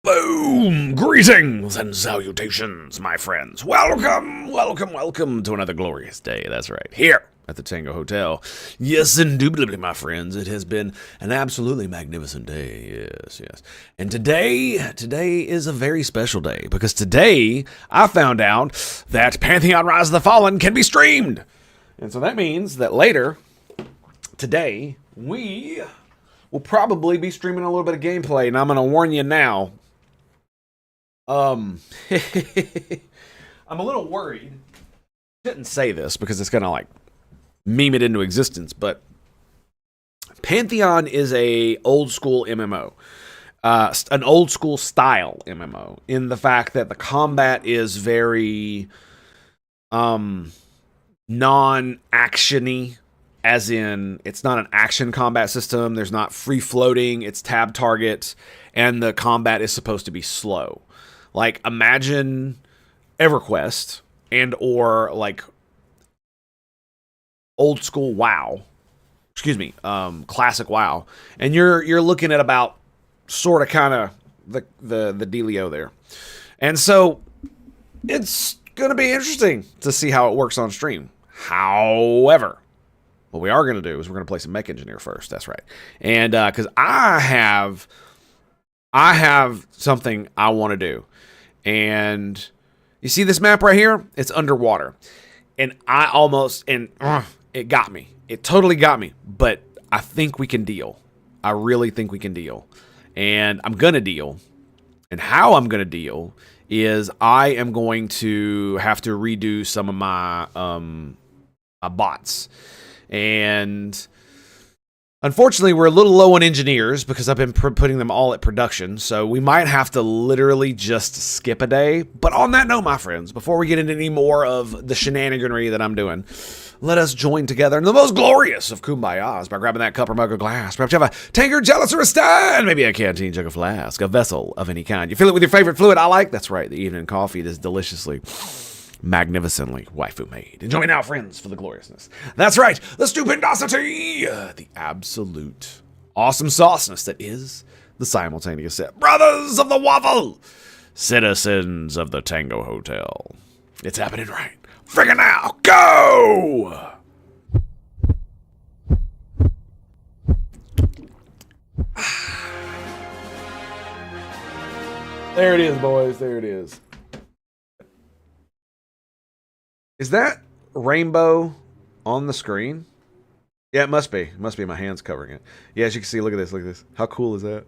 Boom! Greetings and salutations, my friends. Welcome to another glorious day. That's right, here at the Tango Hotel. Yes, indubitably, my friends, it has been an absolutely magnificent day. Yes. And today is a very special day, because today I found out that Pantheon Rise of the Fallen can be streamed. And so that means that later today, we will probably be streaming a little bit of gameplay, and I'm going to warn you now. I'm a little worried. I shouldn't say this because it's gonna like meme it into existence, but Pantheon is a old school MMO, an old school style MMO, in the fact that the combat is very non-actiony, as in it's not an action combat system. There's not free floating. It's tab target, and the combat is supposed to be slow. Like, imagine EverQuest and or like old school WoW, classic WoW, and you're looking at about sort of kind of the dealio there, and so it's gonna be interesting to see how it works on stream. However, what we are gonna do is we're gonna play some Mech Engineer first. That's right, and because I have something I want to do. And you see this map right here? It's underwater. And it got me. It totally got me. But I think we can deal. I really think we can deal. And I'm going to deal. And how I'm going to deal is I am going to have to redo some of my bots. And unfortunately, we're a little low on engineers because I've been putting them all at production, so we might have to literally just skip a day. But on that note, my friends, before we get into any more of the shenaniganery that I'm doing, let us join together in the most glorious of kumbayas by grabbing that cup or mug or glass. Perhaps you have a tankard, chalice, or a stein, maybe a canteen, jug, a flask, a vessel of any kind. You fill it with your favorite fluid. I like, that's right, the evening coffee. It is deliciously, magnificently waifu made. Enjoy now, friends, for the gloriousness. That's right, the stupendosity, the absolute awesome sauceness that is the simultaneous set. Brothers of the waffle, citizens of the Tango Hotel. It's happening right friggin' now. Go! There it is, boys. There it is. Is that rainbow on the screen? Yeah, it must be. It must be my hands covering it. Yeah, as you can see, look at this. Look at this. How cool is that?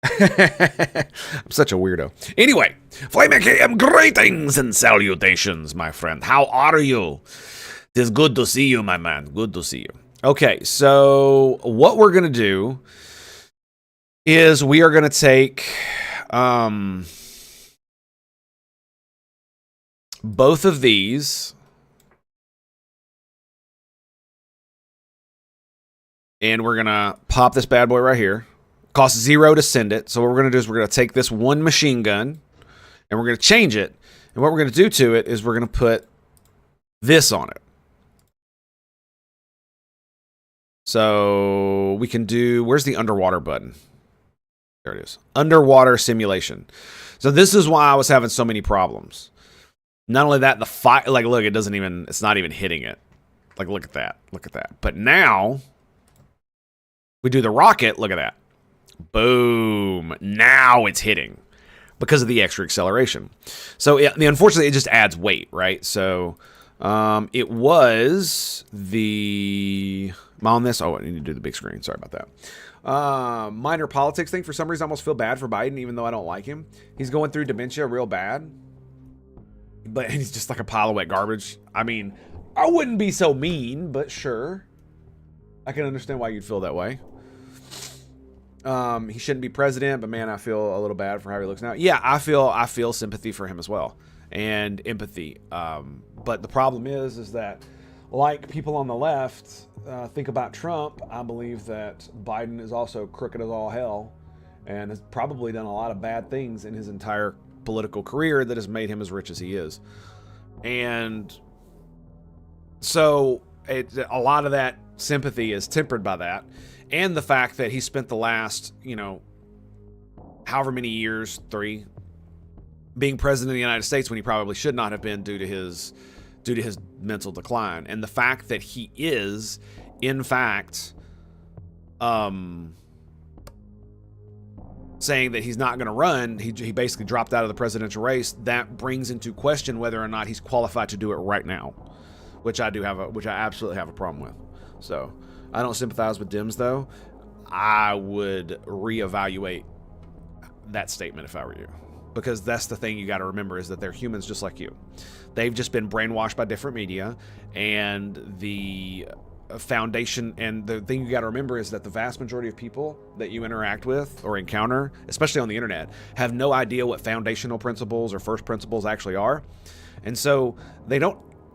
I'm such a weirdo. Anyway, Flame KM, greetings and salutations, my friend. How are you? It is good to see you, my man. Good to see you. Okay, so what we're going to do is we are going to take both of these and we're gonna pop this bad boy right here. Costs 0 to send it. So what we're gonna do is we're gonna take this one machine gun and we're gonna change it. And what we're gonna do to it is we're gonna put this on it. So we can do, where's the underwater button? There it is. Underwater simulation. So this is why I was having so many problems. Not only that, the fire, like, look, it's not even hitting it. Like, look at that. Look at that. But now, we do the rocket, look at that. Boom. Now it's hitting because of the extra acceleration. So, unfortunately, it just adds weight, right? So, it was the, on this, oh, I need to do the big screen. Sorry about that. Minor politics thing. For some reason, I almost feel bad for Biden, even though I don't like him. He's going through dementia real bad. But he's just like a pile of wet garbage. I mean, I wouldn't be so mean, but sure. I can understand why you'd feel that way. He shouldn't be president, but man, I feel a little bad for how he looks now. Yeah, I feel sympathy for him as well. And empathy. But the problem is that, like people on the left think about Trump, I believe that Biden is also crooked as all hell and has probably done a lot of bad things in his entire political career that has made him as rich as he is. And so a lot of that sympathy is tempered by that. and the fact that he spent the last, however many years, 3, being president of the United States when he probably should not have been due to his mental decline. And the fact that he is, in fact, saying that he's not going to run, he basically dropped out of the presidential race, that brings into question whether or not he's qualified to do it right now, which I absolutely have a problem with. So I don't sympathize with Dems, though. I would reevaluate that statement if I were you, because that's the thing you got to remember, is that they're humans just like you. They've just been brainwashed by different media, and the foundation, and the thing you got to remember is that the vast majority of people that you interact with or encounter, especially on the internet, have no idea what foundational principles or first principles actually are. And so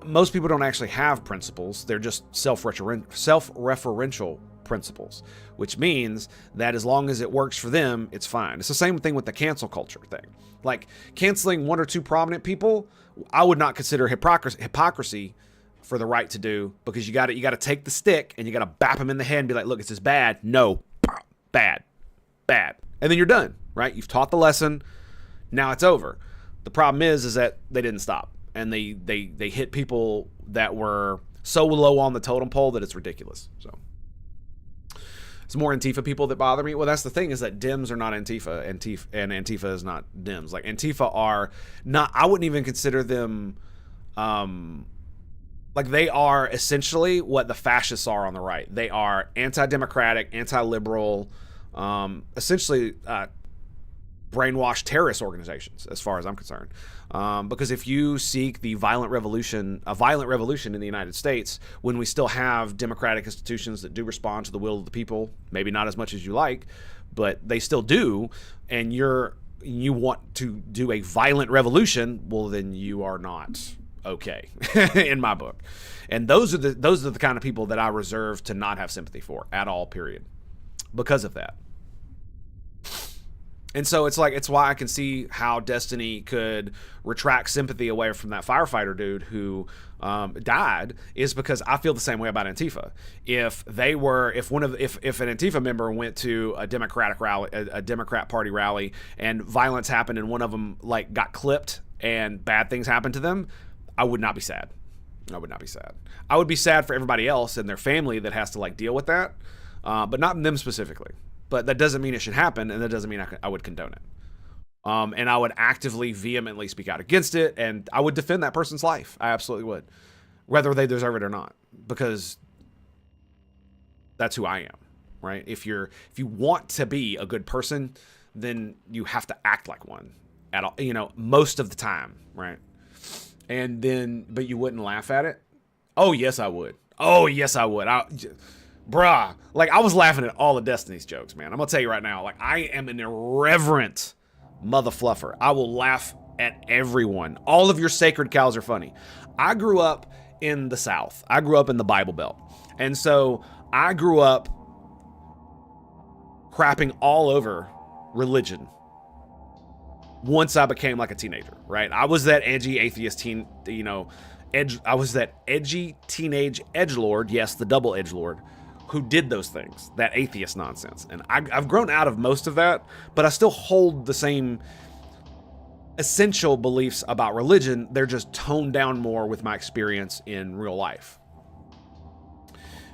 most people don't actually have principles. They're just self-referential principles, which means that as long as it works for them, it's fine. It's the same thing with the cancel culture thing. Like, canceling 1 or 2 prominent people, I would not consider hypocrisy for the right to do, because you got to take the stick and you got to bap him in the head and be like, look, it's just bad. No, bad. And then you're done, right? You've taught the lesson. Now it's over. The problem is that they didn't stop, and they hit people that were so low on the totem pole that it's ridiculous. So it's more Antifa people that bother me. Well, that's the thing, is that Dems are not Antifa, and Antifa is not Dems. Like, Antifa are not, I wouldn't even consider them, like, they are essentially what the fascists are on the right. They are anti-democratic, anti-liberal, essentially brainwashed terrorist organizations, as far as I'm concerned. Because if you seek a violent revolution in the United States, when we still have democratic institutions that do respond to the will of the people, maybe not as much as you like, but they still do, and you want to do a violent revolution, well, then you are not okay in my book. And those are the kind of people that I reserve to not have sympathy for at all, period, because of that. And so it's why I can see how Destiny could retract sympathy away from that firefighter dude who died, is because I feel the same way about Antifa. If an Antifa member went to a Democratic rally, a Democrat Party rally, and violence happened, and one of them got clipped and bad things happened to them, I would not be sad. I would be sad for everybody else and their family that has to deal with that, but not them specifically. But that doesn't mean it should happen, and that doesn't mean I would condone it. And I would actively, vehemently speak out against it, and I would defend that person's life. I absolutely would, whether they deserve it or not, because that's who I am, right? If you want to be a good person, then you have to act like one at all, most of the time, right? And then, but you wouldn't laugh at it? Oh, yes, I would. Bruh, I was laughing at all of Destiny's jokes, man. I'm gonna tell you right now, I am an irreverent mother fluffer. I will laugh at everyone. All of your sacred cows are funny. I grew up in the South. I grew up in the Bible Belt. And so I grew up crapping all over religion once I became a teenager, right? I was that edgy atheist teen, I was that edgy teenage edgelord, yes, the double edgelord, who did those things, that atheist nonsense. And I've grown out of most of that, but I still hold the same essential beliefs about religion. They're just toned down more with my experience in real life.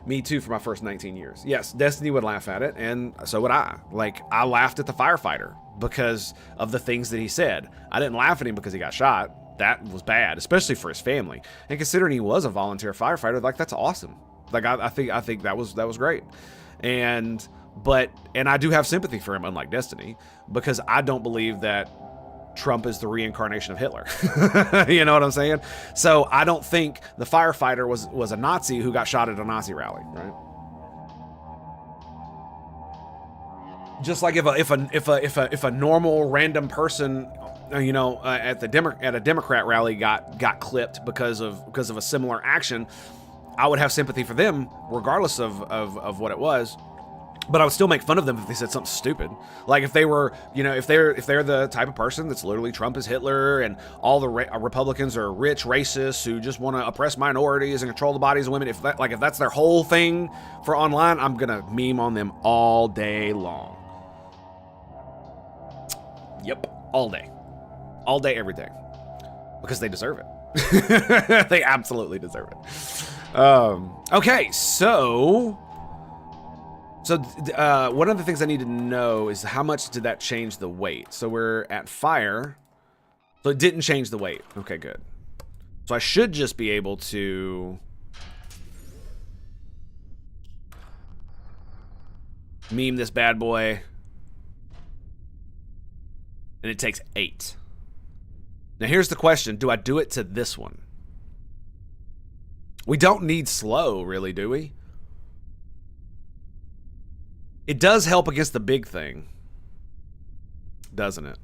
Me too, for my first 19 years. Yes, Destiny would laugh at it, and so would I. I laughed at the firefighter because of the things that he said. I didn't laugh at him because he got shot. That was bad, especially for his family. And considering he was a volunteer firefighter, that's awesome. I think that was great. And I do have sympathy for him, unlike Destiny, because I don't believe that Trump is the reincarnation of Hitler. You know what I'm saying? So I don't think the firefighter was a Nazi who got shot at a Nazi rally, right? Just like if a normal random person, at a Democrat rally got clipped because of a similar action, I would have sympathy for them regardless of what it was. But I would still make fun of them if they said something stupid. Like if they were, you know, if they're the type of person that's literally Trump is Hitler and all the Republicans are rich racists who just want to oppress minorities and control the bodies of women. If that's their whole thing for online, I'm gonna meme on them all day long. Yep, all day, every day, because they deserve it. They absolutely deserve it. Okay, so one of the things I need to know is how much did that change the weight? So we're at fire. So it didn't change the weight. Okay, good. So I should just be able to meme this bad boy. And it takes 8. Now here's the question. Do I do it to this one? We don't need slow, really, do we? It does help against the big thing, doesn't it?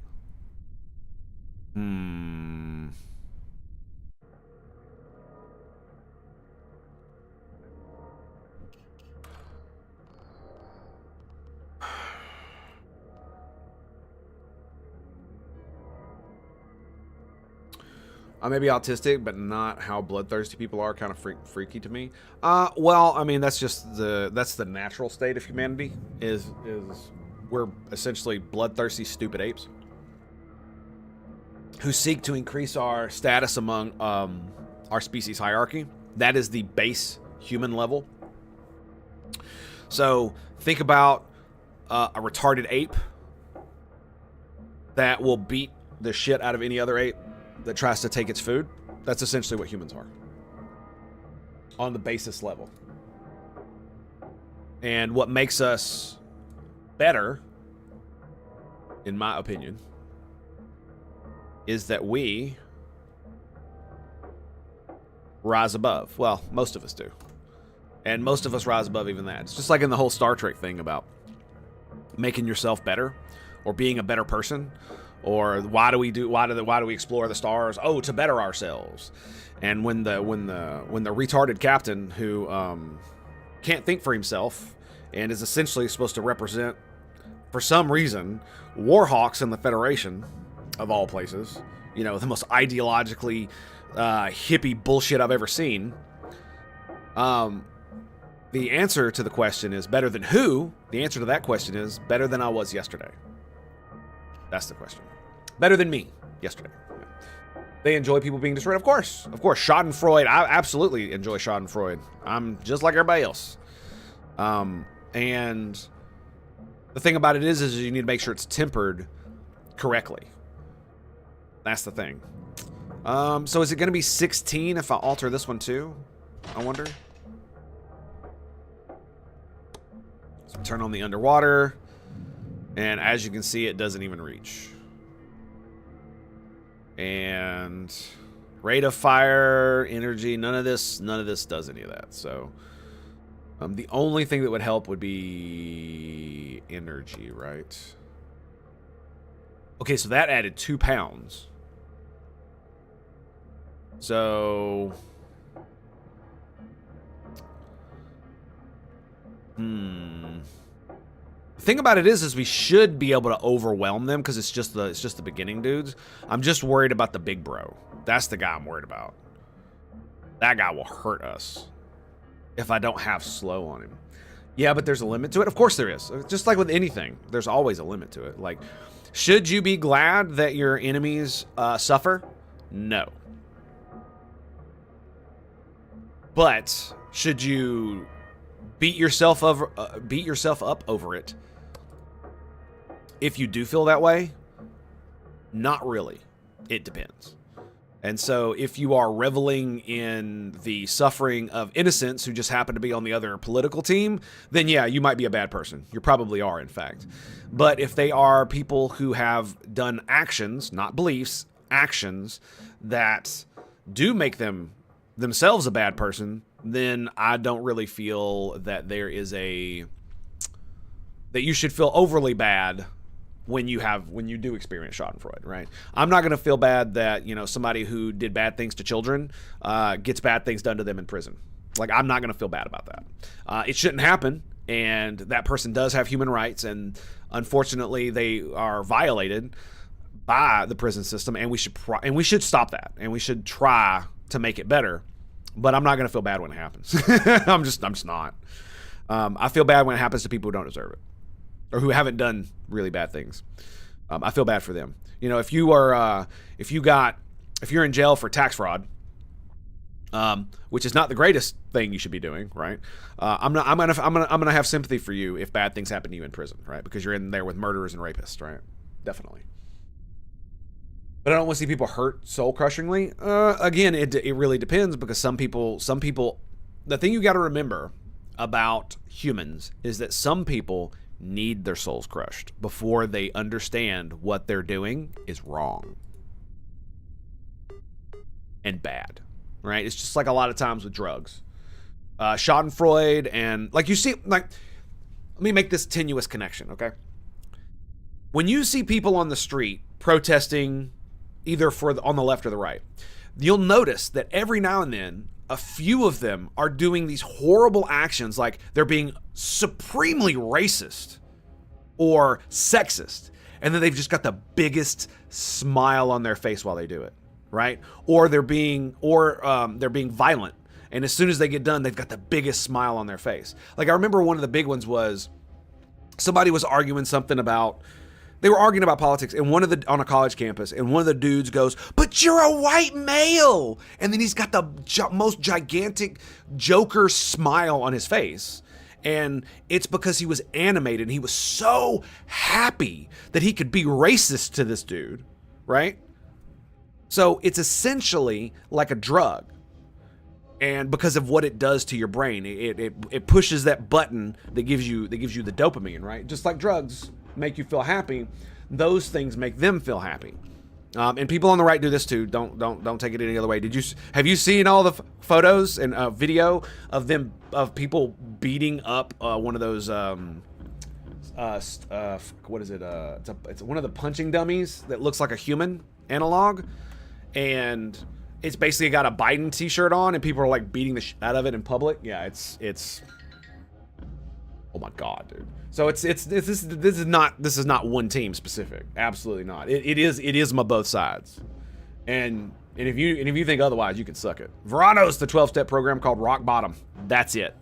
I may be autistic, but not how bloodthirsty people are. Kind of freaky to me. Well, I mean, that's the natural state of humanity. Is we're essentially bloodthirsty, stupid apes who seek to increase our status among our species hierarchy. That is the base human level. So think about a retarded ape that will beat the shit out of any other ape that tries to take its food. That's essentially what humans are on the basis level. And what makes us better, in my opinion, is that we rise above. Well, most of us do. And most of us rise above even that. It's just like in the whole Star Trek thing about making yourself better or being a better person. Or why do we explore the stars? Oh, to better ourselves. And when the retarded captain who can't think for himself and is essentially supposed to represent, for some reason, Warhawks in the Federation, of all places, you know, the most ideologically hippie bullshit I've ever seen. The answer to the question is better than who? The answer to that question is better than I was yesterday. That's the question. Better than me yesterday. Yeah. They enjoy people being destroyed. Of course. Schadenfreude. I absolutely enjoy Schadenfreude. I'm just like everybody else. And the thing about it is you need to make sure it's tempered correctly. That's the thing. So is it going to be 16 if I alter this one too? I wonder. So turn on the underwater. And as you can see, it doesn't even reach. And rate of fire, energy, none of this does any of that. So the only thing that would help would be energy, right? Okay, so that added 2 pounds. So the thing about it is we should be able to overwhelm them because it's just the beginning dudes. I'm just worried about the big bro. That's the guy I'm worried about. That guy will hurt us if I don't have slow on him. Yeah, but there's a limit to it. Of course there is. Just like with anything, there's always a limit to it. Like, should you be glad that your enemies suffer? No. But should you beat yourself up over it? If you do feel that way, not really. It depends. And so if you are reveling in the suffering of innocents who just happen to be on the other political team, then yeah, you might be a bad person. You probably are, in fact. But if they are people who have done actions, not beliefs, actions that do make them themselves a bad person, then I don't really feel that there is that you should feel overly bad when you do experience Schadenfreude, right? I'm not going to feel bad that, you know, somebody who did bad things to children gets bad things done to them in prison. Like, I'm not going to feel bad about that. It shouldn't happen. and that person does have human rights, and unfortunately they are violated by the prison system, and we should stop that, and we should try to make it better. But I'm not going to feel bad when it happens. I'm just not. I feel bad when it happens to people who don't deserve it, or who haven't done really bad things. I feel bad for them. You know, if you're in jail for tax fraud, which is not the greatest thing you should be doing, right? I'm gonna have sympathy for you if bad things happen to you in prison, right? Because you're in there with murderers and rapists, right? Definitely. But I don't want to see people hurt soul crushingly. Again, it really depends, because some people. The thing you got to remember about humans is that some people need their souls crushed before they understand what they're doing is wrong and bad, right? It's just like a lot of times with drugs. Schadenfreude, and like you see, like, let me make this tenuous connection, okay? When you see people on the street protesting either on the left or the right, you'll notice that every now and then a few of them are doing these horrible actions, like they're being supremely racist or sexist, and then they've just got the biggest smile on their face while they do it, right? Or they're being violent, and as soon as they get done, they've got the biggest smile on their face. Like, I remember one of the big ones was somebody was arguing something about. They were arguing about politics on a college campus, and one of the dudes goes, "But you're a white male!" And then he's got the most gigantic Joker smile on his face. And it's because he was animated, and he was so happy that he could be racist to this dude, right? So it's essentially like a drug. And because of what it does to your brain, it pushes that button that gives you the dopamine, right? Just like drugs make you feel happy, those things make them feel happy. And people on the right do this too. Don't take it any other way. Have you seen all the photos and video of people beating up one of those what is it? It's one of the punching dummies that looks like a human analog, and it's basically got a Biden t-shirt on, and people are like beating the shit out of it in public. Yeah, it's oh my god, dude. So this is not one team specific. Absolutely not. It is my both sides. And if you think otherwise, you can suck it. Verano's the 12-step program called Rock Bottom. That's it.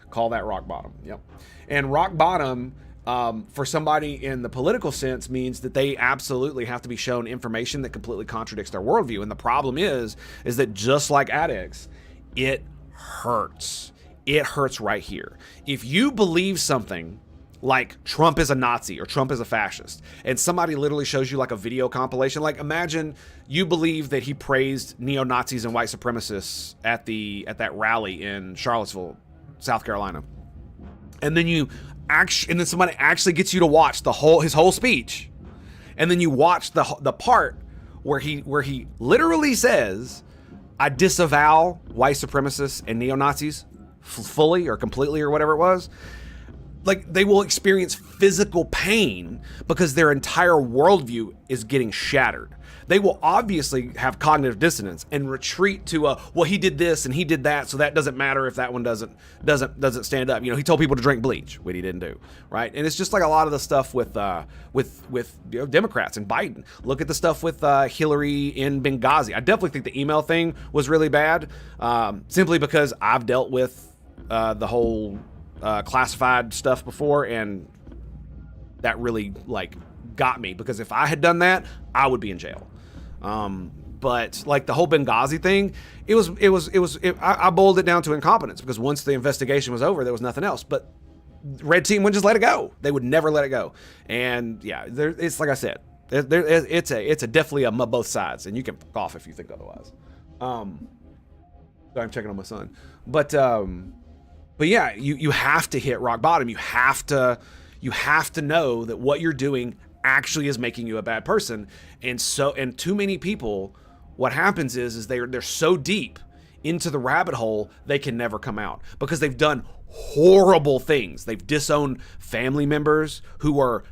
Call that Rock Bottom. Yep. And Rock Bottom, for somebody in the political sense, means that they absolutely have to be shown information that completely contradicts their worldview. And the problem is that just like addicts, it hurts. It hurts right here. If you believe something like Trump is a Nazi or Trump is a fascist, and somebody literally shows you like a video compilation, like imagine you believe that he praised neo-Nazis and white supremacists at that rally in Charlottesville, South Carolina, and then somebody actually gets you to watch his whole speech, and then you watch the part where he literally says, "I disavow white supremacists and neo-Nazis fully or completely," or whatever it was. Like, they will experience physical pain because their entire worldview is getting shattered. They will obviously have cognitive dissonance and retreat to well, he did this and he did that, so that doesn't matter if that one doesn't stand up. You know, he told people to drink bleach, what he didn't do, right? And it's just like a lot of the stuff with Democrats and Biden. Look at the stuff with Hillary in Benghazi. I definitely think the email thing was really bad, simply because I've dealt with the whole classified stuff before, and that really got me, because if I had done that, I would be in jail. But like the whole Benghazi thing, I boiled it down to incompetence, because once the investigation was over, there was nothing else. But Red Team would just let it go. They would never let it go. And yeah, it's like I said, it's definitely a both sides, and you can fuck off if you think otherwise. Sorry, I'm checking on my son, but yeah, you have to hit rock bottom. You have to know that what you're doing actually is making you a bad person. And too many people, what happens is they're so deep into the rabbit hole, they can never come out, because they've done horrible things. They've disowned family members who are,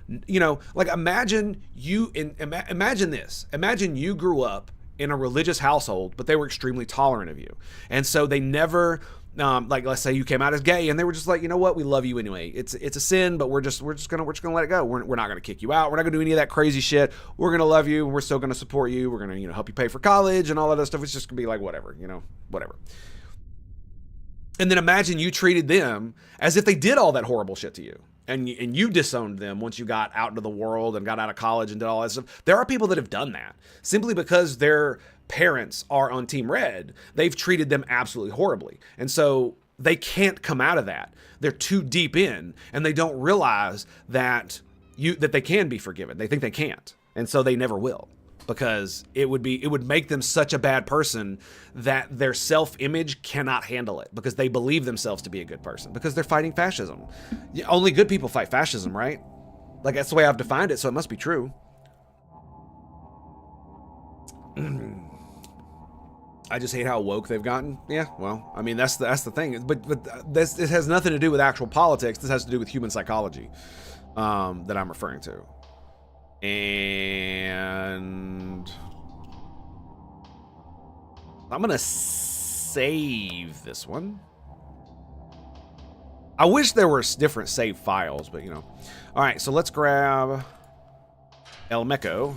like, imagine this. Imagine you grew up in a religious household, but they were extremely tolerant of you. And so they never, like, let's say you came out as gay and they were just like, you know what, we love you anyway. It's a sin, but we're just gonna let it go. We're not gonna kick you out. We're not gonna do any of that crazy shit. We're gonna love you, and we're still gonna support you. We're gonna, help you pay for college and all that other stuff. It's just gonna be like whatever, whatever. And then imagine you treated them as if they did all that horrible shit to you. And you disowned them once you got out into the world and got out of college and did all that stuff. There are people that have done that simply because their parents are on Team Red. They've treated them absolutely horribly. And so they can't come out of that. They're too deep in, and they don't realize that they can be forgiven. They think they can't. And so they never will, because it would make them such a bad person that their self-image cannot handle it, because they believe themselves to be a good person, because they're fighting fascism. Only good people fight fascism, right? Like, that's the way I've defined it, so it must be true. I just hate how woke they've gotten. Yeah, well, I mean, that's the thing. But this has nothing to do with actual politics. This has to do with human psychology that I'm referring to. And I'm gonna save this one. I wish there were different save files, but all right, so let's grab El Mecho.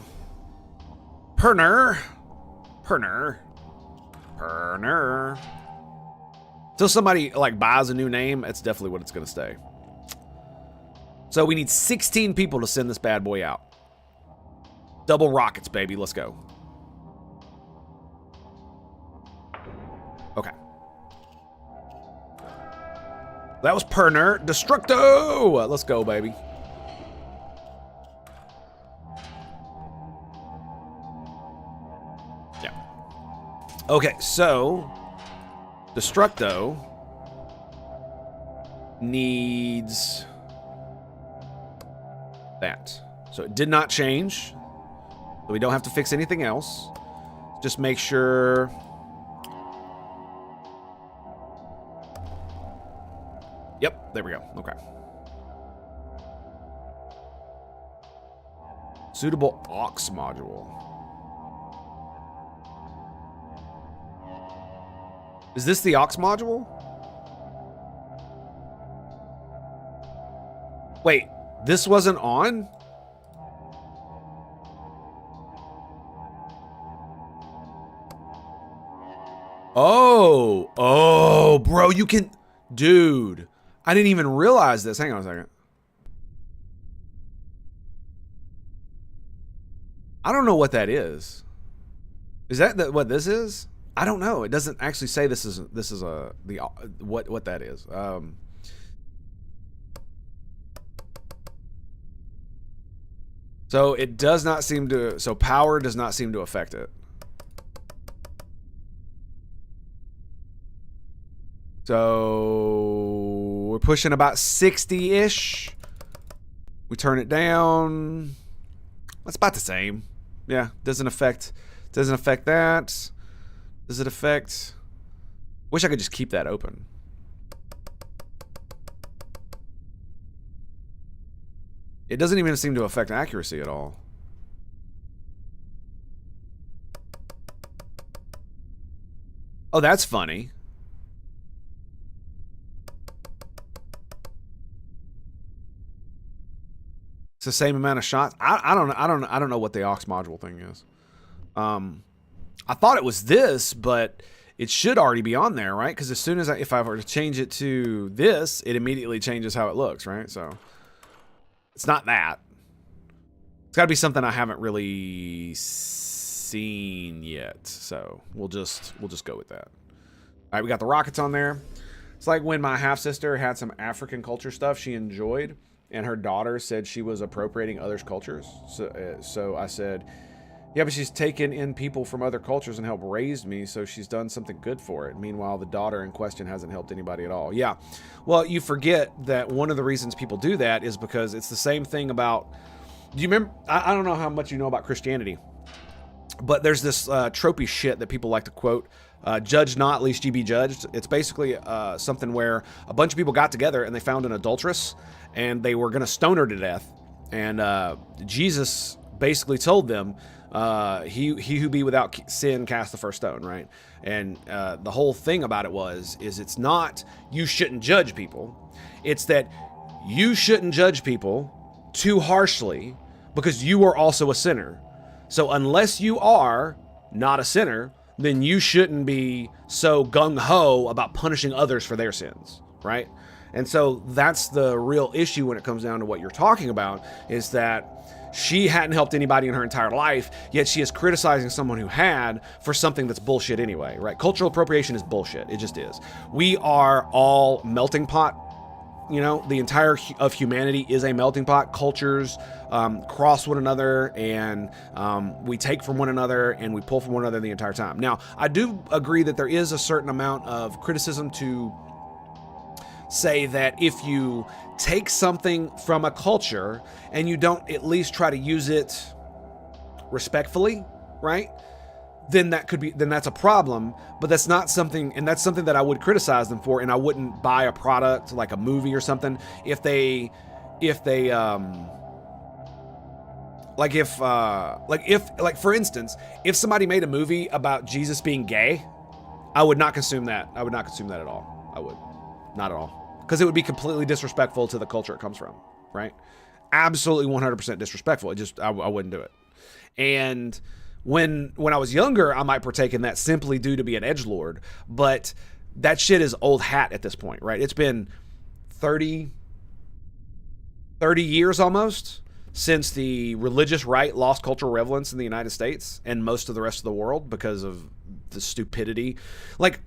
Perner. Until somebody like buys a new name, that's definitely what it's gonna stay. So we need 16 people to send this bad boy out. Double rockets, baby. Let's go. Okay. That was Perner. Destructo! Let's go, baby. Yeah. Okay, so Destructo needs that. So it did not change. So we don't have to fix anything else. Just make sure. Yep, there we go. Okay. Suitable aux module. Is this the aux module? Wait, this wasn't on? Oh, bro, you can, dude, I didn't even realize this. Hang on a second. I don't know what that is. Is that what this is? I don't know. It doesn't actually say this is what that is. So it does not seem to, so power does not seem to affect it. So we're pushing about 60-ish. We turn it down. That's about the same. Yeah, doesn't affect that. Does it affect? Wish I could just keep that open. It doesn't even seem to affect accuracy at all. Oh, that's funny. It's the same amount of shots. I don't know what the aux module thing is. I thought it was this, but it should already be on there, right? Because as soon as if I were to change it to this, it immediately changes how it looks, right? So it's not that. It's got to be something I haven't really seen yet. So we'll just go with that. All right, we got the rockets on there. It's like when my half sister had some African culture stuff she enjoyed, and her daughter said she was appropriating others' cultures. So I said, yeah, but she's taken in people from other cultures and helped raise me, so she's done something good for it. Meanwhile, the daughter in question hasn't helped anybody at all. Yeah. Well, you forget that one of the reasons people do that is because it's the same thing about... Do you remember... I don't know how much you know about Christianity, but there's this tropey shit that people like to quote. Judge not, lest ye be judged. It's basically something where a bunch of people got together and they found an adulteress, and they were going to stone her to death. And Jesus basically told them, He who be without sin cast the first stone, right? And the whole thing about it is it's not you shouldn't judge people. It's that you shouldn't judge people too harshly because you are also a sinner. So unless you are not a sinner, then you shouldn't be so gung-ho about punishing others for their sins, right? And so that's the real issue when it comes down to what you're talking about, is that she hadn't helped anybody in her entire life, yet she is criticizing someone who had for something that's bullshit anyway, right? Cultural appropriation is bullshit. It just is. We are all melting pot. You know, the entire of humanity is a melting pot. Cultures cross one another, and we take from one another, and we pull from one another the entire time. Now, I do agree that there is a certain amount of criticism to say that if you take something from a culture and you don't at least try to use it respectfully, right? Then that's a problem, but that's not something, and that's something that I would criticize them for, and I wouldn't buy a product like a movie or something if for instance, if somebody made a movie about Jesus being gay, I would not consume that. I would not consume that at all. I would. Not at all. Because it would be completely disrespectful to the culture it comes from, right? Absolutely 100% disrespectful. I wouldn't do it. And when I was younger, I might partake in that simply due to be an edgelord, but that shit is old hat at this point, right? It's been 30 years almost since the religious right lost cultural relevance in the United States and most of the rest of the world because of the stupidity. Like,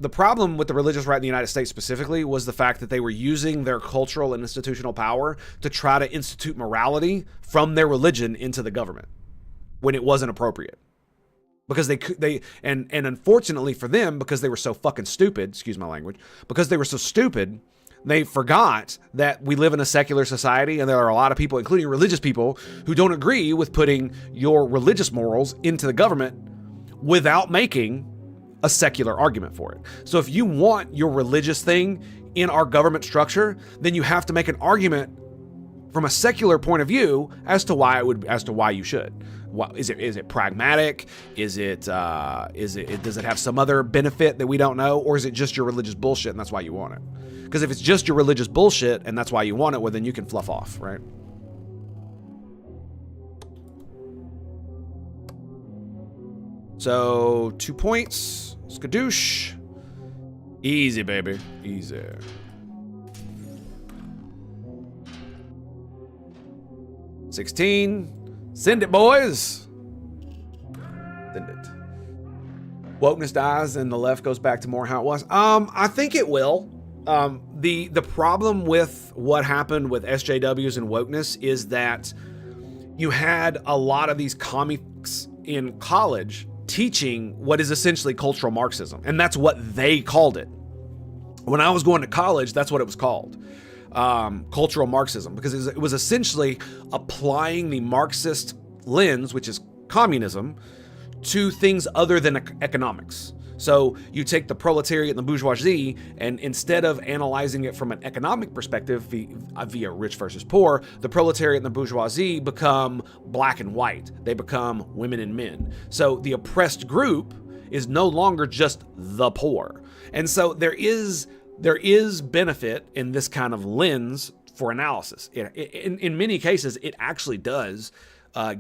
the problem with the religious right in the United States specifically was the fact that they were using their cultural and institutional power to try to institute morality from their religion into the government when it wasn't appropriate. Because and unfortunately for them, because they were so fucking stupid, excuse my language, because they were so stupid, they forgot that we live in a secular society, and there are a lot of people, including religious people, who don't agree with putting your religious morals into the government without making a secular argument for it. So if you want your religious thing in our government structure, then you have to make an argument from a secular point of view as to why you should. Is it pragmatic? Does it have some other benefit that we don't know, or is it just your religious bullshit and that's why you want it? Because if it's just your religious bullshit and that's why you want it, well, then you can fluff off, right? So 2 points. Skadoosh. Easy, baby. Easy. $16. Send it, boys. Send it. Wokeness dies and the left goes back to more how it was. I think it will. The problem with what happened with SJWs and wokeness is that you had a lot of these comics in college teaching what is essentially cultural Marxism. And that's what they called it. When I was going to college, that's what it was called. Cultural Marxism, because it was essentially applying the Marxist lens, which is communism, to things other than economics. So you take the proletariat and the bourgeoisie, and instead of analyzing it from an economic perspective via rich versus poor, the proletariat and the bourgeoisie become black and white. They become women and men. So the oppressed group is no longer just the poor. And so there is benefit in this kind of lens for analysis. In many cases, it actually does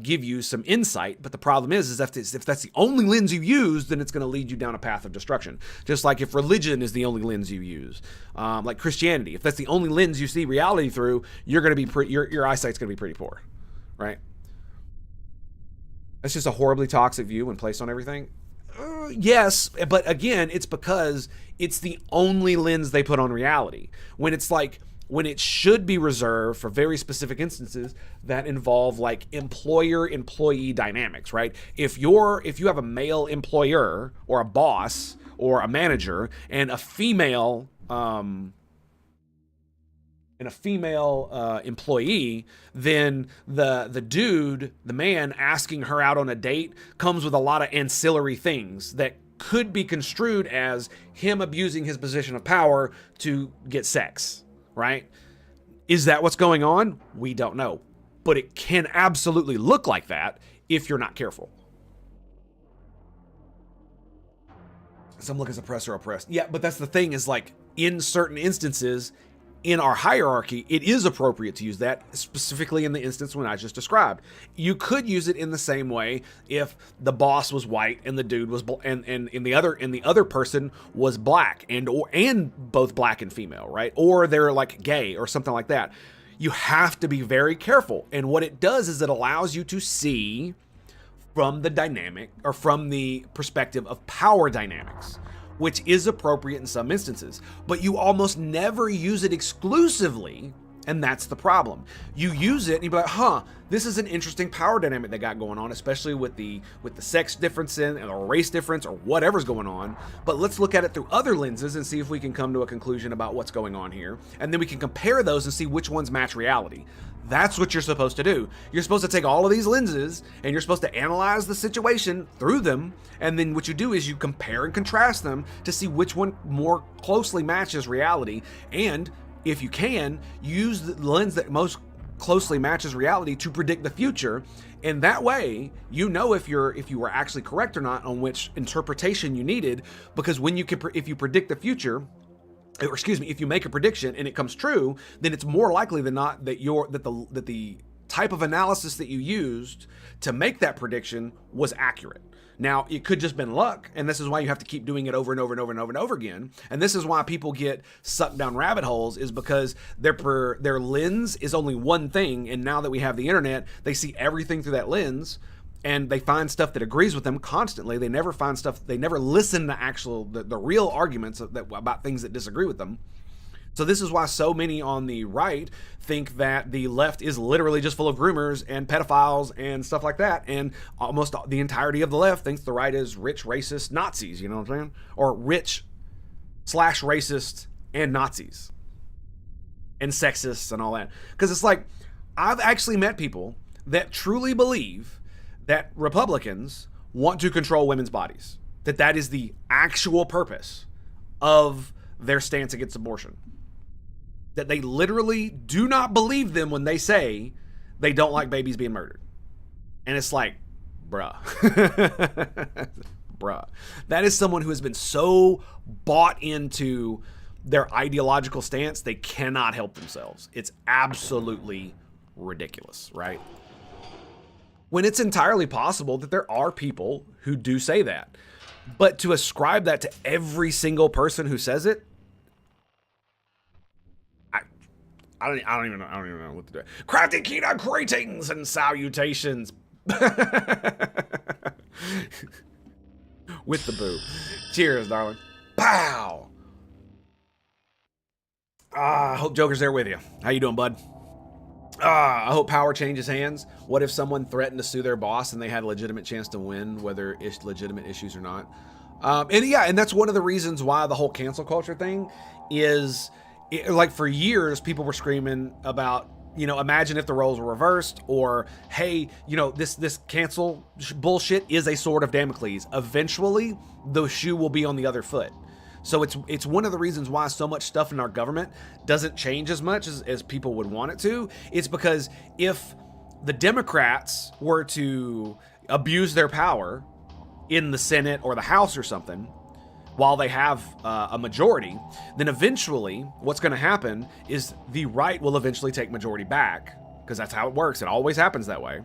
give you some insight, but the problem is if that's the only lens you use, then it's going to lead you down a path of destruction. Just like if religion is the only lens you use, like Christianity, if that's the only lens you see reality through, you're going to be your eyesight's going to be pretty poor, right? That's just a horribly toxic view when placed on everything. Yes, but again, it's because it's the only lens they put on reality. When it should be reserved for very specific instances that involve like employer-employee dynamics, right? If you have a male employer or a boss or a manager and a female employee, then the man asking her out on a date comes with a lot of ancillary things that could be construed as him abusing his position of power to get sex. Right? Is that what's going on? We don't know. But it can absolutely look like that if you're not careful. Some look as oppressed or oppressed. Yeah, but that's the thing is like in certain instances in our hierarchy, it is appropriate to use that, specifically in the instance when I just described. You could use it in the same way if the boss was white and the dude was and the other person was black and both black and female, right? Or they're like gay or something like that. You have to be very careful. And what it does is it allows you to see from the dynamic or from the perspective of power dynamics, which is appropriate in some instances, but you almost never use it exclusively, and that's the problem. You use it and you're like, huh, this is an interesting power dynamic they got going on, especially with the sex difference and the race difference or whatever's going on, but let's look at it through other lenses and see if we can come to a conclusion about what's going on here, and then we can compare those and see which ones match reality. That's what you're supposed to do. You're supposed to take all of these lenses and you're supposed to analyze the situation through them. And then what you do is you compare and contrast them to see which one more closely matches reality. And if you can, use the lens that most closely matches reality to predict the future. And that way, you know if you were actually correct or not on which interpretation you needed. Because if you predict the future, or excuse me, if you make a prediction and it comes true, then it's more likely than not that the type of analysis that you used to make that prediction was accurate. Now, it could just been luck, and this is why you have to keep doing it over and over and over and over and over again. And this is why people get sucked down rabbit holes, is because their lens is only one thing, and now that we have the internet, they see everything through that lens. And they find stuff that agrees with them constantly. They never find stuff. They never listen to the real arguments about things that disagree with them. So this is why so many on the right think that the left is literally just full of groomers and pedophiles and stuff like that. And almost the entirety of the left thinks the right is rich, racist Nazis. You know what I'm saying? Or rich/racist and Nazis and sexists and all that. Because it's like, I've actually met people that truly believe that Republicans want to control women's bodies, that is the actual purpose of their stance against abortion, that they literally do not believe them when they say they don't like babies being murdered. And it's like, bruh. Bruh. That is someone who has been so bought into their ideological stance, they cannot help themselves. It's absolutely ridiculous, right? When it's entirely possible that there are people who do say that. But to ascribe that to every single person who says it, I don't even know what to do. Crafty Keto greetings and salutations. With the boo. Cheers, darling. Pow! I hope Joker's there with you. How you doing, bud? I hope power changes hands. What if someone threatened to sue their boss and they had a legitimate chance to win, whether it's legitimate issues or not? And that's one of the reasons why the whole cancel culture thing is, like, for years, people were screaming about, imagine if the roles were reversed, or, hey, this cancel bullshit is a sword of Damocles. Eventually, the shoe will be on the other foot. So it's one of the reasons why so much stuff in our government doesn't change as much as people would want it to. It's because if the Democrats were to abuse their power in the Senate or the House or something, while they have a majority, then eventually what's going to happen is the right will eventually take majority back, because that's how it works. It always happens that way.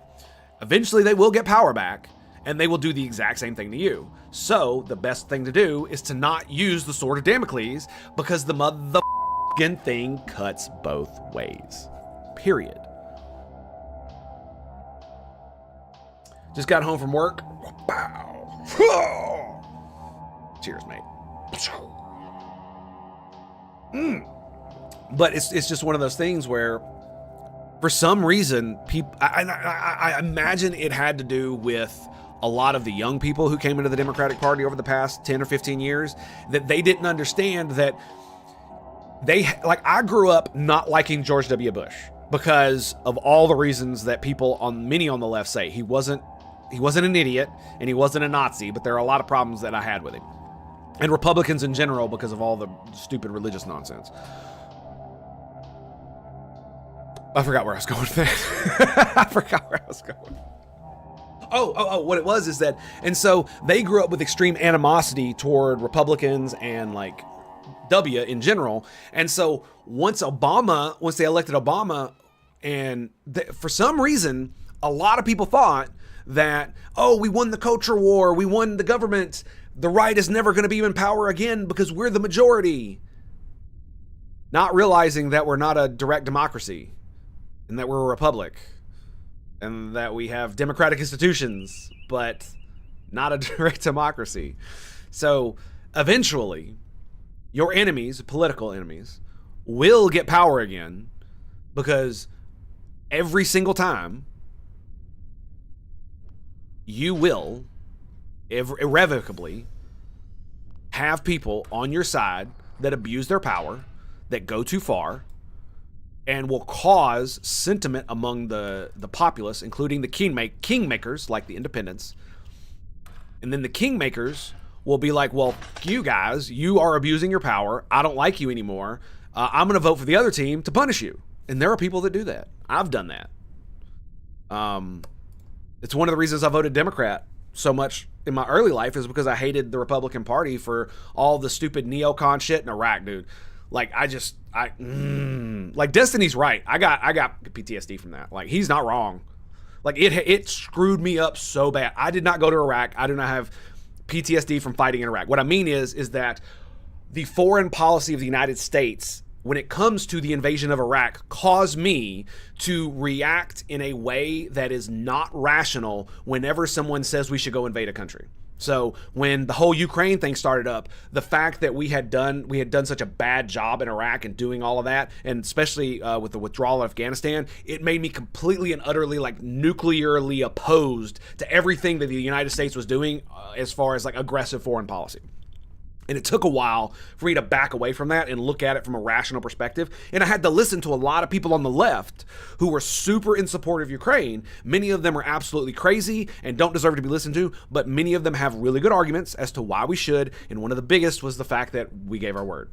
Eventually they will get power back, and they will do the exact same thing to you. So the best thing to do is to not use the sword of Damocles, because the motherfucking thing cuts both ways. Period. Just got home from work. Bow. Cheers, mate. But it's just one of those things where, for some reason, people, I imagine it had to do with a lot of the young people who came into the Democratic Party over the past 10 or 15 years, that they didn't understand that I grew up not liking George W. Bush because of all the reasons that many on the left say. He wasn't an idiot and he wasn't a Nazi, but there are a lot of problems that I had with him. And Republicans in general, because of all the stupid religious nonsense. I forgot where I was going with that. What it was is that, and so they grew up with extreme animosity toward Republicans and like W in general. And so once they elected Obama, and for some reason, a lot of people thought that, oh, we won the culture war, we won the government, the right is never going to be in power again because we're the majority. Not realizing that we're not a direct democracy and that we're a republic and that we have democratic institutions, but not a direct democracy. So eventually, your enemies, political enemies, will get power again because every single time you will irrevocably have people on your side that abuse their power, that go too far, and will cause sentiment among the populace, including the kingmakers, like the independents. And then the kingmakers will be like, well, you guys, you are abusing your power. I don't like you anymore. I'm going to vote for the other team to punish you. And there are people that do that. I've done that. It's one of the reasons I voted Democrat so much in my early life is because I hated the Republican Party for all the stupid neocon shit in Iraq, dude. Like, like, Destiny's right. I got PTSD from that. Like, he's not wrong. Like, it screwed me up so bad. I did not go to Iraq. I do not have PTSD from fighting in Iraq. What I mean is that the foreign policy of the United States, when it comes to the invasion of Iraq, caused me to react in a way that is not rational whenever someone says we should go invade a country. So when the whole Ukraine thing started up, the fact that we had done such a bad job in Iraq and doing all of that, and especially with the withdrawal of Afghanistan, it made me completely and utterly like nuclearly opposed to everything that the United States was doing as far as like aggressive foreign policy. And it took a while for me to back away from that and look at it from a rational perspective. And I had to listen to a lot of people on the left who were super in support of Ukraine. Many of them are absolutely crazy and don't deserve to be listened to, but many of them have really good arguments as to why we should. And one of the biggest was the fact that we gave our word.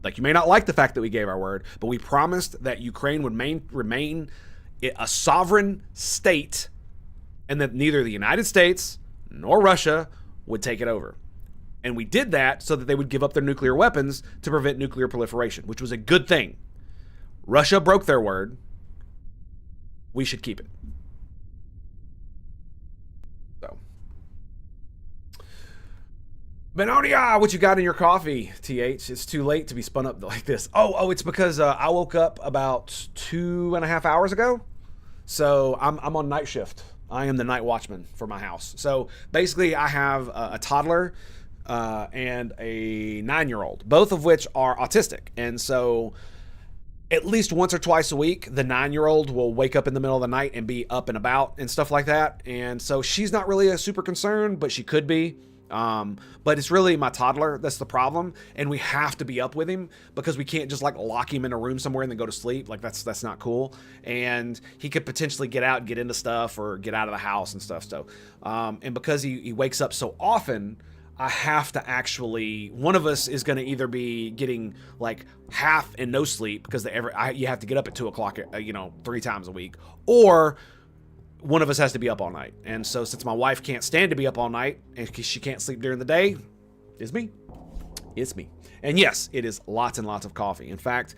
Like, you may not like the fact that we gave our word, but we promised that Ukraine would remain a sovereign state and that neither the United States nor Russia would take it over. And we did that so that they would give up their nuclear weapons to prevent nuclear proliferation, which was a good thing. Russia broke their word. We should keep it. So. Benonia, what you got in your coffee, TH? It's too late to be spun up like this. Oh, it's because I woke up about 2.5 hours ago. So I'm on night shift. I am the night watchman for my house. So basically I have a toddler and a 9-year-old, both of which are autistic. And so at least once or twice a week, the 9-year-old will wake up in the middle of the night and be up and about and stuff like that. And so she's not really a super concern, but she could be. But it's really my toddler that's the problem, and we have to be up with him because we can't just like lock him in a room somewhere and then go to sleep. Like that's not cool. And he could potentially get out and get into stuff or get out of the house and stuff. So, and because he wakes up so often, I have to actually, one of us is going to either be getting like half and no sleep because you have to get up at 2 o'clock, 3 times a week, or one of us has to be up all night. And so since my wife can't stand to be up all night and she can't sleep during the day, it's me. And yes, it is lots and lots of coffee. In fact,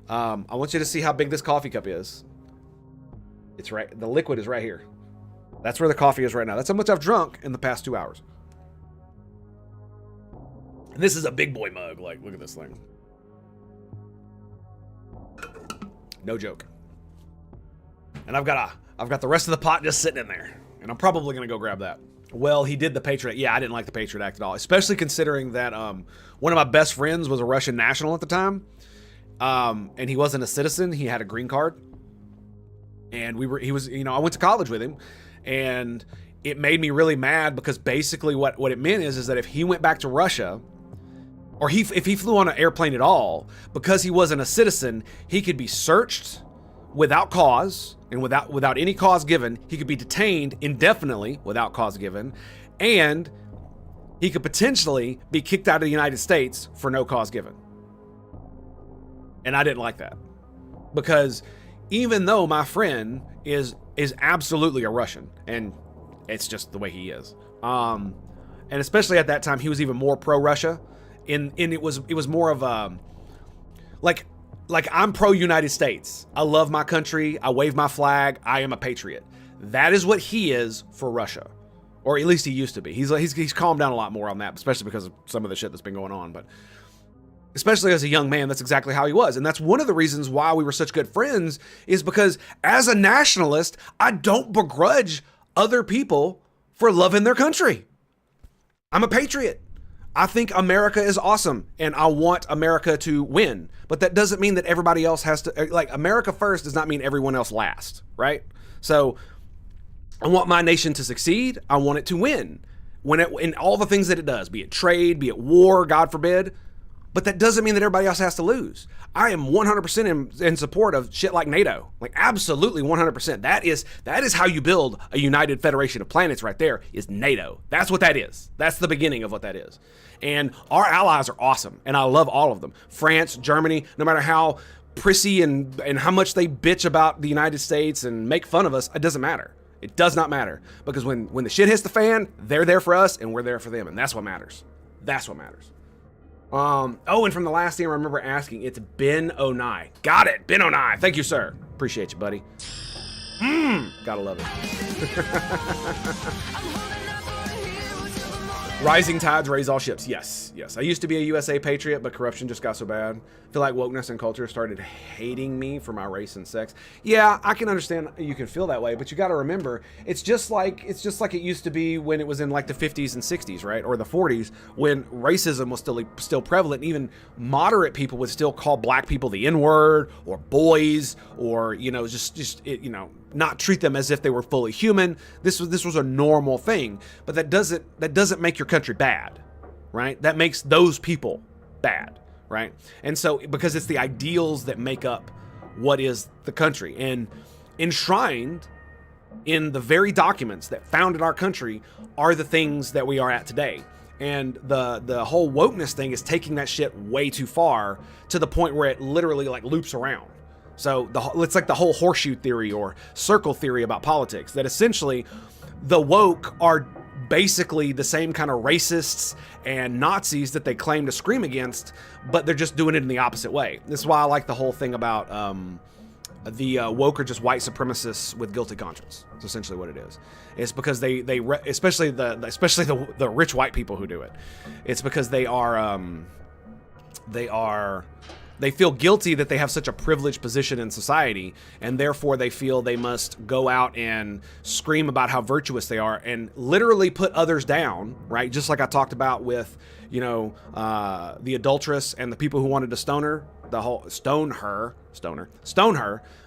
I want you to see how big this coffee cup is. It's right. The liquid is right here. That's where the coffee is right now. That's how much I've drunk in the past 2 hours. And this is a big boy mug. Like, look at this thing. No joke. And I've got the rest of the pot just sitting in there. And I'm probably going to go grab that. Well, he did the Patriot Act. Yeah, I didn't like the Patriot Act at all. Especially considering that one of my best friends was a Russian national at the time. And he wasn't a citizen. He had a green card. And I went to college with him. And it made me really mad because basically what it meant is that if he went back to Russia, or if he flew on an airplane at all, because he wasn't a citizen, he could be searched without cause, and without any cause given. He could be detained indefinitely without cause given, and he could potentially be kicked out of the United States for no cause given. And I didn't like that, because even though my friend is absolutely a Russian, and It's just the way he is. And especially at that time, he was even more pro-Russia. It was more of a like I'm pro-United States. I love my country. I wave my flag. I am a patriot. That is what he is for Russia, or at least he used to be. He's calmed down a lot more on that, especially because of some of the shit that's been going on. But especially as a young man, that's exactly how he was. And that's one of the reasons why we were such good friends, is because as a nationalist, I don't begrudge other people for loving their country. I'm a patriot. I think America is awesome, and I want America to win. But that doesn't mean that everybody else has to, like, America first does not mean everyone else last, right? So I want my nation to succeed. I want it to win in all the things that it does, be it trade, be it war, God forbid. But that doesn't mean that everybody else has to lose. I am 100% in support of shit like NATO. Like, absolutely 100%. That is how you build a united federation of planets right there, is NATO. That's what that is. That's the beginning of what that is. And our allies are awesome, and I love all of them. France, Germany, no matter how prissy and how much they bitch about the United States and make fun of us, it doesn't matter. It does not matter. Because when the shit hits the fan, they're there for us, and we're there for them, and that's what matters. That's what matters. And from the last thing I remember asking, it's Ben09. Got it, Ben09. Thank you, sir. Appreciate you, buddy. Gotta love it. Rising tides raise all ships. Yes. I used to be a USA patriot, but corruption just got so bad. I feel like wokeness and culture started hating me for my race and sex. Yeah, I can understand you can feel that way, but you got to remember, it's just like it used to be when it was in like the 50s and 60s, right? Or the 40s, when racism was still prevalent. Even moderate people would still call black people the N-word, or boys, or not treat them as if they were fully human. This was a normal thing, but that doesn't make your country bad, right? That makes those people bad, right? And so, because it's the ideals that make up what is the country, and enshrined in the very documents that founded our country are the things that we are at today. And the whole wokeness thing is taking that shit way too far, to the point where it literally like loops around. So it's like the whole horseshoe theory or circle theory about politics, that essentially the woke are basically the same kind of racists and Nazis that they claim to scream against, but they're just doing it in the opposite way. This is why I like the whole thing about the woke are just white supremacists with guilty conscience. It's essentially what it is. It's because especially the rich white people who do it. It's because they feel guilty that they have such a privileged position in society, and therefore they feel they must go out and scream about how virtuous they are and literally put others down, right? Just like I talked about with, the adulteress and the people who wanted to stone her, stone her,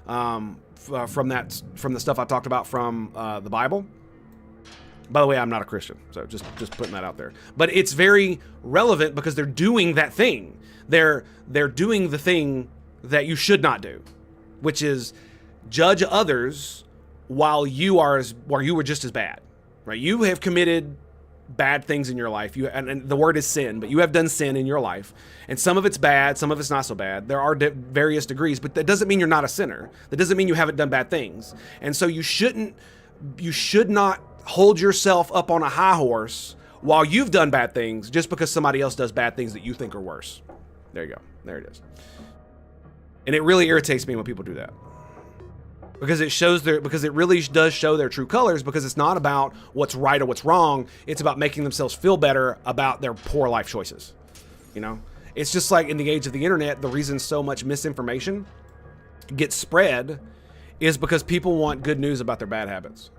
from the stuff I talked about from the Bible. By the way, I'm not a Christian, so just putting that out there. But it's very relevant because they're doing that thing. They're doing the thing that you should not do, which is judge others while you were just as bad, right? You have committed bad things in your life. And the word is sin, but you have done sin in your life, and some of it's bad, some of it's not so bad. There are various degrees, but that doesn't mean you're not a sinner. That doesn't mean you haven't done bad things. And so you should not hold yourself up on a high horse while you've done bad things just because somebody else does bad things that you think are worse. There you go. There it is. And it really irritates me when people do that, because it really does show their true colors, because it's not about what's right or what's wrong. It's about making themselves feel better about their poor life choices. It's just like in the age of the internet, the reason so much misinformation gets spread is because people want good news about their bad habits.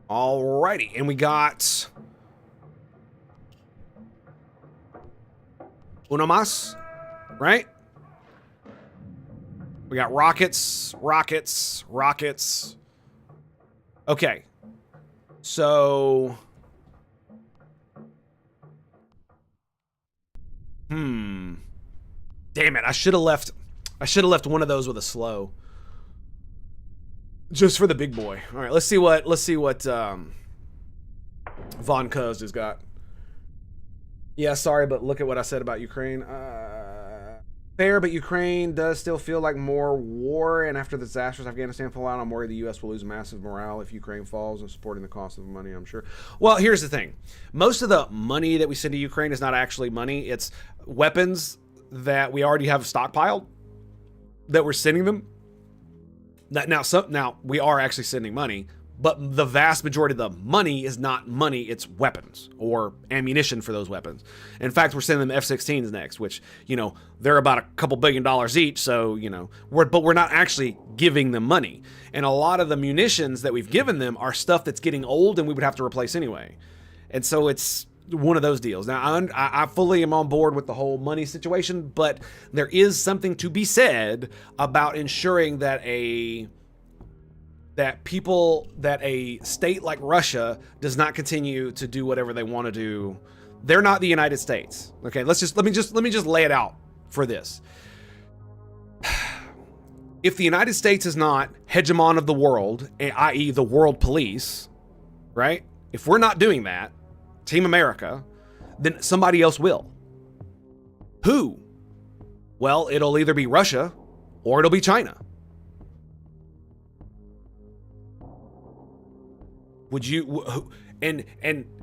Alrighty, and we got uno más, right? We got rockets. Okay, so damn it! I should have left one of those with a slow. Just for the big boy. All right, let's see what Von Cuz has got. Yeah, sorry, but look at what I said about Ukraine. Fair, but Ukraine does still feel like more war, and after the disastrous Afghanistan fallout, I'm worried the U.S. will lose massive morale if Ukraine falls and supporting the cost of the money, I'm sure. Well, here's the thing. Most of the money that we send to Ukraine is not actually money. It's weapons that we already have stockpiled that we're sending them. Now we are actually sending money, but the vast majority of the money is not money, it's weapons or ammunition for those weapons. In fact, we're sending them F-16s next, which, they're about a couple $1 billion each, so, but we're not actually giving them money. And a lot of the munitions that we've given them are stuff that's getting old and we would have to replace anyway. And so it's one of those deals. Now, I fully am on board with the whole money situation, but there is something to be said about ensuring that a state like Russia does not continue to do whatever they want to do. They're not the United States. Okay, let me just lay it out for this. If the United States is not hegemon of the world, i.e. the world police, right? If we're not doing that, Team America, then somebody else will. Who? Well, it'll either be Russia or it'll be China. Would you, and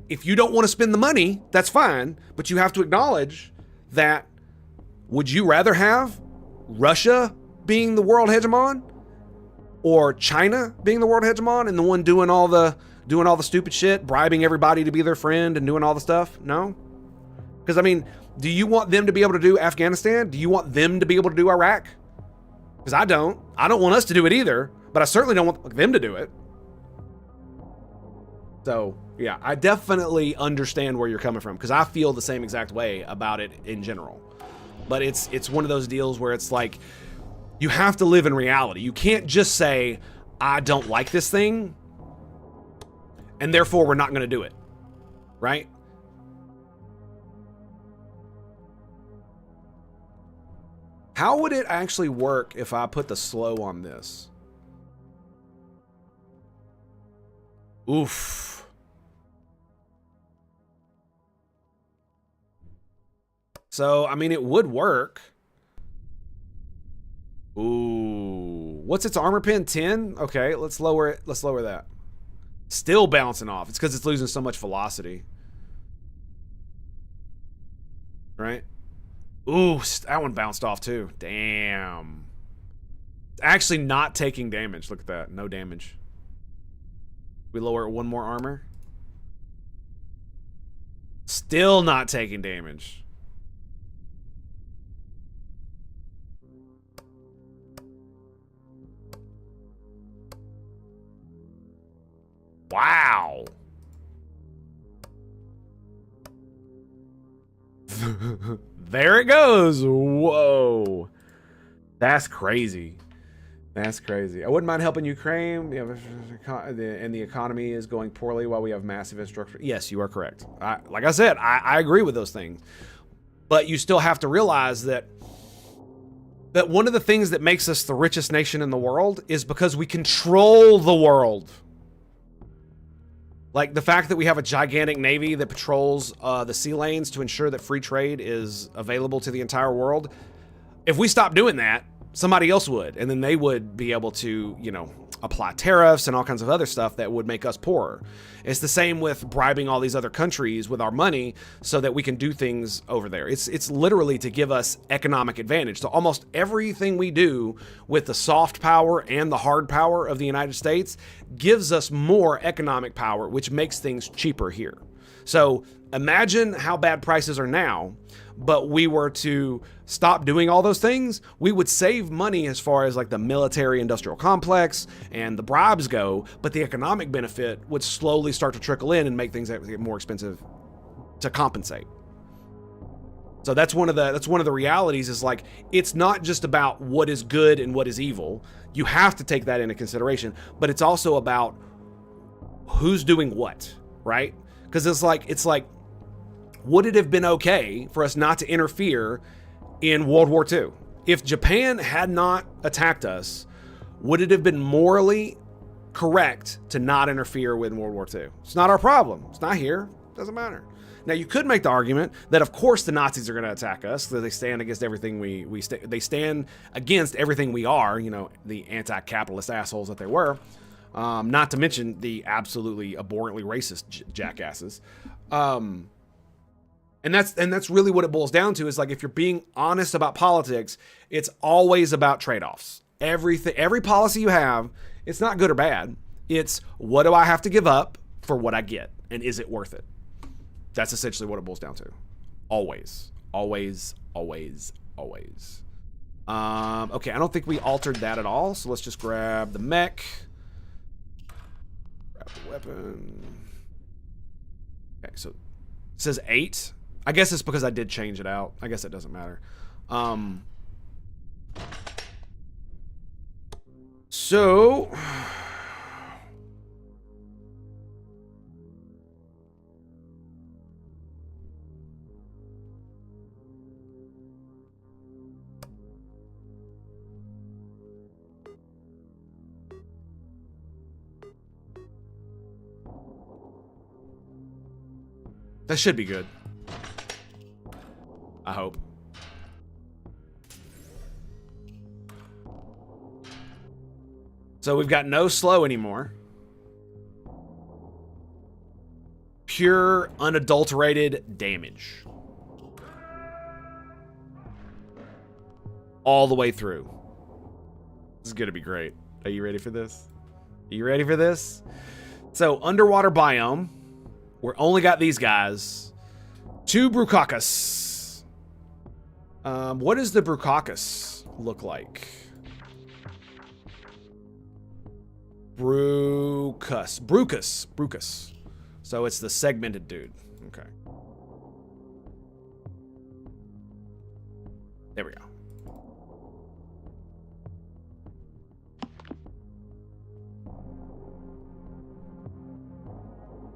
if you don't want to spend the money, that's fine, but you have to acknowledge that, would you rather have Russia being the world hegemon or China being the world hegemon and the one doing all the stupid shit, bribing everybody to be their friend and doing all the stuff? No? Because, do you want them to be able to do Afghanistan? Do you want them to be able to do Iraq? Because I don't want us to do it either, but I certainly don't want them to do it. So, yeah, I definitely understand where you're coming from because I feel the same exact way about it in general. But it's one of those deals where it's like, you have to live in reality. You can't just say, I don't like this thing, and therefore we're not going to do it, right? How would it actually work if I put the slow on this? Oof. So, it would work. Ooh. What's its armor pin? 10? Okay, let's lower it. Let's lower that. Still bouncing off. It's because it's losing so much velocity. Right? Ooh, that one bounced off too. Damn. It's actually not taking damage. Look at that. No damage. We lower it one more armor. Still not taking damage. Wow. There it goes. Whoa. That's crazy. That's crazy. I wouldn't mind helping Ukraine. And the economy is going poorly while we have massive infrastructure. Yes, you are correct. Like I said, I agree with those things. But you still have to realize that one of the things that makes us the richest nation in the world is because we control the world. Like the fact that we have a gigantic navy that patrols the sea lanes to ensure that free trade is available to the entire world. If we stop doing that, somebody else would, and then they would be able to, apply tariffs and all kinds of other stuff that would make us poorer. It's the same with bribing all these other countries with our money so that we can do things over there. It's literally to give us economic advantage. So almost everything we do with the soft power and the hard power of the United States gives us more economic power, which makes things cheaper here. So imagine how bad prices are now, but we were to stop doing all those things, we would save money as far as like the military industrial complex and the bribes go, but the economic benefit would slowly start to trickle in and make things get more expensive to compensate. So that's one of the realities is like, it's not just about what is good and what is evil. You have to take that into consideration, but it's also about who's doing what, right? Because it's like, would it have been okay for us not to interfere in World War II? If Japan had not attacked us, would it have been morally correct to not interfere with World War II? It's not our problem. It's not here. It doesn't matter. Now, you could make the argument that, of course, the Nazis are going to attack us, because they stand against everything they stand against everything we are, you know, the anti-capitalist assholes that they were. Not to mention the absolutely abhorrently racist jackasses. And that's really what it boils down to, is like, if you're being honest about politics, it's always about trade-offs. Every policy you have, it's not good or bad. It's, what do I have to give up for what I get? And is it worth it? That's essentially what it boils down to. Always. Always, always, always. Okay, I don't think we altered that at all, so let's just grab the mech. Grab the weapon. Okay, so it says 8. I guess it's because I did change it out. I guess it doesn't matter. So... that should be good. I hope. So we've got no slow anymore. Pure, unadulterated damage. All the way through. This is going to be great. Are you ready for this? Are you ready for this? So, underwater biome. We're only got these guys. 2 Brucacus. What does the Brucacus look like? Brucus. So it's the segmented dude. Okay. There we go.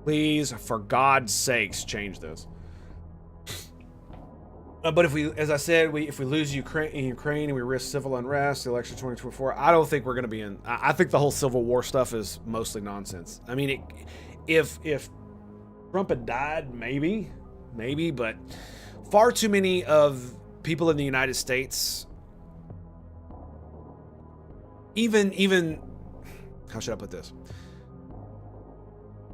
Please, for God's sakes, change this. But if we, as I said, if we lose Ukraine and we risk civil unrest, the election 2024, I don't think we're going to be in. I think the whole Civil War stuff is mostly nonsense. I mean, if Trump had died, maybe, but far too many of people in the United States, even how should I put this?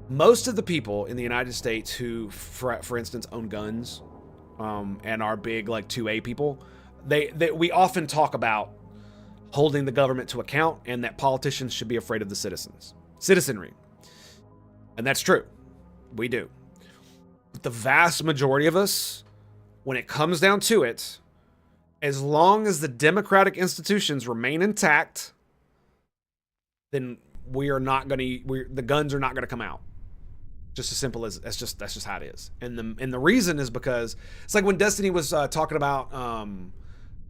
Most of the people in the United States who, for instance, own guns, and are big like 2A people, we often talk about holding the government to account and that politicians should be afraid of the citizenry. And that's true. We do. But the vast majority of us, when it comes down to it, as long as the democratic institutions remain intact, then the guns are not going to come out. Just as simple as that's just how it is. And the reason is because it's like when Destiny was talking about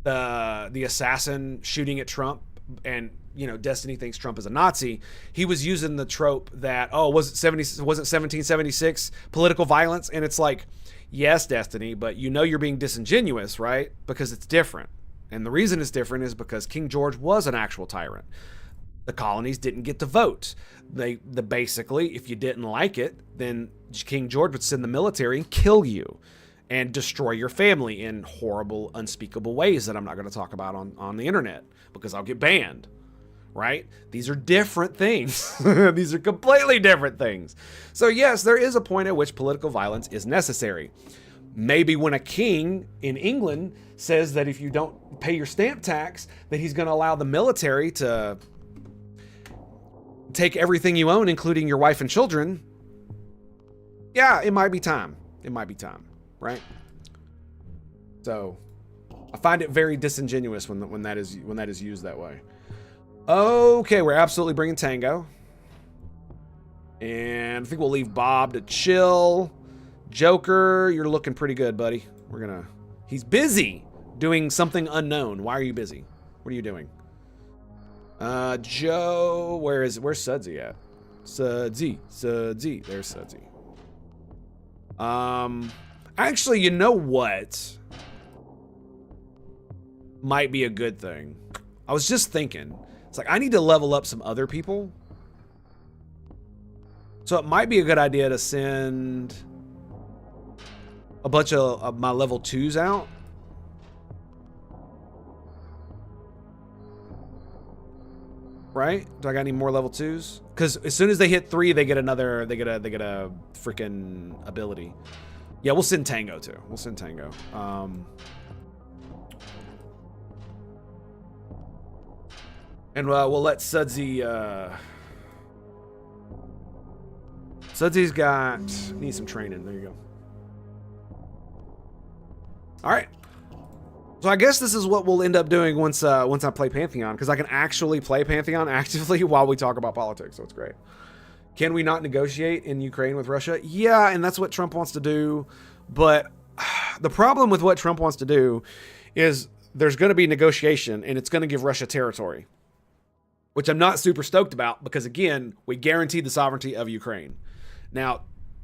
the assassin shooting at Trump, and you know Destiny thinks Trump is a Nazi. He was using the trope that wasn't 1776 political violence, and it's like, yes, Destiny, but you know you're being disingenuous, right? Because it's different. And the reason it's different is because King George was an actual tyrant. The colonies didn't get to vote. They basically, if you didn't like it, then King George would send the military and kill you and destroy your family in horrible, unspeakable ways that I'm not going to talk about on the internet because I'll get banned, right? These are different things. These are completely different things. So yes, there is a point at which political violence is necessary. Maybe when a king in England says that if you don't pay your stamp tax, that he's going to allow the military to take everything you own, including your wife and children. Yeah, it might be time. It might be time, right? So I find it very disingenuous when that is used that way. Okay, we're absolutely bringing Tango. And I think we'll leave Bob to chill. Joker, you're looking pretty good, buddy. He's busy doing something unknown. Why are you busy? What are you doing? Joe, where's Sudsy at? Sudsy. There's Sudsy. Actually, you know what? Might be a good thing. I was just thinking. It's like, I need to level up some other people. So it might be a good idea to send a bunch of my level 2s out. Right? Do I got any more level 2s? Because as soon as they hit 3, they get another. They get a freaking ability. Yeah, we'll send Tango too. We'll send Tango. And we'll let Sudsy. Sudsy's got needs some training. There you go. All right. So I guess this is what we'll end up doing once I play Pantheon, because I can actually play Pantheon actively while we talk about politics, so it's great. Can we not negotiate in Ukraine with Russia? Yeah, and that's what Trump wants to do, but the problem with what Trump wants to do is there's going to be negotiation, and it's going to give Russia territory, which I'm not super stoked about, because again, we guaranteed the sovereignty of Ukraine. Now,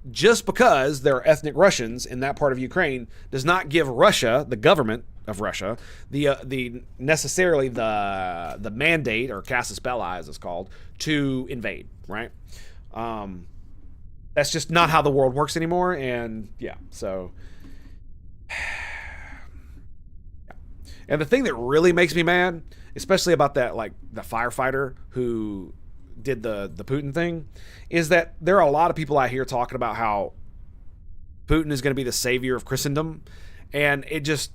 just because there are ethnic Russians in that part of Ukraine does not give Russia, the government of Russia, the necessarily the mandate, or casus belli as it's called, to invade, right? That's just not how the world works anymore, and yeah, so yeah. And the thing that really makes me mad, especially about that, like the firefighter who did the Putin thing, is that there are a lot of people out here talking about how Putin is going to be the savior of Christendom, and it just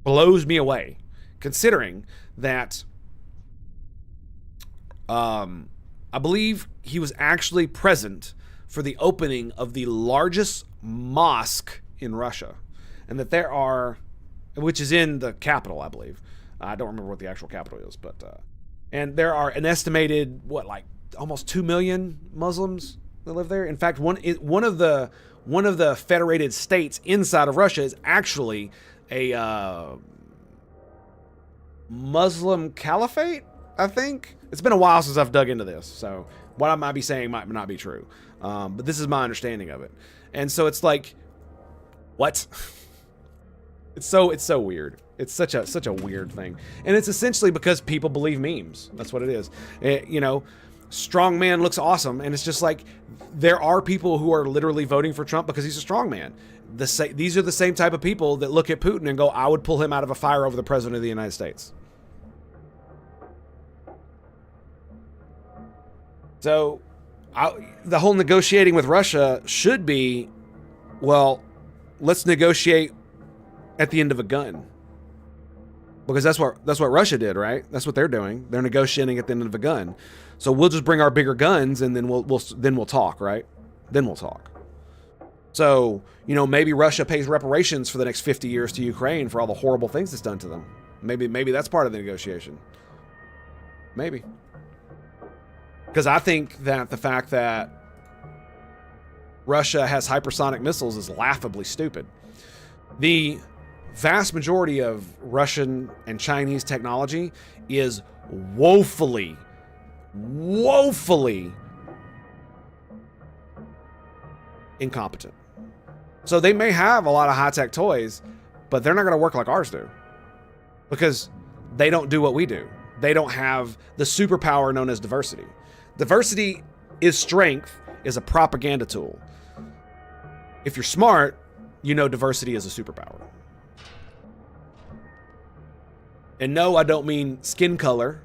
blows me away, considering that I believe he was actually present for the opening of the largest mosque in Russia, and that there are, which is in the capital, I believe. I don't remember what the actual capital is, but and there are an estimated like almost 2 million Muslims that live there. In fact, one of the federated states inside of Russia is actually a Muslim caliphate, I think. It's been a while since I've dug into this, so what I might be saying might not be true. But this is my understanding of it. And so it's like, what? It's so weird. It's such a weird thing. And it's essentially because people believe memes. That's what it is. You know, strong man looks awesome, and it's just like there are people who are literally voting for Trump because he's a strong man. These are the same type of people that look at Putin and go, I would pull him out of a fire over the president of the United States. So the whole negotiating with Russia should be, well, let's negotiate at the end of a gun. Because that's what Russia did, right? That's what they're doing. They're negotiating at the end of a gun. So we'll just bring our bigger guns, and then we'll talk, right? Then we'll talk. So, you know, maybe Russia pays reparations for the next 50 years to Ukraine for all the horrible things it's done to them. Maybe that's part of the negotiation. Maybe. Because I think that the fact that Russia has hypersonic missiles is laughably stupid. The vast majority of Russian and Chinese technology is woefully incompetent. So they may have a lot of high-tech toys, but they're not going to work like ours do, because they don't do what we do. They don't have the superpower known as diversity. Diversity is strength, is a propaganda tool. If you're smart, you know diversity is a superpower. And no, I don't mean skin color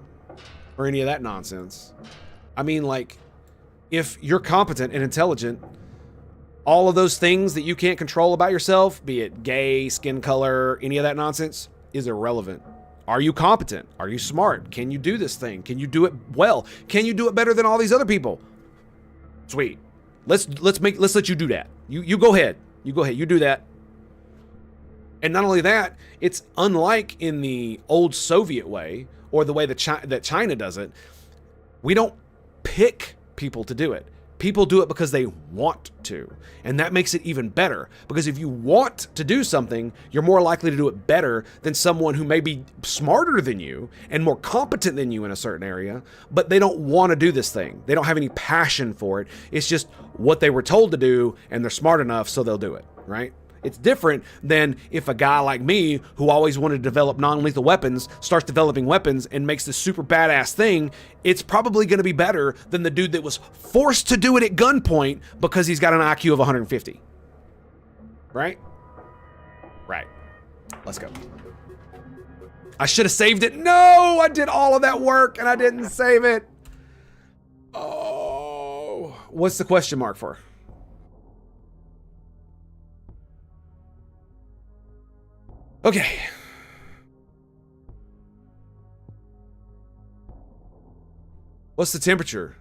or any of that nonsense. I mean, like, if you're competent and intelligent, all of those things that you can't control about yourself, be it gay, skin color, any of that nonsense, is irrelevant. Are you competent? Are you smart? Can you do this thing? Can you do it well? Can you do it better than all these other people? Sweet. Let's let you do that. You go ahead. You go ahead. You do that. And not only that, it's unlike in the old Soviet way, or the way that China does it. We don't pick people to do it. People do it because they want to. And that makes it even better. Because if you want to do something, you're more likely to do it better than someone who may be smarter than you and more competent than you in a certain area, but they don't want to do this thing. They don't have any passion for it. It's just what they were told to do, and they're smart enough, so they'll do it, right? It's different than if a guy like me, who always wanted to develop non-lethal weapons, starts developing weapons and makes this super badass thing. It's probably going to be better than the dude that was forced to do it at gunpoint because he's got an IQ of 150. Right? Right. Let's go. I should have saved it. No, I did all of that work and I didn't save it. Oh, what's the question mark for? Okay. What's the temperature?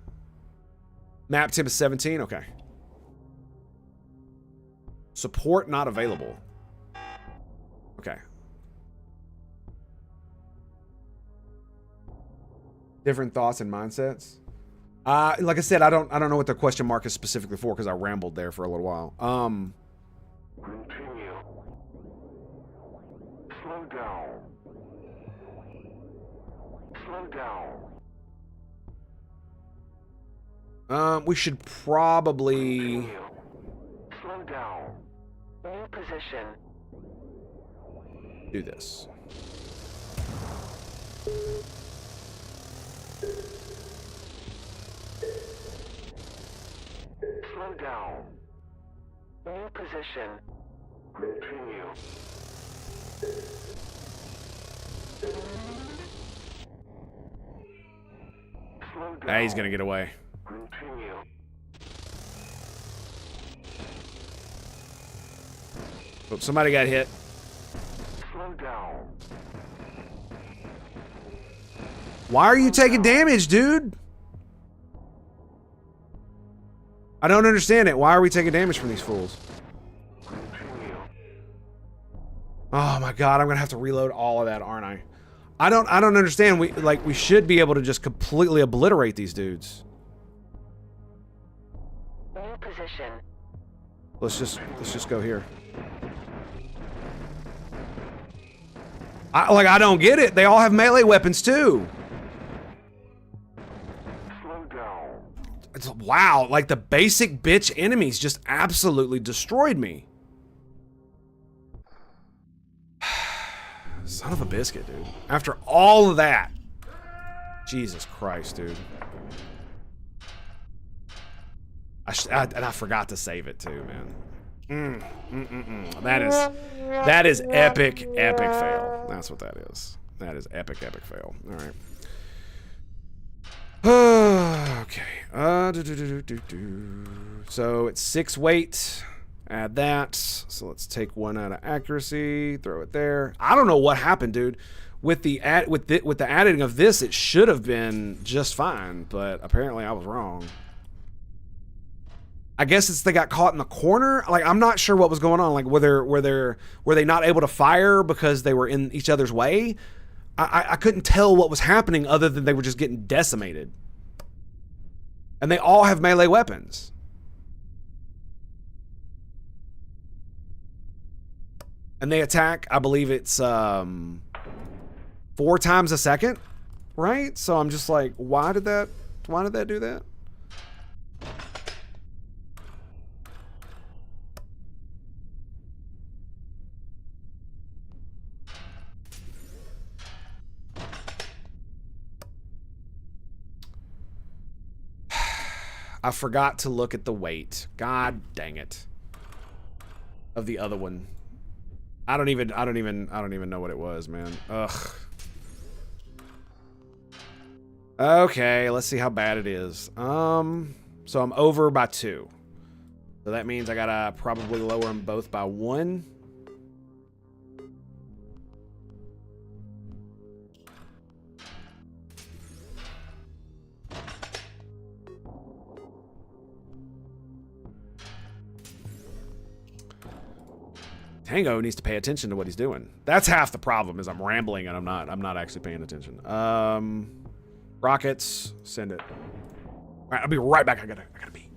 Map temp is 17. Okay. Support not available. Okay. Different thoughts and mindsets. Like I said, I don't know what the question mark is specifically for because I rambled there for a little while. Continue. Slow down. Slow down. We should probably Continue. Slow down. New position. do this. Slow down. New position. Continue. Slow down. Ah, he's gonna get away. Continue. Oh, somebody got hit. Slow down. Why are you taking damage, dude? I don't understand it. Why are we taking damage from these fools? Continue. Oh my god, I'm gonna have to reload all of that, aren't I? I don't understand. We should be able to just completely obliterate these dudes. New position. Let's just go here. I don't get it. They all have melee weapons too. Slow down. It's wow, like the basic bitch enemies just absolutely destroyed me. Son of a biscuit, dude. After all of that. Jesus Christ, dude. And I forgot to save it too, man. That is epic fail. That's what that is. That is epic fail. All right. Okay. So it's 6 weight. Add that. So let's take 1 out of accuracy. Throw it there. I don't know what happened, dude. With the adding of this, it should have been just fine, but apparently I was wrong. I guess it's they got caught in the corner. Like, I'm not sure what was going on. Like, were they not able to fire because they were in each other's way? I couldn't tell what was happening other than they were just getting decimated. And they all have melee weapons. And they attack, I believe it's 4 times a second, right? So I'm just like, why did that do that? I forgot to look at the weight. God dang it. Of the other one. I don't even know what it was, man. Ugh. Okay, let's see how bad it is. So I'm over by 2. So that means I gotta probably lower them both by 1. Tango needs to pay attention to what he's doing. That's half the problem, is I'm rambling and I'm not actually paying attention. Rockets, send it. All right, I'll be right back. I gotta pee.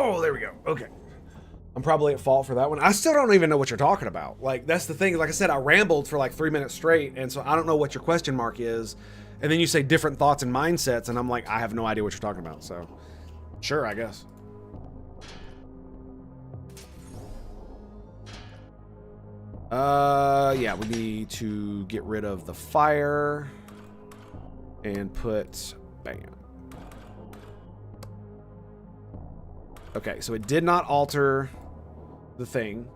Oh, there we go. Okay. I'm probably at fault for that one. I still don't even know what you're talking about. Like, that's the thing. Like I said, I rambled for like 3 minutes straight, and so I don't know what your question mark is. And then you say different thoughts and mindsets, and I'm like, I have no idea what you're talking about. So, sure, I guess. Yeah, we need to get rid of the fire and put bam. Okay, so it did not alter the thing.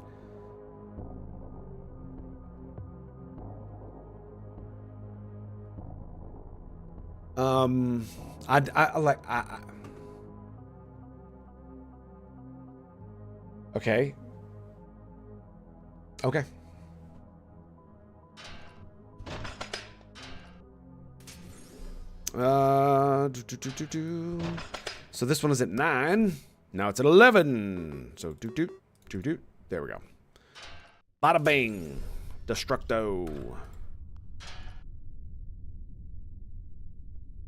Okay. Okay. So this one is at 9. Now it's at 11. So doot. There we go. Bada bing. Destructo.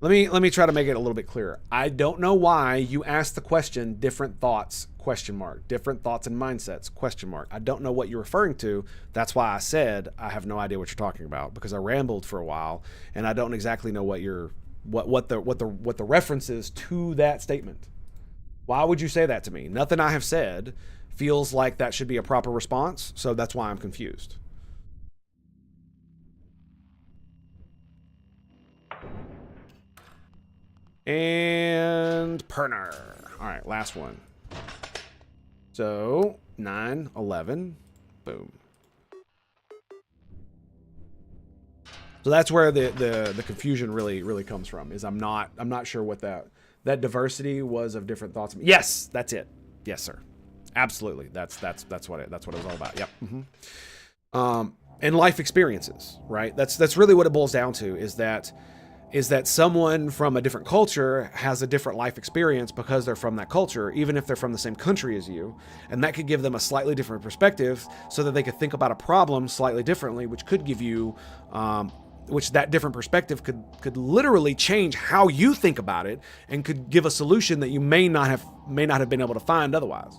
Let me try to make it a little bit clearer. I don't know why you asked the question different thoughts question mark, different thoughts and mindsets question mark. I don't know what you're referring to. That's why I said I have no idea what you're talking about, because I rambled for a while and I don't exactly know what the reference is to that statement. Why would you say that to me? Nothing I have said feels like that should be a proper response, so that's why I'm confused. And Perner. All right, last one. So 9, 11, boom. So that's where the confusion really comes from. Is I'm not sure what that diversity was of different thoughts. Yes, that's it. Yes, sir. Absolutely. That's what it was all about. Yep. Mm-hmm. And life experiences, right? That's really what it boils down to. Is that someone from a different culture has a different life experience because they're from that culture, even if they're from the same country as you. And that could give them a slightly different perspective so that they could think about a problem slightly differently, which could give you, which that different perspective could literally change how you think about it and could give a solution that you may not have been able to find otherwise.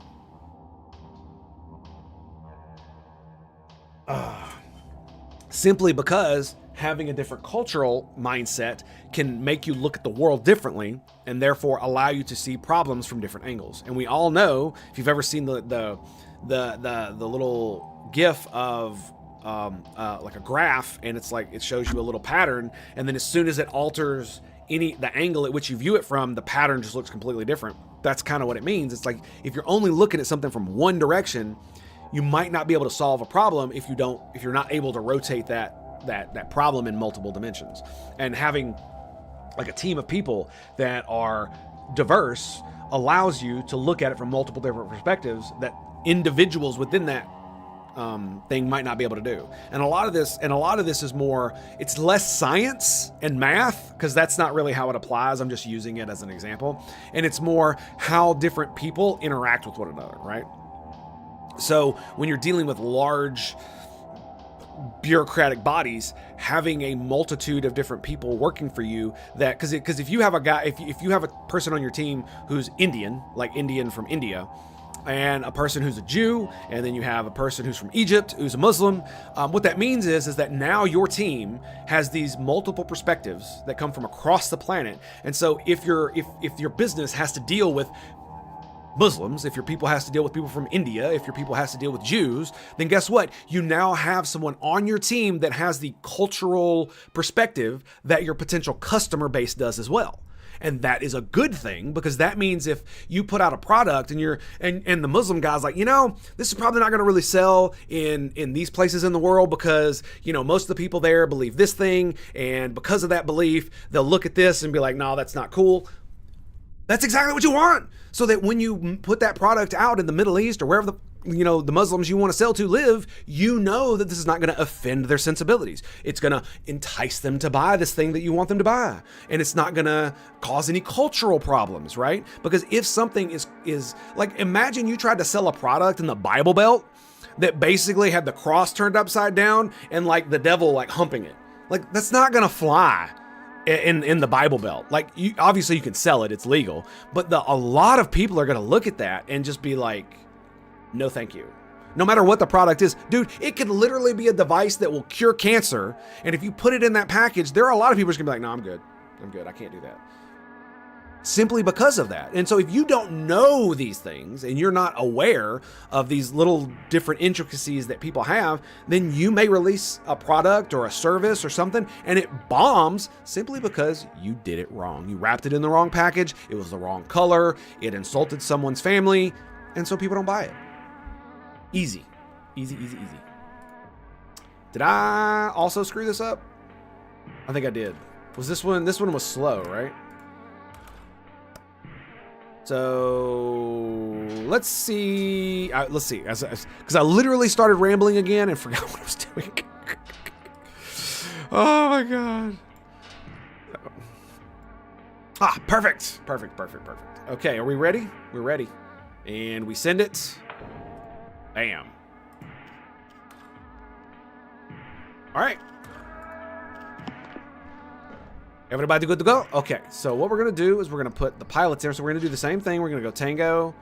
Simply because having a different cultural mindset can make you look at the world differently and therefore allow you to see problems from different angles. And we all know, if you've ever seen the little GIF of like a graph, and it's like it shows you a little pattern, and then as soon as it alters the angle at which you view it from, the pattern just looks completely different. That's kind of what it means. It's like if you're only looking at something from one direction, you might not be able to solve a problem if you're not able to rotate that problem in multiple dimensions. And having like a team of people that are diverse allows you to look at it from multiple different perspectives that individuals within that thing might not be able to do. And a lot of this is more, it's less science and math, because that's not really how it applies. I'm just using it as an example. And it's more how different people interact with one another, right? So when you're dealing with large bureaucratic bodies, having a multitude of different people working for you, that because if you have a guy, if you have a person on your team who's Indian, like Indian from India, and a person who's a Jew, and then you have a person who's from Egypt, who's a Muslim, what that means is that now your team has these multiple perspectives that come from across the planet. And so if your business has to deal with Muslims, if your people has to deal with people from India, if your people has to deal with Jews, then guess what? You now have someone on your team that has the cultural perspective that your potential customer base does as well. And that is a good thing, because that means if you put out a product and the Muslim guy's like, this is probably not going to really sell in these places in the world because, most of the people there believe this thing. And because of that belief, they'll look at this and be like, no, that's not cool. That's exactly what you want. So that when you put that product out in the Middle East or wherever the Muslims you want to sell to live, that this is not going to offend their sensibilities. It's going to entice them to buy this thing that you want them to buy. And it's not going to cause any cultural problems, right? Because if something is like, imagine you tried to sell a product in the Bible Belt that basically had the cross turned upside down and like the devil like humping it. Like, that's not going to fly in the Bible Belt. Like, obviously you can sell it, it's legal, but a lot of people are going to look at that and just be like, no thank you. No matter what the product is, dude, it could literally be a device that will cure cancer, and if you put it in that package, there are a lot of people who's going to be like, no, I'm good, I can't do that. Simply because of that. And so if you don't know these things and you're not aware of these little different intricacies that people have, then you may release a product or a service or something and it bombs simply because you did it wrong. You wrapped it in the wrong package, it was the wrong color, it insulted someone's family, and so people don't buy it. Easy. Easy. Did I also screw this up? I think I did. Was this one was slow, right? So let's see. Because I literally started rambling again and forgot what I was doing. Oh my god. Perfect. Okay, are we ready? We're ready. And we send it. Bam. All right. Everybody good to go? Okay, so what we're going to do is we're going to put the pilots there. So we're going to do the same thing. We're going to go Tango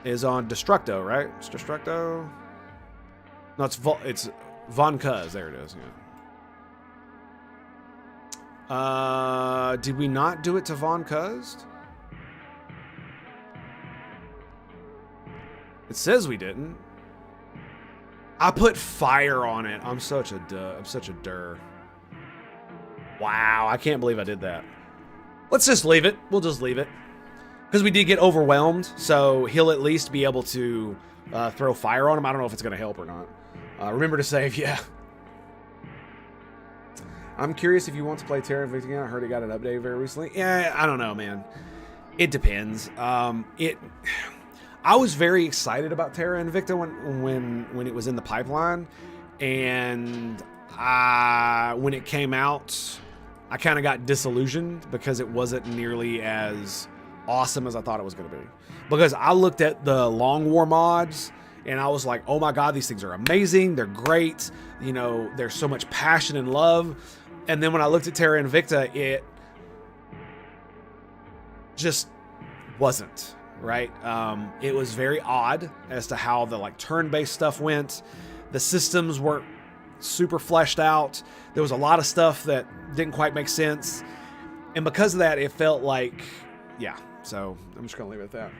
is on Destructo, right? It's Destructo. No, it's Von Cuz. There it is. Yeah. Did we not do it to Von Cuz? It says we didn't. I put fire on it. I'm such a dur. Wow, I can't believe I did that. Let's just leave it. We'll just leave it. Because we did get overwhelmed, so he'll at least be able to throw fire on him. I don't know if it's going to help or not. Remember to save, yeah. I'm curious if you want to play Terra Invicta again. I heard it got an update very recently. Yeah, I don't know, man. It depends. I was very excited about Terra Invicta when it was in the pipeline. And when it came out, I kind of got disillusioned because it wasn't nearly as awesome as I thought it was going to be. Because I looked at the Long War mods and I was like, oh my god, these things are amazing, they're great, you know, there's so much passion and love. And then when I looked at Terra Invicta, it just wasn't, right? It was very odd as to how the like turn-based stuff went. The systems weren't super fleshed out. There was a lot of stuff that didn't quite make sense, and because of that, it felt like, yeah. So I'm just gonna leave it at that.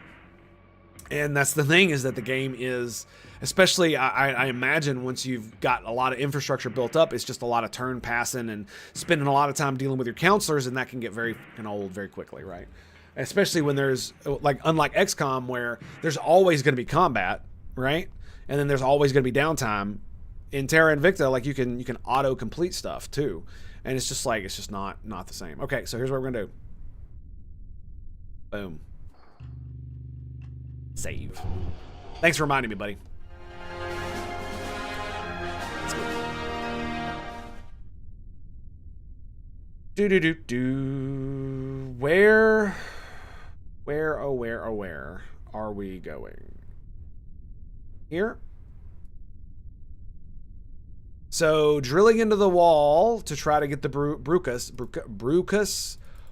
And that's the thing, is that the game is, especially I imagine once you've got a lot of infrastructure built up, it's just a lot of turn passing and spending a lot of time dealing with your counselors, and that can get very old very quickly, right? Especially when there's, like, unlike XCOM where there's always going to be combat, right? And then there's always going to be downtime. In Terra Invicta, like, you can auto complete stuff too, and it's just like, it's just not the same. Okay, so here's what we're gonna do. Boom. Save. Thanks for reminding me, buddy. Let's go. Where are we going? Here. So drilling into the wall to try to get the Brucus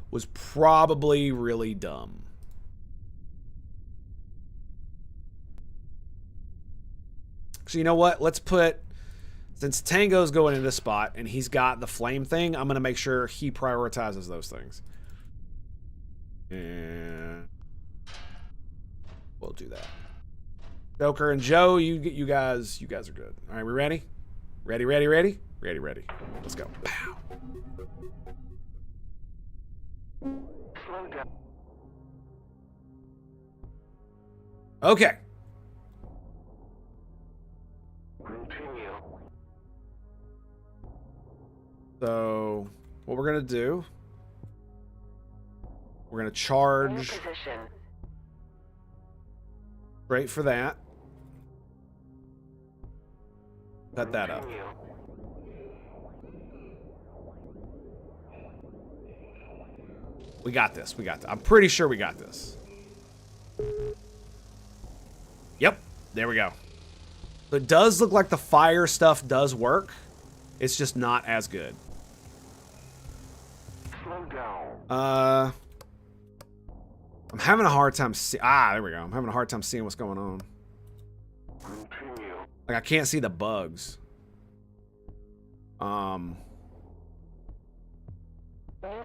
was probably really dumb. So you know what? Let's put, since Tango's going in this spot and he's got the flame thing, I'm going to make sure he prioritizes those things. And we'll do that. Joker and Joe, you guys are good. All right, we ready? Ready. Let's go. Pow. Slow down. Okay. Continue. So, what we're going to do, we're going to charge straight for that. Cut that up. We got this. I'm pretty sure we got this. Yep. There we go. So it does look like the fire stuff does work. It's just not as good. Slow I'm having a hard time there we go. I'm having a hard time seeing what's going on. Continue. Like, I can't see the bugs. New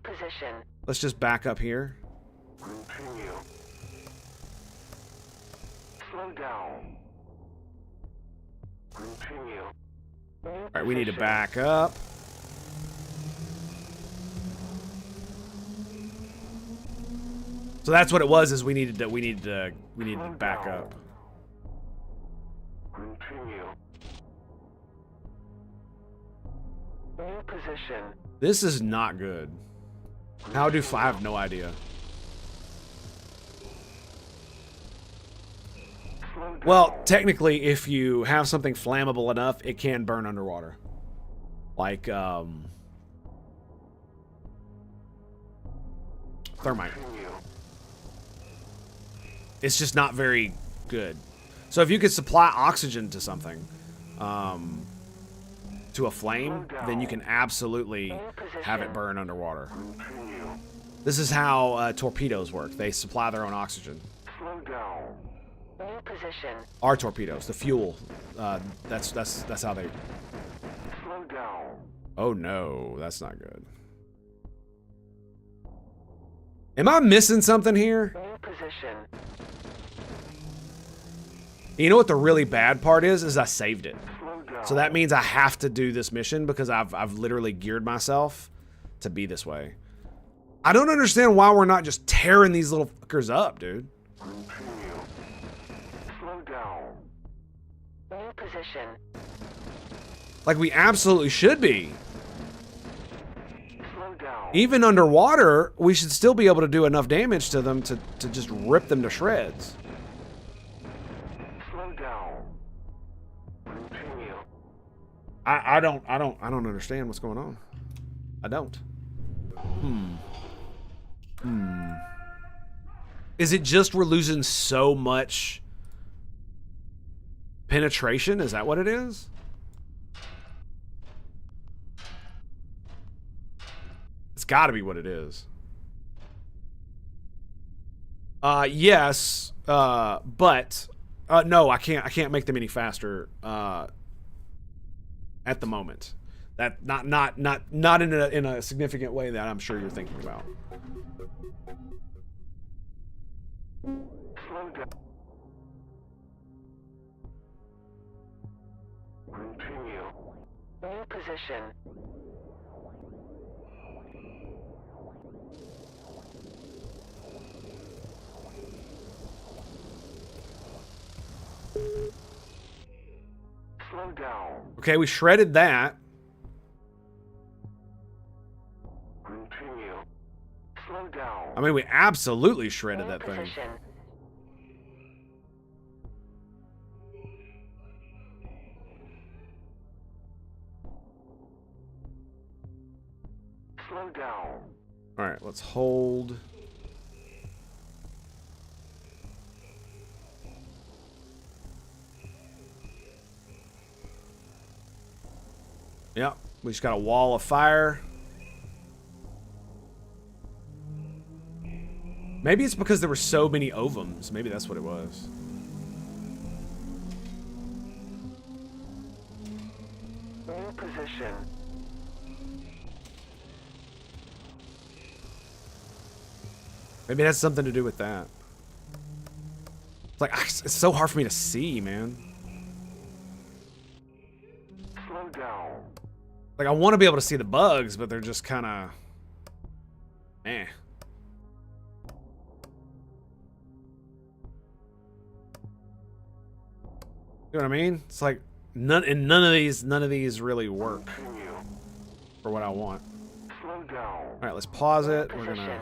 position. Let's just back up here. Continue. Slow down. Continue. All right, we need to back up. So that's what it was. Is we needed to back up. Continue. New position. This is not good. How do I have no idea. Slow down. Well, technically, if you have something flammable enough, it can burn underwater. Like thermite. Continue. It's just not very good. So if you could supply oxygen to something, to a flame, then you can absolutely have it burn underwater. Continue. This is how torpedoes work. They supply their own oxygen. Slow down. New position. Our torpedoes, the fuel, that's how they. Slow down. Oh no, that's not good. Am I missing something here? New position. You know what the really bad part is? Is I saved it. Slow down. So that means I have to do this mission because I've literally geared myself to be this way. I don't understand why we're not just tearing these little fuckers up, dude. Continue. Slow down. New position. Like, we absolutely should be. Slow down. Even underwater, we should still be able to do enough damage to them to just rip them to shreds. Slow down. Continue. I don't understand what's going on. I don't. Is it just we're losing so much penetration? Is that what it is? It's got to be what it is. Yes, but no, I can't make them any faster at the moment. That not in a significant way that I'm sure you're thinking about. Slow down. Continue. New position. Slow down. Okay, we shredded that. Continue. Slow down. I mean, we absolutely shredded New that thing. position. Slow down. All right, let's hold. Yep, we just got a wall of fire. Maybe it's because there were so many ovums. Maybe that's what it was. New position. Maybe it has something to do with that. It's like, it's so hard for me to see, man. Slow down. Like, I want to be able to see the bugs, but they're just kind of... eh. You know what I mean? It's like, none of these really work Continue. for what I want. Slow down. All right, let's pause it. We're Position. gonna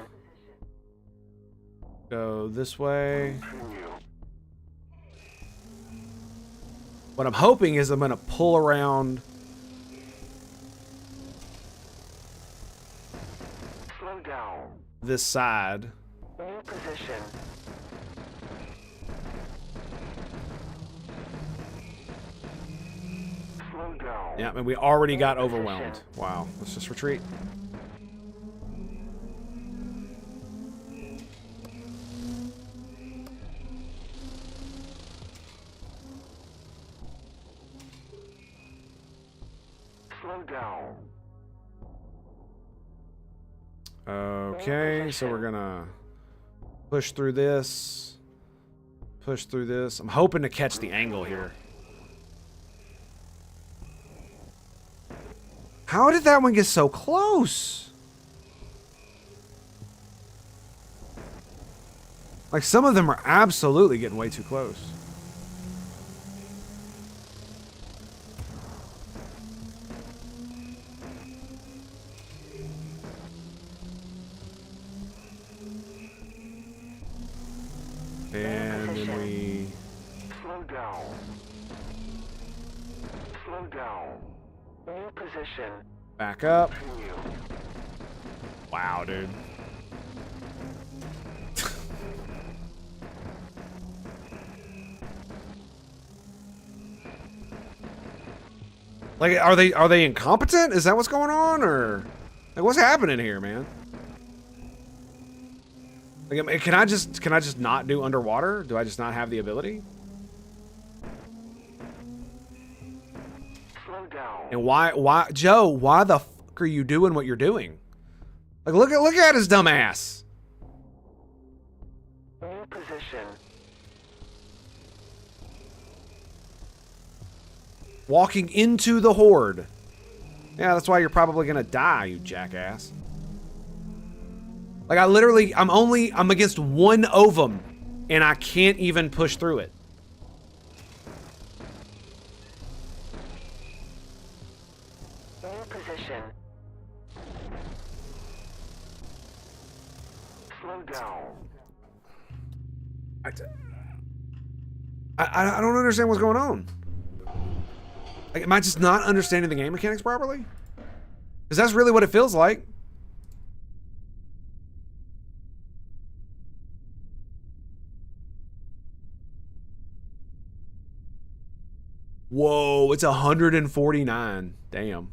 go this way. Continue. What I'm hoping is I'm gonna pull around. Slow down. This side. New position. Slow down. Yeah, and we already got overwhelmed. Wow. Let's just retreat. Slow down. Okay, so we're gonna push through this. Push through this. I'm hoping to catch the angle here. How did that one get so close? Like, some of them are absolutely getting way too close. And then we... Slow down. Slow down. New position. back up. Continue. Wow, dude. Like, are they incompetent? Is that what's going on, or like what's happening here, man? Like, can I just not do underwater? Do I just not have the ability? Slow down. And why, Joe? Why the fuck are you doing what you're doing? Like, look at his dumb ass. New position. Walking into the horde. Yeah, that's why you're probably gonna die, you jackass. Like, I'm against one ovum, and I can't even push through it. New position. Slow down. I don't understand what's going on. Like, am I just not understanding the game mechanics properly? Because that's really what it feels like. Whoa, it's 149. Damn.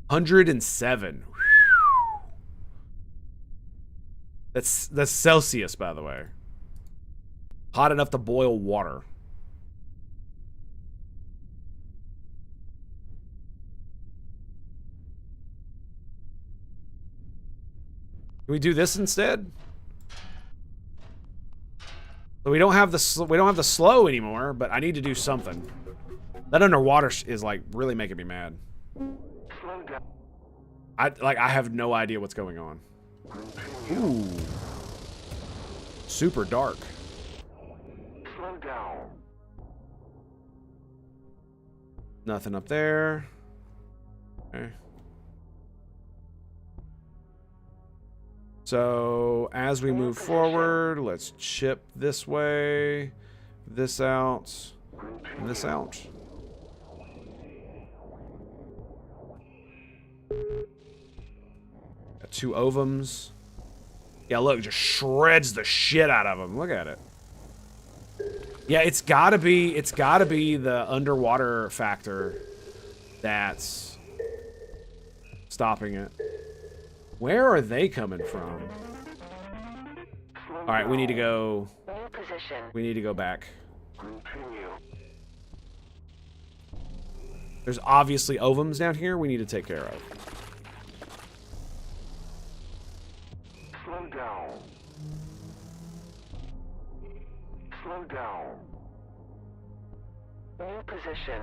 $107. That's Celsius, by the way. Hot enough to boil water. Can we do this instead? So we don't have the slow anymore, but I need to do something. That underwater is like really making me mad. Slow down. I have no idea what's going on. Ooh. Super dark. Slow down. Nothing up there. Okay. So as we move forward, let's chip this way, this out, and this out. Got 2 ovums. Yeah, look, just shreds the shit out of them. Look at it. Yeah, it's gotta be the underwater factor that's stopping it. Where are they coming from? All right, we need to go. New position. We need to go back. Continue. There's obviously ovums down here we need to take care of. Slow down. Slow down. New position.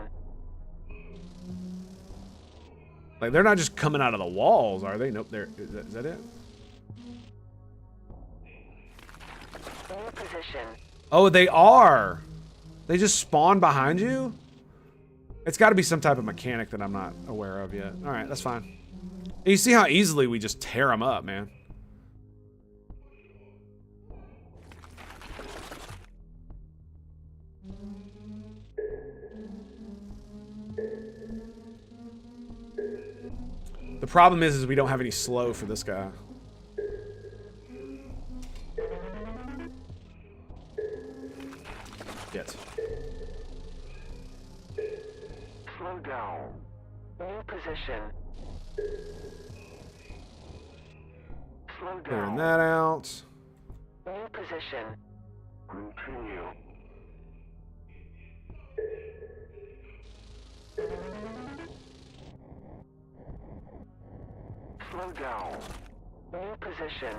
Like, they're not just coming out of the walls, are they? Nope. Is that it? New position. Oh, they are. They just spawn behind you? It's got to be some type of mechanic that I'm not aware of yet. All right, that's fine. And you see how easily we just tear them up, man. The problem is we don't have any slow for this guy. Yet. Slow down. New position. Slow Clearing down. that out. New position. Continue. Slow down. New position.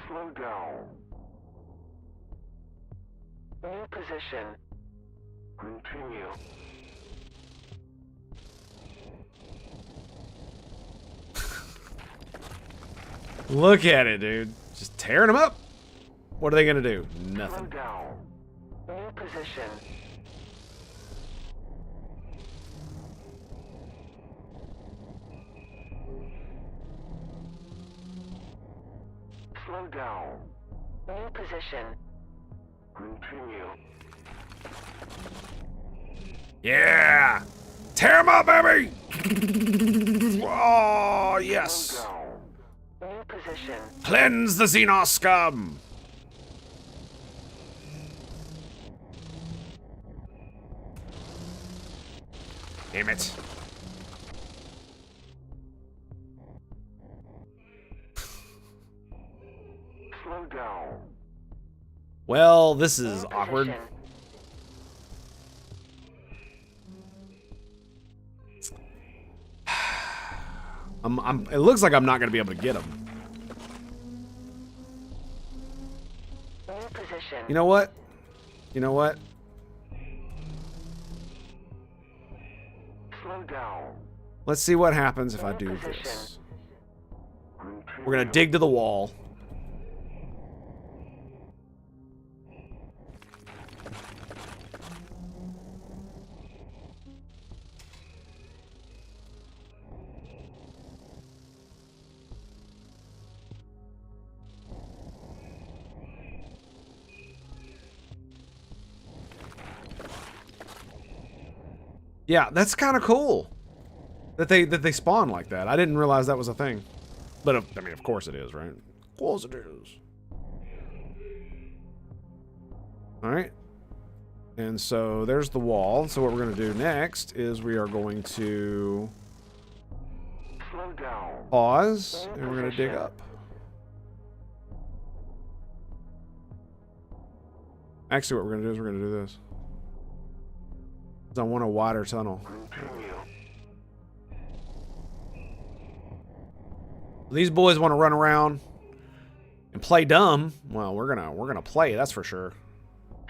Slow down. New position. Continue. Look at it, dude. Just tearing them up. What are they gonna do? Slow Nothing. down. New position. Slow down. New position. Continue. Yeah! Tear them up, baby! Oh, yes! Slow down. New position. Cleanse the xeno scum! Damn it. Slow down. Well, this is New awkward. position. It looks like I'm not gonna be able to get them. New position. You know what? You know what? Slow down. Let's see what happens if I do this. We're gonna dig to the wall. Yeah, that's kind of cool that they spawn like that. I didn't realize that was a thing, but I mean, of course it is, right? Of course it is. All right, and so there's the wall. So what we're gonna do next is we are going to Slow down. pause and we're gonna dig up. Actually, what we're gonna do is we're gonna do this. 'Cause I want a wider tunnel. Continue. These boys want to run around and play dumb. Well, we're gonna play, that's for sure.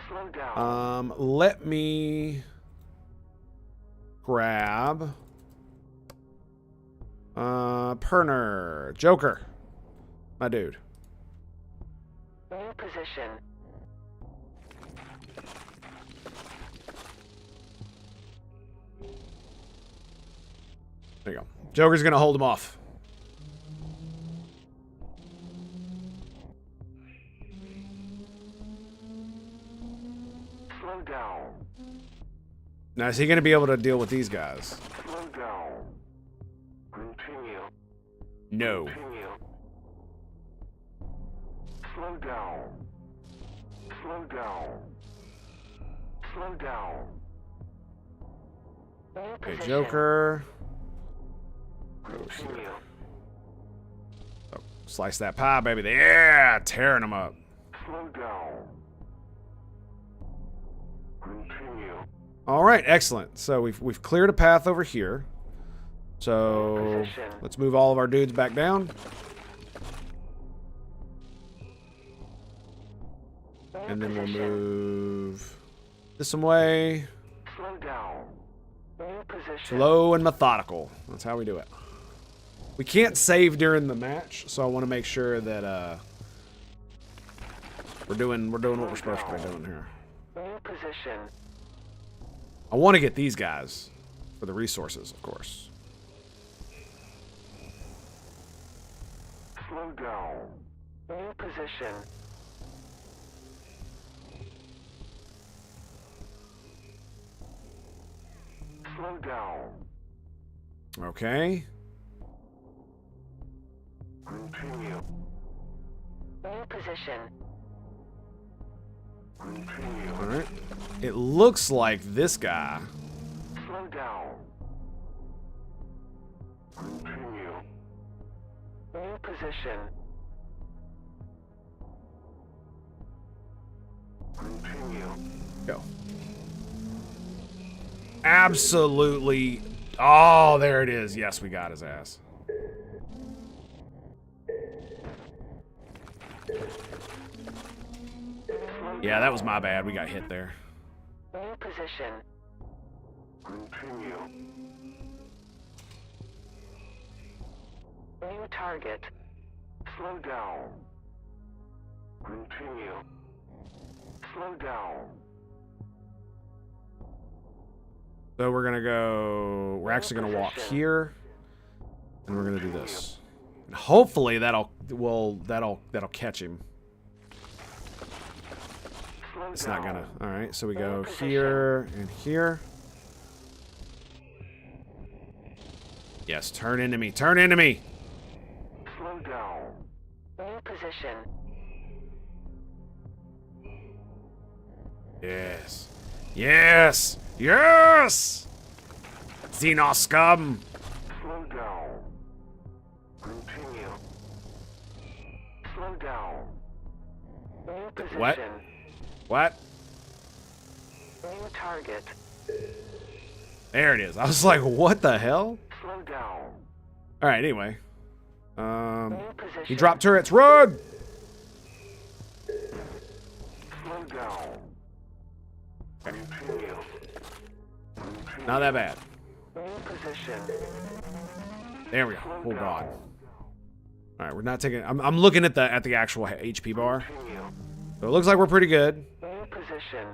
Slow down. Let me grab Perner, Joker, my dude. New position. There you go. Joker's gonna hold him off. Slow down. Now, is he gonna be able to deal with these guys? Slow down. Continue. No. Continue. Slow down. Slow down. Slow down. New Okay, position. Joker. Continue. Oh, slice that pie, baby. Yeah, tearing them up. Slow down. Continue. All right, excellent. So we've cleared a path over here. So Position. let's move all of our dudes back down, New and then we'll position. move this some way. Slow down. New position. Slow and methodical. That's how we do it. We can't save during the match, so I want to make sure that we're doing what we're supposed to be doing here. New position. I want to get these guys for the resources, of course. Slow down. New position. Slow down. Okay. Continue. New position. Continue. All right. It looks like this guy. Slow down. Continue. New position. Continue. Go. Absolutely. Oh, there it is. Yes, we got his ass. Yeah, that was my bad. We got hit there. New position. Continue. New target. Slow down. Continue. Slow down. So we're gonna go. We're actually gonna walk Position. here, and we're gonna do this. And hopefully that'll catch him. Slow It's down. not gonna. All right, so we go Position. here and here. Yes, turn into me. Turn into me. Slow down. New position. Yes. Yes. Yes. Xeno scum. Slow down. Continue. Slow down. New position. What? What? New target. There it is. I was like, what the hell? Slow down. All right. Anyway, New position. he dropped turrets. Run! Slow down. Continue. Not that bad. New position. There we go. Oh god. All right, we're not taking. I'm looking at the actual HP bar. Continue. So it looks like we're pretty good. New position.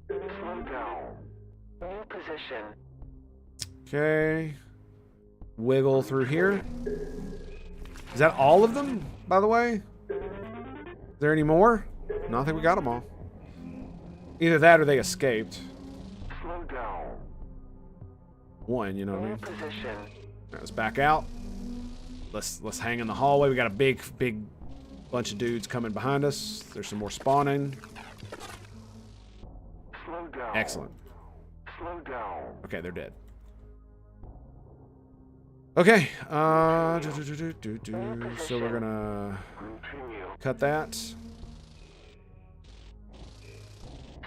Slow down. New position. Okay. Wiggle through here. Is that all of them, by the way? Is there any more? No, I think we got them all. Either that or they escaped. Slow down. One, you know what I New mean? position. Let's back out. Let's hang in the hallway. We got a big bunch of dudes coming behind us. There's some more spawning. Slow down. Excellent. Slow down. Okay, they're dead. Okay. So we're gonna Continue. cut that.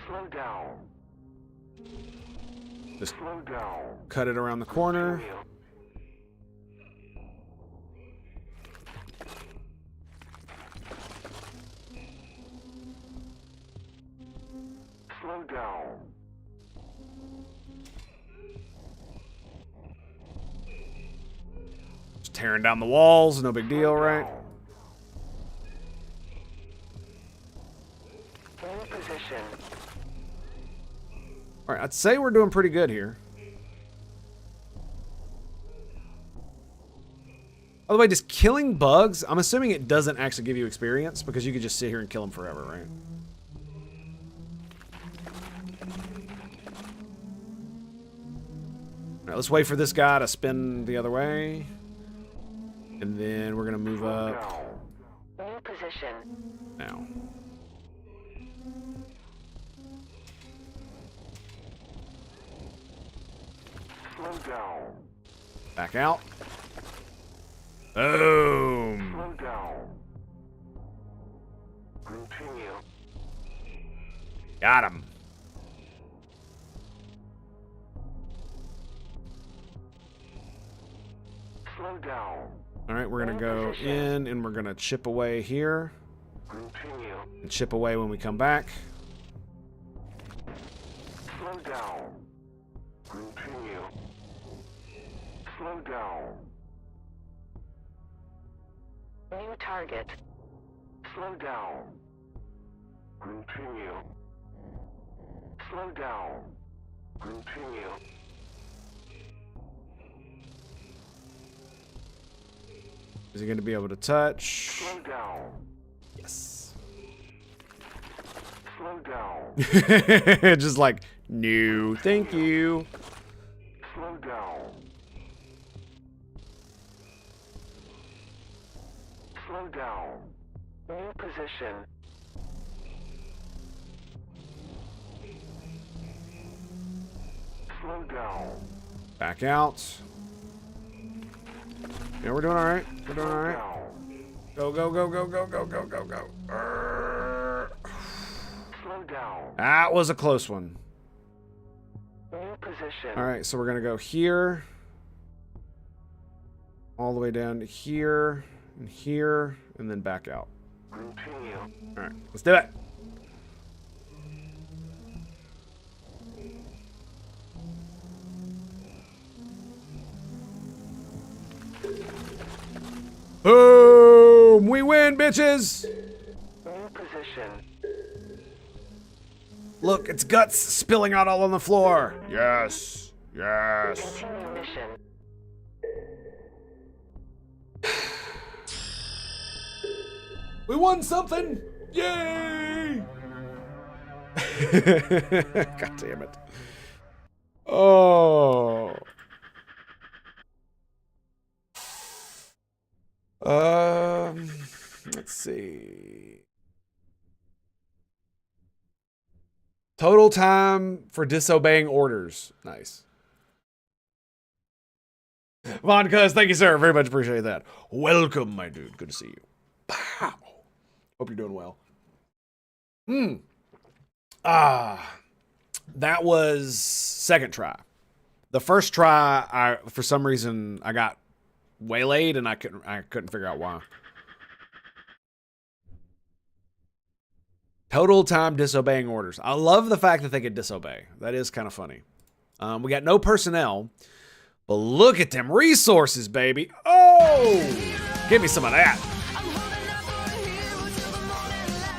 Slow down. Just Slow down. cut it around the corner. Continue. Slow down. Just tearing down the walls. No big deal, right? New position. All right. I'd say we're doing pretty good here. By the way, just killing bugs, I'm assuming it doesn't actually give you experience because you could just sit here and kill them forever, right? All right, let's wait for this guy to spin the other way. And then we're going to move up Down. New position. now. Slow down. Back out. Boom. Slow down. Continue. Got him. Slow down. All right, we're going to go in and we're going to chip away here Continue. and chip away when we come back. Slow down. Continue. Slow down. New target. Slow down. Continue. Slow down. Continue. Is he going to be able to touch? Slow down. Yes. Slow down. Just like, no, thank you. Slow down. Slow down. New position. Slow down. Back out. Yeah, we're doing all right. We're doing all right. Down. Go, go, go, go, go, go, go, go, go. Slow down. That was a close one. New position. All right, so we're going to go here. All the way down to here, and then back out. Continue. All right, let's do it. Boom! We win, bitches! New position. Look, it's guts spilling out all on the floor. Yes. Yes. Continue mission. We won something! Yay! God damn it. Oh. Let's see. Total time for disobeying orders. Nice. Von Cuz, thank you, sir. Very much appreciate that. Welcome, my dude. Good to see you. Pow. Hope you're doing well. That was second try. The first try, for some reason, I got waylaid and I couldn't figure out why. Total time disobeying orders. I love the fact that they could disobey. That is kind of funny. We got no personnel, but look at them resources, baby. Oh, give me some of that.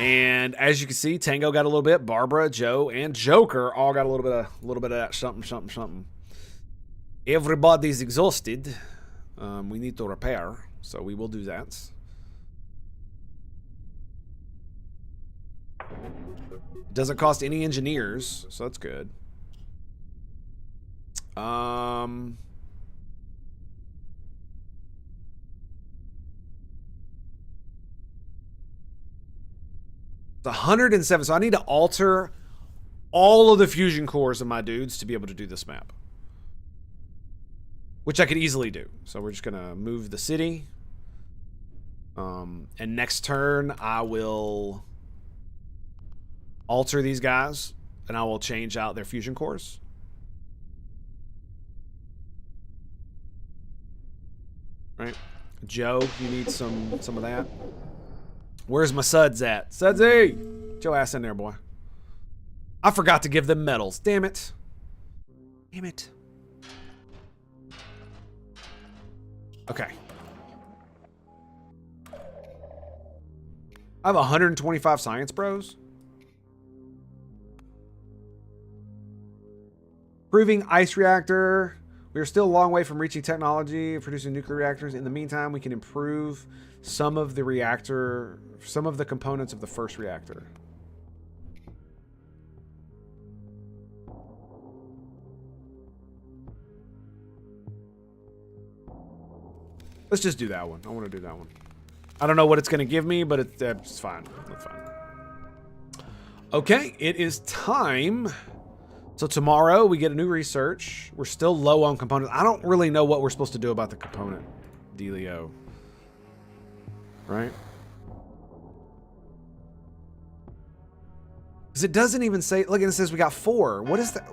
And as you can see, Tango got a little bit. Barbara, Joe, and Joker all got a little bit of that something. Everybody's exhausted. We need to repair, so we will do that. Doesn't cost any engineers, so that's good. It's 107, so I need to alter all of the fusion cores of my dudes to be able to do this map. Which I could easily do. So we're just gonna move the city. And next turn I will alter these guys and I will change out their fusion cores. Right? Joe, you need some of that. Where's my Suds at? Sudsy! Get your ass in there, boy. I forgot to give them medals. Damn it. Damn it. Okay. I have 125 science bros. Proving ice reactor. We are still a long way from reaching technology of producing nuclear reactors. In the meantime, we can improve some of the components of the first reactor. Let's just do that one. I want to do that one. I don't know what it's going to give me, but it's fine. It's fine. Okay, it is time. So tomorrow we get a new research. We're still low on components. I don't really know what we're supposed to do about the component dealio. Right? Because it doesn't even say, look, it says we got 4. What is that?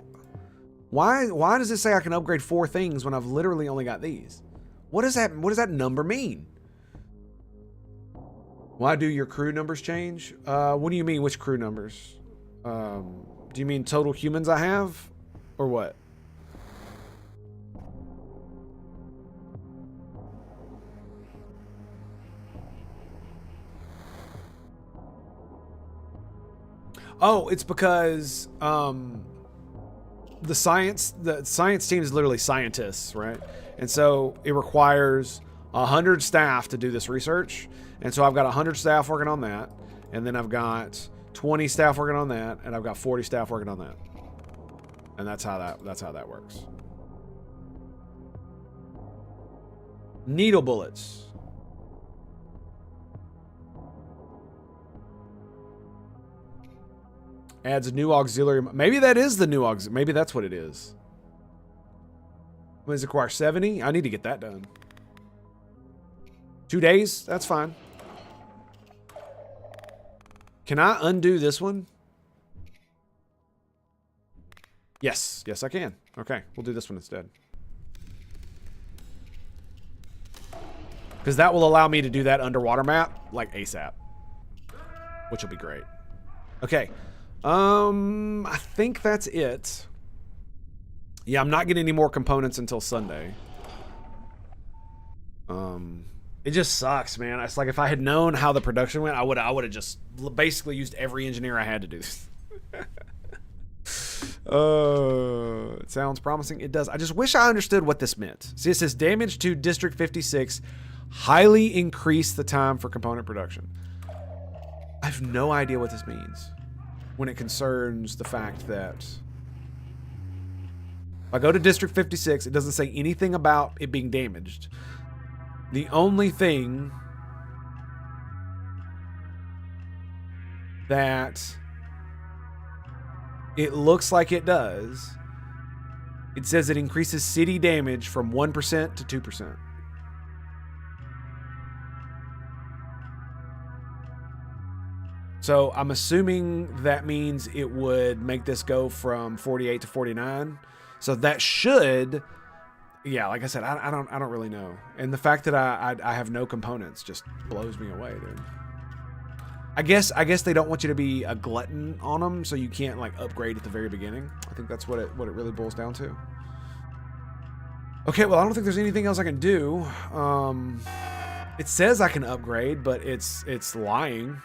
Why does it say I can upgrade 4 things when I've literally only got these? What does that number mean? Why do your crew numbers change? What do you mean, which crew numbers? Do you mean total humans I have? Or what? Oh, it's because the science team is literally scientists, right? And so it requires 100 staff to do this research. And so I've got 100 staff working on that. And then I've got 20 staff working on that. And I've got 40 staff working on that. And that's how that works. Needle bullets. Adds a new auxiliary. Maybe that is the new auxiliary. Maybe that's what it is. What does it require? 70? I need to get that done. 2 days? That's fine. Can I undo this one? Yes. Yes, I can. Okay, we'll do this one instead. Because that will allow me to do that underwater map, like, ASAP. Which will be great. Okay. I think that's it. Yeah, I'm not getting any more components until Sunday. It just sucks, man. It's like if I had known how the production went, I would have just basically used every engineer I had to do this. It sounds promising. It does. I just wish I understood what this meant. See, it says damage to District 56 highly increased the time for component production. I have no idea what this means when it concerns the fact that if I go to District 56, it doesn't say anything about it being damaged. The only thing that it looks like it does, it says it increases city damage from 1% to 2%. So I'm assuming that means it would make this go from 48 to 49. So that should, yeah, like I said, I don't really know. And the fact that I have no components just blows me away, dude. I guess they don't want you to be a glutton on them, so you can't like upgrade at the very beginning. I think that's what it really boils down to. Okay, well, I don't think there's anything else I can do. It says I can upgrade, but it's lying.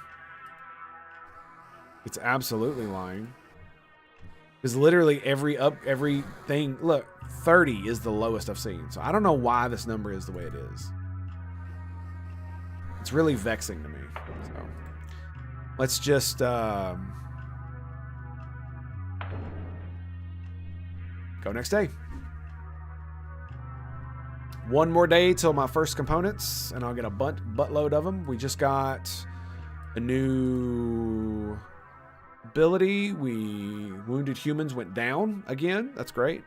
It's absolutely lying. Because literally everything, look, 30 is the lowest I've seen. So I don't know why this number is the way it is. It's really vexing to me. So let's just go next day. One more day till my first components, and I'll get a buttload of them. We just got a new ability. Wounded humans went down again. That's great.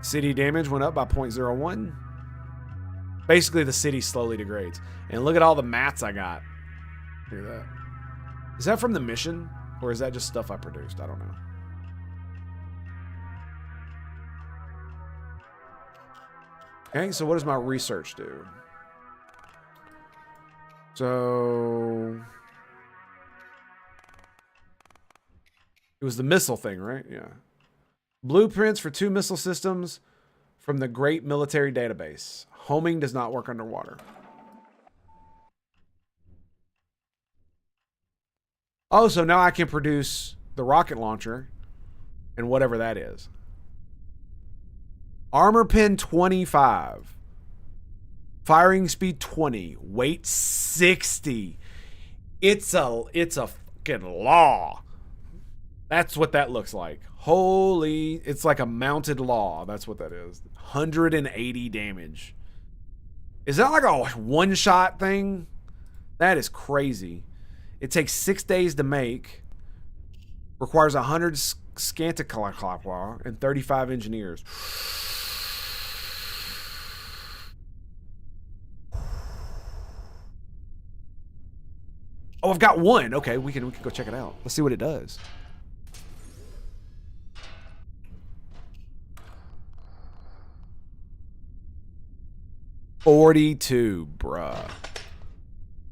City damage went up by 0.01. Basically, the city slowly degrades. And look at all the mats I got. Look at that. Is that from the mission? Or is that just stuff I produced? I don't know. Okay, so what does my research do? So it was the missile thing, right? Yeah. Blueprints for 2 missile systems from the Great Military Database. Homing does not work underwater. Oh, so now I can produce the rocket launcher and whatever that is. Armor pin 25. Firing speed 20. Weight 60. It's a fucking law. That's what that looks like. Holy, it's like a mounted law. That's what that is. 180 damage. Is that like a one-shot thing? That is crazy. It takes 6 days to make. Requires 100 scanticlaclaclaw and 35 engineers. Oh, I've got one. Okay, we can go check it out. Let's see what it does. $42, bruh.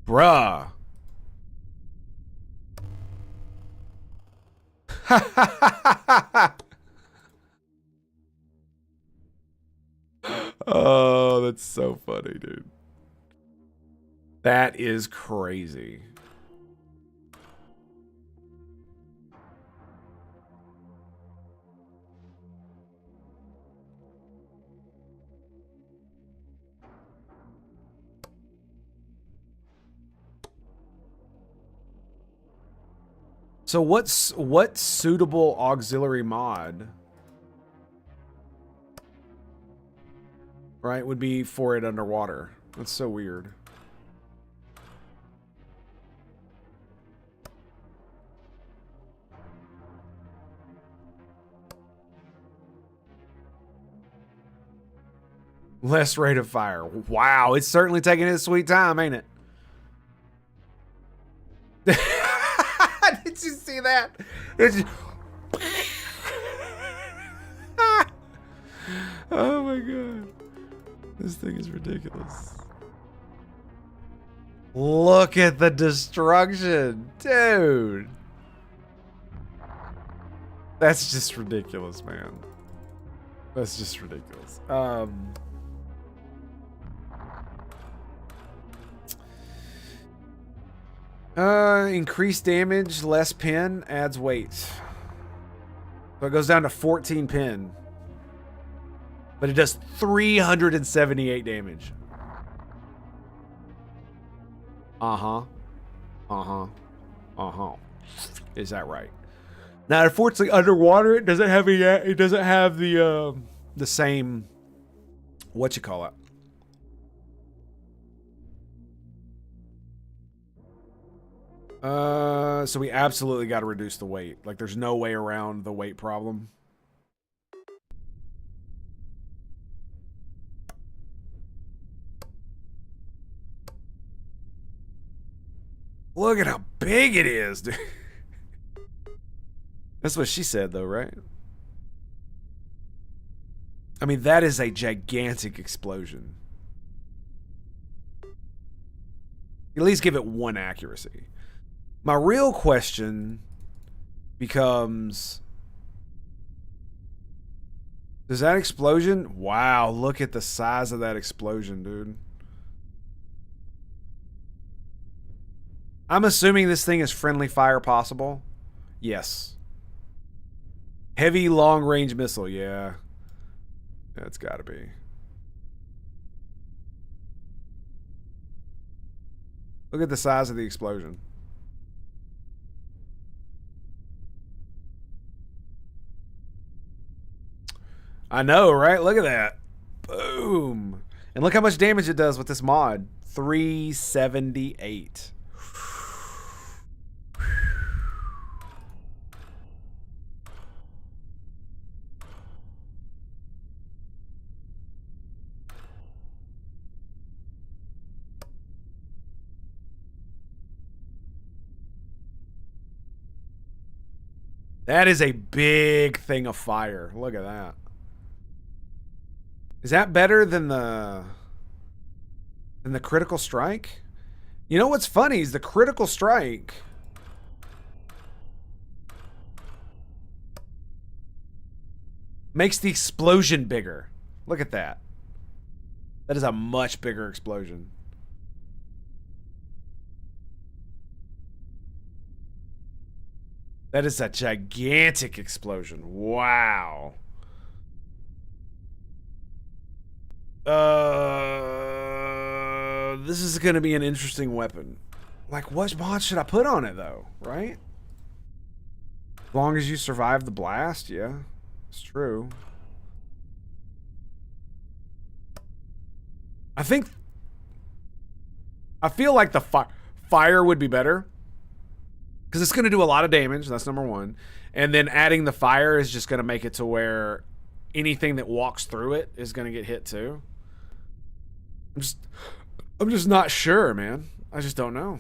Bruh. Oh, that's so funny, dude. That is crazy. So what suitable auxiliary mod, right, would be for it underwater? That's so weird. Less rate of fire. Wow, it's certainly taking its sweet time, ain't it? Did you see that? Oh my god. This thing is ridiculous. Look at the destruction, dude. That's just ridiculous, man. That's just ridiculous. Increased damage, less pin, adds weight. So it goes down to 14 pin. But it does 378 damage. Uh-huh. Uh-huh. Uh-huh. Is that right? Now, unfortunately, underwater, it doesn't have the same, what you call it? So we absolutely got to reduce the weight. Like, there's no way around the weight problem. Look at how big it is, dude. That's what she said, though, right? I mean, that is a gigantic explosion. At least give it 1 accuracy. My real question becomes, does that explosion? Wow, look at the size of that explosion, dude. I'm assuming this thing is friendly fire possible. Yes. Heavy long-range missile, yeah. It's gotta be. Look at the size of the explosion. I know, right? Look at that. Boom. And look how much damage it does with this mod. 378. That is a big thing of fire. Look at that. Is that better than the critical strike? You know what's funny is the critical strike makes the explosion bigger. Look at that. That is a much bigger explosion. That is a gigantic explosion. Wow. This is going to be an interesting weapon. Like, what mod should I put on it, though? Right? As long as you survive the blast, yeah. It's true. I feel like the fire would be better. Because it's going to do a lot of damage. That's number one. And then adding the fire is just going to make it to where anything that walks through it is going to get hit too. I'm just not sure, man. I just don't know.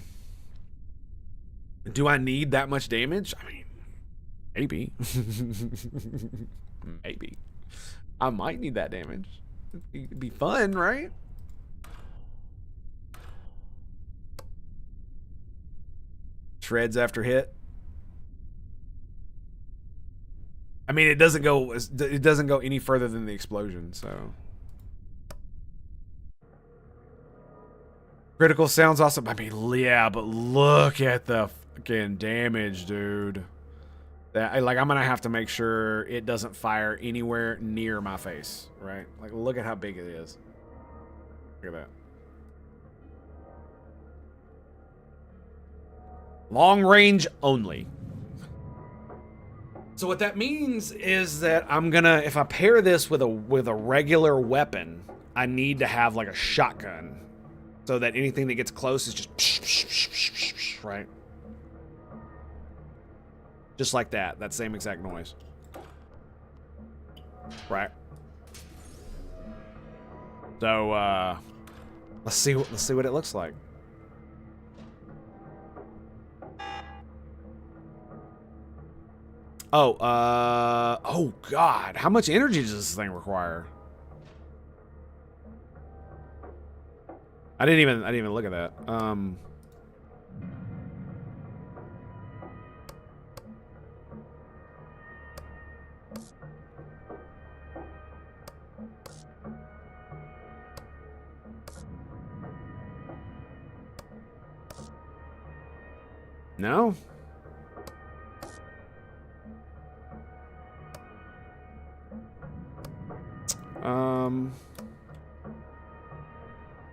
Do I need that much damage? I mean, maybe. Maybe. I might need that damage. It'd be fun, right? Shreds after hit. I mean, it doesn't go any further than the explosion, so. Critical sounds awesome. I mean, yeah, but look at the fucking damage, dude. That, like, I'm gonna have to make sure it doesn't fire anywhere near my face, right? Like, look at how big it is. Look at that. Long range only. So what that means is that I'm gonna, if I pair this with a regular weapon, I need to have like a shotgun, so that anything that gets close is just right, just like that. That same exact noise, right? So let's see what it looks like. Oh, oh God, how much energy does this thing require? I didn't even look at that. No?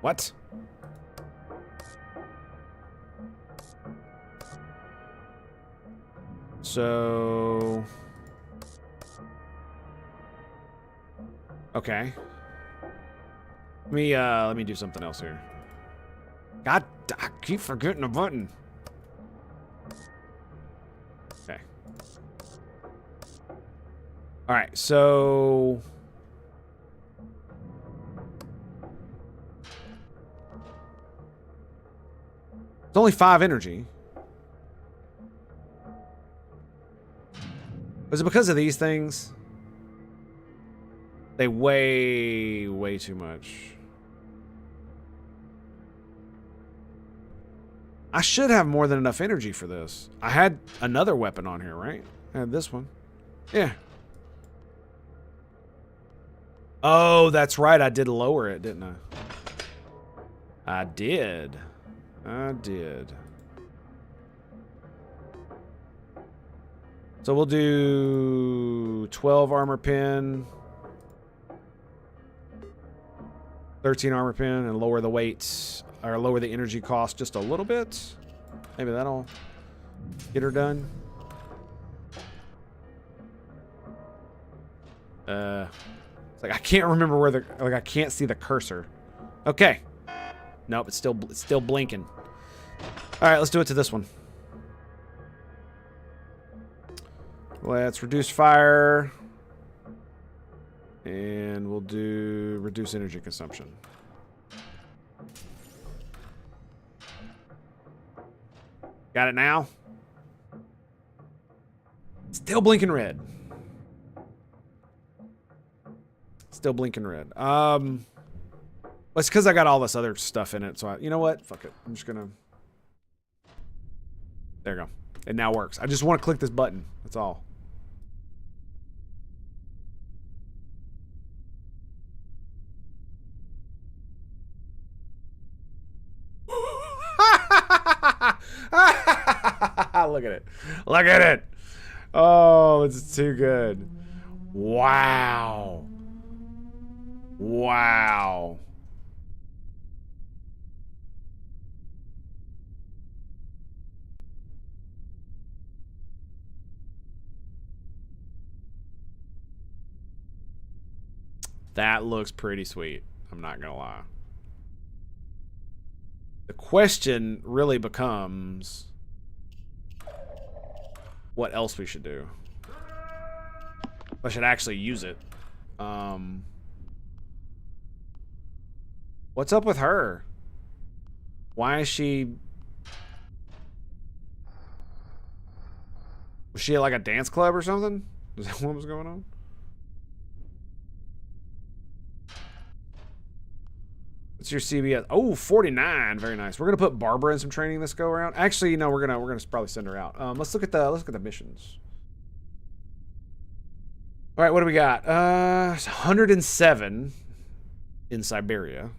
What? So... Okay. Let me do something else here. God, I keep forgetting the button. Okay. All right, so... It's only 5 energy. Was it because of these things? They weigh way too much. I should have more than enough energy for this. I had another weapon on here, right? I had this one. Yeah. Oh, that's right. I did lower it, didn't I? I did. I did. So we'll do 12 armor pin, 13 armor pin, and lower the weight, or lower the energy cost just a little bit. Maybe that'll get her done. It's like I can't remember where the, like I can't see the cursor. Okay. Nope, it's still blinking. All right, let's do it to this one. Let's reduce fire. And we'll do reduce energy consumption. Got it now? Still blinking red. Still blinking red. Well, it's because I got all this other stuff in it. So you know what? Fuck it. I'm just gonna. There you go. It now works. I just want to click this button. That's all. Look at it. Look at it. Oh, it's too good. Wow. Wow. That looks pretty sweet. I'm not gonna lie. The question really becomes what else we should do. I should actually use it. What's up with her? Why is she... Was she at like a dance club or something? Is that what was going on? What's your CBS? Oh, 49. Very nice. We're gonna put Barbara in some training this go around. Actually, no, we're gonna probably send her out. Let's look at the missions. All right, what do we got? 107 in Siberia.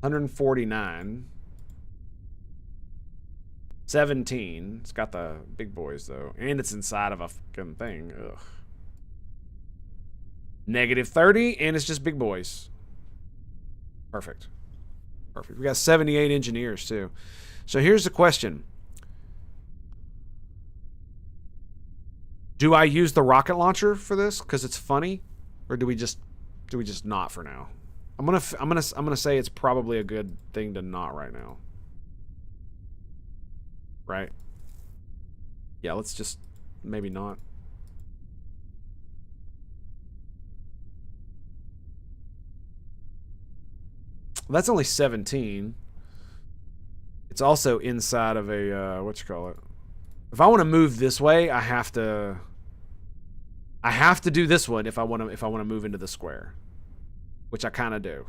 149. 17. It's got the big boys though, and it's inside of a fucking thing. Ugh. -30, and it's just big boys. Perfect. Perfect. We got 78 engineers, too. So here's the question. Do I use the rocket launcher for this because it's funny? Or do we just not for now? I'm gonna say it's probably a good thing to not right now. Right? Yeah, let's just maybe not. Well, that's only 17. It's also inside of a what you call it. If I want to move this way, I have to do this one if I want to move into the square, which I kind of do.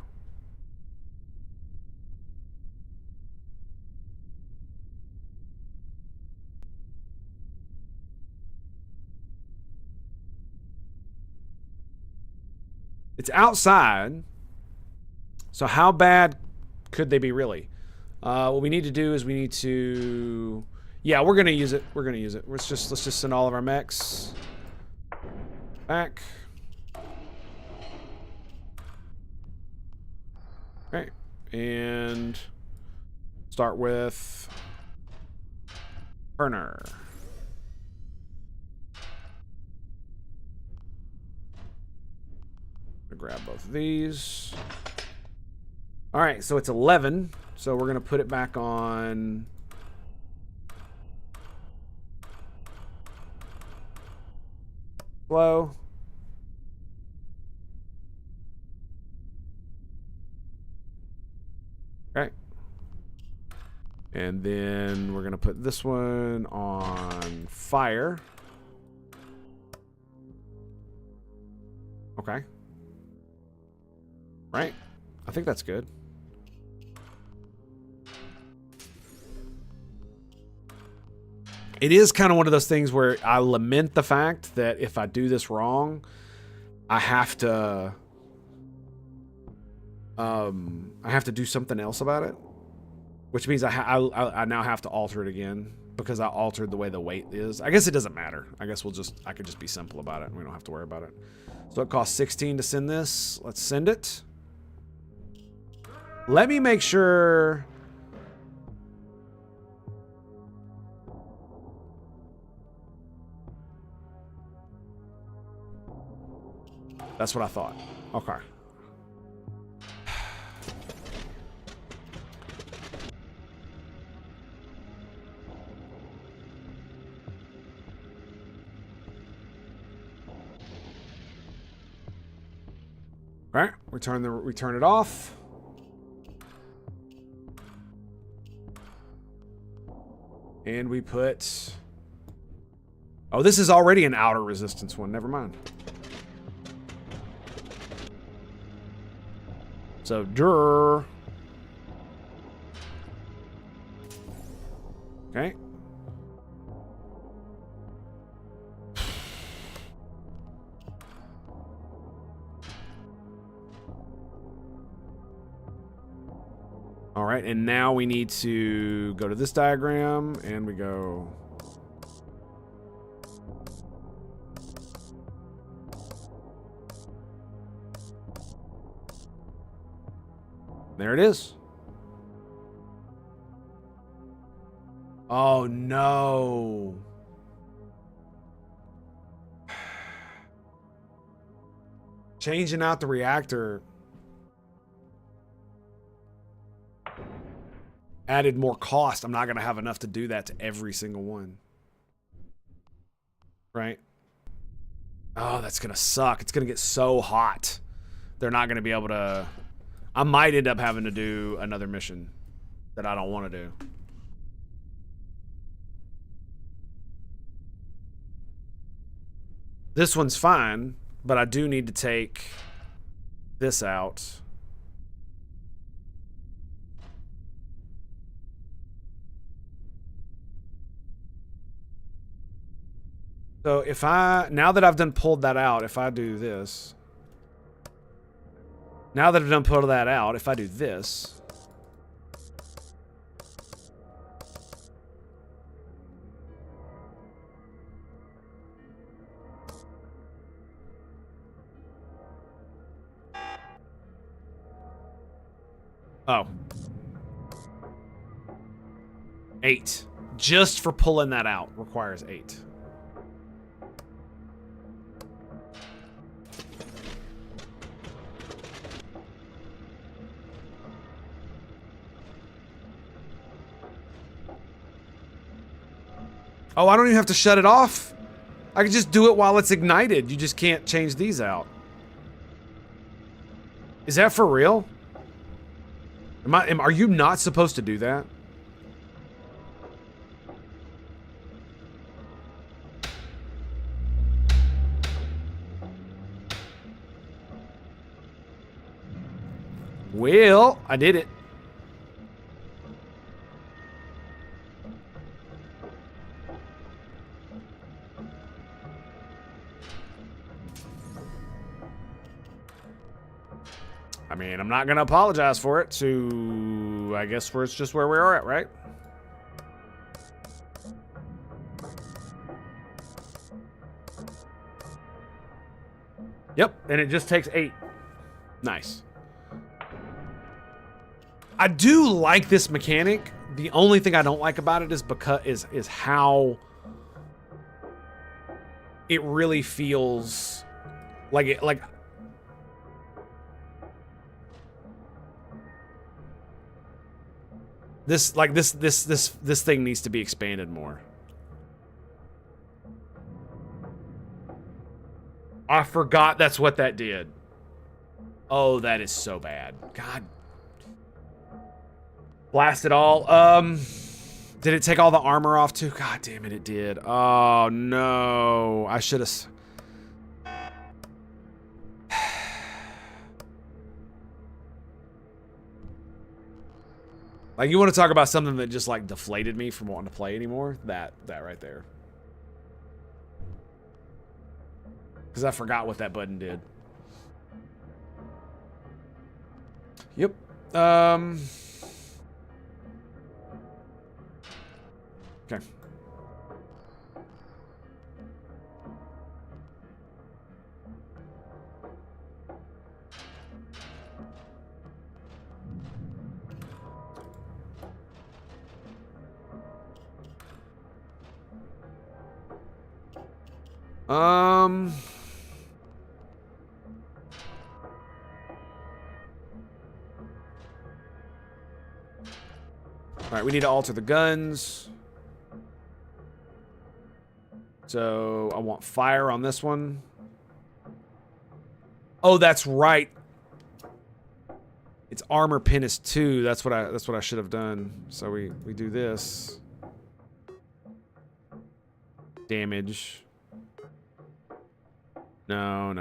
It's outside, so how bad could they be really? What we need to do is we need to... Yeah, we're gonna use it. We're gonna use it. Let's just send all of our mechs back. Okay, and start with Burner. Grab both of these. All right, so it's 11. So we're gonna put it back on. Slow. Okay. And then we're gonna put this one on fire. Okay. Right? I think that's good. It is kind of one of those things where I lament the fact that if I do this wrong, I have to do something else about it, which means I now have to alter it again because I altered the way the weight is. I guess it doesn't matter. I guess I could just be simple about it and we don't have to worry about it. So it costs 16 to send this. Let's send it. Let me make sure. That's what I thought. Okay. All right, we turn it off. And we put... Oh, this is already an outer resistance one. Never mind. So, durr. Okay. All right, and now we need to go to this diagram, and we go... There it is. Oh, no. Changing out the reactor added more cost. I'm not going to have enough to do that to every single one. Right? Oh, that's going to suck. It's going to get so hot. They're not going to be able to... I might end up having to do another mission that I don't want to do. This one's fine, but I do need to take this out. So if now that I've done pulled that out, if I do this... Now that I've done pulled that out, if I do this... Oh. 8. Just for pulling that out requires 8. Oh, I don't even have to shut it off. I can just do it while it's ignited. You just can't change these out. Is that for real? Are you not supposed to do that? Well, I did it. I mean, I'm not going to apologize for it, so I guess it's just where we are at, right? Yep, and it just takes 8. Nice. I do like this mechanic. The only thing I don't like about it is how it really feels like this thing needs to be expanded more. I forgot that's what that did. Oh, that is so bad. God. Blast it all. Did it take all the armor off too? God damn it, it did. Oh no. I should have. Like, you want to talk about something that just like deflated me from wanting to play anymore? That right there. Because I forgot what that button did. Yep. Okay. All right, we need to alter the guns. So I want fire on this one. Oh, that's right. Its armor pin is 2. That's what I should have done. So we do this. Damage. No.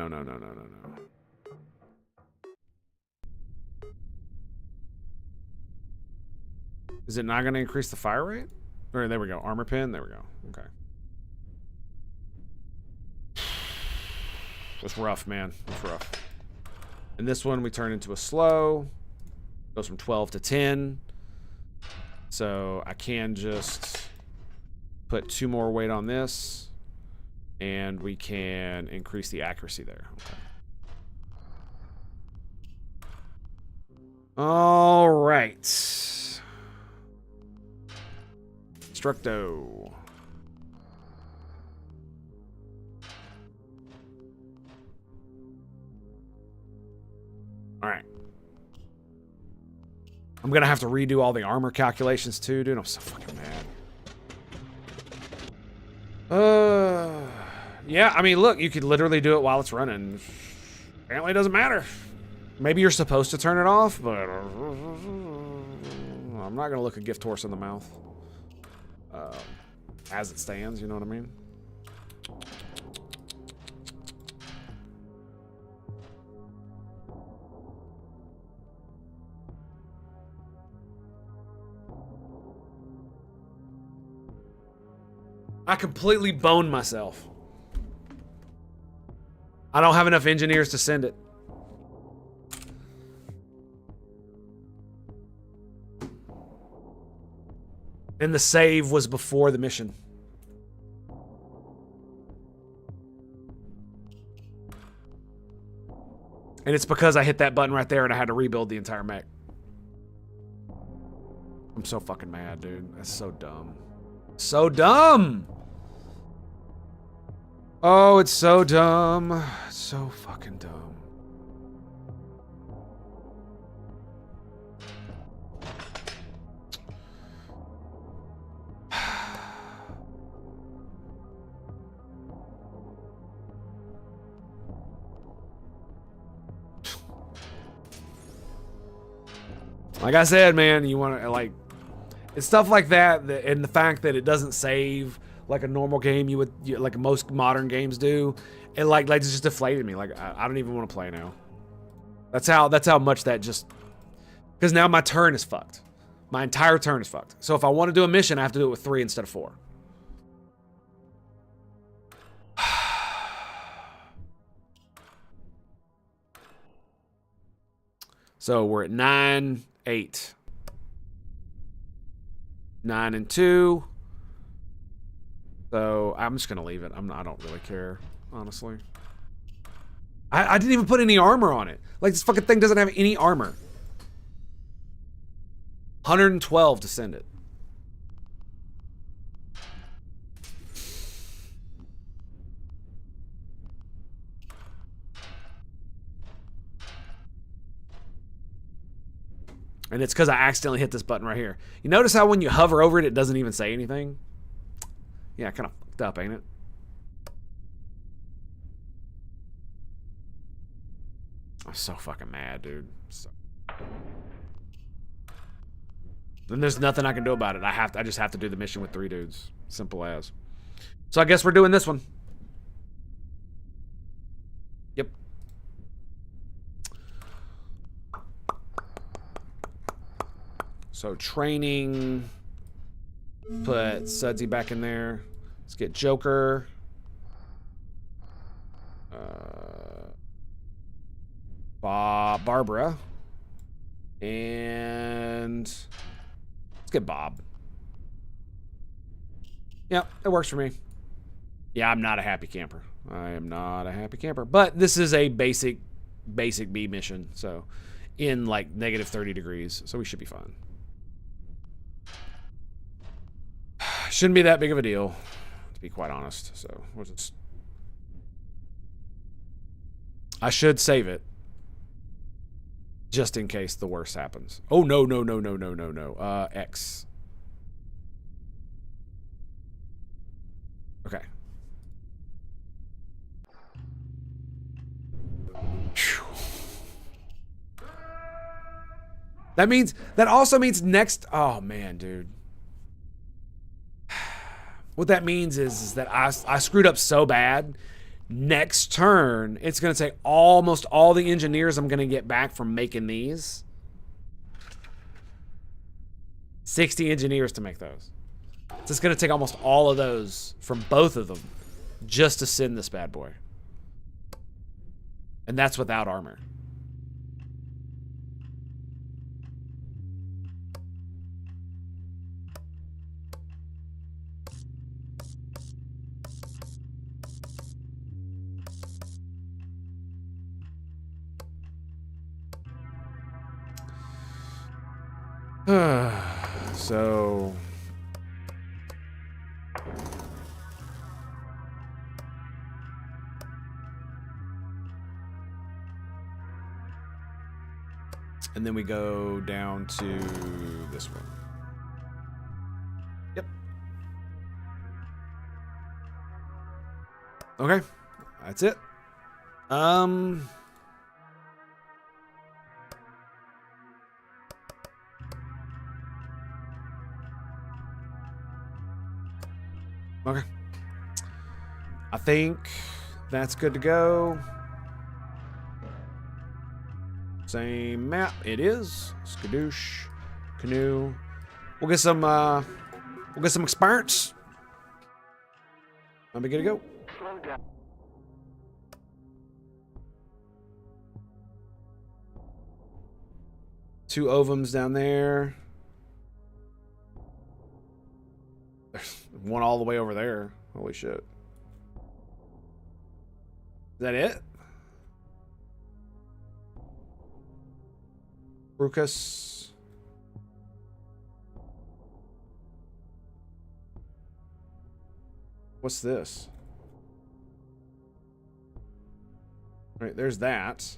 Is it not going to increase the fire rate? Or there we go. Armor pin. There we go. Okay. It's rough, man. It's rough. And this one we turn into a slow. Goes from 12 to 10. So I can just put 2 more weight on this. And we can increase the accuracy there. Okay. All right. Structo. All right. I'm going to have to redo all the armor calculations too, dude. I'm so fucking mad. Yeah, I mean, look, you could literally do it while it's running. Apparently it doesn't matter. Maybe you're supposed to turn it off, but I'm not going to look a gift horse in the mouth. As it stands, you know what I mean? I completely boned myself. I don't have enough engineers to send it. And the save was before the mission. And it's because I hit that button right there and I had to rebuild the entire mech. I'm so fucking mad, dude. That's so dumb. So dumb! Oh, it's so dumb. So fucking dumb. Like I said, man, you want to, like, it's stuff like that, and the fact that it doesn't save like a normal game like most modern games do, it like it's just deflated me. Like I don't even want to play now. That's how much that just, because now my turn is fucked. My entire turn is fucked. So if I want to do a mission, I have to do it with 3 instead of 4. So we're at 9, 8. 9 and 2. So I'm just gonna leave it. I don't really care, honestly. I didn't even put any armor on it. Like, this fucking thing doesn't have any armor. 112 to send it. And it's because I accidentally hit this button right here. You notice how when you hover over it, it doesn't even say anything? Yeah, kind of fucked up, ain't it? I'm so fucking mad, dude. Then there's nothing I can do about it. I just have to do the mission with 3 dudes. Simple as. So I guess we're doing this one. Yep. So training. Put Sudsy back in there. Let's get Joker. Barbara. And let's get Bob. Yeah, it works for me. Yeah, I'm not a happy camper. I am not a happy camper. But this is a basic B mission. So in like negative 30 degrees. So we should be fine. Shouldn't be that big of a deal, to be quite honest. So we'll just, I should save it just in case the worst happens. Oh no. X. Okay. Phew. That also means next. Oh man, dude. What that means is that I screwed up so bad. Next turn, it's going to take almost all the engineers I'm going to get back from making these. 60 engineers to make those. So it's going to take almost all of those from both of them just to send this bad boy. And that's without armor. So and then we go down to this one. Yep. Okay. That's it. Okay. I think that's good to go. Same map. It is. Skadoosh. Canoe. We'll get some experience. I'll be good to go. Slow down. Two ovums down there. There's one all the way over there. Holy shit. Is that it? Brucus. What's this? Right, there's that.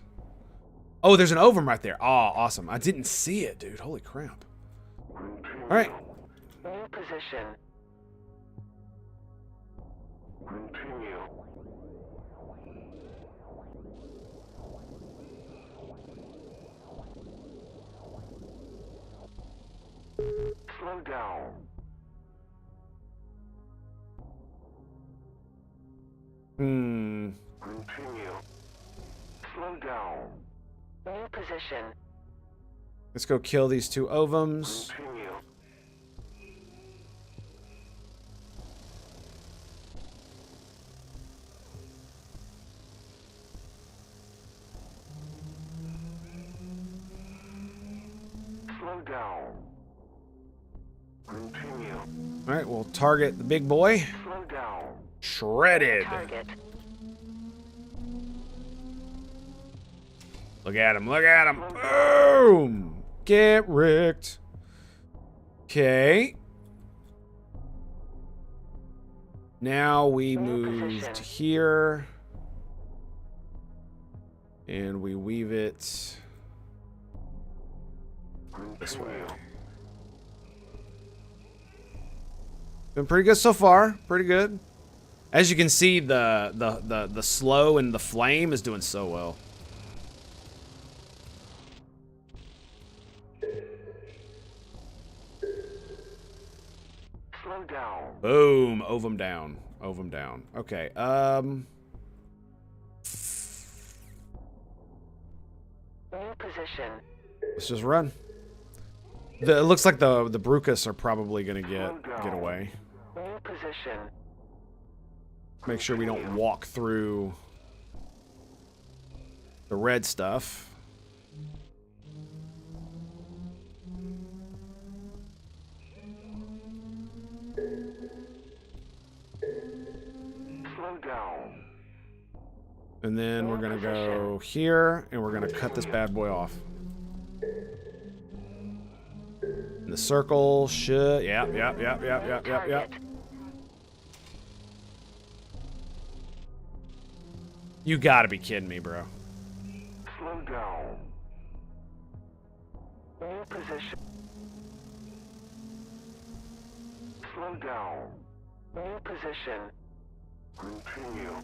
Oh, there's an ovum right there. Oh, awesome. I didn't see it, dude. Holy crap. All right. New position. Continue. Slow down. Continue. Slow down. New position. Let's go kill these two ovums. Continue. Slow down. Continue. All right, we'll target the big boy. Slow down. Shredded. Target. Look at him. Look at him. Boom. Get wrecked. Okay. Now we moved here. And we weave it this way. Been pretty good so far. Pretty good. As you can see, the slow and the flame is doing so well. Slow down. Boom. Ovum down. Ovum down. Okay. New position. Let's just run. It looks like the Brucus are probably gonna get away. New position. Make sure we don't walk through the red stuff. Slow down. And then we're gonna go here, and we're gonna cut this bad boy off. And the circle should, yep. Target. You gotta be kidding me, bro. Slow down. New position. Slow down. New position. Continue.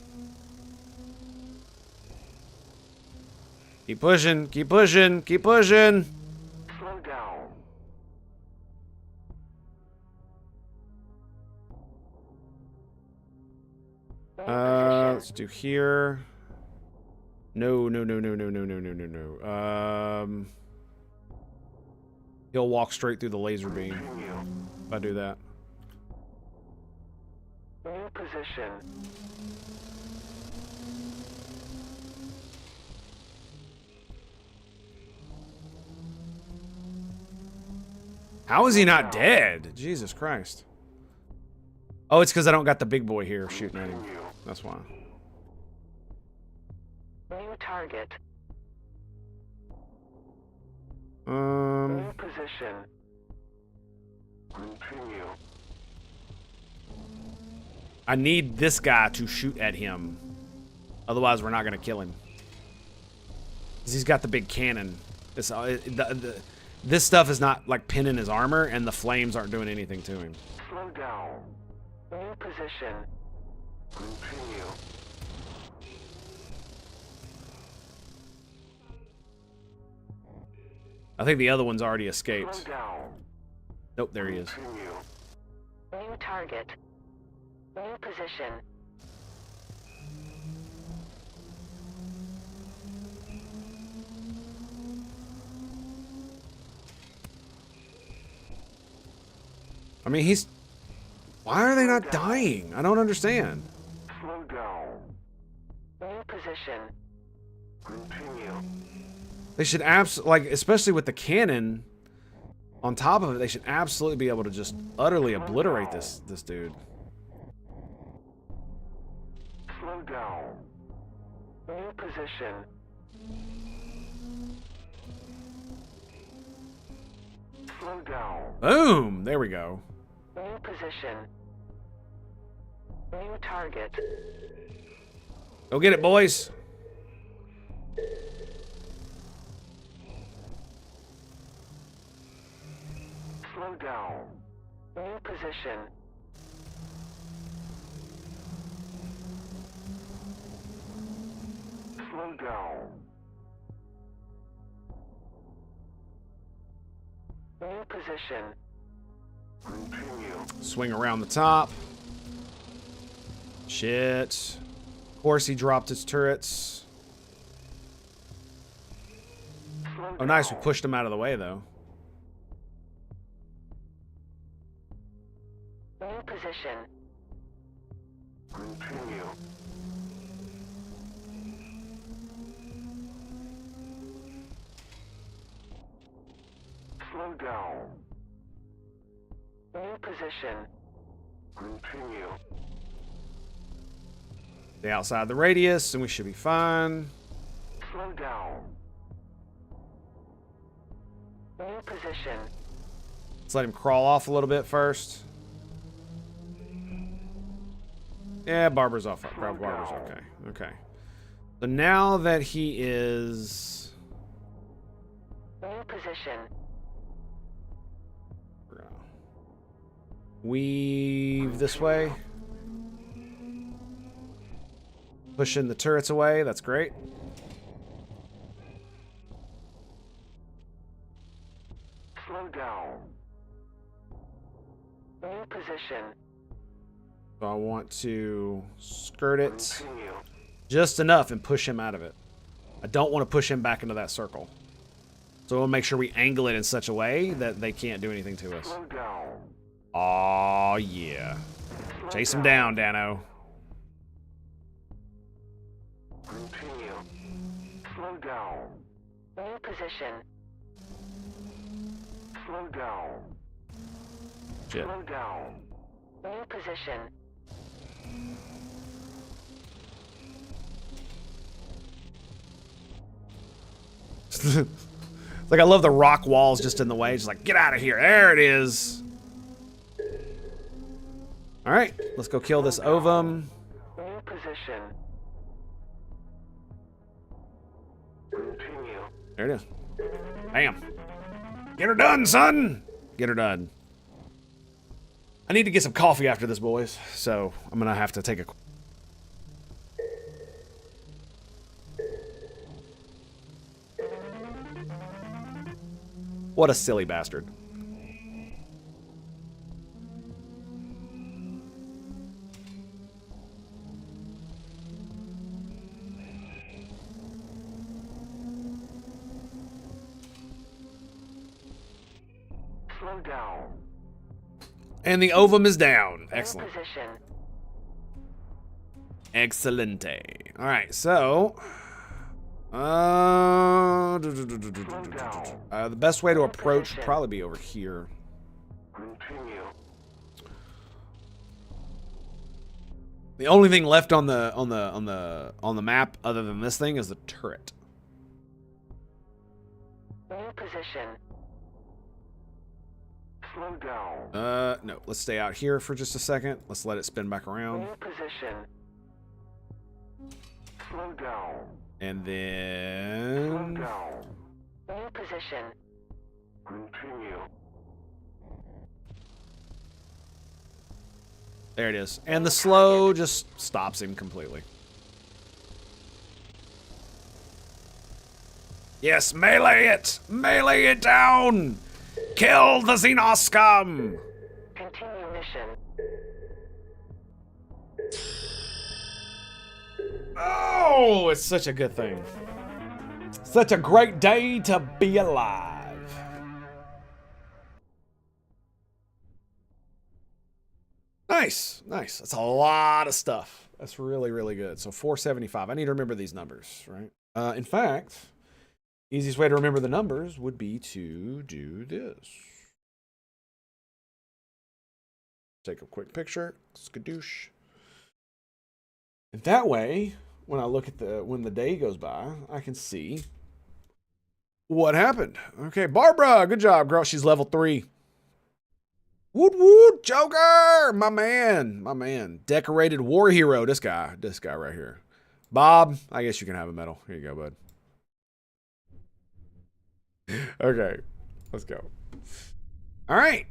Keep pushing, keep pushing, keep pushing. Slow down. Let's do here. No. He'll walk straight through the laser beam Continue. if I do that. New position. How is he not dead? Jesus Christ. Oh, it's because I don't got the big boy here shooting at him. Continue. That's why. New target. New position. Continue. I need this guy to shoot at him. Otherwise, we're not going to kill him. 'Cause he's got the big cannon. This stuff is not like pinning his armor, and the flames aren't doing anything to him. Slow down. New position. Continue. I think the other one's already Slow escaped. down. Nope, there he is. Continue. New target. New position. I mean, he's... Why are they not dying? I don't understand. Slow down. New position. Continue. They should like, especially with the cannon on top of it, they should absolutely be able to just utterly obliterate this dude. Slow down. New position. Slow down. Boom! There we go. New position. New target. Go get it, boys. Slow down. New position. Slow down. New position. Continue. Swing around the top. Shit. Of course he dropped his turrets. Slow Oh, nice. We down. pushed him out of the way, though. New position. Continue. Slow down. New position. Continue. Stay outside the radius, and we should be fine. Slow down. New position. Let's let him crawl off a little bit first. Yeah, Barber's off. Barber's okay. Okay. So now that he is... New position. We're gonna weave this way. Pushing the turrets away. That's great. Slow down. New position. So I want to skirt it Continue. just enough and push him out of it. I don't want to push him back into that circle. So we'll make sure we angle it in such a way that they can't do anything to us. Slow down. Aw, yeah. Slow Chase him down, Dano. Continue. Slow down. New position. Slow down. Shit. Slow down. New position. Like, I love the rock walls just in the way. Just like, get out of here. There it is. All right, let's go kill this ovum. New position. Continue. There it is. Bam. Get her done, son. Get her done. I need to get some coffee after this, boys. So I'm going to have to take a... What a silly bastard. Slow down. And the ovum is down. New Excellent. position. Excelente. All right, so... the best way to approach would probably be over here. Continue. The only thing left on the map other than this thing is the turret. New position. Slow down. No, let's stay out here for just a second. Let's let it spin back around. New position. Slow down. And Slow then... down. New position. Continue. There it is. And the slow just stops him completely. Yes, melee it! Melee it down! Kill the xeno scum! Continue mission. Oh, it's such a good thing. Such a great day to be alive. Nice, nice. That's a lot of stuff. That's really, really good. So 475. I need to remember these numbers, right? In fact, easiest way to remember the numbers would be to do this. Take a quick picture. Skadoosh. And that way, when I look at when the day goes by, I can see what happened. Okay, Barbara, good job, girl. She's level 3. Woot woot, Joker, my man, my man. Decorated war hero, this guy right here. Bob, I guess you can have a medal. Here you go, bud. Okay, let's go. All right.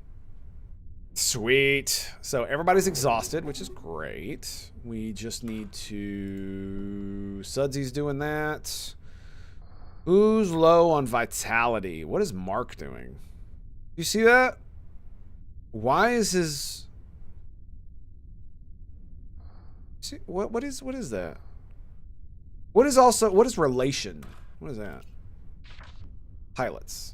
Sweet. So everybody's exhausted, which is great. We just need to... Sudsy's doing that. Who's low on vitality? What is Mark doing? You see that? Why is his... See, what is that? What is relation? What is that? Pilots.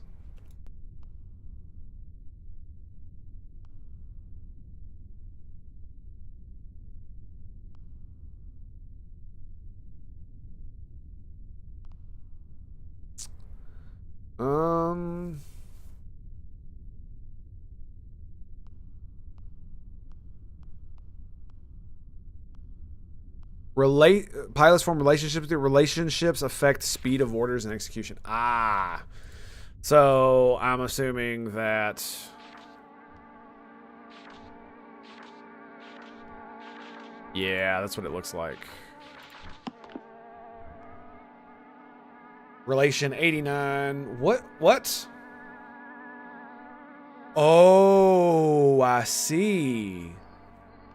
Pilots form relationships. The relationships affect speed of orders and execution. Ah. So I'm assuming that... Yeah, that's what it looks like. Relation 89. What? Oh, I see.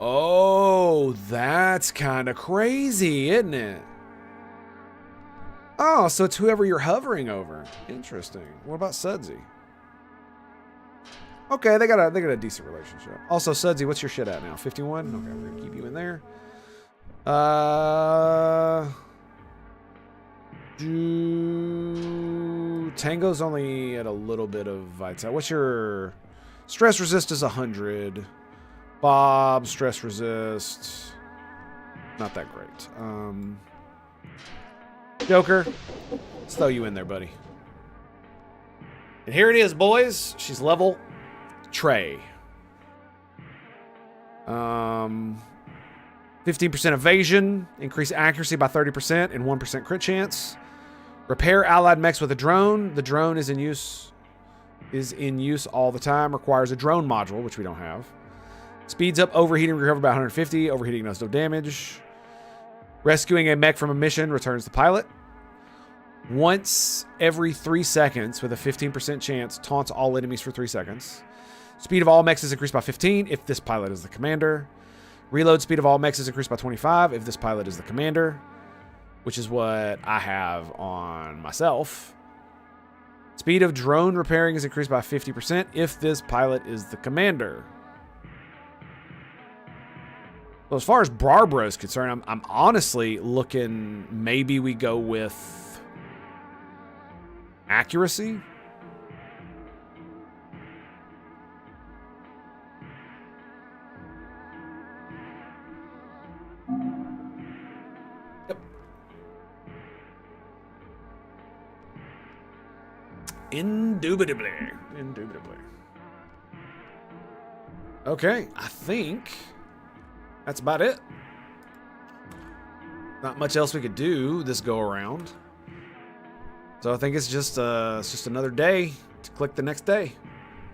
Oh, that's kind of crazy, isn't it? Oh, so it's whoever you're hovering over. Interesting. What about Sudsy? Okay, they got a decent relationship. Also, Sudsy, what's your shit at now? 51? Okay, we're gonna keep you in there. Tango's only at a little bit of vitality. What's your stress resist is 100. Bob, stress resist. Not that great. Joker, let's throw you in there, buddy. And here it is, boys. She's level Trey. 15% evasion, increase accuracy by 30% and 1% crit chance. Repair allied mechs with a drone. The drone is in use all the time. Requires a drone module, which we don't have. Speeds up overheating, recover by 150. Overheating does no damage. Rescuing a mech from a mission returns the pilot. Once every 3 seconds, with a 15% chance, taunts all enemies for 3 seconds. Speed of all mechs is increased by 15 if this pilot is the commander. Reload speed of all mechs is increased by 25 if this pilot is the commander, which is what I have on myself. Speed of drone repairing is increased by 50% if this pilot is the commander. Well, as far as Barbara is concerned, I'm honestly looking, maybe we go with accuracy. Yep. Indubitably. Okay, I think that's about it. Not much else we could do this go around. So I think it's just another day to click the next day,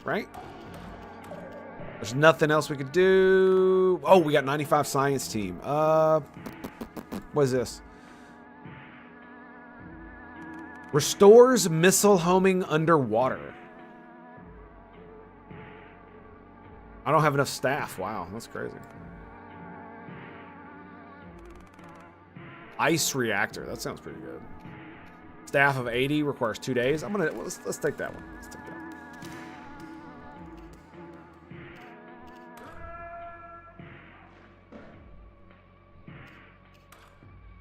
right? There's nothing else we could do. Oh, we got 95 science team. What is this? Restores missile homing underwater. I don't have enough staff. Wow, that's crazy. Ice reactor. That sounds pretty good. Staff of 80 requires 2 days. Let's take that one. Let's take that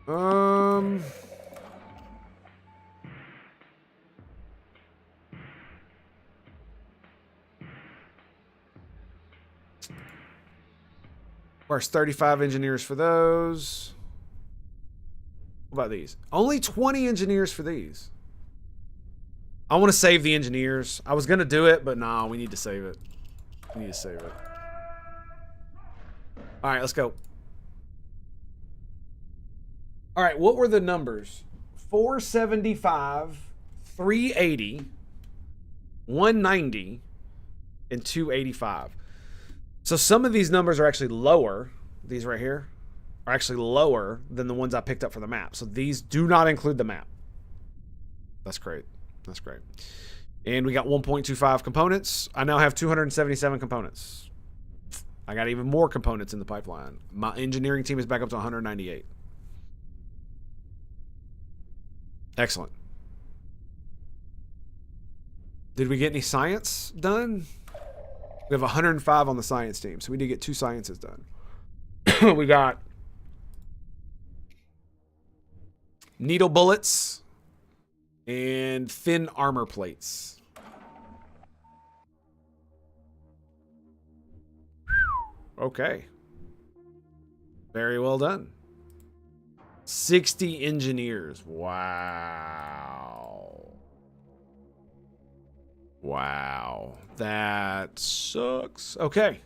one. Requires 35 engineers for those. What about these? Only 20 engineers for these. I want to save the engineers. I was going to do it, but nah, we need to save it. We need to save it. All right, let's go. All right, what were the numbers? 475, 380, 190, and 285. So some of these numbers are actually lower. These right here are actually lower than the ones I picked up for the map. So these do not include the map. That's great. That's great. And we got 1.25 components. I now have 277 components. I got even more components in the pipeline. My engineering team is back up to 198. Excellent. Did we get any science done? We have 105 on the science team, so we need to get 2 sciences done. We got needle bullets and thin armor plates. Okay. Very well done. 60 engineers. Wow. Wow. That sucks. Okay.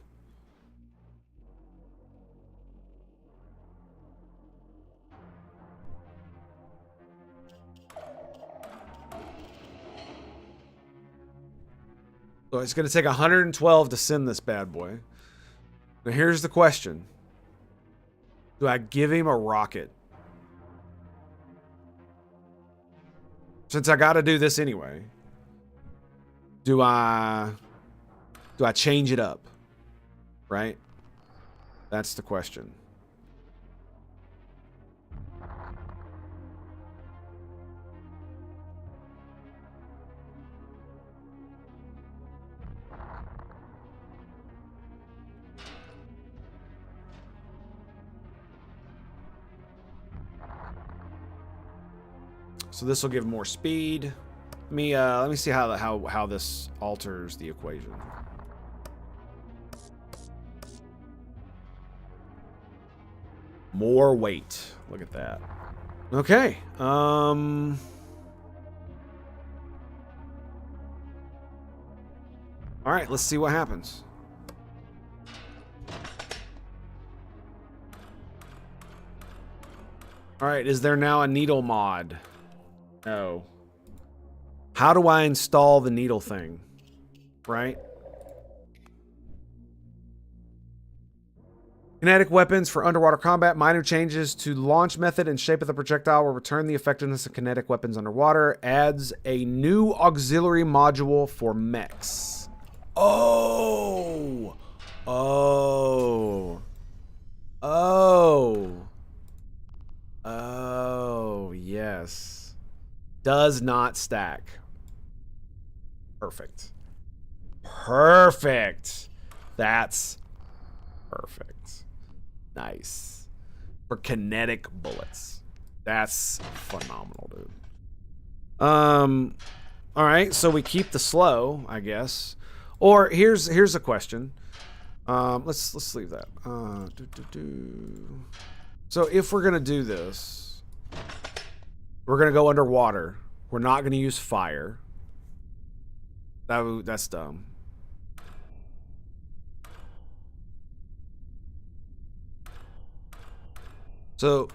So it's going to take 112 to send this bad boy. Now here's the question. Do I give him a rocket? Since I got to do this anyway. Do I change it up? Right? That's the question. So this will give more speed. Let me see how this alters the equation. More weight. Look at that. Okay. All right, let's see what happens. All right, is there now a needle mod? No. How do I install the needle thing? Right? Kinetic weapons for underwater combat. Minor changes to launch method and shape of the projectile will return the effectiveness of kinetic weapons underwater. Adds a new auxiliary module for mechs. Oh! Oh. Oh. Oh, yes. Does not stack. Perfect. Perfect. That's perfect. Nice. For kinetic bullets. That's phenomenal, dude. All right, so we keep the slow, I guess. Or here's a question. Let's leave that. So if we're gonna do this, we're gonna go underwater. We're not gonna use fire. That's dumb. So,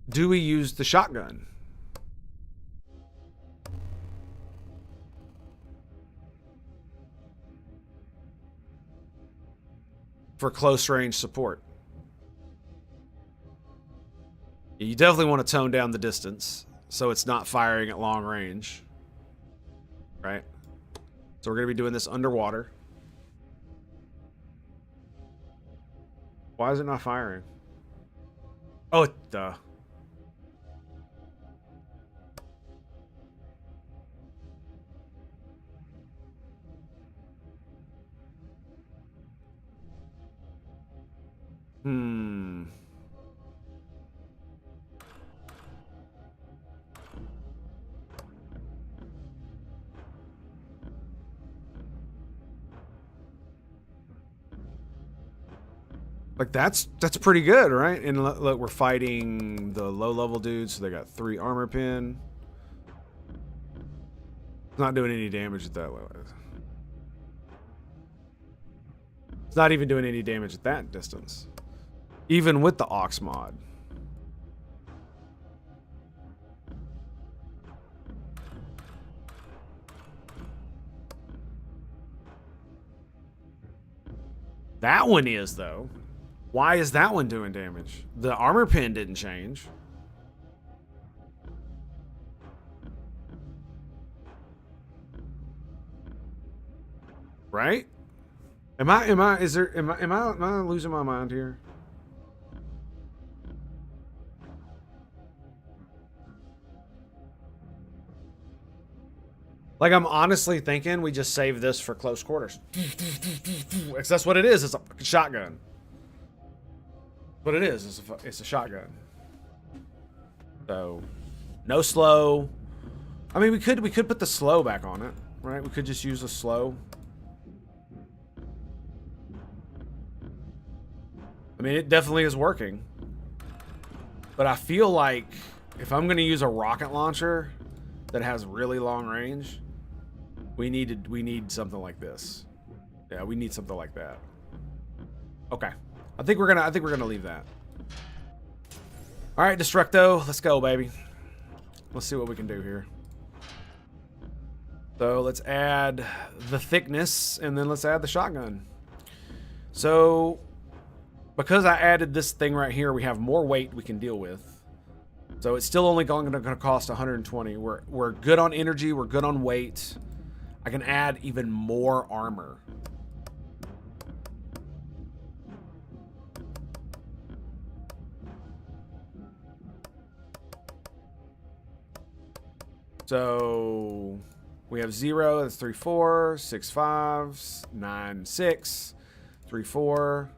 do we use the shotgun? For close range support. You definitely want to tone down the distance so it's not firing at long range. Right? So we're going to be doing this underwater. Why is it not firing? Oh, duh. Like that's pretty good, right? And look, we're fighting the low level dudes, so they got 3 armor pin. It's not doing any damage at that level. It's not even doing any damage at that distance. Even with the aux mod. That one is, though. Why is that one doing damage? The armor pin didn't change. Right? Am I losing my mind here? Like, I'm honestly thinking we just save this for close quarters. Because that's what it is. It's a fucking shotgun. What it is, it's a shotgun. So, no slow. I mean, we could put the slow back on it, right? We could just use the slow. I mean, it definitely is working. But I feel like if I'm going to use a rocket launcher that has really long range, we need something like this. Yeah, we need something like that. Okay. I think we're gonna leave that. All right, Destructo, let's go, baby. Let's see what we can do here. So let's add the thickness, and then let's add the shotgun. So because I added this thing right here, we have more weight we can deal with. So it's still only going to cost 120. We're good on energy. We're good on weight. I can add even more armor. So we have 0, that's 3, 4, 6, 5, 9, 6, 3, 4.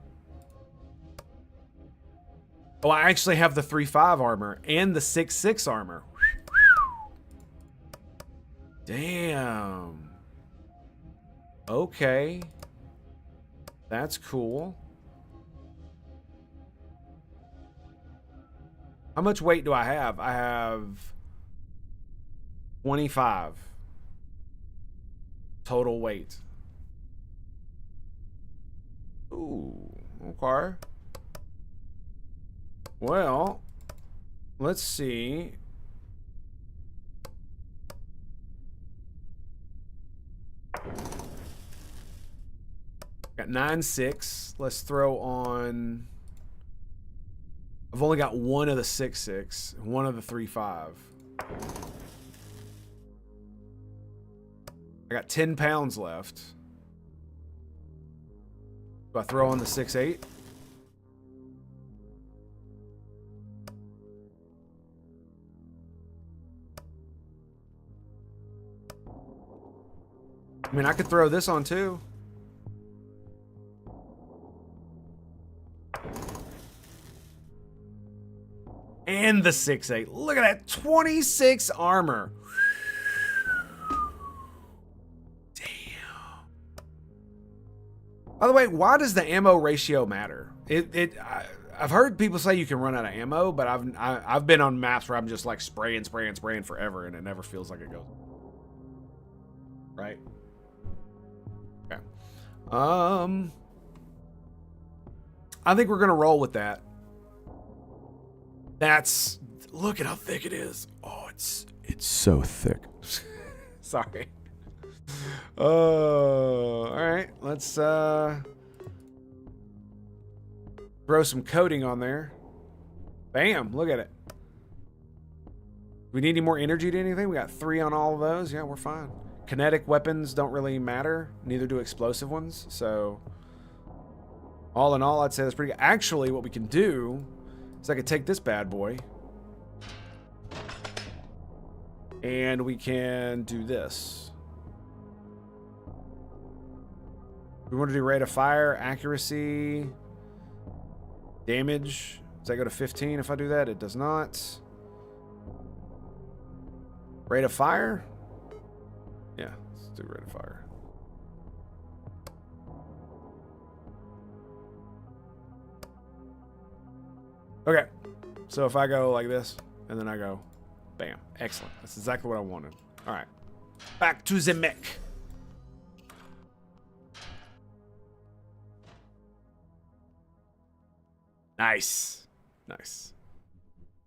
Oh, I actually have the 3-5 armor and the 6-6 armor. Damn. Okay. That's cool. How much weight do I have? I have 25 total weight. Ooh, okay. Well, let's see. Got 9-6. Let's throw on. I've only got one of the 6-6, one of the 3-5. I got 10 pounds left. Do I throw on the 6-8? I mean, I could throw this on too. And the 6-8. Look at that. 26 armor. Damn. By the way, why does the ammo ratio matter? I've heard people say you can run out of ammo, but I've been on maps where I'm just like spraying forever, and it never feels like it goes. Right? Okay. I think we're gonna roll with that. Look at how thick it is. Oh, it's so thick. Sorry. All right. Let's throw some coating on there. Bam, look at it. We need any more energy to anything? We got 3 on all of those. Yeah, we're fine. Kinetic weapons don't really matter. Neither do explosive ones. So all in all, I'd say that's pretty good. Actually, what we can do is I could take this bad boy and we can do this. We want to do rate of fire, accuracy, damage. Does that go to 15 if I do that? It does not. Rate of fire? Yeah, let's do rate of fire. Okay, so if I go like this, and then I go, bam, excellent. That's exactly what I wanted. All right, back to the mech. Nice, nice.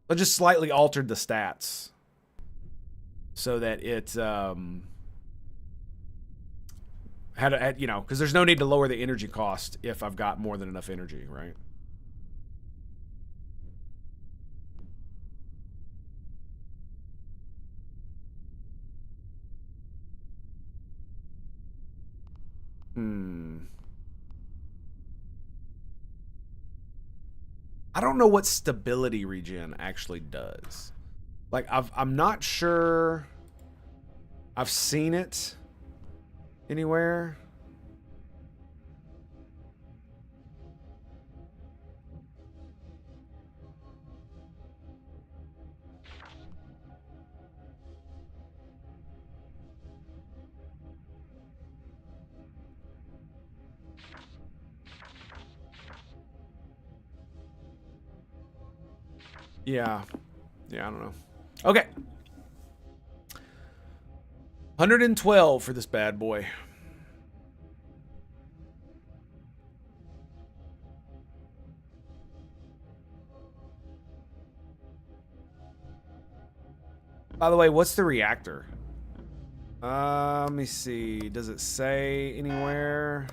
I just slightly altered the stats so that it had you know, because there's no need to lower the energy cost if I've got more than enough energy, right? I don't know what stability regen actually does. Like, I'm not sure I've seen it anywhere. Yeah. Yeah, I don't know. Okay. 112 for this bad boy. By the way, what's the reactor? Let me see. Does it say anywhere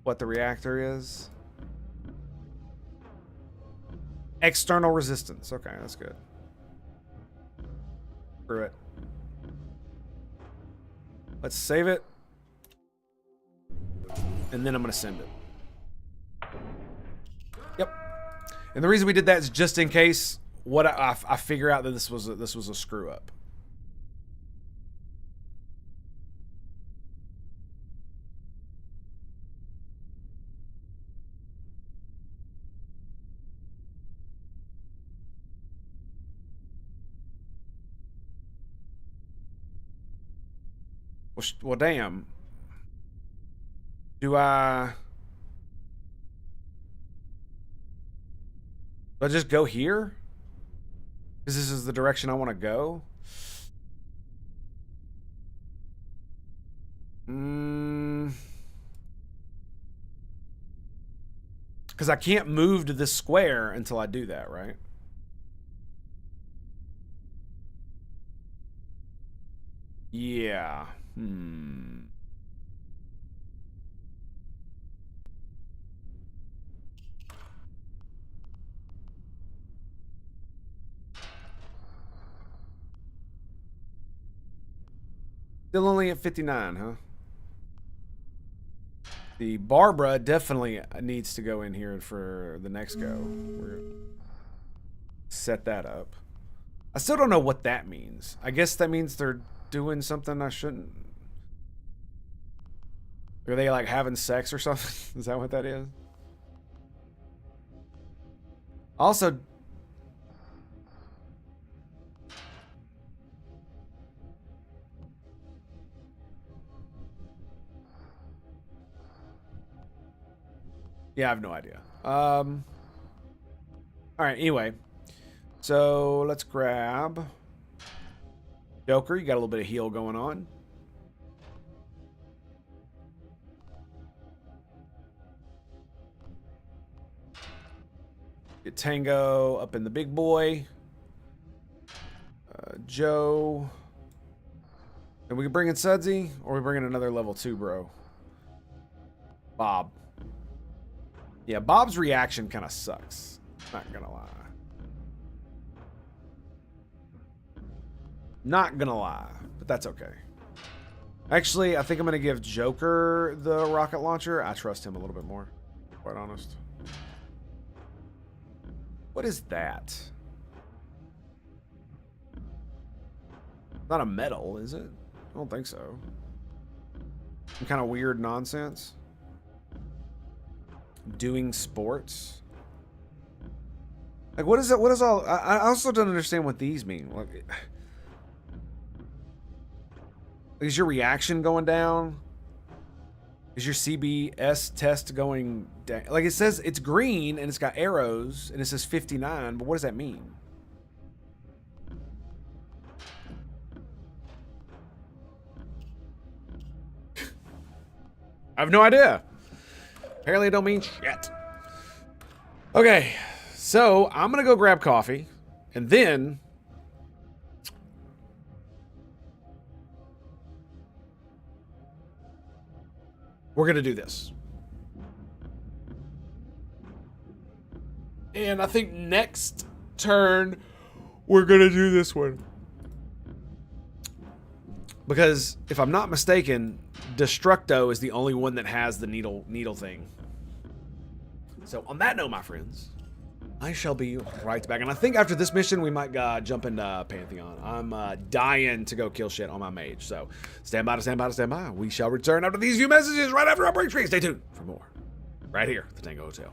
what the reactor is? External resistance. Okay, that's good. Screw it. Let's save it. And then I'm going to send it. Yep. And the reason we did that is just in case what I figure out that this was a screw up. Well, damn. Do I just go here? Because this is the direction I want to go? Because I can't move to this square until I do that, right? Yeah. Still only at 59, huh? The Barbara definitely needs to go in here for the next go. We're gonna set that up. I still don't know what that means. I guess that means they're doing something I shouldn't. Are they like having sex or something? Is that what that is? Also, yeah, I have no idea. All right, anyway. So let's grab Joker. You got a little bit of heal going on. Get Tango up in the big boy. Joe. And we can bring in Sudsy, or we bring in another level 2, bro. Bob. Yeah, Bob's reaction kind of sucks. Not gonna lie. Not gonna lie, but that's okay. Actually, I think I'm gonna give Joker the rocket launcher. I trust him a little bit more, quite honest. What is that? Not a medal, is it? I don't think so. Some kind of weird nonsense. Doing sports. Like, what is it? What is all? I also don't understand what these mean. Like, is your reaction going down? Is your CBS test going down? Like, it says it's green and it's got arrows and it says 59, but what does that mean? I have no idea. Apparently it don't mean shit. Okay, so I'm gonna go grab coffee and then we're gonna do this. And I think next turn we're gonna do this one. Because if I'm not mistaken, Destructo is the only one that has the needle thing. So on that note, my friends, I shall be right back. And I think after this mission, we might jump into Pantheon. I'm dying to go kill shit on my mage. So stand by to stand by to stand by. We shall return after these few messages right after our break tree. Stay tuned for more. Right here at the Tango Hotel.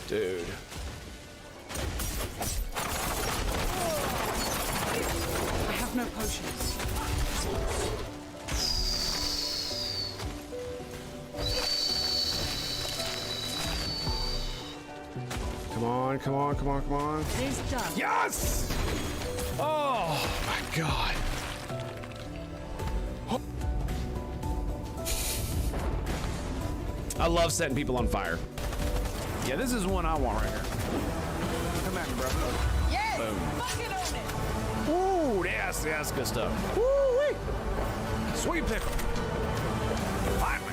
Dude. I have no potions. Come on, come on, come on, come on. It is done. Yes! Oh my god. I love setting people on fire. Yeah, this is one I want right here. Come at me, bro. Yes! Boom. Fucking own it! Ooh, that's good stuff. Woo-wee. Sweet pickle. Finally.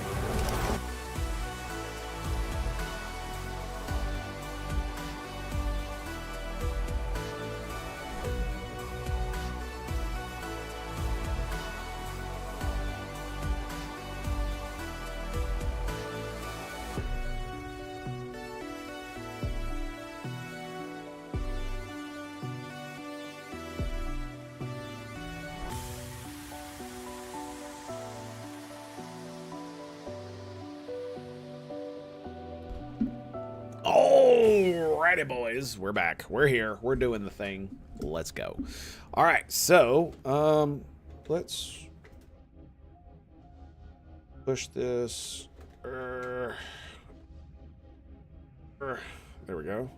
Alrighty, boys, we're back. We're here. We're doing the thing. Let's go. All right, so let's push this. There we go.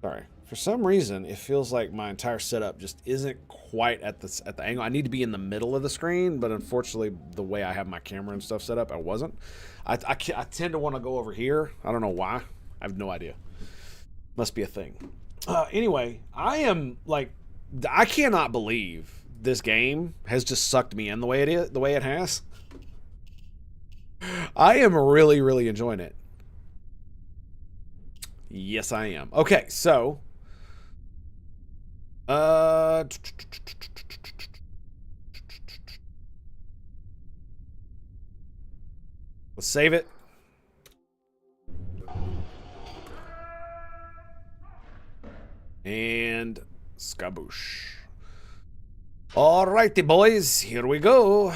Sorry. For some reason, it feels like my entire setup just isn't quite at the angle. I need to be in the middle of the screen, but unfortunately, the way I have my camera and stuff set up, I wasn't. I tend to want to go over here. I don't know why. I have no idea. Must be a thing. Anyway, I am like, I cannot believe this game has just sucked me in the way it has. I am really, really enjoying it. Yes, I am. Okay, so let's save it. And skaboosh. Alrighty, boys, here we go.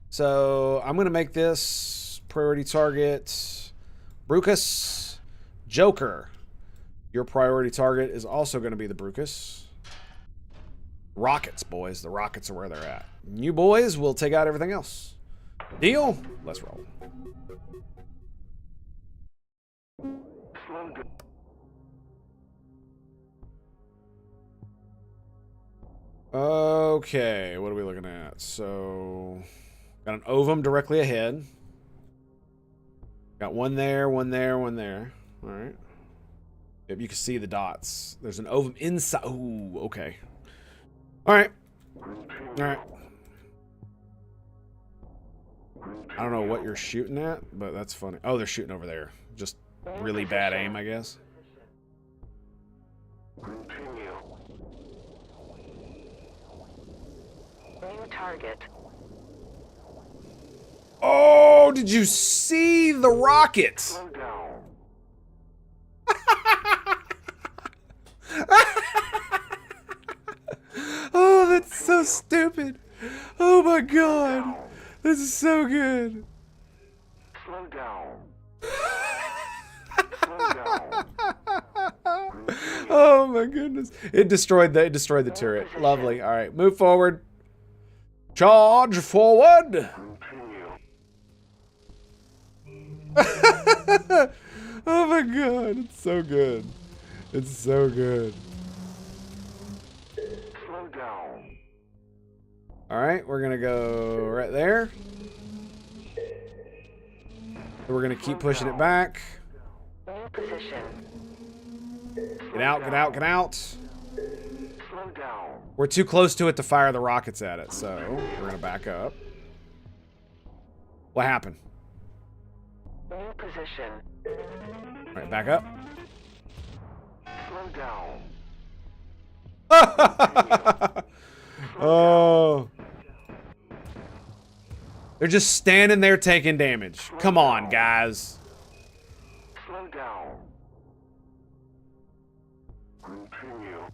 So I'm gonna make this priority target Brucus. Joker. Your priority target is also gonna be the Brucus. Rockets, boys. The rockets are where they're at. You boys will take out everything else. Deal? Let's roll. Slow down. Okay, what are we looking at? So, got an ovum directly ahead. Got one there, one there, one there. All right. Yep, you can see the dots. There's an ovum inside. Ooh, okay. All right. All right. I don't know what you're shooting at, but that's funny. Oh, they're shooting over there. Just really bad aim, I guess. Continue. New target. Oh, did you see the rockets? Slow down. Oh, that's so stupid. Oh my god. This is so good. Slow down. Slow down. Oh my goodness. It destroyed the turret. Lovely. All right, move forward. Charge forward. Continue. Oh my god, it's so good. It's so good. Slow down. All right, we're gonna go right there. We're gonna keep pushing it back. New position. Get out, get out, get out. Slow down. We're too close to it to fire the rockets at it, so we're gonna back up. What happened? New position. All right, back up. Slow down. Oh. They're just standing there taking damage. Come on, guys. Slow down. Continue.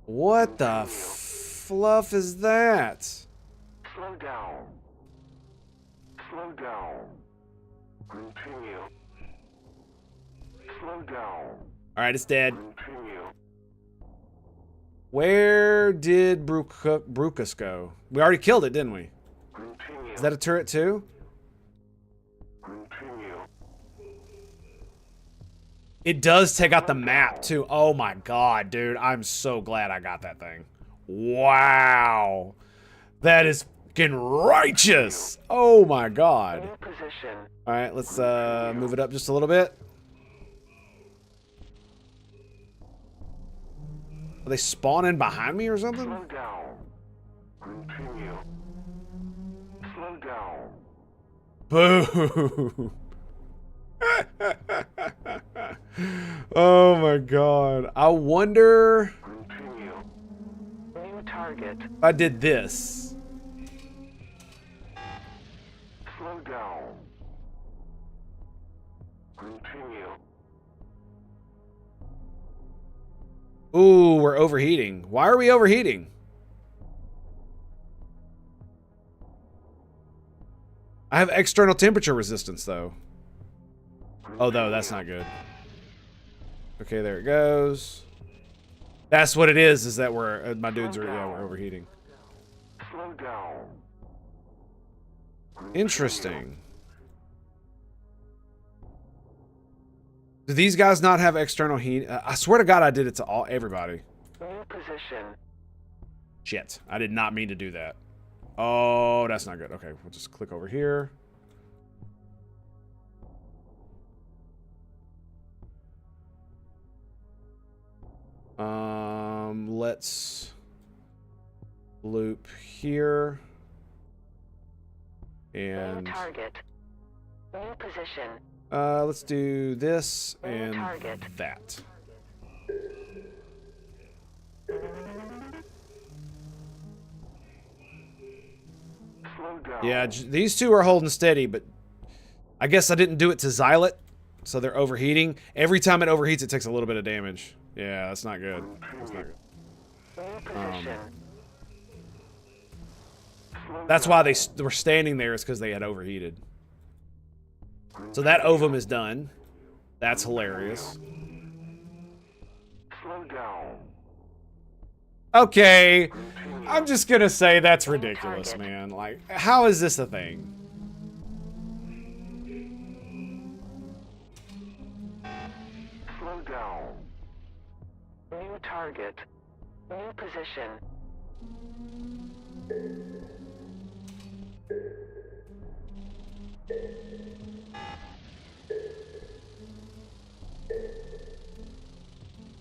What the fluff is that? Slow down. Slow down. Continue. Slow down. All right, it's dead. Continue. Where did Brucus go? We already killed it, didn't we? Continue. Is that a turret too? Continue. It does take out the map too. Oh my god, dude. I'm so glad I got that thing. Wow. That is fucking righteous. Oh my god. New position. All right, let's move it up just a little bit. Are they spawning behind me or something? Slow down. Continue. Slow down. Boo. Oh my god. I wonder Continue. New target. if I did this. Slow down. Continue. Ooh, we're overheating. Why are we overheating? I have external temperature resistance though. Oh no, that's not good. Okay, there it goes. That's what it is that we're my dudes are we're overheating. Slow down. Interesting. Do these guys not have external heat? I swear to God I did it to everybody. New position. Shit. I did not mean to do that. Oh, that's not good. Okay, we'll just click over here. Let's loop here. And New target. New position. let's do this New and target. that. Slow down. Yeah, these two are holding steady, but I guess I didn't do it to Xylit, so they're overheating. Every time it overheats, it takes a little bit of damage. Yeah, that's not good. That's not good. New position. That's why they were standing there, is because they had overheated. So that ovum is done. That's hilarious. Slow down. Okay, I'm just gonna say that's ridiculous, man. Like, how is this a thing? Slow down. New target. New position.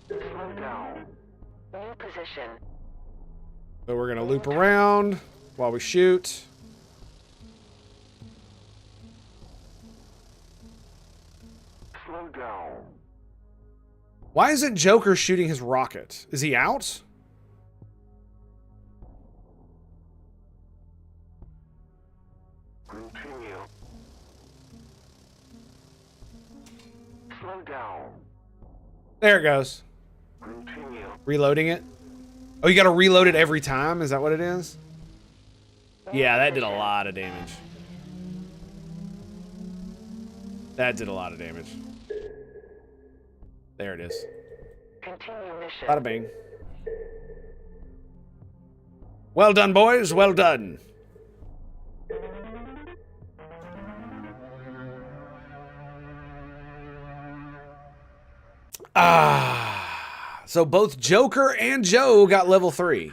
Slow down. New position. So we're gonna loop around while we shoot. Slow down. Why isn't Joker shooting his rocket? Is he out? Continue. Slow down. There it goes. Continue. Reloading it. Oh, you gotta reload it every time? Is that what it is? Yeah, that did a lot of damage. That did a lot of damage. There it is. Continue mission. Bada bing. Well done, boys. Well done. Ah. So both Joker and Joe got level 3.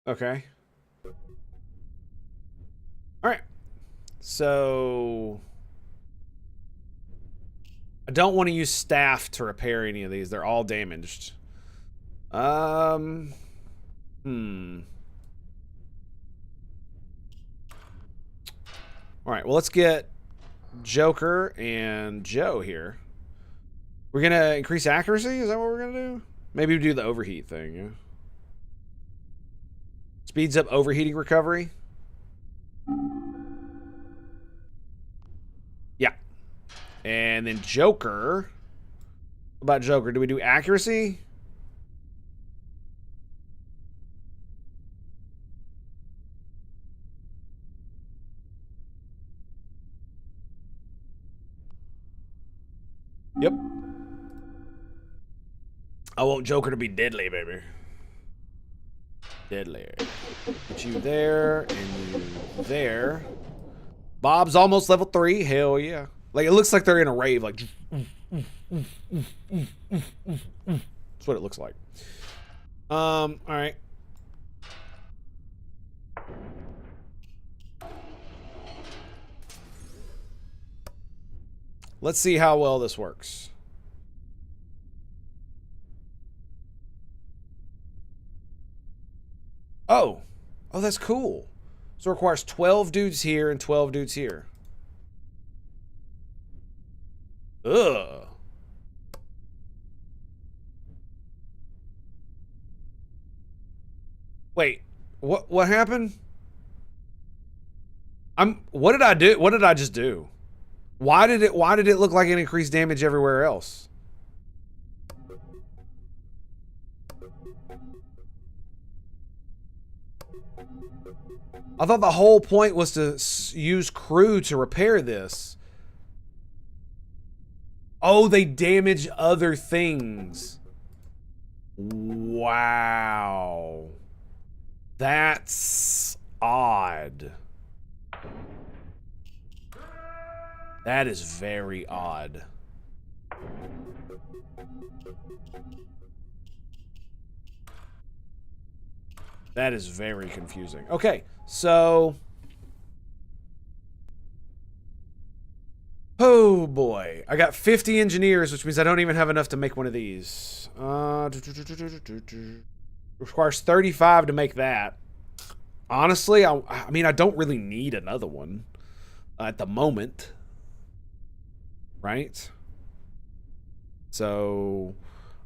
Okay. All right. So I don't want to use staff to repair any of these. They're all damaged. All right. Well, let's get Joker and Joe here. We're gonna increase accuracy. Is that what we're gonna do? Maybe we do the overheat thing. Yeah. Speeds up overheating recovery. Yeah. And then Joker. What about Joker? Do we do accuracy? Yep. I want Joker to be deadly, baby. Deadly. Put you there and you there. Bob's almost level 3. Hell yeah. Like, it looks like they're in a rave. Like, that's what it looks like. All right. Let's see how well this works. Oh. Oh, that's cool. So it requires 12 dudes here and 12 dudes here. Ugh. Wait. What happened? What did I do? What did I just do? Why did it look like it increased damage everywhere else? I thought the whole point was to use crew to repair this. Oh, they damage other things. Wow. That's odd. That is very odd. That is very confusing. Okay, so... oh boy. I got 50 engineers, which means I don't even have enough to make one of these. Requires 35 to make that. Honestly, I mean, I don't really need another one at the moment. Right? So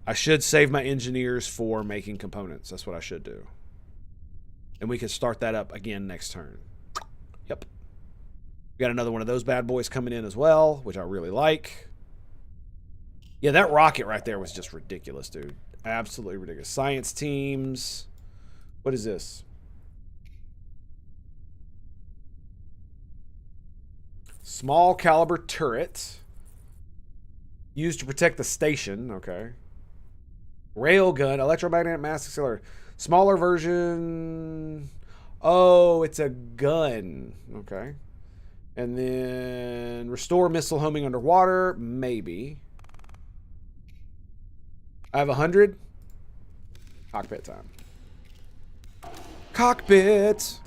I should save my engineers for making components. That's what I should do. And we can start that up again next turn. Yep. We got another one of those bad boys coming in as well, which I really like. Yeah, that rocket right there was just ridiculous, dude. Absolutely ridiculous. Science teams. What is this? Small caliber turret. Used to protect the station. Okay. Railgun. Electromagnetic mass accelerator. Smaller version. Oh, it's a gun. Okay. And then restore missile homing underwater. Maybe. I have 100. Cockpit time. Cockpit.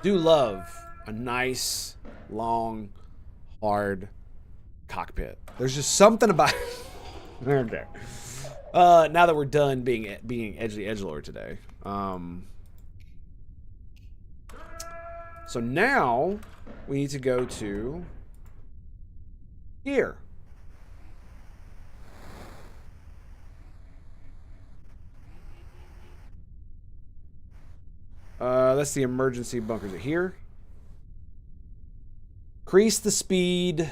Do love a nice, long, hard cockpit. There's just something about okay. Now that we're done being edgelord today. So now we need to go to here. That's the emergency bunkers are here. Increase the speed.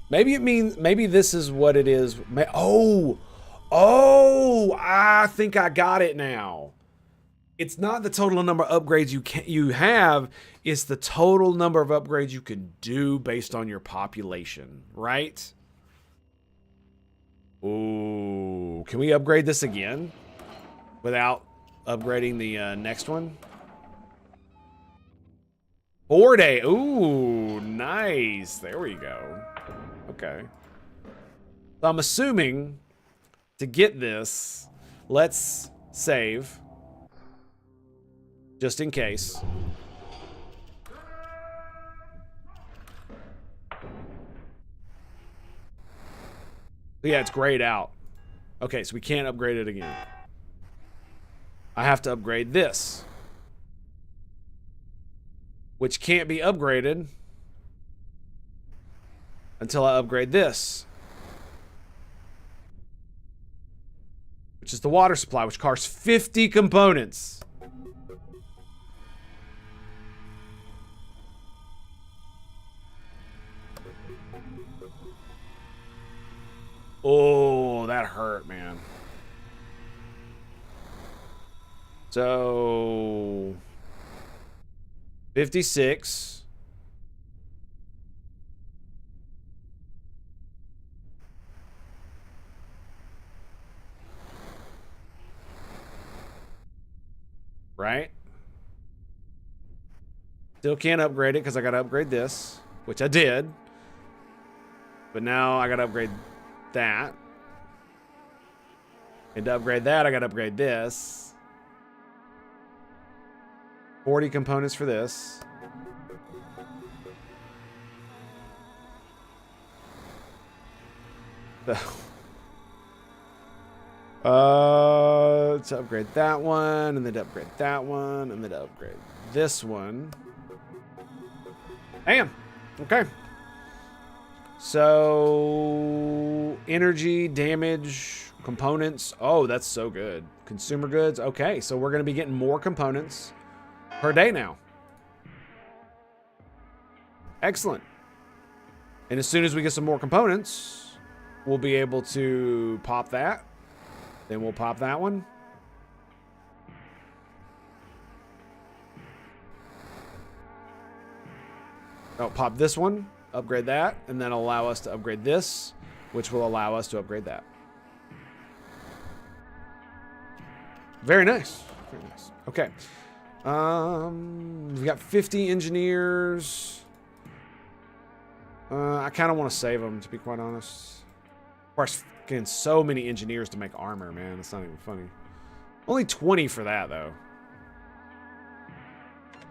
Maybe it means, maybe this is what it is. Oh, I think I got it now. It's not the total number of upgrades you have, it's the total number of upgrades you can do based on your population, right? Ooh, can we upgrade this again without upgrading the next one? 4 day. Ooh, nice. There we go. Okay. So I'm assuming to get this, let's save just in case. Yeah, it's grayed out. Okay, so we can't upgrade it again. I have to upgrade this, which can't be upgraded until I upgrade this, which is the water supply, which costs 50 components. Oh, that hurt, man. So 56. Right? Still can't upgrade it because I got to upgrade this, which I did. But now I got to upgrade that. And to upgrade that, I got to upgrade this. 40 components for this. To upgrade that one, and then to upgrade that one, and then to upgrade this one. Damn. Okay. So energy, damage, components. Oh, that's so good. Consumer goods. Okay, so we're going to be getting more components per day now. Excellent. And as soon as we get some more components, we'll be able to pop that. Then we'll pop that one. Oh, pop this one, upgrade that, and then allow us to upgrade this, which will allow us to upgrade that. Very nice. Very nice. Okay. We got 50 engineers. I kind of want to save them, to be quite honest. Of course, again, so many engineers to make armor, man. It's not even funny. Only 20 for that, though.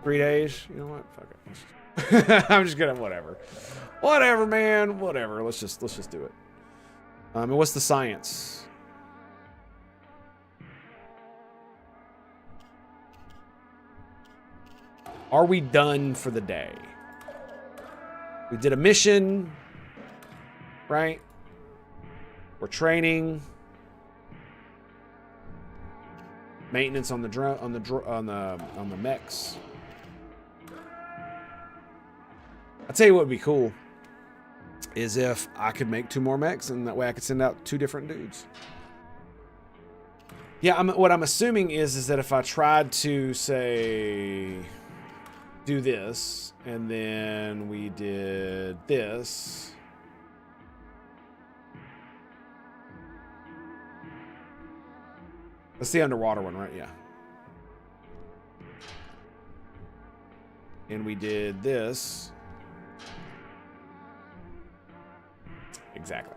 3 days. You know what? Fuck it. I'm just gonna whatever. Whatever, man. Whatever. Let's just do it. And what's the science? Are we done for the day? We did a mission, right? We're training. Maintenance on the drone, on the mechs. I'll tell you what would be cool is if I could make 2 more mechs, and that way I could send out 2 different dudes. Yeah, what I'm assuming is that if I tried to say do this, and then we did this. That's the underwater one, right? Yeah. And we did this. Exactly.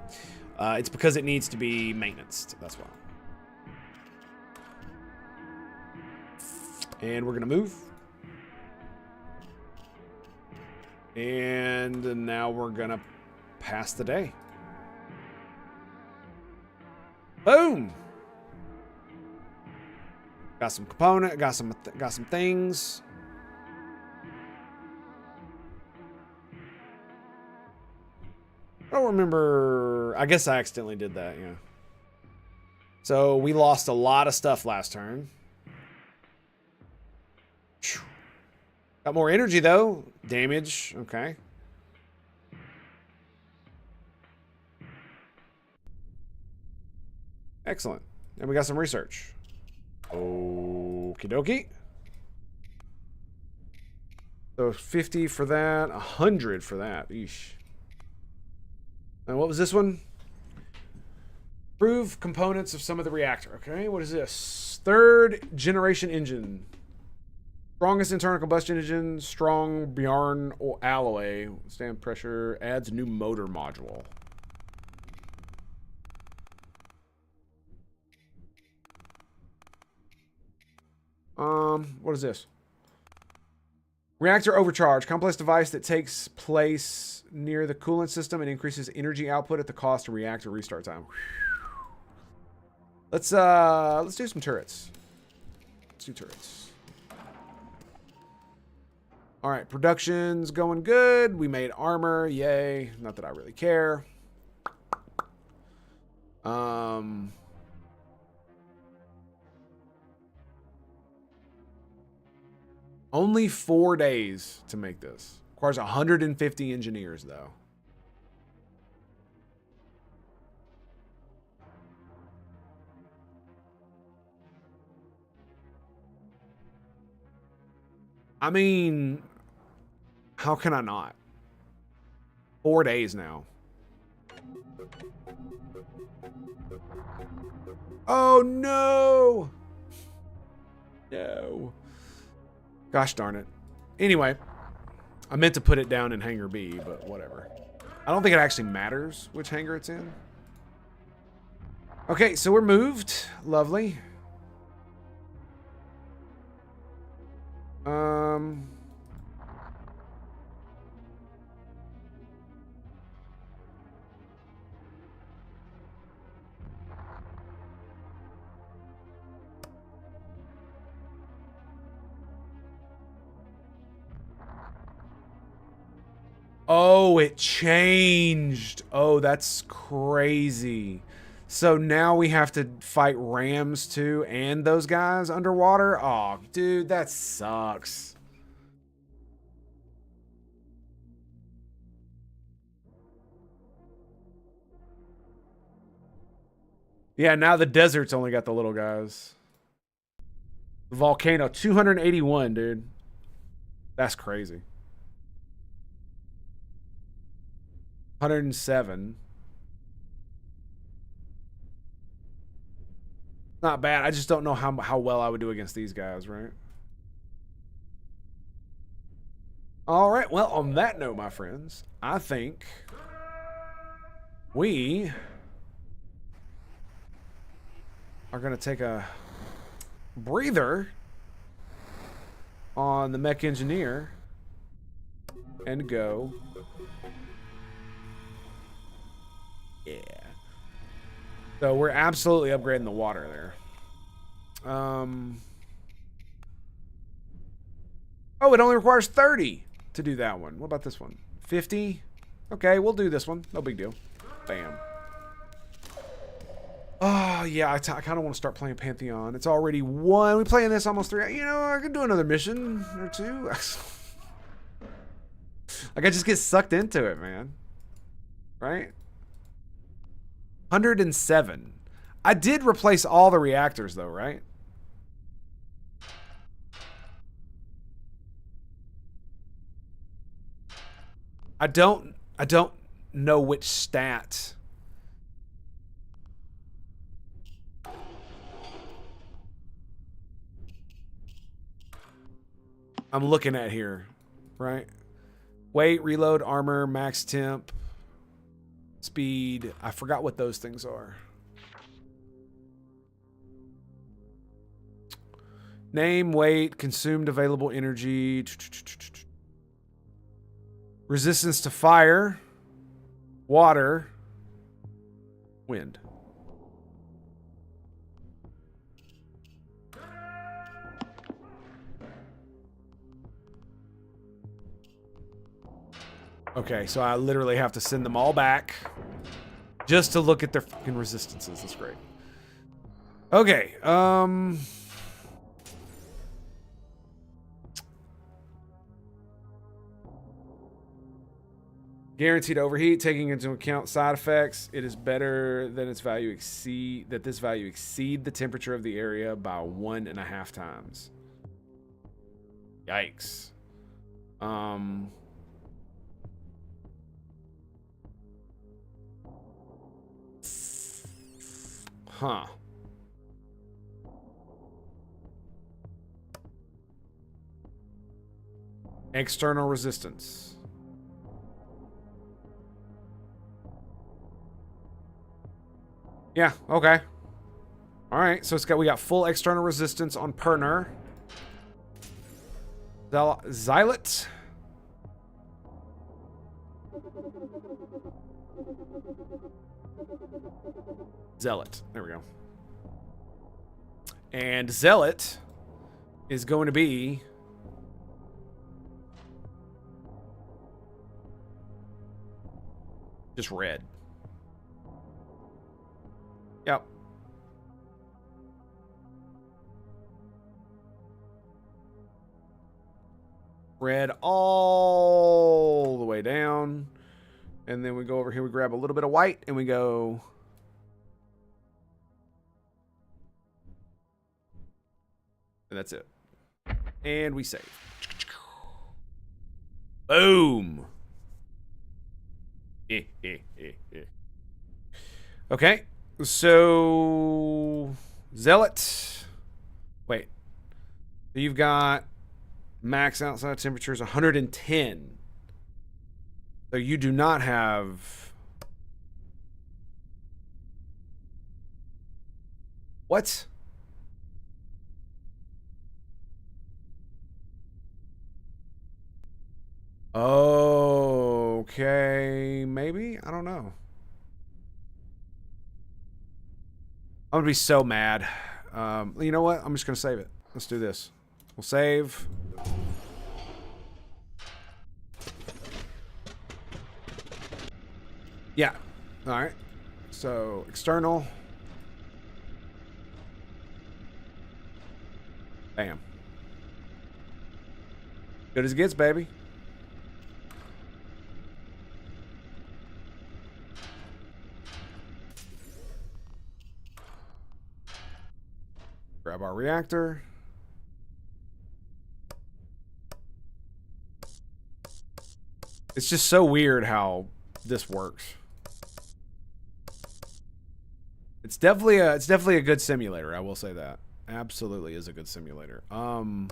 It's because it needs to be maintenance. That's why. And we're going to move. And now we're going to pass the day. Boom. Got some component, got some things. I don't remember. I guess I accidentally did that, yeah. So we lost a lot of stuff last turn. Got more energy, though. Damage. Okay. Excellent. And we got some research. Okie dokie. So 50 for that. 100 for that. Eesh. And what was this one? Improve components of some of the reactor. Okay, what is this? 3rd generation engine. Strongest internal combustion engine, strong Bjarn or alloy, stand pressure, adds new motor module. What is this? Reactor overcharge, complex device that takes place near the coolant system and increases energy output at the cost of reactor restart time. Let's do some turrets. Let's do turrets. All right, production's going good. We made armor, yay. Not that I really care. Only 4 days to make this. Requires 150 engineers, though. I mean, how can I not? 4 days now. Oh, no. No. Gosh darn it. Anyway, I meant to put it down in hangar B, but whatever. I don't think it actually matters which hangar it's in. Okay, so we're moved. Lovely. Oh, it changed. Oh, that's crazy. So now we have to fight rams too and those guys underwater? Oh, dude, that sucks. Yeah, now the desert's only got the little guys. The volcano, 281, dude. That's crazy. 107. Not bad. I just don't know how well I would do against these guys, right? All right. Well, on that note, my friends, I think we are going to take a breather on the Mech Engineer and go. Yeah. So we're absolutely upgrading the water there. Oh, it only requires 30 to do that one. What about this one? 50? Okay, we'll do this one. No big deal. Bam. Oh, yeah, I kind of want to start playing Pantheon. It's already 1. We playing this almost 3. You know, I could do another mission or 2. Like, I just get sucked into it, man. Right? 107. I did replace all the reactors, though, right? I don't know which stat. I'm looking at here, right? Weight, reload, armor, max temp, speed. I forgot what those things are. Name, weight, consumed available energy. Resistance to fire, water, wind. Okay, so I literally have to send them all back just to look at their fucking resistances. That's great. Okay, guaranteed overheat, taking into account side effects. It is better than its value exceed the temperature of the area by 1.5 times. Yikes. Huh. External resistance. Yeah, okay. Alright, so we got full external resistance on Perner. Xylot. Zealot. There we go. And Zealot is going to be just red. Yep. Red all the way down. And then we go over here, we grab a little bit of white, and we go. And that's it. And we save. Boom. Okay. So, Zealot. Wait. You've got max outside temperatures 110. So you do not have. What? Okay. Maybe? I don't know. I'm gonna be so mad. You know what? I'm just gonna save it. Let's do this. We'll save. Yeah. All right. So external. Bam. Good as it gets, baby. Grab our reactor. It's just so weird how this works. It's definitely a good simulator, I will say that. Absolutely is a good simulator. And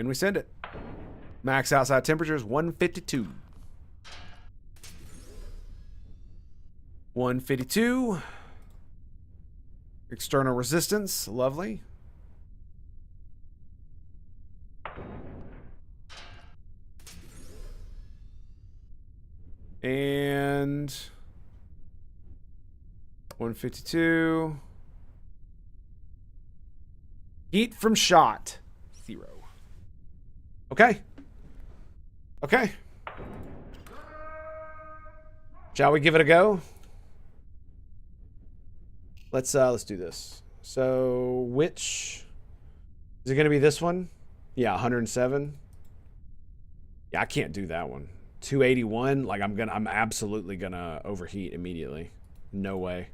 we send it. Max outside temperature is 152. 152. External resistance, lovely. And 152. Heat from shot, 0. Okay. Okay. Shall we give it a go? Let's do this. So, which is it going to be? This one? Yeah, 107. Yeah, I can't do that one. 281. Like I'm absolutely gonna overheat immediately. No way.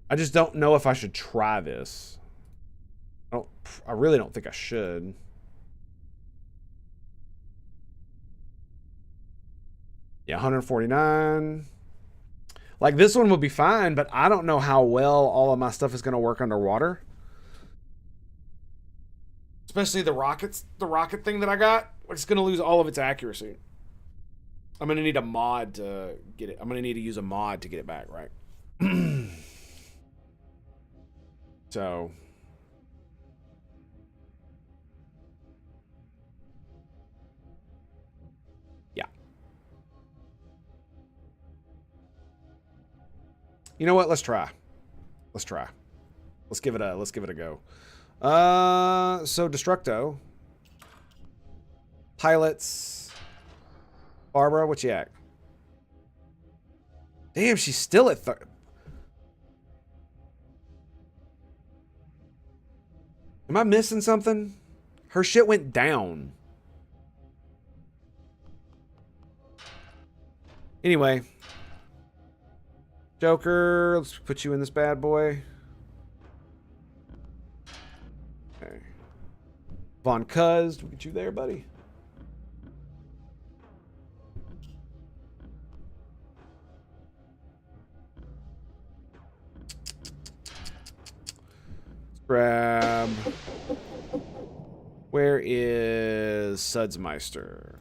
I just don't know if I should try this. I really don't think I should. Yeah, 149. Like, this one will be fine, but I don't know how well all of my stuff is going to work underwater. Especially the rocket thing that I got. It's going to lose all of its accuracy. I'm going to need a mod to get it. I'm going to need to use a mod to get it back, right? So... You know what? Let's try. Let's try. Let's give it a go. So Destructo. Pilots. Barbara, what you at? Damn, she's still at Am I missing something? Her shit went down. Anyway. Joker, let's put you in this bad boy. Okay. Von Cuz, we'll get you there, buddy. Let's grab. Where is Sudsmeister?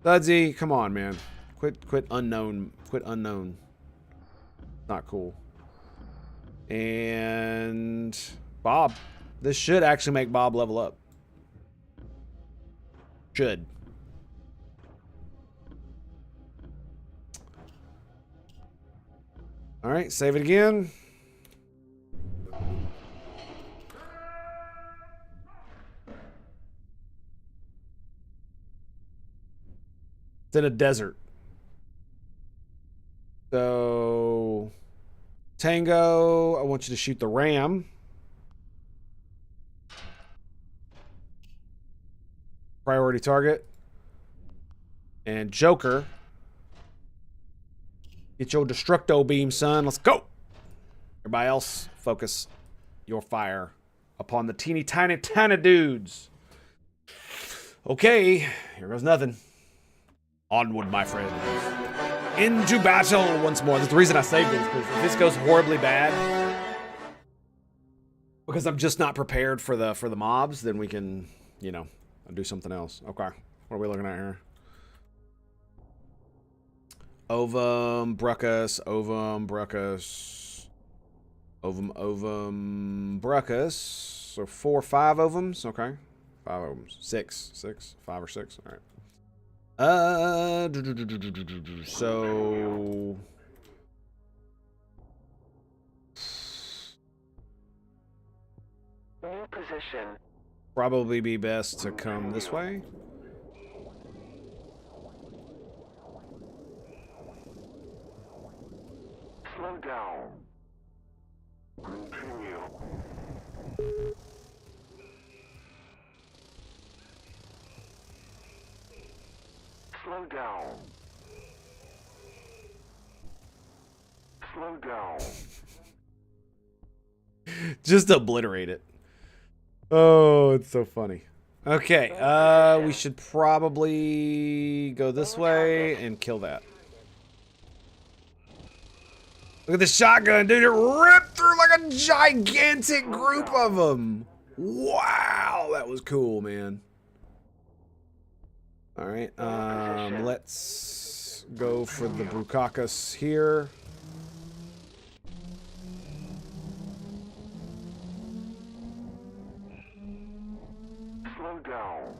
Sudsy, come on, man. Quit unknown. Quit unknown. Not cool. And Bob. This should actually make Bob level up. Should. All right, save it again. It's in a desert. So, Tango, I want you to shoot the ram. Priority target. And Joker. Get your Destructo beam, son. Let's go. Everybody else, focus your fire upon the teeny tiny dudes. Okay, here goes nothing. Onward, my friends. Into battle once more. That's the reason I saved this, because if this goes horribly bad, because I'm just not prepared for the mobs, then we can, you know, do something else. Okay, what are we looking at here? Ovum, Bruckus, Ovum, Bruckus, Ovum, Bruckus. So 4 or 5 ovums. Okay, 5 ovums. 6, 5 or 6. All right. So New position. probably be best to come this way. Slow down. Continue. Slow down. Slow down. Just obliterate it. Oh, it's so funny. Okay, we should probably go this way and kill that. Look at the shotgun, dude. It ripped through like a gigantic group of them. Wow, that was cool, man. All right, let's go for the Brucakas here. Slow down.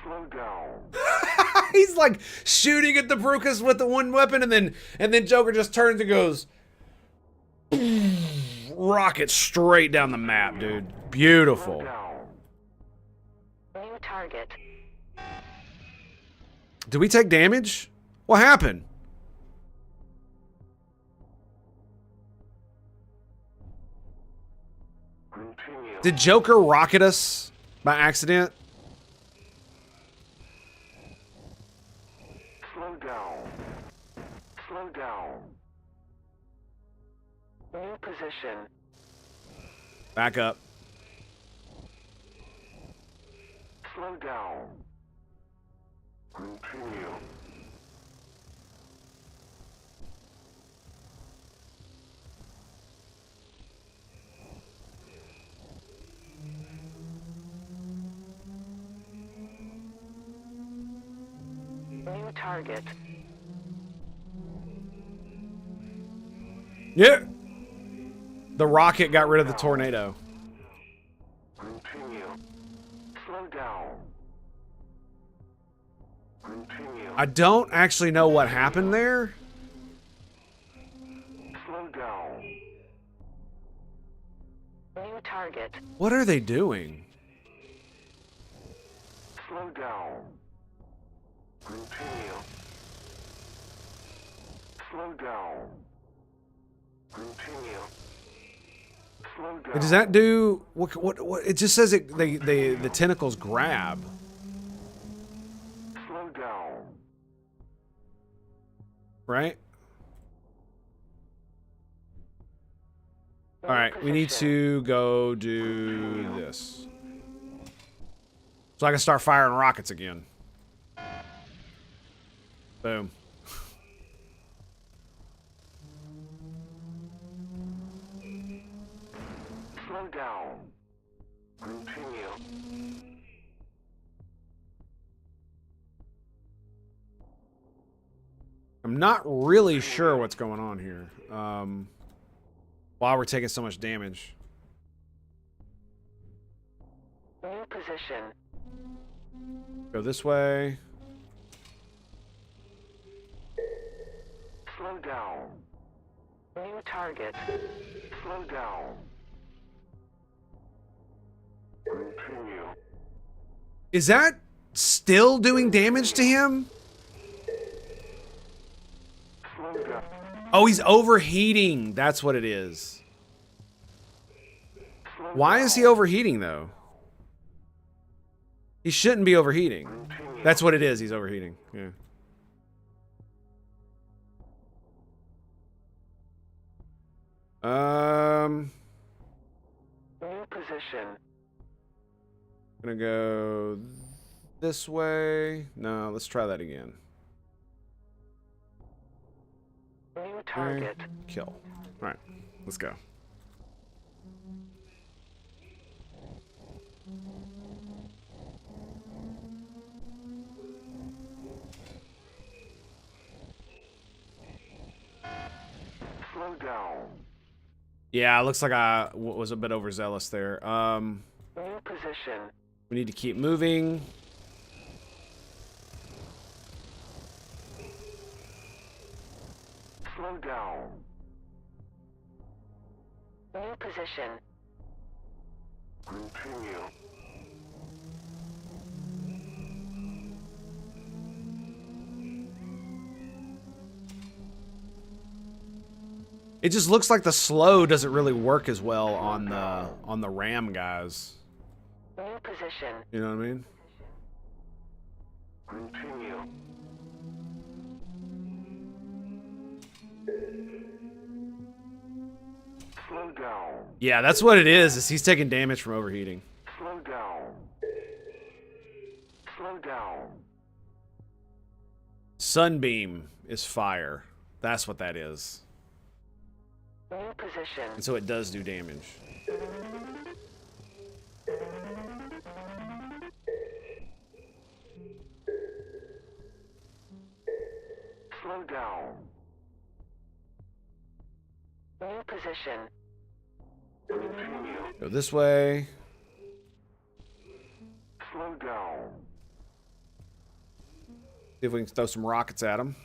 Slow down. He's like shooting at the Brucas with the one weapon, and then Joker just turns and goes rocket straight down the map, dude. Beautiful. Slow down. New target. Did we take damage? What happened? Continue. Did Joker rocket us by accident? Slow down. Slow down. New position. Back up. Slow down. Continue. New target. Yeah. The rocket got rid of the tornado. Continue. Slow down. Continue. I don't actually know what happened there. Slow down. New target. What are they doing? Slow down. Continue. Slow down. Continue. Slow down. Does that do what it just says it the tentacles grab. Slow down. Right? All right, we need to go do this. So I can start firing rockets again. Boom. Slow down. Continue. I'm not really sure what's going on here. Why we're taking so much damage. New position. Go this way. Slow down. New target. Slow down. Continue. Is that still doing damage to him? Slow down. Oh, he's overheating. That's what it is. Slow Why is he overheating, though? He shouldn't be overheating. Continue. That's what it is. He's overheating. Yeah. New position. Gonna go this way. No, let's try that again. New target. Kill. All right, let's go. Slow down. Yeah, it looks like I was a bit overzealous there. New position. We need to keep moving. Slow down. New position. Continue. It just looks like the slow doesn't really work as well on the RAM guys. New position. You know what I mean? Continue. Slow down. Yeah, that's what it is he's taking damage from overheating. Slow down. Slow down. Sunbeam is fire. That's what that is. New position. And so it does do damage. Slow down. New position. Continue. Go this way. Slow down. See if we can throw some rockets at him.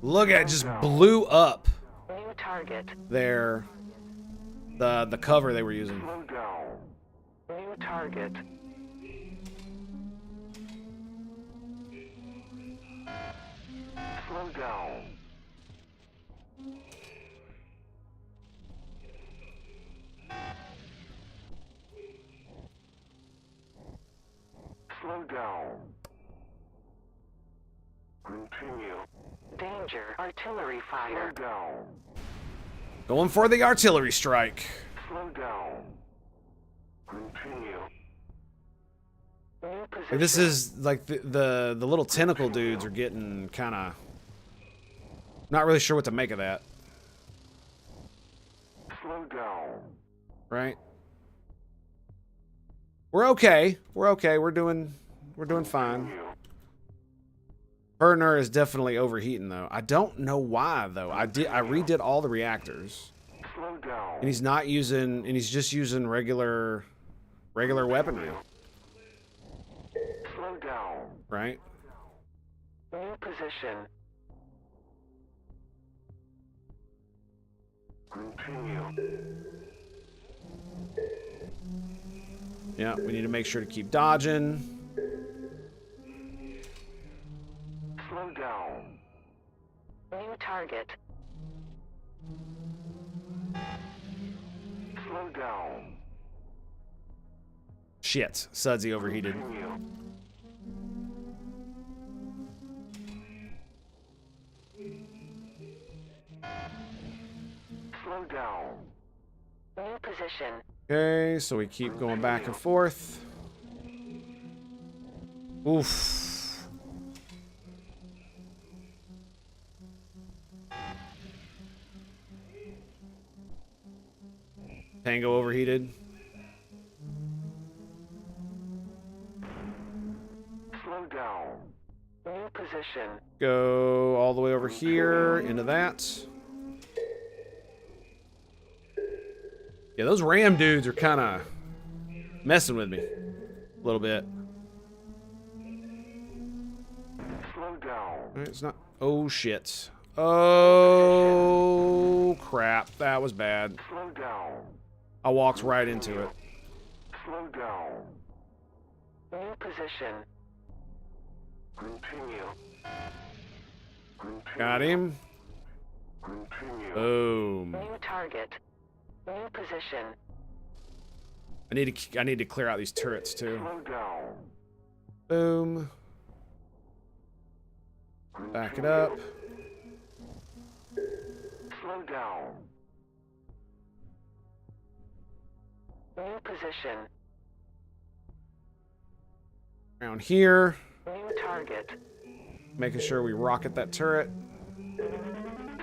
Look at it, just blew up New target. their the cover they were using. Slow down. New target. Slow down. Slow down. Continue. Danger. Artillery Slow fire. down. Going for the artillery strike. Slow down. Continue. New Like, position. this is like the little tentacle dudes are getting kind of not really sure what to make of that, Slow down. right? We're okay. We're okay. We're doing fine. Continue. Partner is definitely overheating though. I don't know why though. I redid all the reactors. Slow down. And he's not using, and he's just using regular weaponry, Slow down. right? New position. Continue. Yeah, we need to make sure to keep dodging. Slow down. New target. Slow down. Shit, Sudsy overheated. Continue. Slow down. New position. Okay, so we keep going back and forth. Oof. Tango overheated. Slow down. New position. Go all the way over here into that. Yeah, those Ram dudes are kind of messing with me a little bit. Slow down. All right, it's not. Oh shit. Oh crap. That was bad. Slow down. I walked right into it. Slow down. New position. Continue. Continue. Got him. Continue. Boom. New target. New position. I need to clear out these turrets too. Slow down. Boom. Back it up. Slow down. New position. Around here. New target. Making sure we rocket that turret.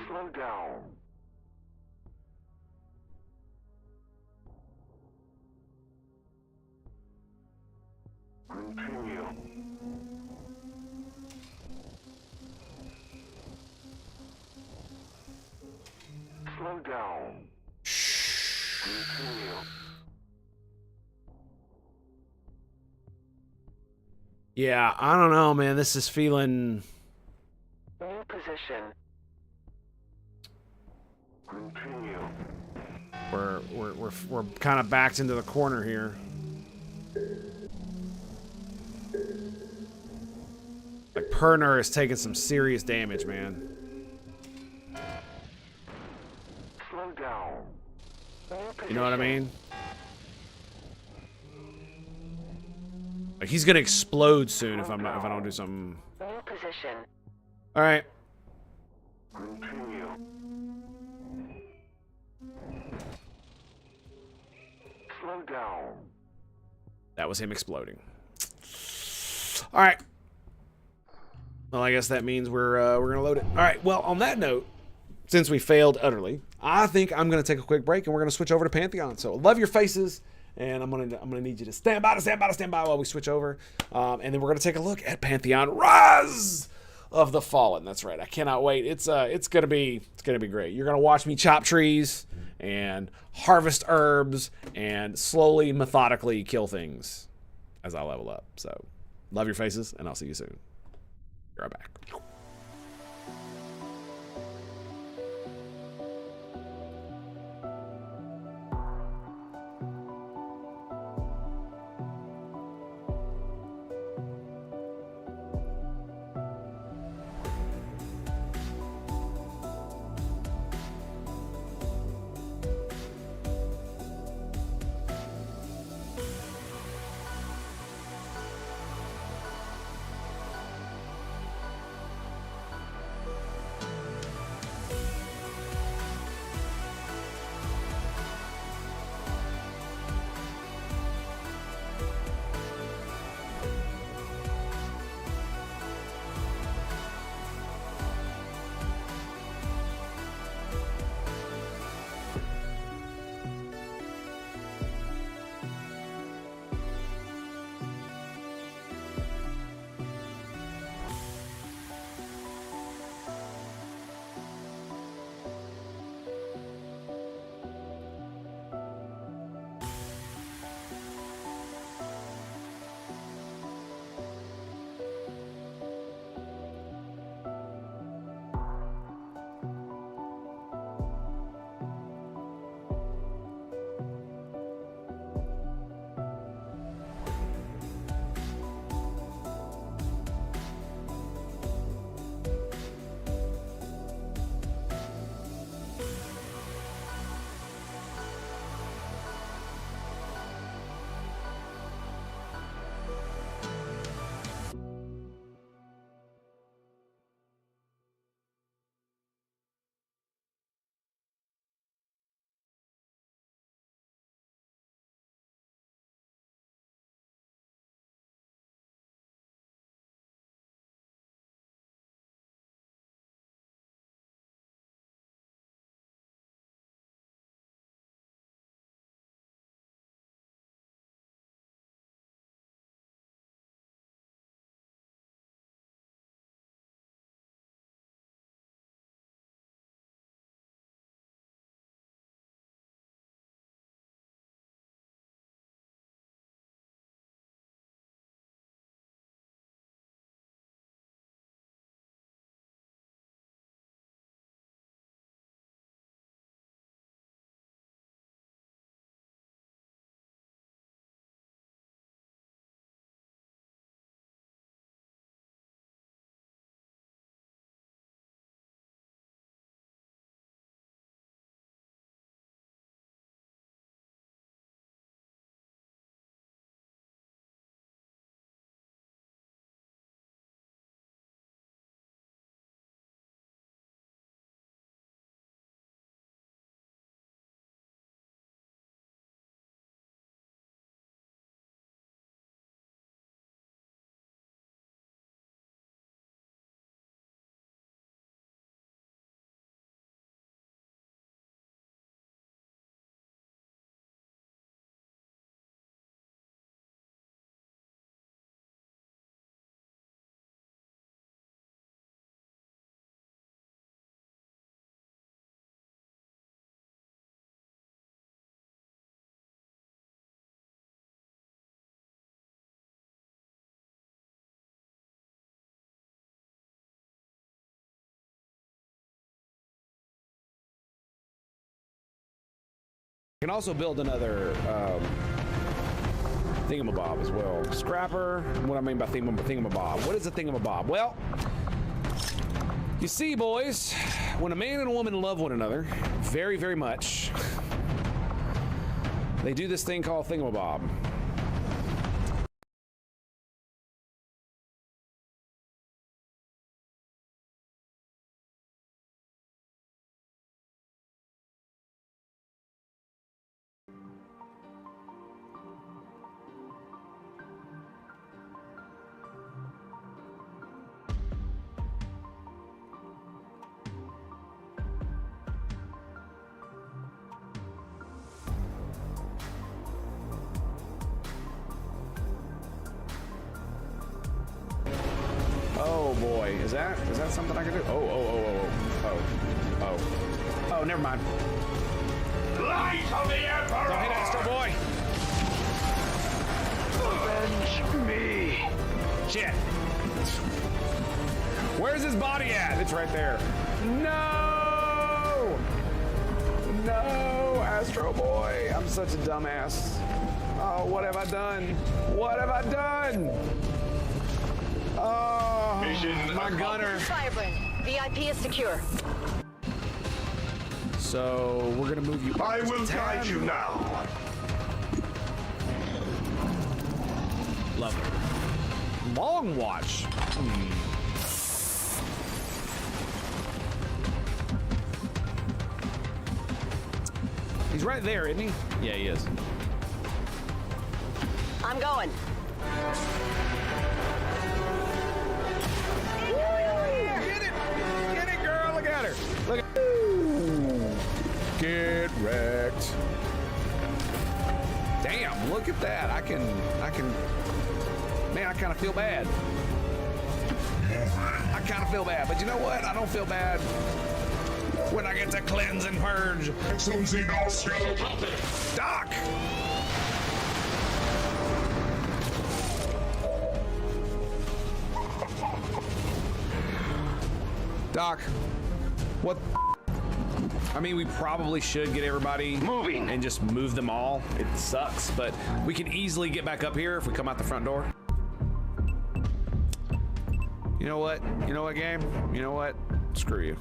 Slow down. Continue. Slow down. Continue. Yeah, I don't know, man. This is feeling. New position. Continue. We're kind of backed into the corner here. Like Perner is taking some serious damage, man. You know what I mean? Like he's gonna explode soon if I don't do something. New position. All right. Continue. Slow down. That was him exploding. All right. Well, I guess that means we're gonna load it. All right. Well, on that note, since we failed utterly, I think I'm gonna take a quick break and we're gonna switch over to Pantheon. So love your faces, and I'm gonna need you to stand by while we switch over, and then we're gonna take a look at Pantheon Rise of the Fallen. That's right. I cannot wait. It's gonna be great. You're gonna watch me chop trees and harvest herbs and slowly, methodically kill things as I level up. So love your faces, and I'll see you soon. Be right back. Can also build another thingamabob as well. Scrapper. What I mean by thingamabob. What is a thingamabob? Well, you see, boys, when a man and a woman love one another very, very much, They do this thing called thingamabob. Oh boy, is that something I can do? Oh, never mind. Light of the Emperor! Don't hit Astro Boy! Avenge me! Shit! Where's his body at? It's right there. No! No, Astro Boy! I'm such a dumbass. Oh, what have I done? What have I done? Oh, Mission my gunner. Firebrand, VIP is secure. So we're gonna move you. I will guide you now. Love it. Long watch. He's right there, isn't he? Yeah, he is. I'm going. Get it, girl. Look at her. Look at. Ooh. Get wrecked. Damn, look at that. I can. Man, I kind of feel bad. I kind of feel bad, but you know what? I don't feel bad when I get to cleanse and purge. Some Xenos. Doc! Doc, what? I mean, we probably should get everybody Moving. and just move them all. It sucks, but we can easily get back up here if we come out the front door. You know what? You know what, game? You know what? Screw you.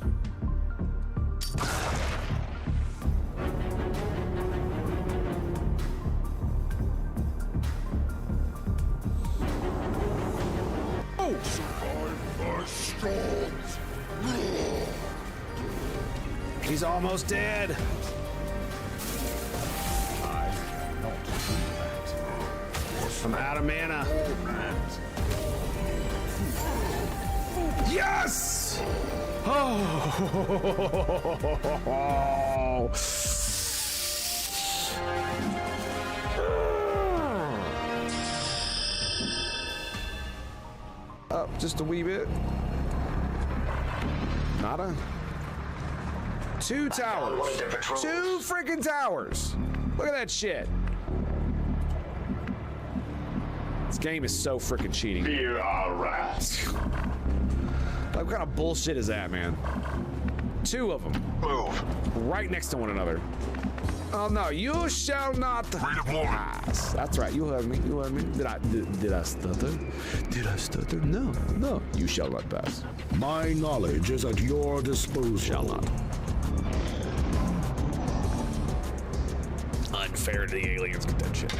Oh! He's almost dead. I'm out of mana. Yes! Oh! Up just a wee bit. Nada. 2 towers. 2 freaking towers. Look at that shit. This game is so freaking cheating. Fear our wrath. What kind of bullshit is that, man? 2 of them. Move. Right next to one another. Oh no, you shall not pass. That's right, you heard me, you heard me. Did I stutter? Did I stutter? No, no, you shall not pass. My knowledge is at your disposal. Shall not. Unfair to the aliens, get that shit.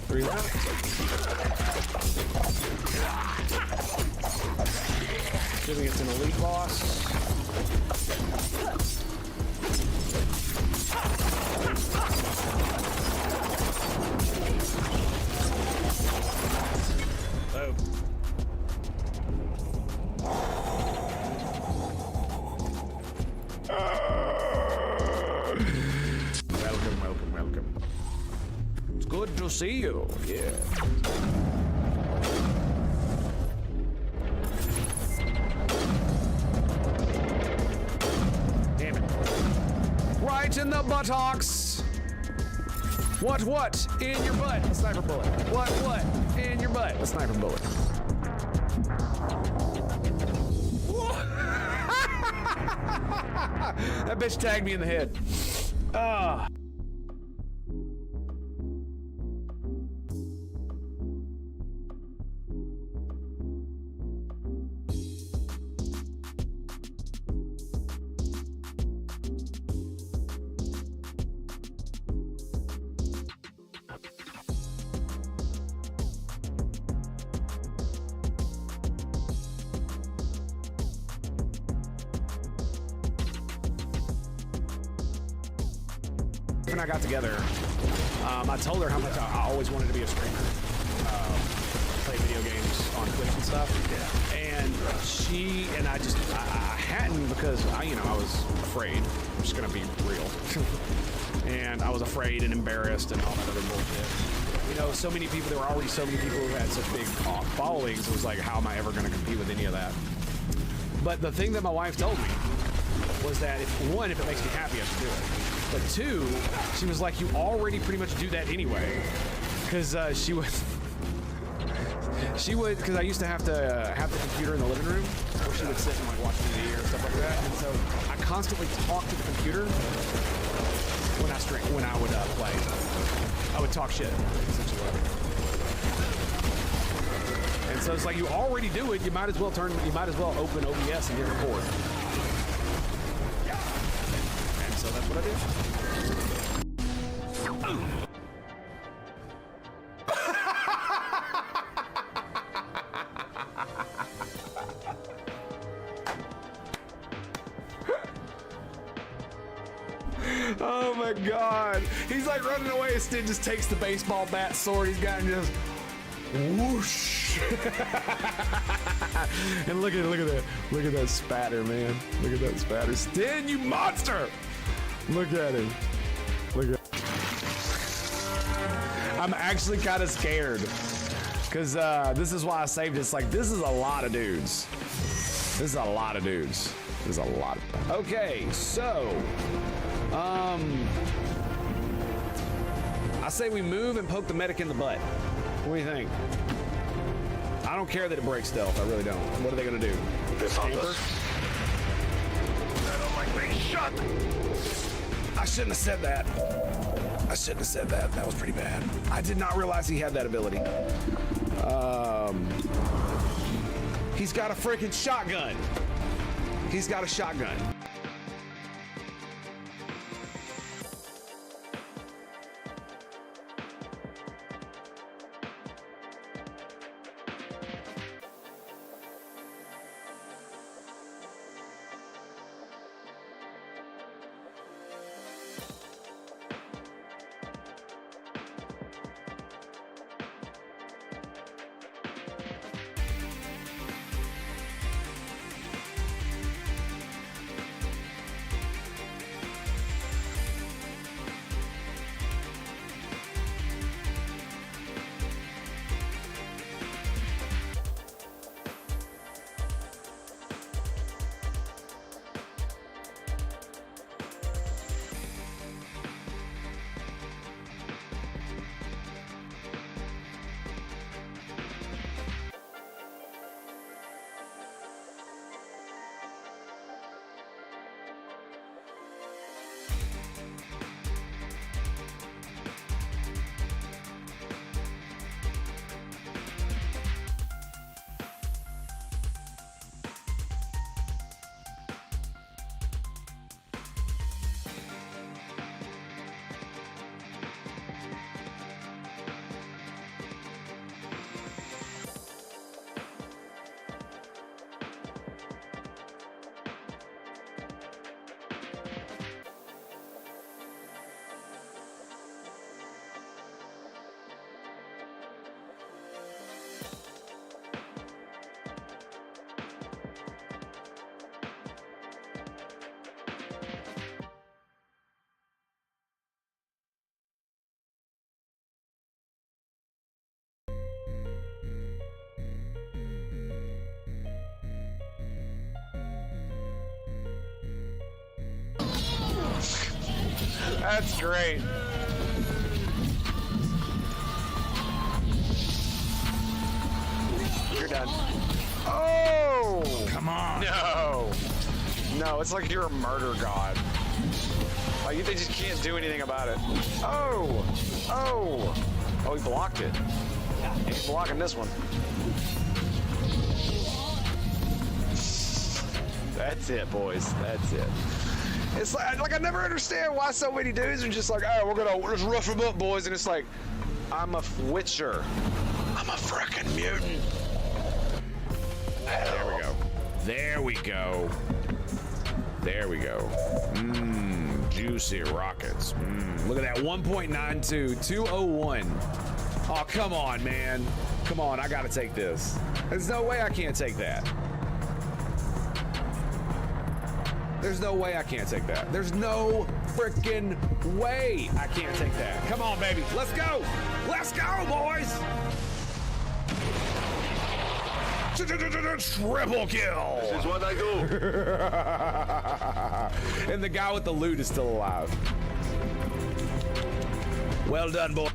3 left. Assuming it's an elite boss. Oh. Welcome. It's good to see you. Yeah. Damn it. Right in the buttocks. What? In your butt. A sniper bullet. What? In your butt. A sniper bullet. That bitch tagged me in the head. Ah. and I got together, I told her how much I always wanted to be a streamer, play video games on Twitch and stuff. And she and I hadn't because I was afraid. I'm just gonna be real. And I was afraid and embarrassed and all that other bullshit. So many people. There were already so many people who had such big followings. It was like, how am I ever gonna compete with any of that? But the thing that my wife told me was that if it makes me happy, I should do it. But two, she was like, you already pretty much do that anyway. Because she would, because I used to have the computer in the living room where she would sit and like watch TV or stuff like that. And so I constantly talked to the computer when I would play. I would talk shit, essentially. And so it's like, you already do it, you might as well open OBS and hit record. And so that's what I did. Oh my god. He's like running away, and Sid just takes the baseball bat sword he's got and just whoosh. And look at that spatter, man. Look at that spatter. Stin, you monster! Look at him. I'm actually kind of scared. Because this is why I saved it. It's like, this is a lot of dudes. Okay, so I say we move and poke the medic in the butt. What do you think? I don't care that it breaks stealth. I really don't. What are they gonna do? Camper? I don't like being shot. I shouldn't have said that. That was pretty bad. I did not realize he had that ability. He's got a freaking shotgun. He's got a shotgun. That's great. You're done. Oh! Come on. No, it's like you're a murder god. Like, they just can't do anything about it. Oh, he blocked it. He's blocking this one. That's it, boys. That's it. It's like I never understand why so many dudes are just like, oh, we're gonna just rough them up, boys, and it's like, I'm a witcher. I'm a frickin' mutant. There we go. Juicy rockets. Look at that. 1.92, 201. Oh, come on, man. Come on, I gotta take this. There's no way I can't take that. There's no way I can't take that. There's no freaking way I can't take that. Come on, baby. Let's go. Let's go, boys. Triple kill. This is what I do. And the guy with the loot is still alive. Well done, boy.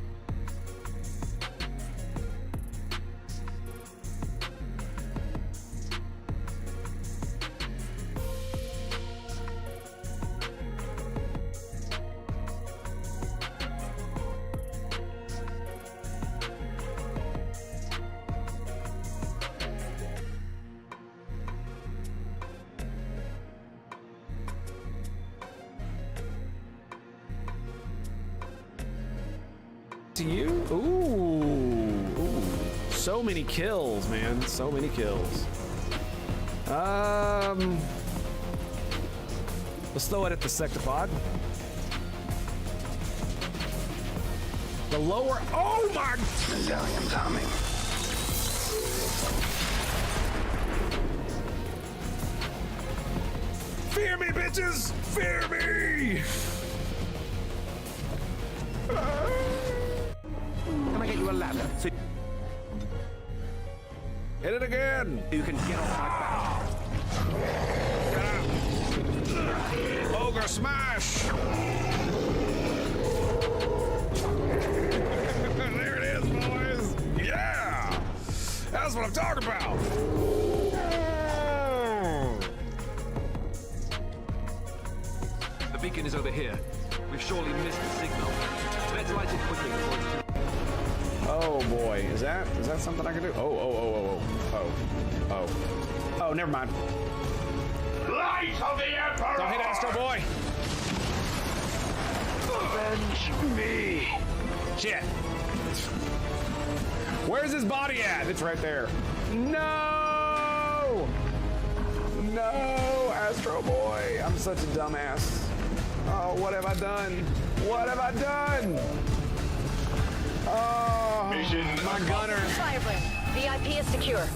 To you? Ooh, so many kills, man. So many kills. Let's throw it at the sectopod. The lower. Oh my! Medallion coming. Fear me, bitches! Fear me! Can I get you a ladder so Hit it again! you can get off my back? Ogre smash! There it is, boys! Yeah! That's what I'm talking about! The beacon is over here. We've surely missed the signal. Let's light it quickly before it's too... Oh boy, is that something I can do? Oh. Oh, never mind. Light of the Emperor! Don't hit Astro Boy! Avenge me! Shit! Where's his body at? It's right there. No! No, Astro Boy. I'm such a dumbass. Oh, what have I done? What have I done? Oh, Mission my gunner. Fireball. VIP is secure.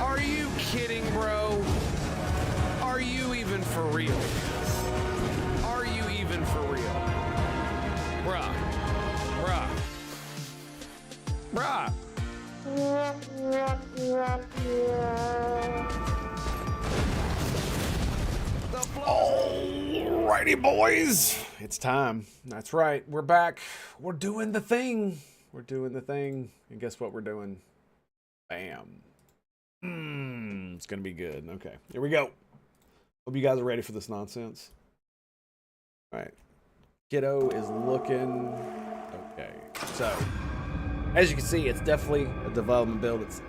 Are you kidding, bro? Are you even for real? Are you even for real? Bruh. Alrighty, boys. It's time. That's right. We're back. We're doing the thing. And guess what we're doing? Bam. It's gonna be good. Okay, here we go. Hope you guys are ready for this nonsense. All right. Kiddo is looking okay. So, as you can see, it's definitely a development build. It's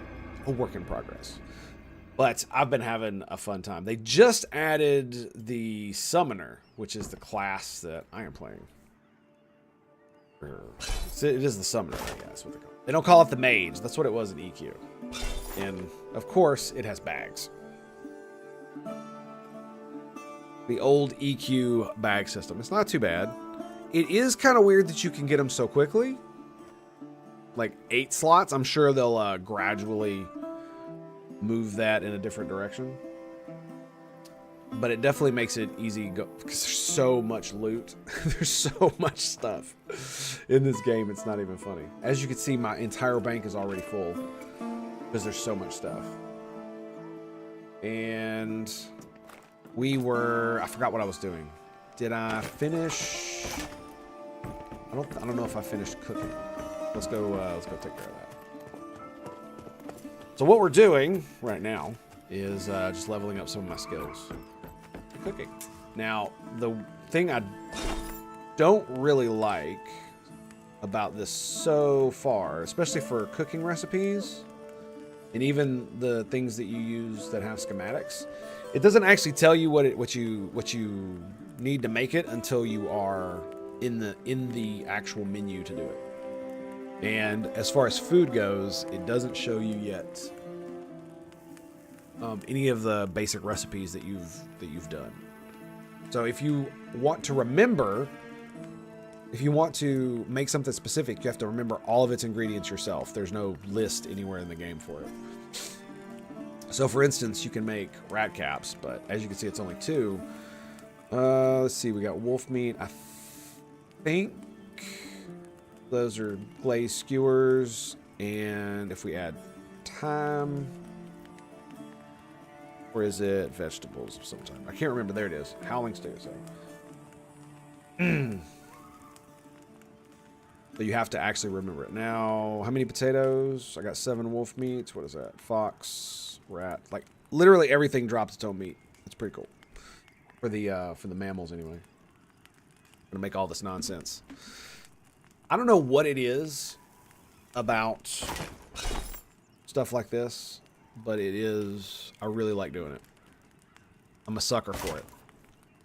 a work in progress. But I've been having a fun time. They just added the Summoner, which is the class that I am playing. It is the Summoner, I guess. What they call it. They don't call it the Mage. That's what it was in EQ. And, of course, it has bags. The old EQ bag system. It's not too bad. It is kind of weird that you can get them so quickly. Like 8 slots. I'm sure they'll gradually move that in a different direction. But it definitely makes it easy go because there's so much loot. There's so much stuff in this game. It's not even funny. As you can see, my entire bank is already full because there's so much stuff. And I forgot what I was doing. Did I finish? I don't know if I finished cooking. Let's go take care of that. So what we're doing right now is just leveling up some of my skills. Cooking. Now, the thing I don't really like about this so far, especially for cooking recipes, and even the things that you use that have schematics, it doesn't actually tell you what you need to make it until you are in the actual menu to do it. And as far as food goes, it doesn't show you yet any of the basic recipes that you've done. So if you want to remember, if you want to make something specific, you have to remember all of its ingredients yourself. There's no list anywhere in the game for it. So for instance, you can make rat caps, but as you can see, it's only 2. Let's see, we got wolf meat. I think those are glazed skewers, and if we add thyme, or is it vegetables of some type? I can't remember. There it is. Howling stew. So you have to actually remember it. Now, how many potatoes? I got 7 wolf meats. What is that? Fox, rat. Like literally everything drops its own meat. It's pretty cool for the mammals anyway. I'm gonna make all this nonsense. I don't know what it is about stuff like this, but it is. I really like doing it. I'm a sucker for it.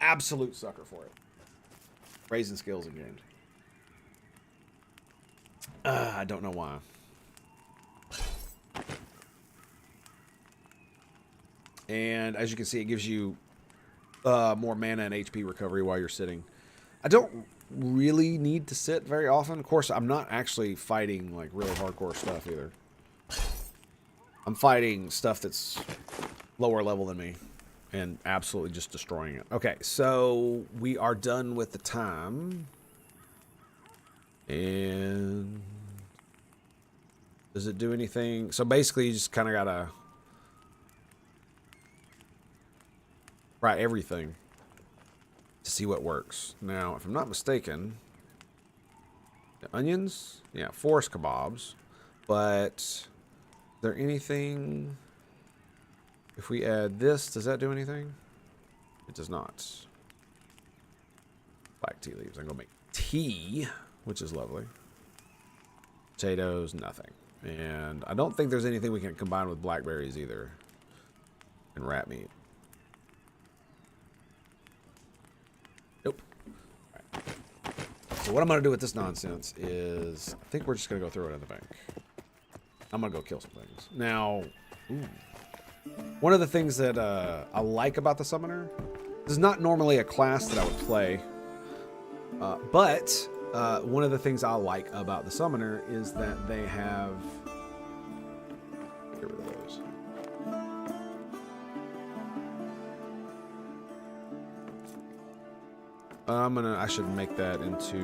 Absolute sucker for it. Raising skills in games. I don't know why. And as you can see, it gives you more mana and HP recovery while you're sitting. I don't really need to sit very often. Of course, I'm not actually fighting like really hardcore stuff either. I'm fighting stuff that's lower level than me and absolutely just destroying it. Okay, so we are done with the time. And does it do anything? So basically you just kind of gotta try everything to see what works. Now, if I'm not mistaken, the onions, yeah, forest kebabs, but is there anything, if we add this, does that do anything? It does not. Black tea leaves. I'm gonna make tea, which is lovely. Potatoes, nothing. And I don't think there's anything we can combine with blackberries either. And rat meat. Nope. Right. So what I'm going to do with this nonsense is, I think we're just going to go throw it in the bank. I'm going to go kill some things. Now, one of the things that I like about the Summoner, this is not normally a class that I would play, but one of the things I like about the Summoner is that they have... Get rid of those. I should make that into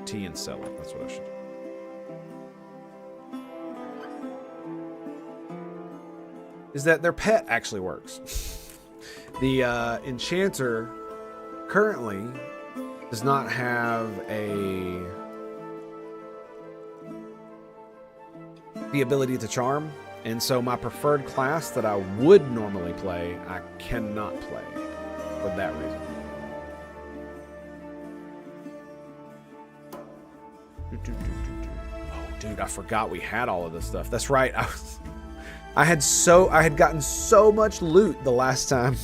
tea and sell it. That's what I should do. Is that their pet actually works. The enchanter currently does not have the ability to charm, and so my preferred class that I would normally play, I cannot play for that reason. Oh, dude, I forgot we had all of this stuff. That's right. I had gotten so much loot the last time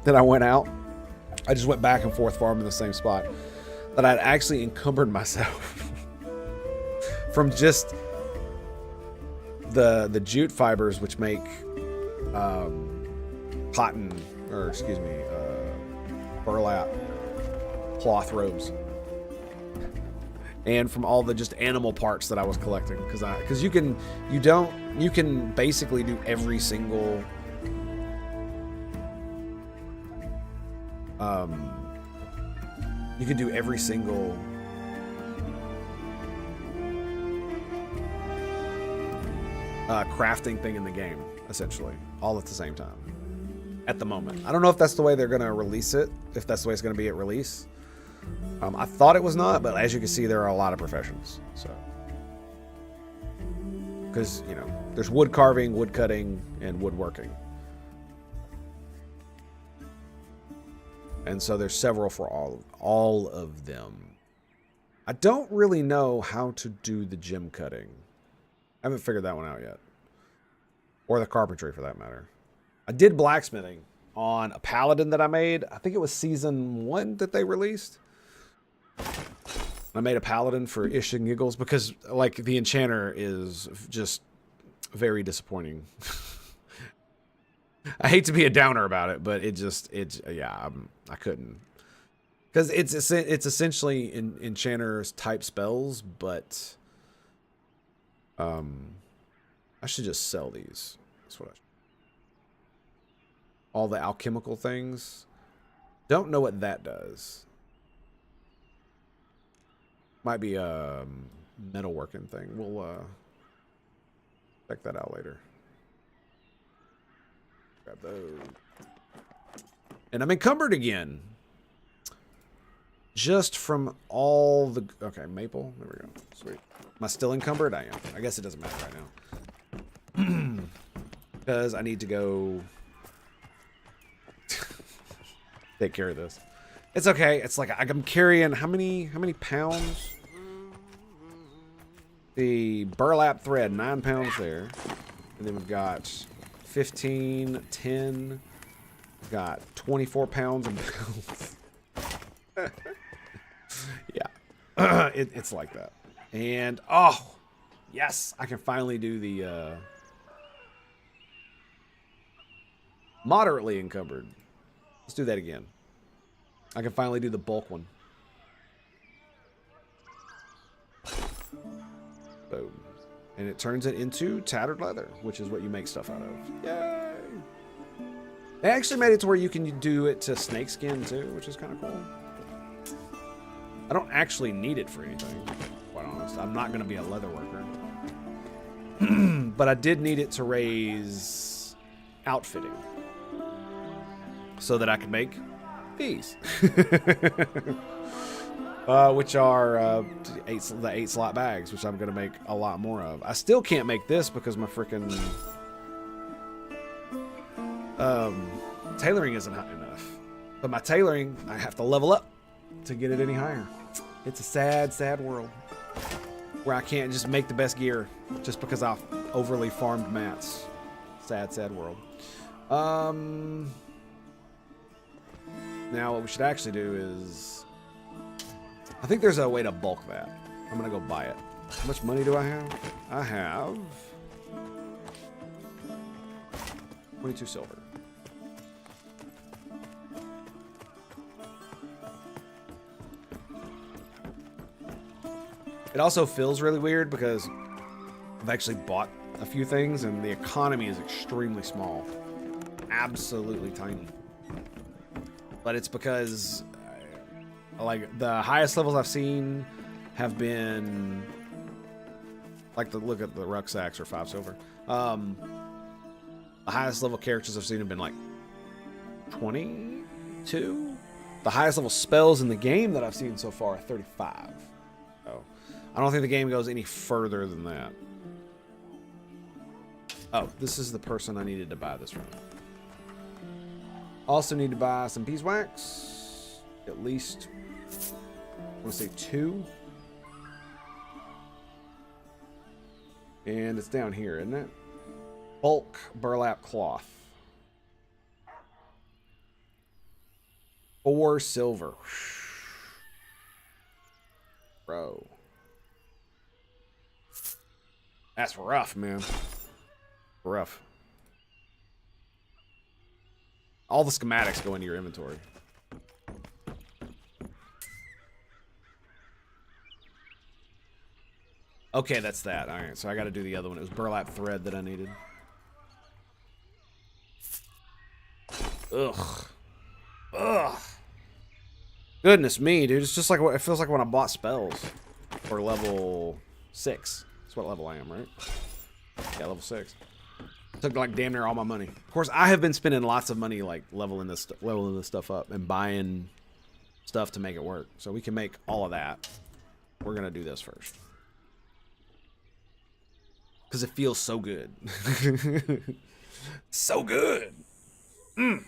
that I went out. I just went back and forth farming the same spot that I'd actually encumbered myself from just the jute fibers, which make cotton, or excuse me, burlap cloth robes, and from all the just animal parts that I was collecting, because you can basically do every single you can do every single crafting thing in the game, essentially, all at the same time. At the moment. I don't know if that's the way they're going to release it, if that's the way it's going to be at release. I thought it was not, but as you can see, there are a lot of professions. So, because, you know, there's wood carving, wood cutting, and woodworking. And so there's several for all of them. I don't really know how to do the gem cutting. I haven't figured that one out yet. Or the carpentry, for that matter. I did blacksmithing on a paladin that I made. I think it was season 1 that they released. I made a paladin for Ish and Giggles because, like, the enchanter is just very disappointing. I hate to be a downer about it, but I couldn't. Because it's essentially enchanter's type spells, but I should just sell these. That's what I should. All the alchemical things. Don't know what that does. Might be a metalworking thing. We'll check that out later. Grab those. And I'm encumbered again. Just from all the... Okay, maple. There we go. Sweet. Am I still encumbered? I am. I guess it doesn't matter right now. Because I need to go... take care of this. It's okay. It's like I'm carrying... How many pounds? The burlap thread, 9 pounds there. And then we've got 15, 10. We've got 24 pounds and pounds. Yeah, it's like that. And oh, yes, I can finally do the moderately encumbered. Let's do that again. I can finally do the bulk one. Boom. And it turns it into tattered leather, which is what you make stuff out of. Yay! They actually made it to where you can do it to snakeskin too, which is kind of cool. I don't actually need it for anything, quite honest. I'm not going to be a leather worker. But I did need it to raise outfitting. So that I could make these. Which are the 8 slot bags, which I'm going to make a lot more of. I still can't make this because my freaking tailoring isn't high enough. But my tailoring, I have to level up to get it any higher. It's a sad, sad world where I can't just make the best gear just because I've overly farmed mats. Sad, sad world. Now what we should actually do is, I think there's a way to bulk that. I'm gonna go buy it. How much money do I have? I have 22 silver. It also feels really weird because I've actually bought a few things and the economy is extremely small. Absolutely tiny. But it's because like the highest levels I've seen have been like look at the rucksacks or 5 silver. The highest level characters I've seen have been like 22. The highest level spells in the game that I've seen so far are 35. So I don't think the game goes any further than that. Oh, this is the person I needed to buy this from. Also need to buy some beeswax. At least, I want to say 2. And it's down here, isn't it? Bulk burlap cloth. 4 silver. Bro. That's rough, man. Rough. All the schematics go into your inventory. Okay, that's that. Alright, so I gotta do the other one. It was burlap thread that I needed. Ugh. Ugh. Goodness me, dude. It's just like what it feels like when I bought spells. For level 6. That's what level I am, right? Yeah, level 6. Took like damn near all my money. Of course, I have been spending lots of money like leveling this stuff up and buying stuff to make it work. So we can make all of that. We're gonna do this first. Because it feels so good. So good. Mm.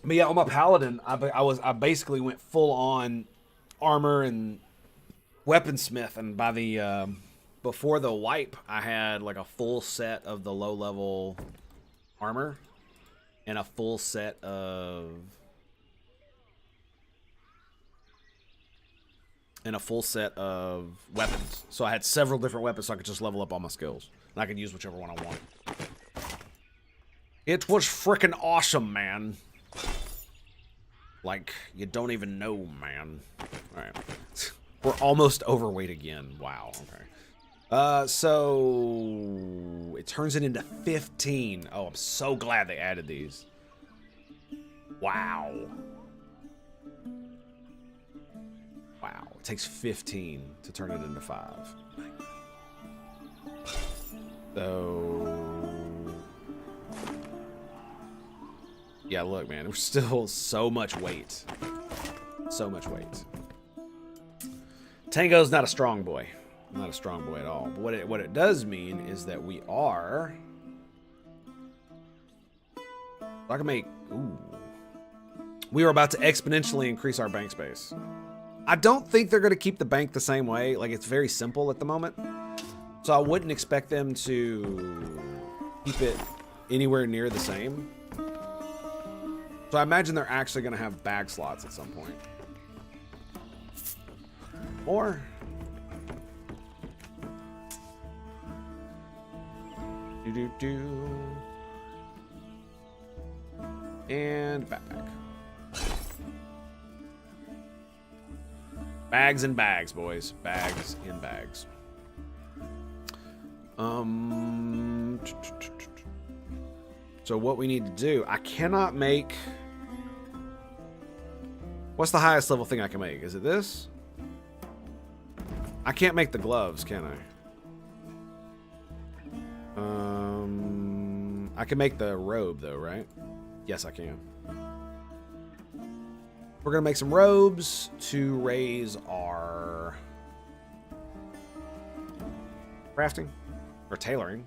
But yeah, on my paladin, I basically went full on armor and weaponsmith, and by the before the wipe, I had like a full set of the low level armor and a full set of and a full set of weapons. So I had several different weapons so I could just level up all my skills. And I could use whichever one I want. It was freaking awesome, man. Like, you don't even know, man. Alright. We're almost overweight again. Wow, okay. So it turns it into 15. Oh, I'm so glad they added these. Wow. Wow. It takes 15 to turn it into 5. So yeah, look, man, we're still so much weight. So much weight. Tango's not a strong boy. Not a strong boy at all. But what it does mean is that we are... I can make... Ooh. We are about to exponentially increase our bank space. I don't think they're going to keep the bank the same way. Like, it's very simple at the moment. So I wouldn't expect them to keep it anywhere near the same. So I imagine they're actually going to have bag slots at some point. Or... And back. Bags and bags, boys. Bags in bags. So what we need to do, I cannot make... What's the highest level thing I can make? Is it this? I can't make the gloves, can I? I can make the robe, though, right? Yes, I can. We're going to make some robes to raise our crafting or tailoring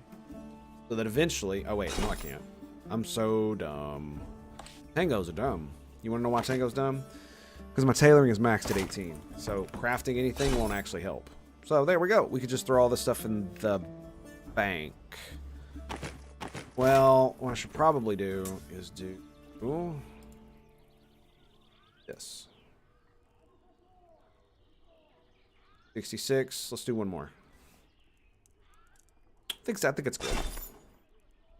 so that eventually... Oh, wait. No, I can't. I'm so dumb. Tangos are dumb. You want to know why Tango's dumb? Because my tailoring is maxed at 18. So crafting anything won't actually help. So there we go. We could just throw all this stuff in the bank. Well, what I should probably do is do... Ooh. Yes. 66. Let's do one more. I think it's good.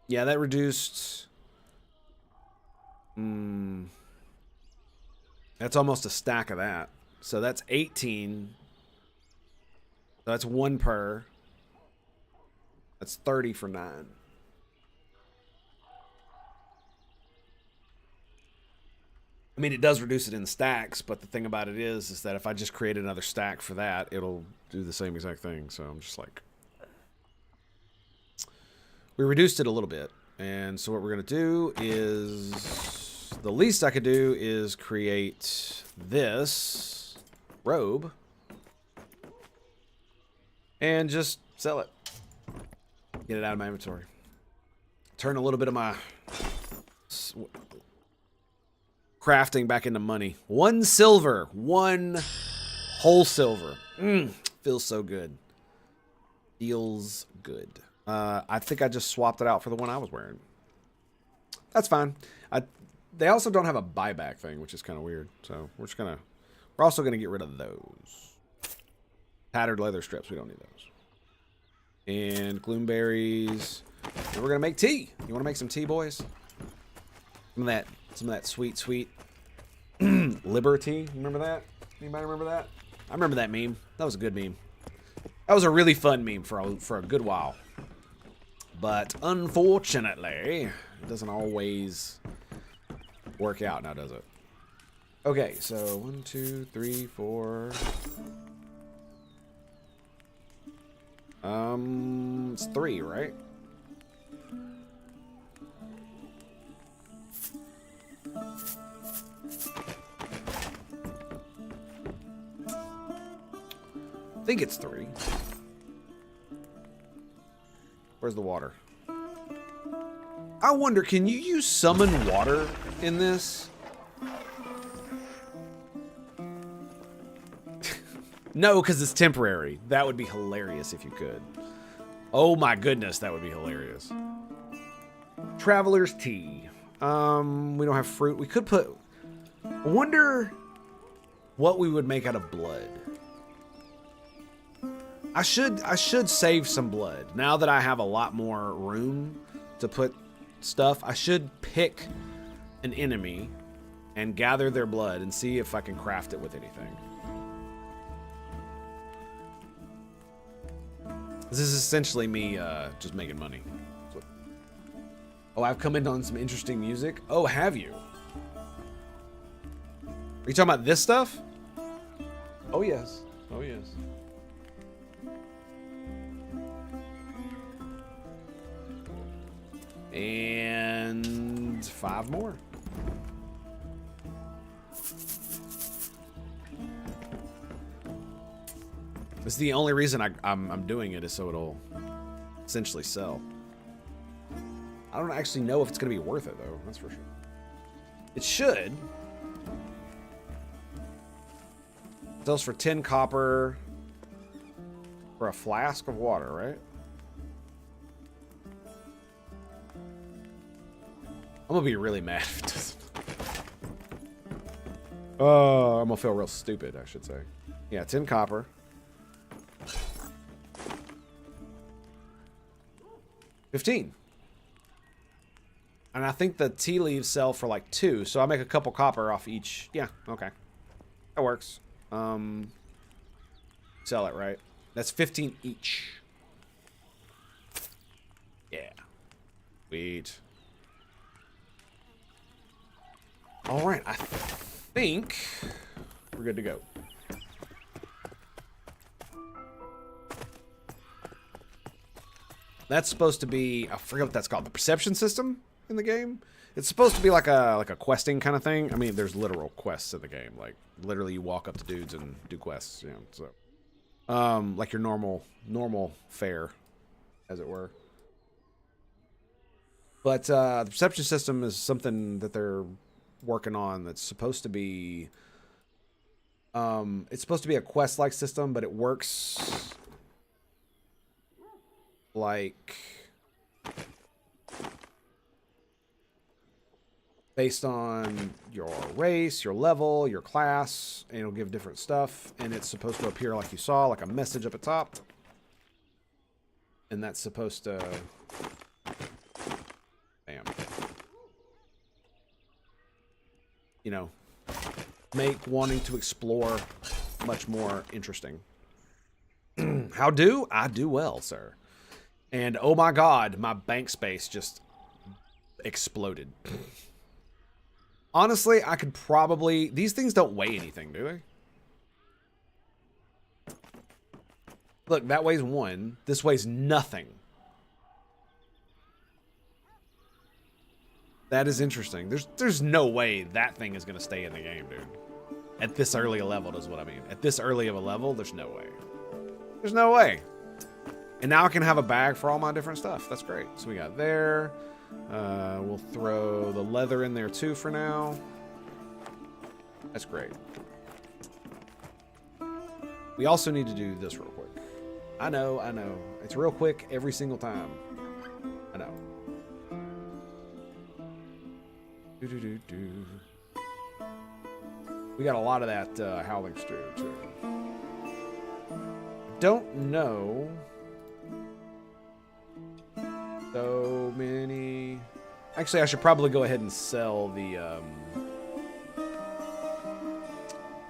Yeah, that reduced... That's almost a stack of that. So that's 18. So that's 1 per. That's 30 for 9. I mean, it does reduce it in stacks, but the thing about it is that if I just create another stack for that, it'll do the same exact thing. So I'm just like... We reduced it a little bit. And so what we're going to do is... The least I could do is create this robe. And just sell it. Get it out of my inventory. Turn a little bit of my... crafting back into money. 1 silver. 1 whole silver. Feels so good. Feels good. I think I just swapped it out for the one I was wearing. That's fine. They also don't have a buyback thing, which is kind of weird. So we're also gonna get rid of those. Tattered leather strips. We don't need those. And gloomberries. And we're gonna make tea. You want to make some tea, boys? Some of that sweet, sweet Liberty. Remember that? Anybody remember that? I remember that meme. That was a good meme. That was a really fun meme for a good while. But unfortunately, it doesn't always work out now, does it? Okay, so 1, 2, 3, 4. It's 3, right? I think it's 3. Where's the water? I wonder, can you use summon water in this? No, because it's temporary. That would be hilarious if you could. Oh my goodness, that would be hilarious. Traveler's tea. We don't have fruit. We could put... I wonder what we would make out of blood. I should save some blood. Now that I have a lot more room to put stuff, I should pick an enemy and gather their blood and see if I can craft it with anything. This is essentially me just making money. Oh, I've come in on some interesting music. Oh, have you? Are you talking about this stuff? Oh, yes. Oh, yes. And 5 more. This is the only reason I'm doing it is so it'll essentially sell. I don't actually know if it's going to be worth it, though. That's for sure. It should. Sells for 10 copper for a flask of water, right? I'm going to be really mad if it doesn't. Oh, I'm going to feel real stupid, I should say. Yeah, 10 copper. 15. And I think the tea leaves sell for like 2, so I make a couple copper off each. Yeah, okay. That works. Sell it, right? That's 15 each. Yeah. Sweet. All right, I think we're good to go. That's supposed to be, I forget what that's called, the perception system in the game. It's supposed to be like a questing kind of thing. I mean, there's literal quests in the game. Like literally, you walk up to dudes and do quests. You know, so like your normal fare, as it were. But the perception system is something that they're working on. That's supposed to be. It's supposed to be a quest-like system, but it works like based on your race, your level, your class, and it'll give different stuff, and it's supposed to appear like you saw, like a message up at top, and that's supposed to you know, make wanting to explore much more interesting. How do? I do well, sir. And oh my god, my bank space just exploded. Honestly, I could probably... These things don't weigh anything, do they? Look, that weighs 1. This weighs nothing. That is interesting. There's no way that thing is going to stay in the game, dude. At this early a level is what I mean. At this early of a level, there's no way. There's no way. And now I can have a bag for all my different stuff. That's great. So we got there. We'll throw the leather in there too for now. That's great. We also need to do this real quick. I know. It's real quick every single time. I know. We got a lot of that howling stew too. Don't know. So many. Actually, I should probably go ahead and sell the.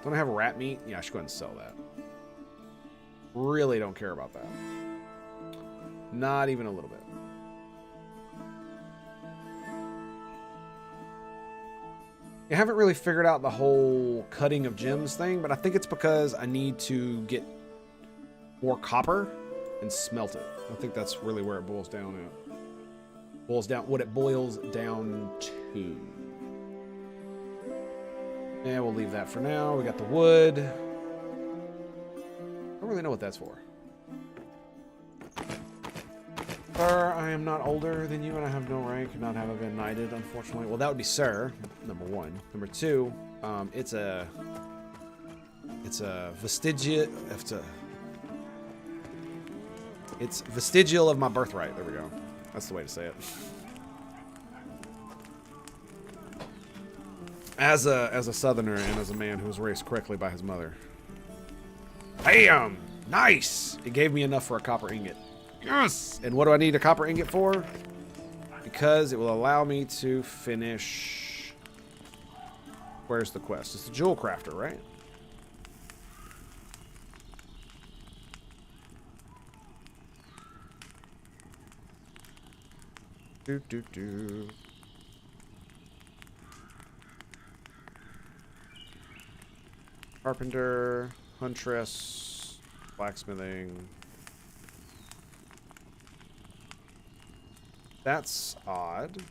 Don't I have rat meat? Yeah, I should go ahead and sell that. Really don't care about that. Not even a little bit. I haven't really figured out the whole cutting of gems thing, but I think it's because I need to get more copper and smelt it. I think that's really where it boils down at. What it boils down to. Yeah, we'll leave that for now. We got the wood. I don't really know what that's for. Sir, I am not older than you and I have no rank and not have been knighted, unfortunately. Well, that would be sir, number 1. Number 2, it's a vestigial, it's vestigial of my birthright. There we go. That's the way to say it. As a southerner and as a man who was raised correctly by his mother. Bam! Nice! It gave me enough for a copper ingot. Yes! And what do I need a copper ingot for? Because it will allow me to finish... Where's the quest? It's the jewel crafter, right? Do. Carpenter, huntress, blacksmithing. That's odd.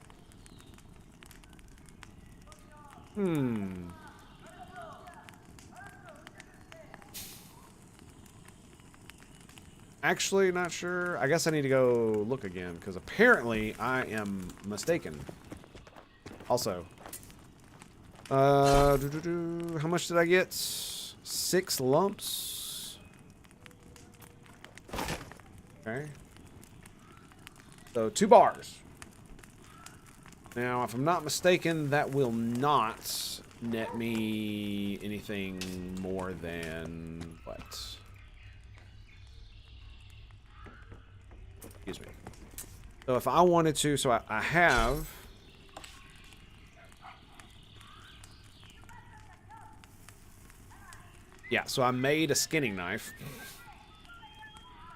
Actually, not sure. I guess I need to go look again, because apparently I am mistaken. Also. How much did I get? 6 lumps. Okay. So 2 bars. Now, if I'm not mistaken, that will not net me anything more than what? Excuse me. So if I wanted to, so I have... Yeah, so I made a skinning knife,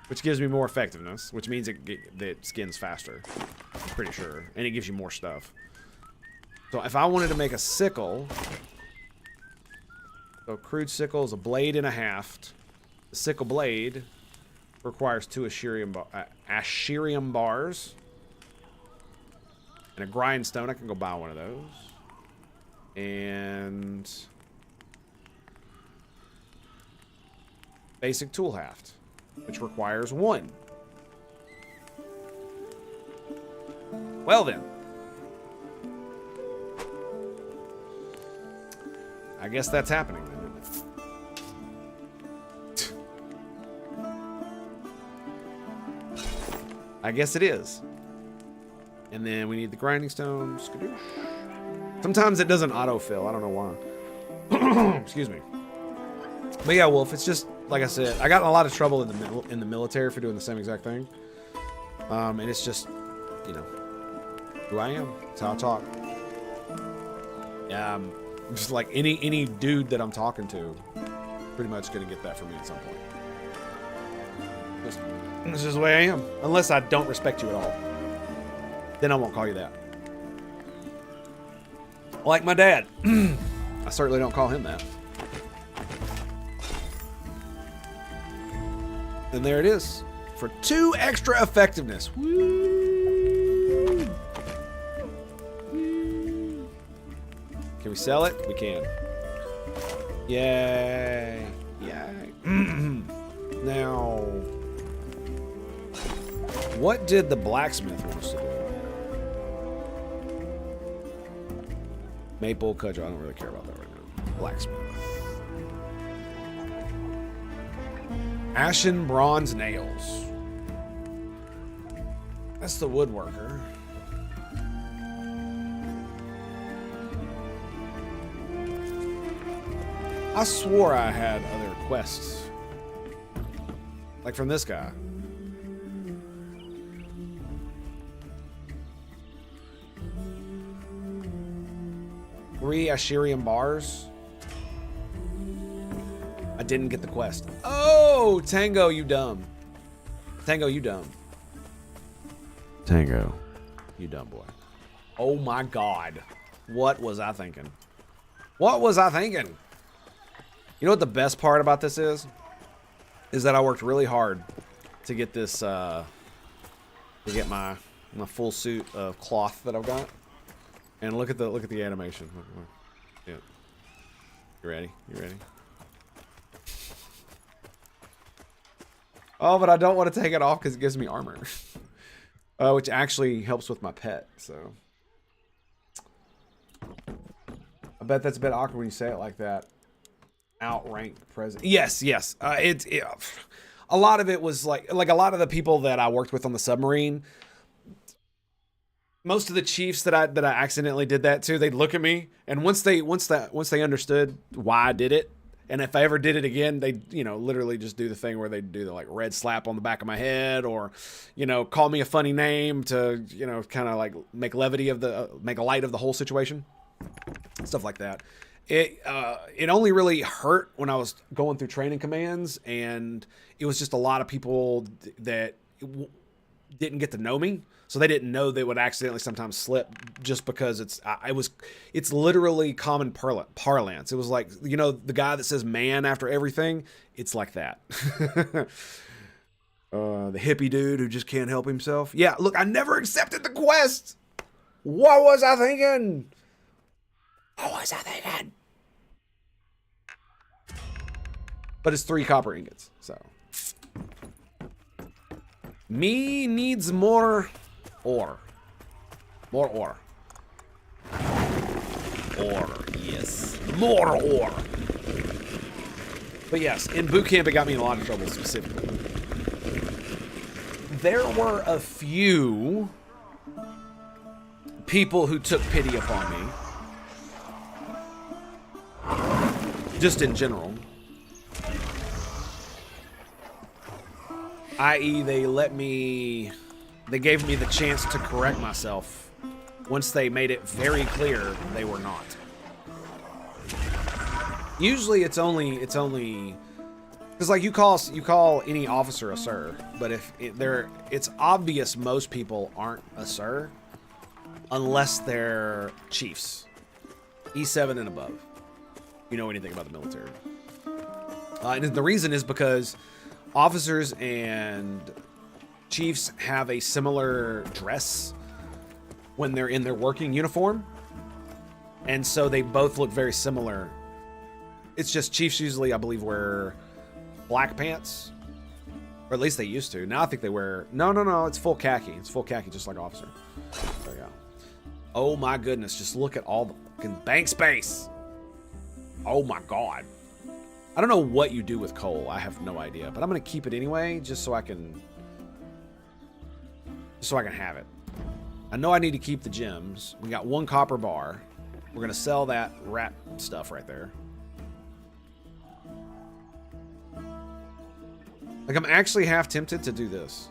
which gives me more effectiveness, which means it skins faster, I'm pretty sure, and it gives you more stuff. So if I wanted to make a sickle, so crude sickle is a blade and a haft. The sickle blade requires 2 Asherium bars and a grindstone. I can go buy one of those. And basic tool haft, which requires 1. Well then. I guess that's happening then. I guess it is. And then we need the grinding stone. Skadoosh. Sometimes it doesn't autofill. I don't know why. Excuse me. But yeah, Wolf, it's just, like I said, I got in a lot of trouble in the military for doing the same exact thing. And it's just, you know, who I am. It's how I talk. Yeah, just like any dude that I'm talking to, pretty much gonna get that from me at some point. This is the way I am. Unless I don't respect you at all. Then I won't call you that. Like my dad. I certainly don't call him that. And there it is. For 2 extra effectiveness. Woo! Can we sell it? We can. Yay. Yay. Now, what did the blacksmith want us to do? Maple, cudgel. I don't really care about that right now. Blacksmith. Ashen bronze nails. That's the woodworker. I swore I had other quests. Like from this guy. Three Asherium bars. I didn't get the quest. Oh, Tango, you dumb. Tango, you dumb. Tango, you dumb boy. Oh my God. What was I thinking? What was I thinking? You know what the best part about this is? Is that I worked really hard to get this, to get my full suit of cloth that I've got. And look at the animation. Look. Yeah. You ready? You ready? Oh, but I don't want to take it off because it gives me armor. Which actually helps with my pet, so. I bet that's a bit awkward when you say it like that. Outranked president. Yes. A lot of it was like a lot of the people that I worked with on the submarine. Most of the chiefs that I accidentally did that to, they'd look at me, and once they understood why I did it, And if I ever did it again, they, you know, literally just do the thing where they do the like red slap on the back of my head, or, you know, call me a funny name to, you know, kind of like make levity of the, make a light of the whole situation. Stuff like that. It only really hurt when I was going through training commands, and it was just a lot of people that didn't get to know me, so they didn't know they would accidentally sometimes slip, just because it's literally common parlance. It was like, you know, the guy that says man after everything, it's like that. The hippie dude who just can't help himself. Yeah, look, I never accepted the quest. What was I thinking? What was I thinking? But it's 3 copper ingots, so. Me needs more ore. More ore. Ore, yes. More ore. But yes, in boot camp it got me in a lot of trouble specifically. There were a few people who took pity upon me. Just in general. I.e., they gave me the chance to correct myself once they made it very clear they were not. Usually it's only, because like you call any officer a sir, but if it's obvious most people aren't a sir unless they're chiefs, E7 and above. You know anything about the military. And the reason is because officers and chiefs have a similar dress when they're in their working uniform. And so they both look very similar. It's just chiefs usually, I believe, wear black pants. Or at least they used to. Now I think they wear... No, it's full khaki. It's full khaki, just like officer. There you go. Oh my goodness, just look at all the fucking bank space. Oh my god. I don't know what you do with coal. I have no idea. But I'm going to keep it anyway, just so I can have it. I know I need to keep the gems. We got 1 copper bar. We're going to sell that rat stuff right there. Like, I'm actually half tempted to do this.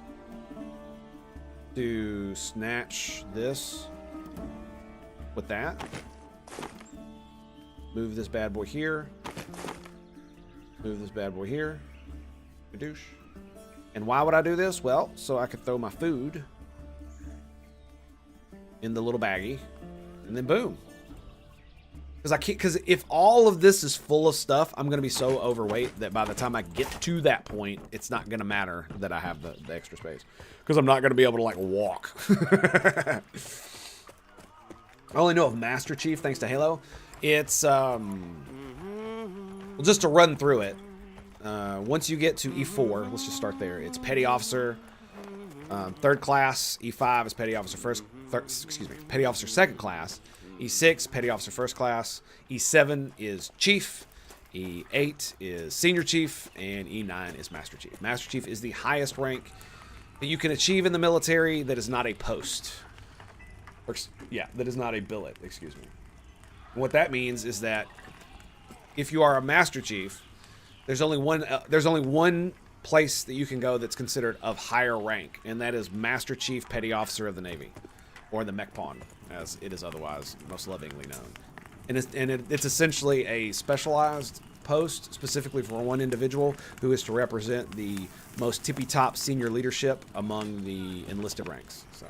To snatch this with that. Move this bad boy here. Move this bad boy here. Douche. And why would I do this? Well, so I could throw my food in the little baggie, and then boom. Because if all of this is full of stuff, I'm gonna be so overweight that by the time I get to that point, it's not gonna matter that I have the extra space, because I'm not gonna be able to like walk. I only know of Master Chief thanks to Halo. It's well, just to run through it. Once you get to E4, let's just start there. It's Petty Officer, 3rd class. E5 is Petty Officer Petty Officer 2nd class. E6, Petty Officer 1st class. E7 is Chief. E8 is Senior Chief. And E9 is Master Chief. Master Chief is the highest rank that you can achieve in the military that is not a post. Or, yeah, that is not a billet, excuse me. And what that means is that if you are a Master Chief, there's only one place that you can go that's considered of higher rank, and that is Master Chief Petty Officer of the Navy, or the Mech Pawn, as it is otherwise most lovingly known. And it's essentially a specialized post specifically for one individual who is to represent the most tippy-top senior leadership among the enlisted ranks. So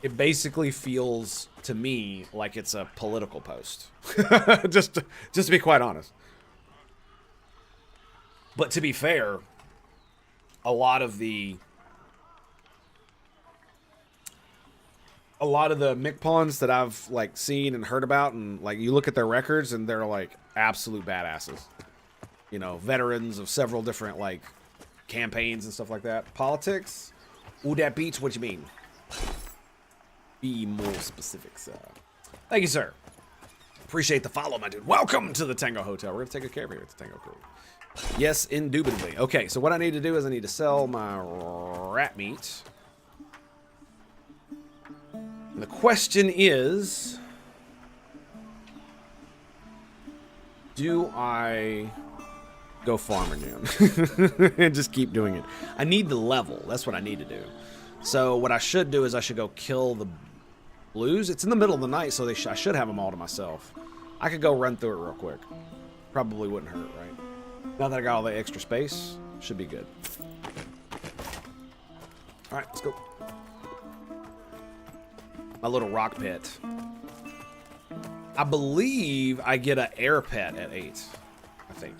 it basically feels to me like it's a political post. just to be quite honest. But to be fair, a lot of the Mech Pawns that I've like seen and heard about, and like you look at their records and they're like absolute badasses. You know, veterans of several different like campaigns and stuff like that. Politics? Ooh, that beats what you mean. Be more specific, sir. Thank you, sir. Appreciate the follow, my dude. Welcome to the Tango Hotel. We're going to take good care of here at the Tango Crew. Yes, indubitably. Okay, so what I need to do is I need to sell my rat meat. And the question is... do I go farming now and just keep doing it? I need the level. That's what I need to do. So what I should do is I should go kill the blues. It's in the middle of the night, so I should have them all to myself. I could go run through it real quick. Probably wouldn't hurt, right? Now that I got all the extra space, should be good. All right, let's go. My little rock pet. I believe I get an air pet at 8. I think.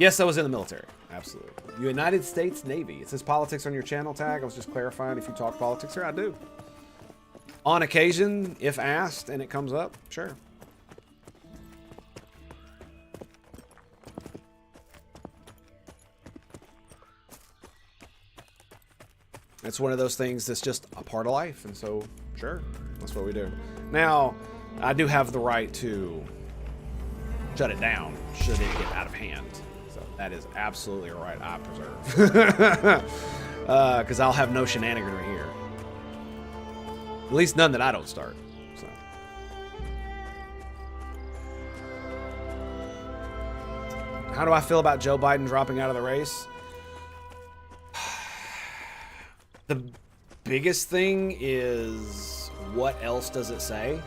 Yes, I was in the military. Absolutely. United States Navy. It says politics on your channel tag. I was just clarifying if you talk politics here. I do. On occasion, if asked and it comes up, sure. It's one of those things that's just a part of life, and so, sure, that's what we do. Now, I do have the right to shut it down should it get out of hand. So that is absolutely a right I preserve. Because I'll have no shenaniganery here. At least none that I don't start. So. How do I feel about Joe Biden dropping out of the race? The biggest thing is, what else does it say?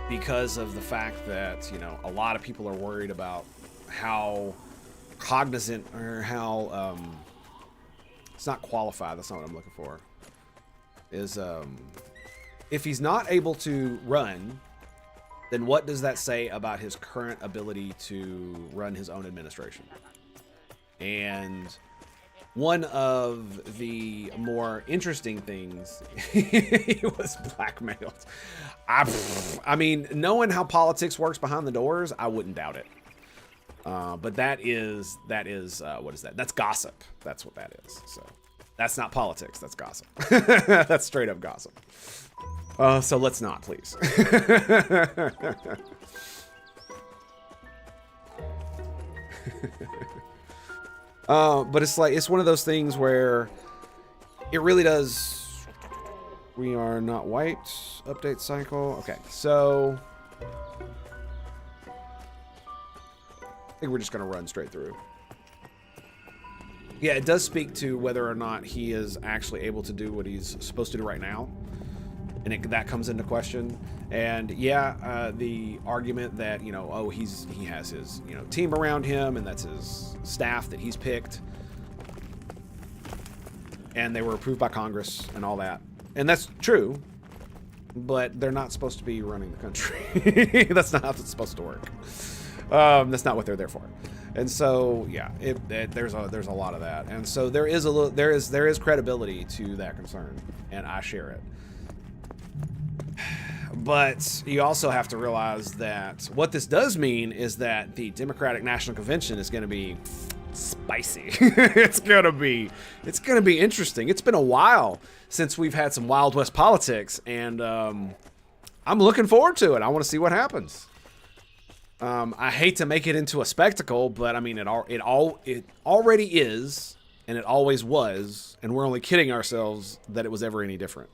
Because of the fact that, you know, a lot of people are worried about how cognizant or how, it's not qualified, that's not what I'm looking for, is, if he's not able to run, then what does that say about his current ability to run his own administration? And one of the more interesting things, he was blackmailed. I mean, knowing how politics works behind the doors, I wouldn't doubt it. But that is what is that? That's gossip. That's what that is. So that's not politics. That's gossip. That's straight up gossip. So let's not, please. But it's like, it's one of those things where it really does. We are not wiped. Update cycle. Okay, so I think we're just going to run straight through. Yeah, it does speak to whether or not he is actually able to do what he's supposed to do right now. And that comes into question. And yeah, the argument that, you know, oh, he has his, you know, team around him, and that's his staff that he's picked, and they were approved by Congress and all that, and that's true, but they're not supposed to be running the country. That's not how it's supposed to work. That's not what they're there for. And so yeah, there's a lot of that, and so there is credibility to that concern, and I share it. But you also have to realize that what this does mean is that the Democratic National Convention is going to be spicy. It's going to be interesting. It's been a while since we've had some Wild West politics, and I'm looking forward to it. I want to see what happens. I hate to make it into a spectacle, but I mean, it already is, and it always was, and we're only kidding ourselves that it was ever any different.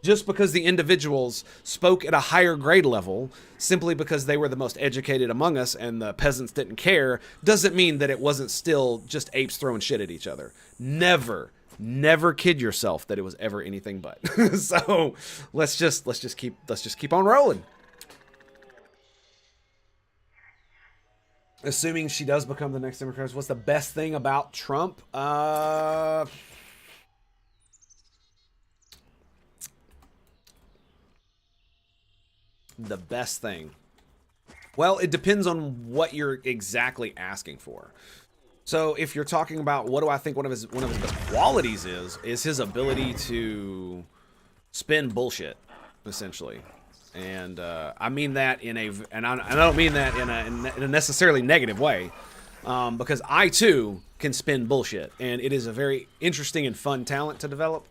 Just because the individuals spoke at a higher grade level, simply because they were the most educated among us and the peasants didn't care, doesn't mean that it wasn't still just apes throwing shit at each other. Never kid yourself that it was ever anything but. So let's just keep on rolling. Assuming she does become the next Democrat, what's the best thing about Trump? The best thing. Well, it depends on what you're exactly asking for. So if you're talking about what do I think one of his best qualities is his ability to spin bullshit, essentially. And I mean that I don't mean that in a necessarily negative way, because I too can spin bullshit, and it is a very interesting and fun talent to develop.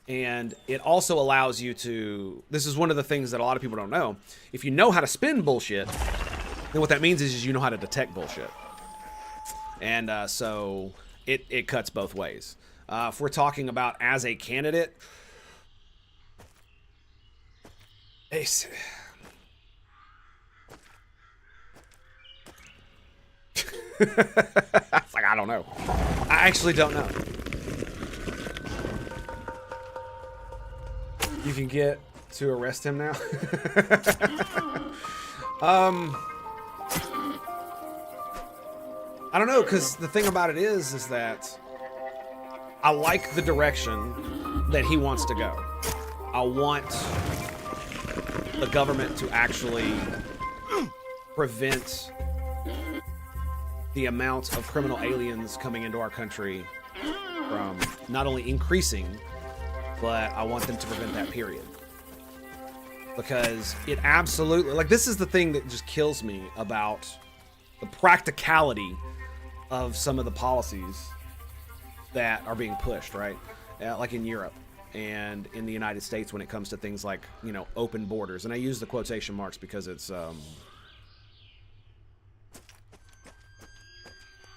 And it also allows you to, this is one of the things that a lot of people don't know. If you know how to spin bullshit, then what that means is you know how to detect bullshit. And so it cuts both ways. If we're talking about as a candidate, It's like, I don't know. I actually don't know. You can get to arrest him now. I don't know, because the thing about it is that I like the direction that he wants to go. I want the government to actually prevent the amount of criminal aliens coming into our country from not only increasing, but I want them to prevent that, period. Because it absolutely, like, this is the thing that just kills me about the practicality of some of the policies that are being pushed, right? Like in Europe and in the United States when it comes to things like, you know, open borders. And I use the quotation marks because it's,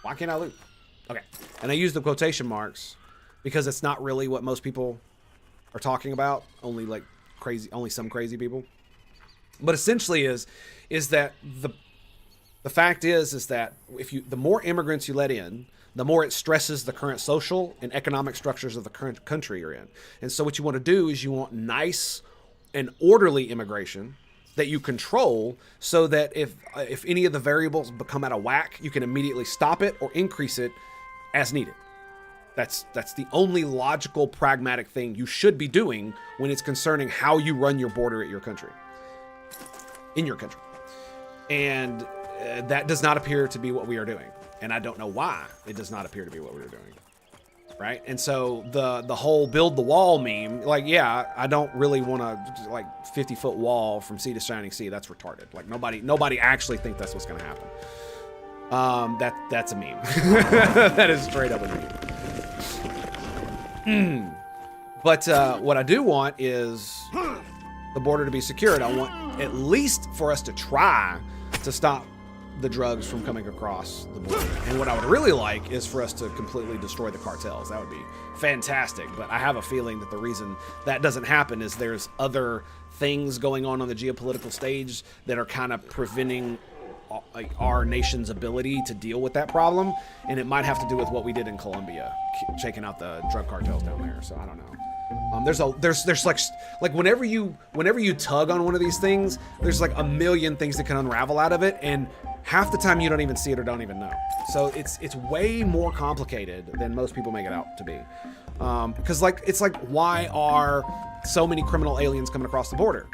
why can't I loot? Okay. And I use the quotation marks because it's not really what most people are talking about. Only like crazy, only some crazy people. But essentially is that the fact is that if the more immigrants you let in, the more it stresses the current social and economic structures of the current country you're in. And so what you want to do is you want nice and orderly immigration that you control, so that if any of the variables become out of whack, you can immediately stop it or increase it as needed. That's the only logical, pragmatic thing you should be doing when it's concerning how you run your border at your country, in your country. And that does not appear to be what we are doing. And I don't know why it does not appear to be what we are doing. Right? And so the whole build the wall meme, like, yeah, I don't really want to, like, 50-foot wall from sea to shining sea. That's retarded. Like, nobody actually think that's what's going to happen. That's a meme. That is straight up a meme. But what I do want is the border to be secured. I want at least for us to try to stop the drugs from coming across the border. And what I would really like is for us to completely destroy the cartels. That would be fantastic. But I have a feeling that the reason that doesn't happen is there's other things going on the geopolitical stage that are kind of preventing our nation's ability to deal with that problem. And it might have to do with what we did in Colombia, shaking out the drug cartels down there. So I don't know. There's like whenever you tug on one of these things, there's like a million things that can unravel out of it, and half the time you don't even see it or don't even know. So it's way more complicated than most people make it out to be. Because it's like, why are so many criminal aliens coming across the border?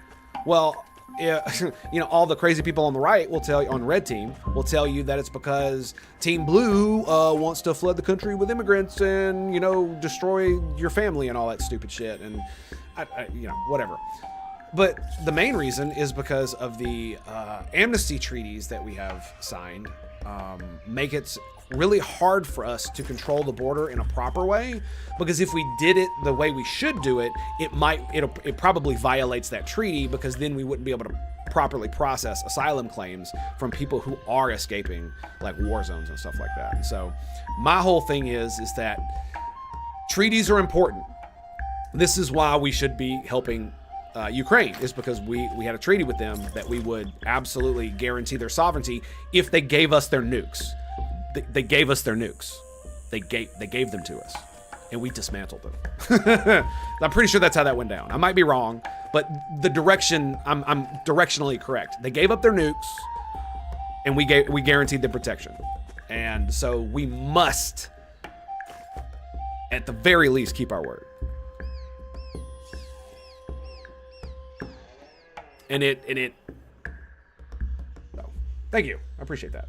Well, you know, all the crazy people on the right will tell you, on red team, will tell you that it's because Team Blue wants to flood the country with immigrants and, you know, destroy your family and all that stupid shit. And, you know, whatever. But the main reason is because of the amnesty treaties that we have signed make it really hard for us to control the border in a proper way, because if we did it the way we should do it, it probably violates that treaty, because then we wouldn't be able to properly process asylum claims from people who are escaping like war zones and stuff like that. And so my whole thing is that treaties are important. This is why we should be helping Ukraine, is because we had a treaty with them that we would absolutely guarantee their sovereignty if they gave us their nukes. They gave us their nukes. They gave them to us, and we dismantled them. I'm pretty sure that's how that went down. I might be wrong, but the direction, I'm directionally correct. They gave up their nukes, and we guaranteed the protection. And so we must, at the very least, keep our word. And it. So, thank you. I appreciate that.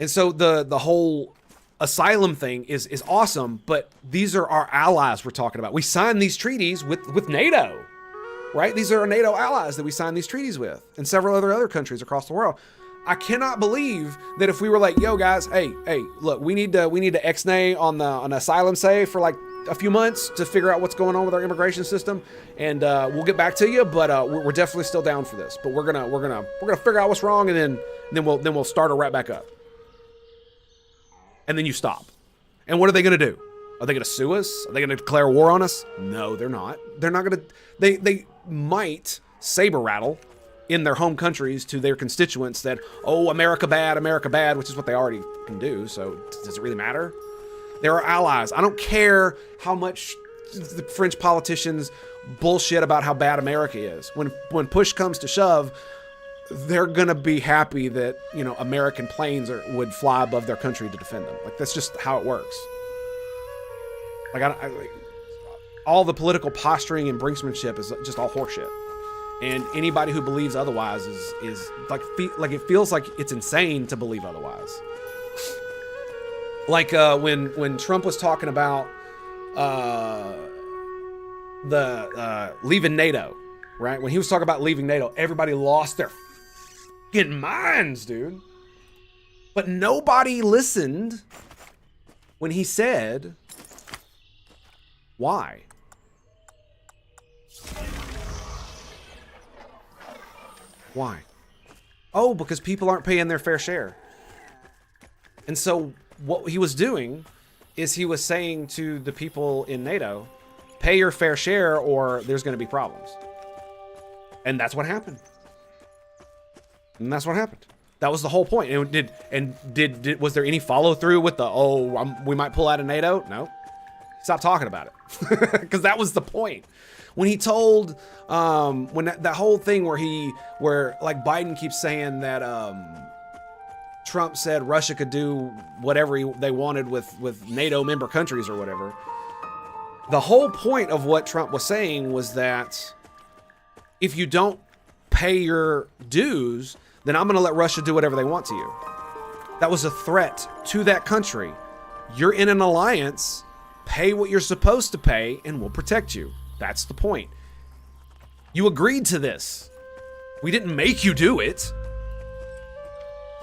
And so the whole asylum thing is awesome, but these are our allies we're talking about. We signed these treaties with NATO, right? These are our NATO allies that we signed these treaties with, and several other countries across the world. I cannot believe that if we were like, yo guys, hey, look, we need to xeno on asylum say for like a few months to figure out what's going on with our immigration system, and we'll get back to you. But we're definitely still down for this. But we're gonna figure out what's wrong, and then we'll start it right back up. And then you stop. And what are they going to do? Are they going to sue us? Are they going to declare war on us? No, they're not. They're not going to. They might saber rattle in their home countries to their constituents that, oh, America bad, which is what they already can do. So does it really matter? There are allies. I don't care how much the French politicians bullshit about how bad America is. When push comes to shove, they're gonna be happy that, you know, American planes would fly above their country to defend them. Like, that's just how it works. Like, all the political posturing and brinksmanship is just all horseshit. And anybody who believes otherwise is like it feels like it's insane to believe otherwise. Like when Trump was talking about leaving NATO, right? When he was talking about leaving NATO, everybody lost their fucking minds, dude. But nobody listened when he said, why? Why? Oh, because people aren't paying their fair share. And so what he was doing is he was saying to the people in NATO, pay your fair share or there's going to be problems. And that's what happened. And that's what happened. That was the whole point. And was there any follow through with the, we might pull out of NATO? No. Stop talking about it. Because that was the point. When he told, that whole thing where like Biden keeps saying that Trump said Russia could do whatever they wanted with NATO member countries or whatever. The whole point of what Trump was saying was that if you don't pay your dues, then I'm going to let Russia do whatever they want to you. That was a threat to that country. You're in an alliance, pay what you're supposed to pay, and we'll protect you. That's the point. You agreed to this. We didn't make you do it.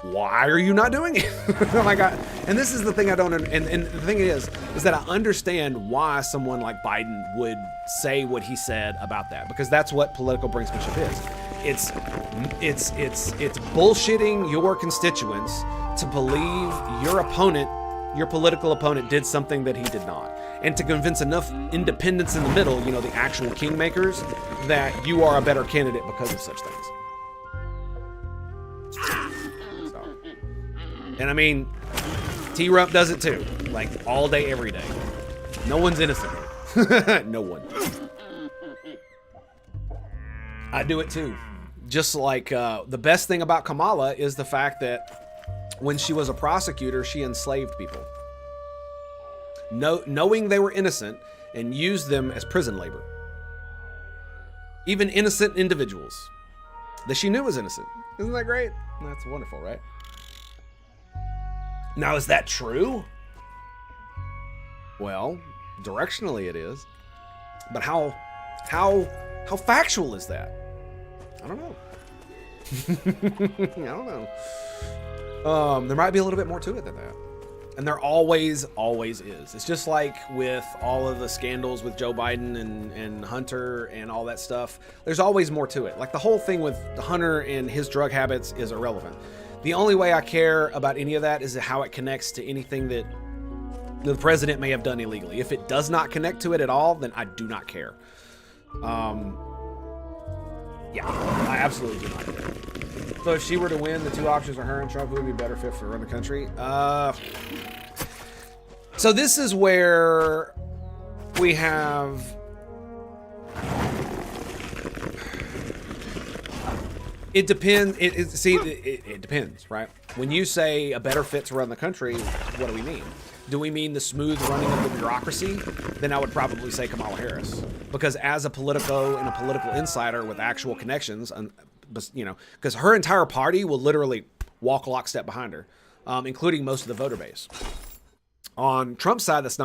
Why are you not doing it? Oh my God. And this is the thing I don't understand. And the thing is that I understand why someone like Biden would say what he said about that, because that's what political brinksmanship is. It's bullshitting your constituents to believe your political opponent did something that he did not. And to convince enough independents in the middle, you know, the actual kingmakers, that you are a better candidate because of such things. So. And I mean, T-Rump does it too. Like, all day, every day. No one's innocent here. No one. I do it too. Just like, the best thing about Kamala is the fact that when she was a prosecutor, she enslaved people. Knowing they were innocent, and used them as prison labor. Even innocent individuals that she knew was innocent. Isn't that great? That's wonderful, right? Now, is that true? Well, directionally it is. But how factual is that? I don't know. I don't know. There might be a little bit more to it than that. And there always is. It's just like with all of the scandals with Joe Biden and Hunter and all that stuff. There's always more to it. Like the whole thing with Hunter and his drug habits is irrelevant. The only way I care about any of that is how it connects to anything that the president may have done illegally. If it does not connect to it at all, then I do not care. Yeah, I absolutely do not care. So if she were to win, the two options are her and Trump, who would be better fit to run the country? So this is where we have... It depends. It depends, right? When you say a better fit to run the country, what do we mean? Do we mean the smooth running of the bureaucracy? Then I would probably say Kamala Harris. Because as a politico and a political insider with actual connections, you know, because her entire party will literally walk lockstep behind her, including most of the voter base. On Trump's side, that's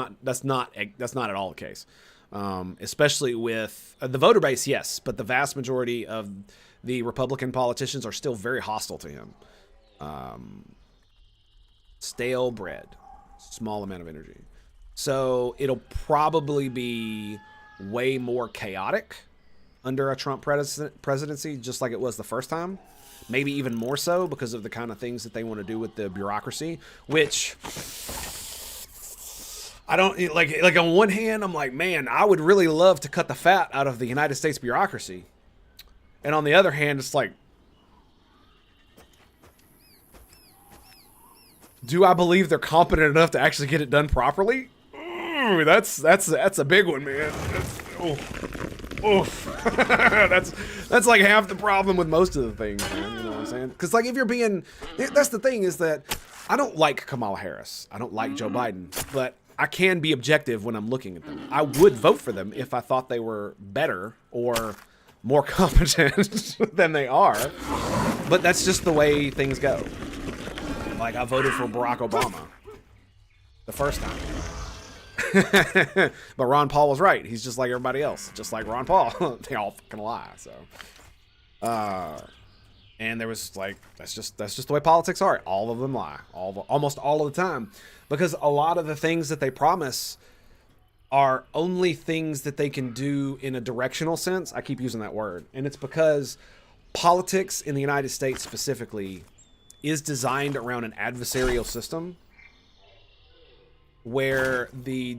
not at all the case. Especially with the voter base, yes, but the vast majority of the Republican politicians are still very hostile to him. Stale bread, small amount of energy. So it'll probably be way more chaotic under a Trump presidency, just like it was the first time. Maybe even more so because of the kind of things that they want to do with the bureaucracy, which I don't like on one hand, I'm like, man, I would really love to cut the fat out of the United States bureaucracy. And on the other hand, it's like, Do I believe they're competent enough to actually get it done properly? Ooh, that's a big one, man. Oof. that's like half the problem with most of the things, man. You know what I'm saying? Because like if you're being, that's the thing is that I don't like Kamala Harris. I don't like Joe Biden, but I can be objective when I'm looking at them. I would vote for them if I thought they were better or more competent than they are. But that's just the way things go. Like I voted for Barack Obama the first time. But Ron Paul was right. He's just like everybody else. Just like Ron Paul. They all fucking lie. So, and there was like, that's just the way politics are. All of them lie. Almost all of the time. Because a lot of the things that they promise are only things that they can do in a directional sense. I keep using that word. And it's because politics in the United States specifically is designed around an adversarial system where the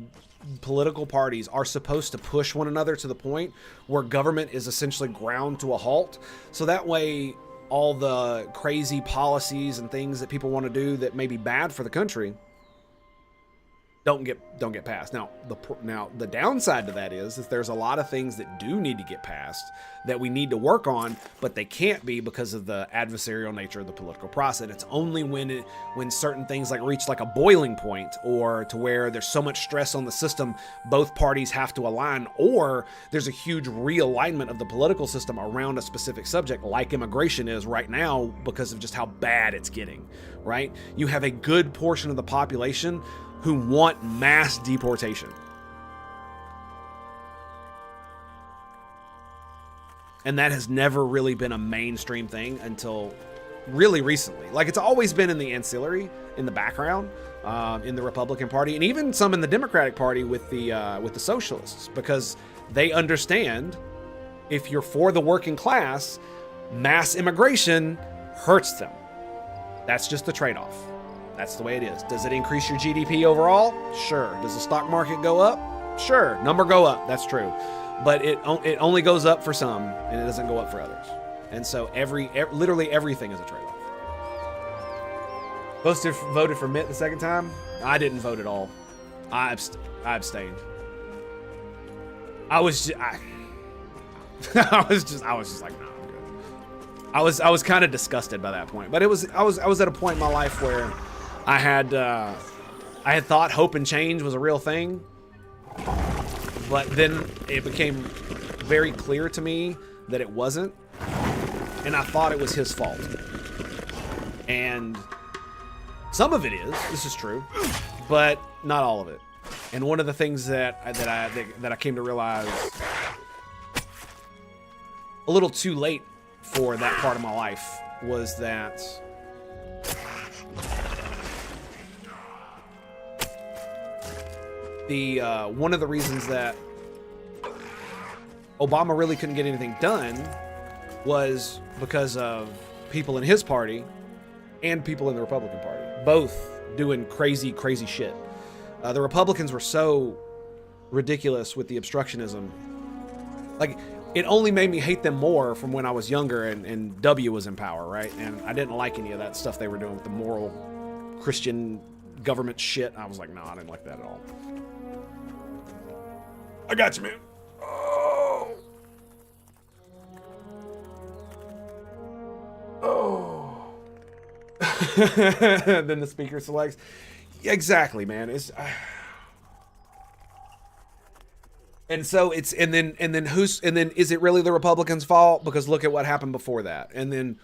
political parties are supposed to push one another to the point where government is essentially ground to a halt. So that way, all the crazy policies and things that people want to do that may be bad for the country don't get passed. Now the downside to that is there's a lot of things that do need to get passed that we need to work on, but they can't be because of the adversarial nature of the political process. It's only when certain things like reach like a boiling point or to where there's so much stress on the system, both parties have to align, or there's a huge realignment of the political system around a specific subject like immigration is right now because of just how bad it's getting, right? You have a good portion of the population who want mass deportation. And that has never really been a mainstream thing until really recently. Like it's always been in the ancillary, in the background, in the Republican Party, and even some in the Democratic Party with the socialists, because they understand if you're for the working class, mass immigration hurts them. That's just the trade-off. That's the way it is. Does it increase your GDP overall? Sure. Does the stock market go up? Sure. Number go up. That's true. But it only goes up for some, and it doesn't go up for others. And so literally everything is a trade-off. Buster voted for Mitt the second time. I didn't vote at all. I abstained. I was just like, no, I'm good. I was kind of disgusted by that point. But I was at a point in my life where I had thought hope and change was a real thing, but then it became very clear to me that it wasn't, and I thought it was his fault. And some of it is, this is true, but not all of it. And one of the things that I came to realize a little too late for that part of my life was that one of the reasons that Obama really couldn't get anything done was because of people in his party and people in the Republican Party, both doing crazy shit. The Republicans were so ridiculous with the obstructionism. Like, it only made me hate them more from when I was younger and W was in power, right? And I didn't like any of that stuff they were doing with the moral Christian government shit. I was like, no, I didn't like that at all. I got you, man. Oh. Then the speaker selects. Exactly, man. It's and so it's and then is it really the Republicans' fault? Because look at what happened before that. And then,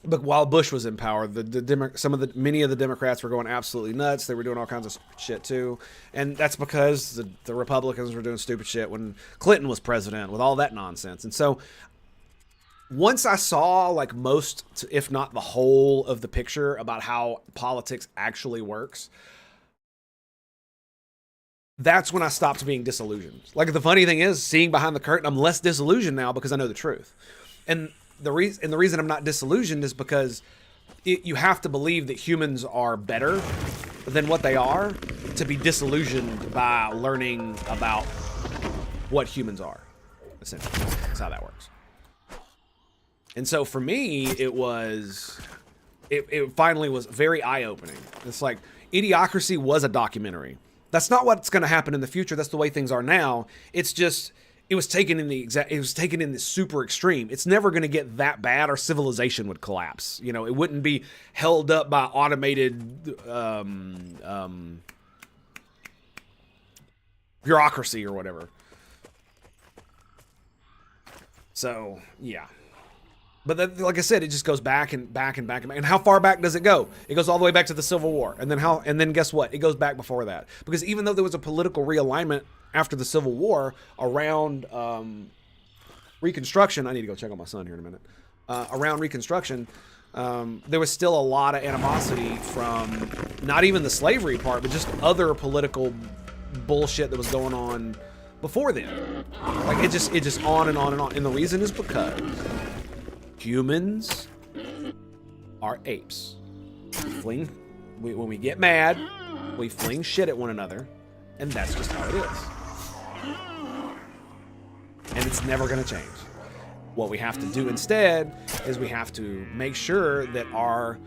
but while Bush was in power, many of the Democrats were going absolutely nuts. They were doing all kinds of shit too, and that's because the Republicans were doing stupid shit when Clinton was president with all that nonsense. And so, once I saw like most, if not the whole of the picture about how politics actually works, that's when I stopped being disillusioned. Like the funny thing is, seeing behind the curtain, I'm less disillusioned now because I know the truth, and the reason I'm not disillusioned is because you have to believe that humans are better than what they are to be disillusioned by learning about what humans are. Essentially, that's how that works. And so for me, it was it finally was very eye-opening. It's like Idiocracy was a documentary. That's not what's going to happen in the future. That's the way things are now. It's just it was taken in the super extreme. It's never going to get that bad, or civilization would collapse. You know, it wouldn't be held up by automated bureaucracy or whatever. So yeah. But that, like I said, it just goes back and back and back and back. And how far back does it go? It goes all the way back to the Civil War. And then guess what? It goes back before that. Because even though there was a political realignment after the Civil War around Reconstruction, I need to go check on my son here in a minute. Around Reconstruction, there was still a lot of animosity from not even the slavery part, but just other political bullshit that was going on before then. Like it just on and on and on. And the reason is because humans are apes. When we get mad, we fling shit at one another, and that's just how it is. And it's never going to change. What we have to do instead is we have to make sure that our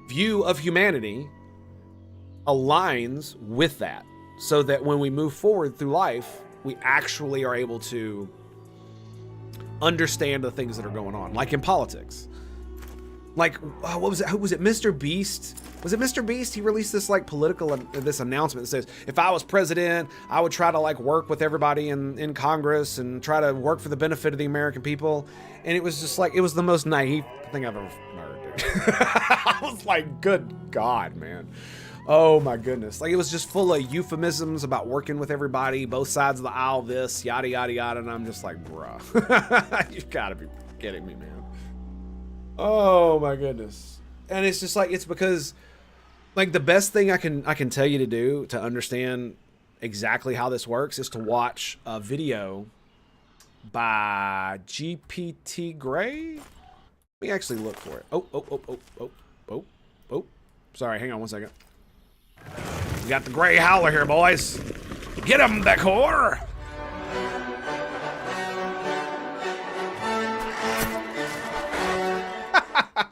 view of humanity aligns with that, so that when we move forward through life, we actually are able to understand the things that are going on, like in politics. Like, what was it? Who was it? Mr. Beast? Was it Mr. Beast? He released this like this announcement that says, if I was president, I would try to like work with everybody in Congress and try to work for the benefit of the American people. And it was just like, it was the most naive thing I've ever heard, dude. I was like, good God, man. Oh my goodness. Like, it was just full of euphemisms about working with everybody, both sides of the aisle, this, yada, yada, yada. And I'm just like, bruh, you gotta be kidding me, man. Oh my goodness. And it's just like, it's because like the best thing I can tell you to do to understand exactly how this works is to watch a video by GPT Gray. Let me actually look for it. Oh. Sorry, hang on one second. We got the Gray Howler here, boys. Get him, Becor!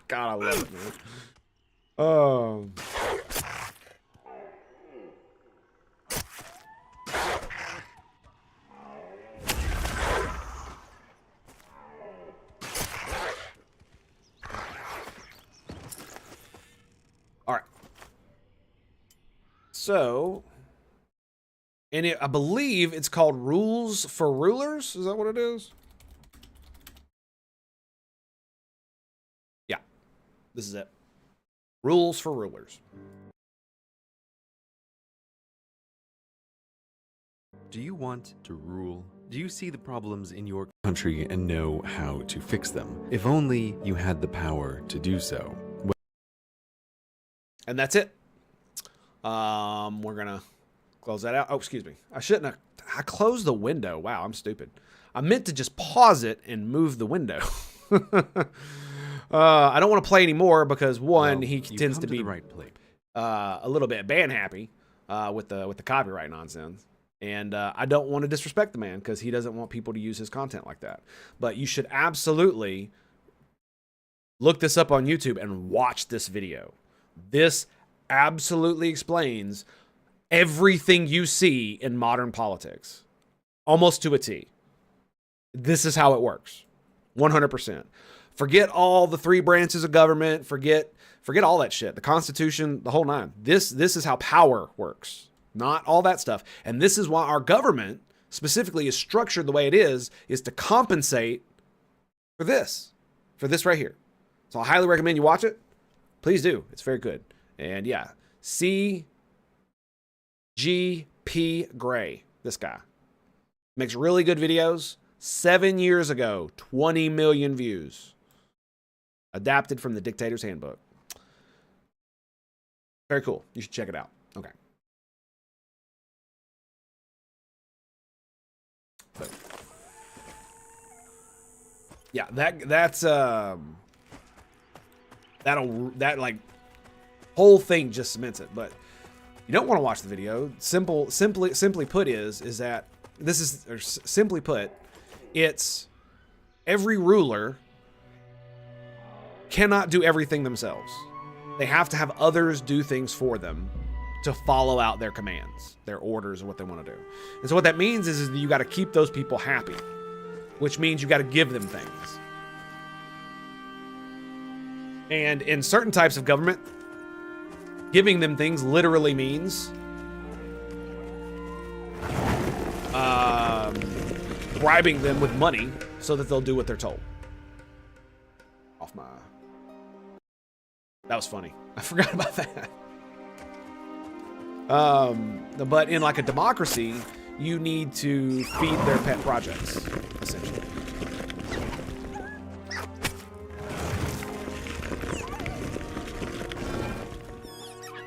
God, I love it, man. Oh. All right. So, and I believe it's called Rules for Rulers. Is that what it is? Yeah, this is it. Rules for Rulers. Do you want to rule? Do you see the problems in your country and know how to fix them? If only you had the power to do so. And that's it. We're gonna close that out. Oh, excuse me. I shouldn't have. I closed the window. Wow, I'm stupid. I meant to just pause it and move the window. I don't want to play anymore because one, he tends to be a little bit ban happy with the copyright nonsense, and I don't want to disrespect the man because he doesn't want people to use his content like that. But you should absolutely look this up on YouTube and watch this video. This absolutely explains everything you see in modern politics, almost to a T. This is how it works, 100%. Forget all the 3 branches of government. Forget all that shit. The Constitution, the whole nine. This is how power works, not all that stuff. And this is why our government specifically is structured the way it is to compensate for this right here. So I highly recommend you watch it. Please do. It's very good. And yeah, CGP Gray, this guy makes really good videos. 7 years ago, 20 million views. Adapted from the Dictator's Handbook. Very cool. You should check it out. Okay. But yeah, that like whole thing just cements it. But you don't want to watch the video. Simply put is that this is, or simply put, it's every ruler cannot do everything themselves. They have to have others do things for them to follow out their commands, their orders, what they want to do. And so what that means is that you got to keep those people happy, which means you got to give them things. And in certain types of government, giving them things literally means bribing them with money so that they'll do what they're told. Off my... That was funny. I forgot about that. But in like a democracy, you need to feed their pet projects, essentially.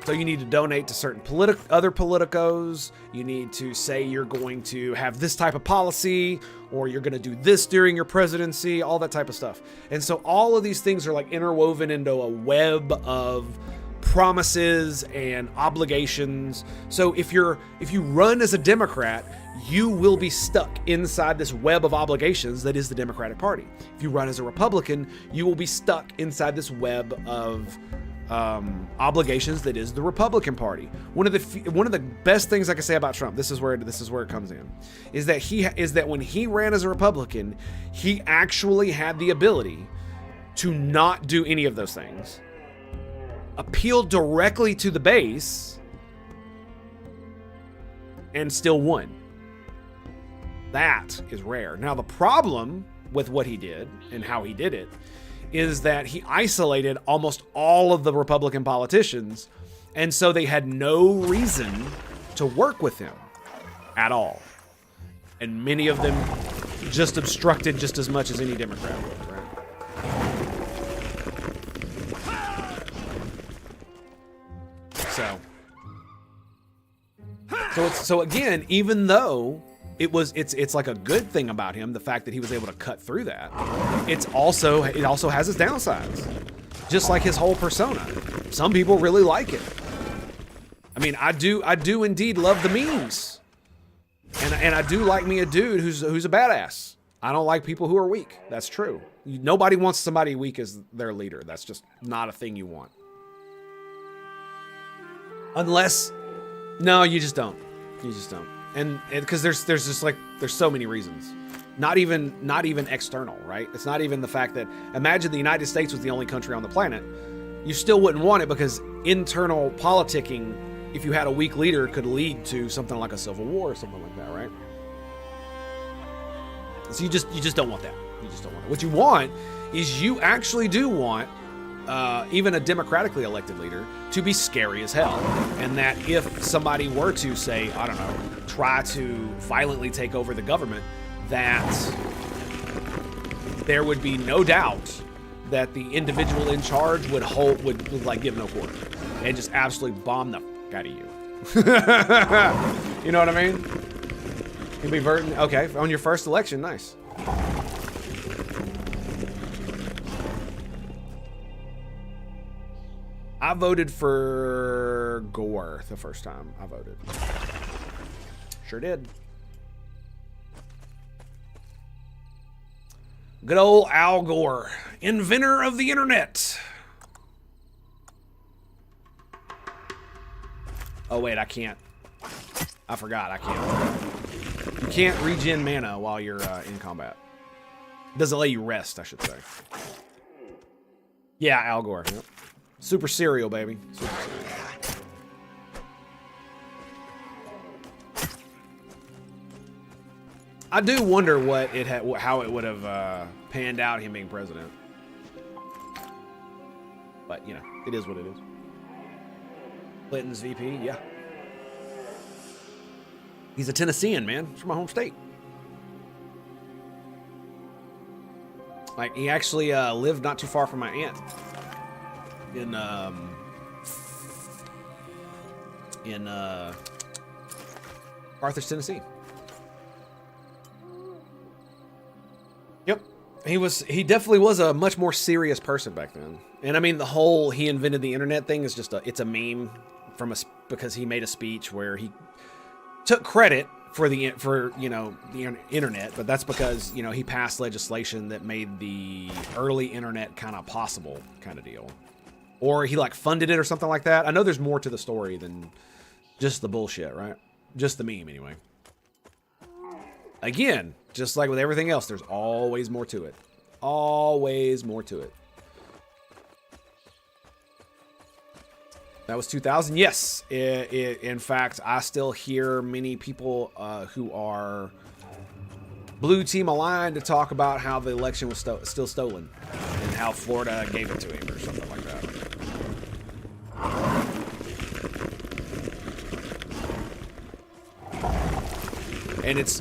So you need to donate to certain other politicos. You need to say you're going to have this type of policy, or you're going to do this during your presidency, all that type of stuff. And so all of these things are like interwoven into a web of promises and obligations. So if you run as a Democrat, you will be stuck inside this web of obligations that is the Democratic Party. If you run as a Republican, you will be stuck inside this web of obligations that is the Republican Party. One of the best things I can say about Trump, this is where it comes in, is that when he ran as a Republican, he actually had the ability to not do any of those things, appeal directly to the base, and still won. That is rare. Now the problem with what he did and how he did it is that he isolated almost all of the Republican politicians, and so they had no reason to work with him at all. And many of them just obstructed just as much as any Democrat would, right? So again, even though it's like a good thing about him, the fact that he was able to cut through that, it also has its downsides, just like his whole persona. Some people really like it. I mean, I do indeed love the memes, and I do like me a dude who's a badass. I don't like people who are weak. That's true. Nobody wants somebody weak as their leader. That's just not a thing you want. Unless, no, you just don't. You just don't. And because there's so many reasons. Not even external, right? It's not even the fact that, imagine the United States was the only country on the planet. You still wouldn't want it because internal politicking, if you had a weak leader, could lead to something like a civil war or something like that, right? So you just don't want that. You just don't want it. What you want is, you actually do want even a democratically elected leader to be scary as hell. And that if somebody were to say, I don't know, try to violently take over the government, that there would be no doubt that the individual in charge would like give no quarter and just absolutely bomb the fuck out of you. You know what I mean? You'll be Burton. Okay, on your first election, nice. I voted for Gore the first time I voted. Sure did. Good old Al Gore, inventor of the internet. Oh wait, I can't. I forgot, I can't. You can't regen mana while you're in combat. It doesn't let you rest, I should say. Yeah, Al Gore. Yep. Super cereal, baby. Super cereal. I do wonder how it would have panned out, him being president. But you know, it is what it is. Clinton's VP, yeah. He's a Tennessean, man. He's from my home state. Like, he actually lived not too far from my aunt in Carthage, Tennessee. Yep. He definitely was a much more serious person back then. And I mean, the whole he invented the internet thing is just it's a meme because he made a speech where he took credit for you know, the internet, but that's because, you know, he passed legislation that made the early internet kind of possible, kind of deal. Or he like funded it or something like that. I know there's more to the story than just the bullshit, right? Just the meme anyway. Again, just like with everything else, there's always more to it. Always more to it. That was 2000. Yes. In fact, I still hear many people who are blue team aligned to talk about how the election was still stolen and how Florida gave it to him or something like that. And it's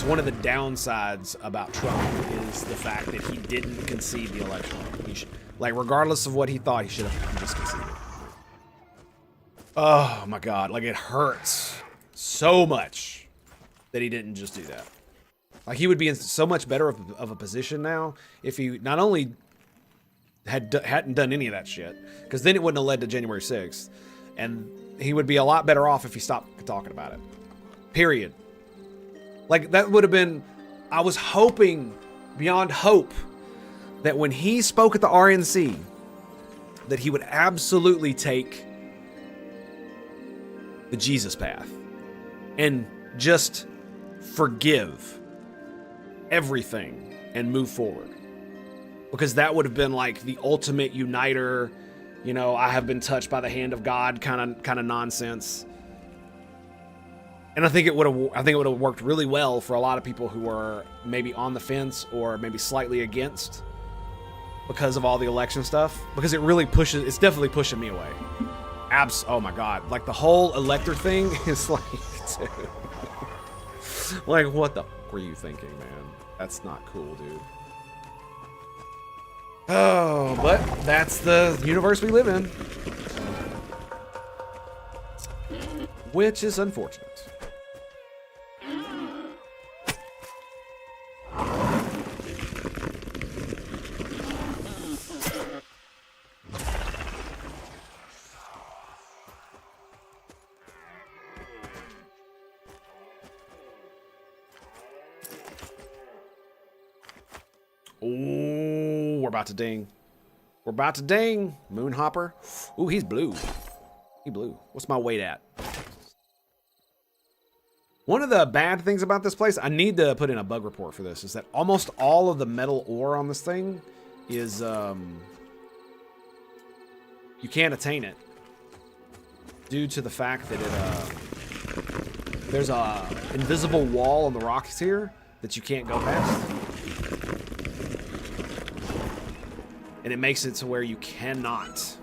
one of the downsides about Trump is the fact that he didn't concede the election. Like, regardless of what he thought, he should have just conceded. Oh my God! Like, it hurts so much that he didn't just do that. Like, he would be in so much better of a position now if he not only hadn't done any of that shit, because then it wouldn't have led to January 6th, and he would be a lot better off if he stopped talking about it. Period. Like, that would have been, I was hoping beyond hope that when he spoke at the RNC, that he would absolutely take the Jesus path and just forgive everything and move forward. Because that would have been like the ultimate uniter, you know, I have been touched by the hand of God kind of nonsense. And I think it would have worked really well for a lot of people who are maybe on the fence or maybe slightly against because of all the election stuff. Because it really it's definitely pushing me away. Oh my God. Like, the whole elector thing is like, dude. Like, what the f were you thinking, man? That's not cool, dude. Oh, but that's the universe we live in. Which is unfortunate. Oh, we're about to ding. We're about to ding. Moonhopper. Ooh, he's blue. He blue. What's my weight at? One of the bad things about this place, I need to put in a bug report for this, is that almost all of the metal ore on this thing is, you can't attain it due to the fact that there's a invisible wall on the rocks here that you can't go past. And it makes it to where you cannot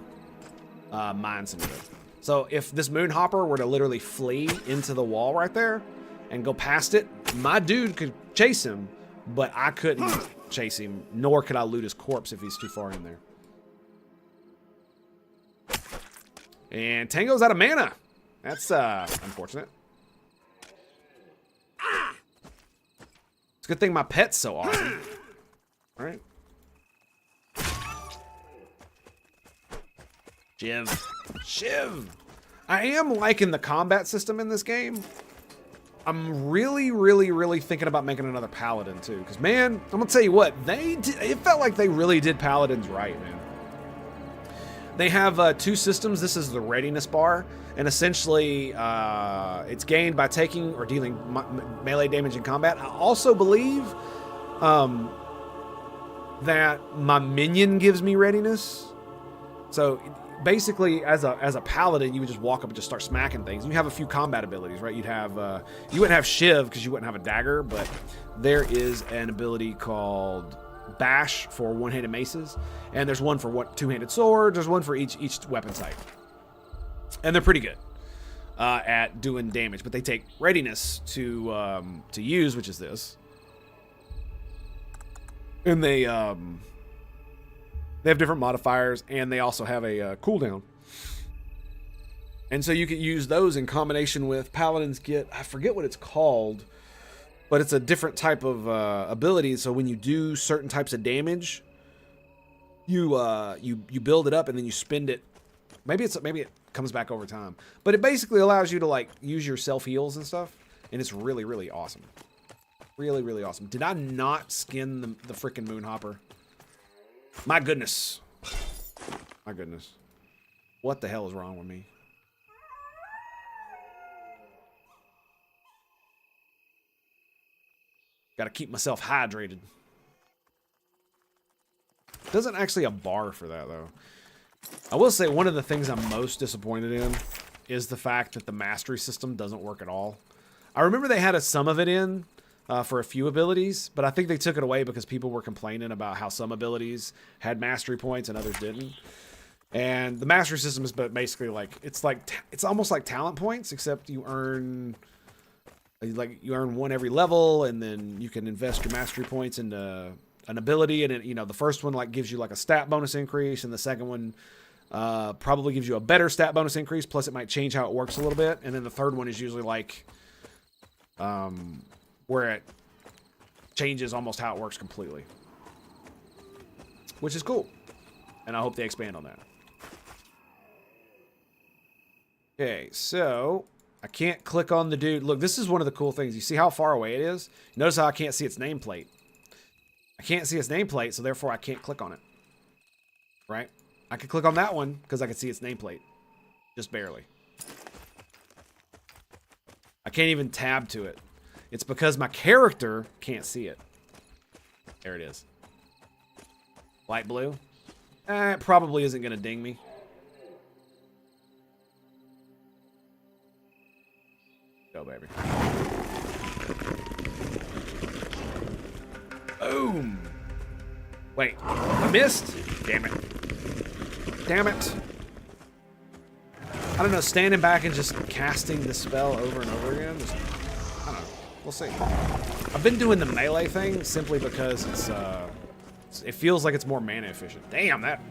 mine some of it. So if this Moonhopper were to literally flee into the wall right there and go past it, my dude could chase him, but I couldn't chase him, nor could I loot his corpse if he's too far in there. And Tango's out of mana. That's unfortunate. It's a good thing my pet's so awesome. All right. Shiv. I am liking the combat system in this game. I'm really thinking about making another paladin too. Because, man, I'm going to tell you what. It felt like they really did paladins right, man. They have two systems. This is the readiness bar. And essentially, it's gained by taking or dealing melee damage in combat. I also believe that my minion gives me readiness. So basically, as a paladin, you would just walk up and just start smacking things. You have a few combat abilities, right? You'd have you wouldn't have Shiv because you wouldn't have a dagger, but there is an ability called Bash for one-handed maces, and there's one for two-handed swords. There's one for each weapon type, and they're pretty good at doing damage. But they take readiness to use, which is this, and they have different modifiers, and they also have a cooldown. And so you can use those in combination with Paladin's get, I forget what it's called, but it's a different type of ability. So when you do certain types of damage, you build it up and then you spend it. Maybe it comes back over time, but it basically allows you to like use your self heals and stuff. And it's really, really awesome. Really, really awesome. Did I not skin the freaking Moonhopper? My goodness. My goodness. What the hell is wrong with me? Gotta keep myself hydrated. Doesn't actually a bar for that, though. I will say one of the things I'm most disappointed in is the fact that the mastery system doesn't work at all. I remember they had some of it in for a few abilities, but I think they took it away because people were complaining about how some abilities had mastery points and others didn't. And the mastery system is basically like it's almost like talent points, except you earn one every level, and then you can invest your mastery points into an ability, and it, you know, the first one like gives you like a stat bonus increase, and the second one probably gives you a better stat bonus increase, plus it might change how it works a little bit, and then the third one is usually like where it changes almost how it works completely, which is cool, and I hope they expand on that. Okay, so I can't click on the dude. Look, this is one of the cool things. You see how far away it is? Notice how I can't see its nameplate. I can't see its nameplate, so therefore I can't click on it. Right? I can click on that one because I can see its nameplate. Just barely. I can't even tab to it. It's because my character can't see it. There it is. Light blue. It probably isn't going to ding me. Go, baby. Boom. Wait, I missed? Damn it. Damn it. I don't know, standing back and just casting the spell over and over again. Just, I don't know. We'll see. I've been doing the melee thing simply because it feels like it's more mana efficient. Damn, that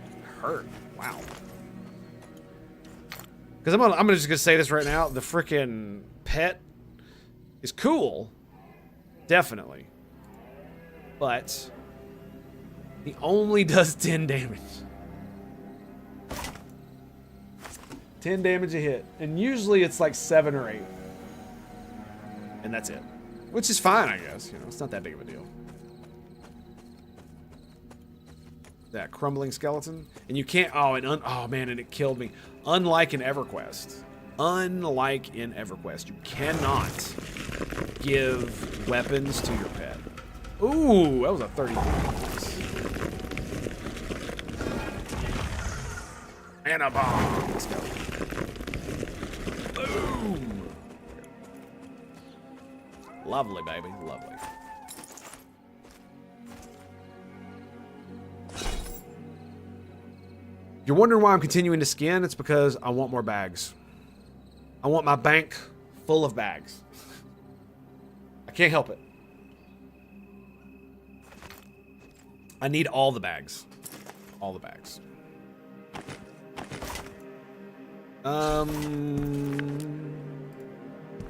hurt. Wow. Because I'm just gonna say this right now. The frickin' pet is cool, definitely, but he only does 10 damage. 10 damage a hit, and usually it's like 7 or 8, and that's it, which is fine, I guess. You know, it's not that big of a deal. That crumbling skeleton, and you can't. Oh, and oh man, and it killed me. Unlike in EverQuest, you cannot give weapons to your pet. Ooh, that was a 30 points. And a bomb. Let's go. Boom. Lovely, baby, lovely. You're wondering why I'm continuing to skin? It's because I want more bags. I want my bank full of bags. I can't help it. I need all the bags. All the bags.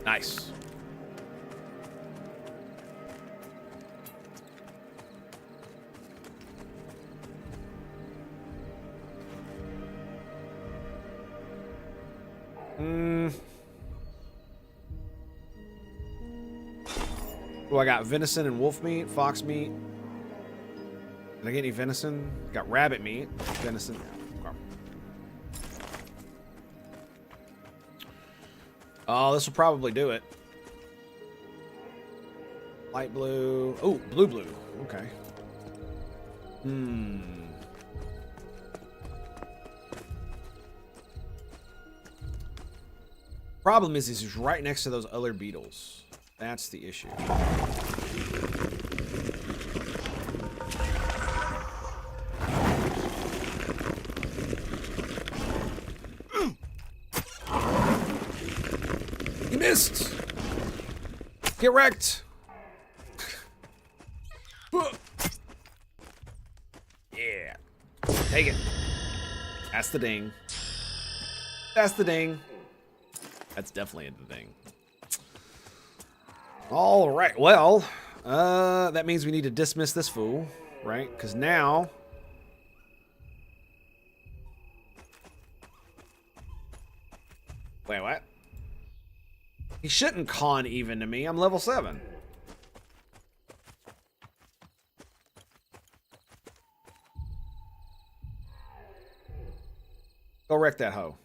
Nice. Oh, I got venison and wolf meat, fox meat. Did I get any venison? Got rabbit meat, venison. Okay. Oh, this will probably do it. Light blue. Oh, blue. Okay. Problem is he's right next to those other beetles. That's the issue. He missed. Get wrecked. Yeah. Take it. That's the ding. That's the ding. That's definitely the ding. All right. Well, that means we need to dismiss this fool, right? Because now... Wait, what? He shouldn't con even to me. I'm level 7. Go wreck that hoe.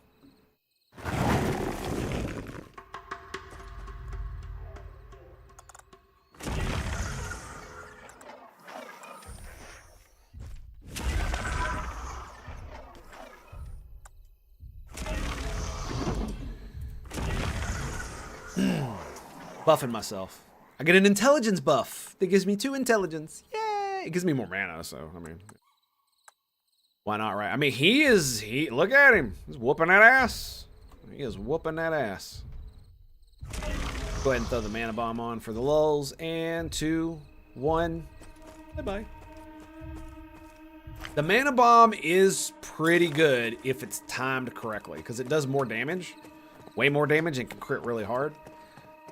Buffing myself. I get an intelligence buff that gives me 2 intelligence. Yay! It gives me more mana, so I mean, why not, right? I mean, look at him. He's whooping that ass. He is whooping that ass. Go ahead and throw the mana bomb on for the lulz. And 2, 1. Bye-bye. The mana bomb is pretty good if it's timed correctly, because it does more damage. Way more damage and can crit really hard.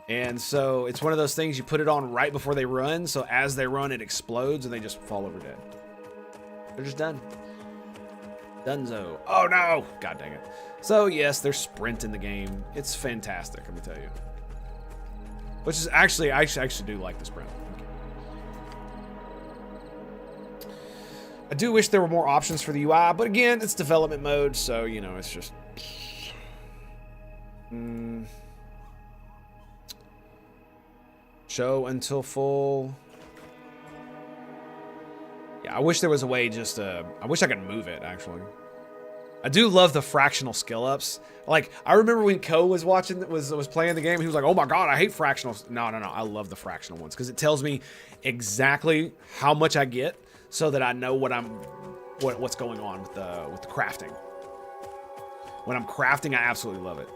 And so it's one of those things you put it on right before they run, so as they run it explodes and they just fall over dead. They're just done. Dunzo. Oh no! God dang it. So yes, there's sprint in the game. It's fantastic, let me tell you. Which is actually, I actually do like the sprint. I do wish there were more options for the UI, but again, it's development mode, so you know, it's just... Show until full. Yeah, I wish there was a way just to... I wish I could move it, actually. I do love the fractional skill ups. Like, I remember when Ko was watching, was playing the game, he was like, oh my god, I hate fractionals. No, I love the fractional ones, because it tells me exactly how much I get, so that I know what's going on with the crafting. When I'm crafting, I absolutely love it.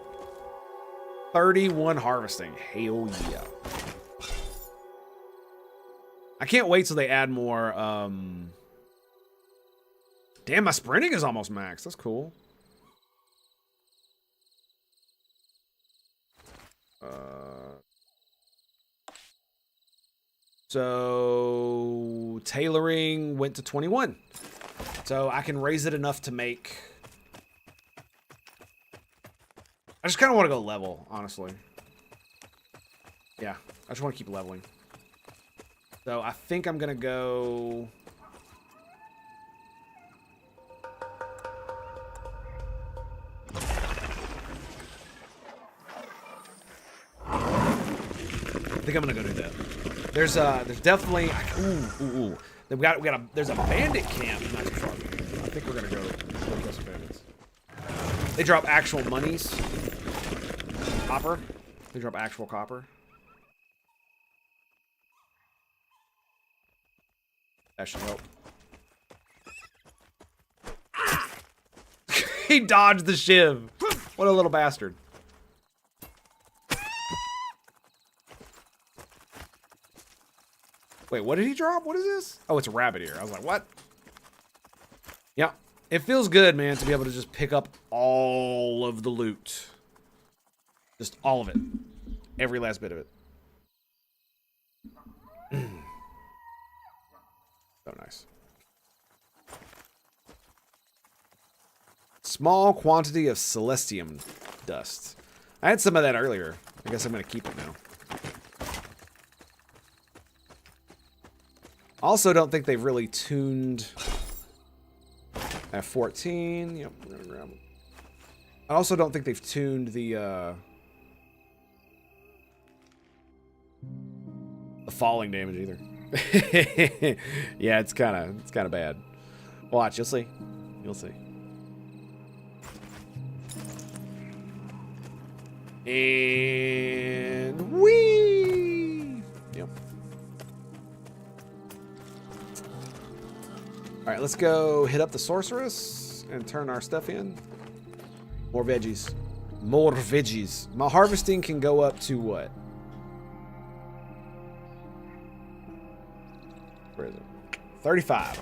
31 harvesting. Hell yeah. I can't wait till they add more. Damn, my sprinting is almost max. That's cool. So tailoring went to 21. So I can raise it enough to make... I just kind of want to go level, honestly. Yeah, I just want to keep leveling. So I think I'm going to go... I think I'm going to go do that. There's definitely... Ooh. There's a bandit camp not too far from here. I think we're going to go kill some bandits. They drop actual monies. Copper. They drop actual copper. That should help. He dodged the shiv. What a little bastard. Wait, what did he drop? What is this? Oh, it's a rabbit ear. I was like, what? Yeah. It feels good, man, to be able to just pick up all of the loot. Just all of it. Every last bit of it. So nice. Small quantity of celestium dust. I had some of that earlier. I guess I'm going to keep it now. Also, don't think they've really tuned F14. Yep, we're gonna grab them. I also don't think they've tuned the falling damage either. Yeah, it's kind of bad. Watch, you'll see. You'll see. And whee! Yep. All right, let's go hit up the sorceress and turn our stuff in. More veggies. More veggies. My harvesting can go up to what? Where is it? 35.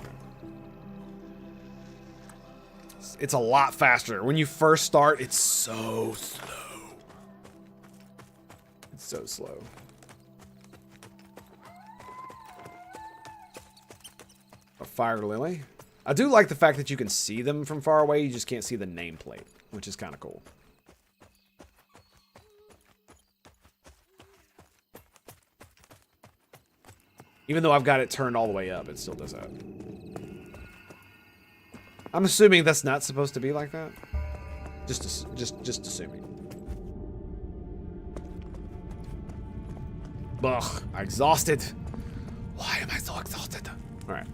It's a lot faster. When you first start, it's so slow. It's so slow. A fire lily. I do like the fact that you can see them from far away. You just can't see the nameplate, which is kind of cool. Even though I've got it turned all the way up, it still does that. I'm assuming that's not supposed to be like that. Just assuming. Ugh, I'm exhausted. Why am I so exhausted? All right.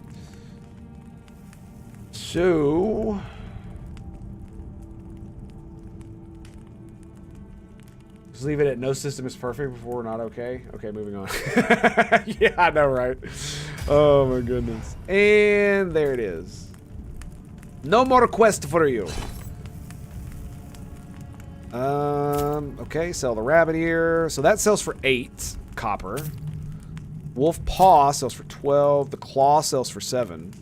So... just leave it at no system is perfect before we're not okay. Okay, moving on. Yeah, I know, right? Oh my goodness. And there it is. No more quest for you. Okay, sell the rabbit ear. So that sells for 8 copper. Wolf paw sells for 12. The claw sells for 7.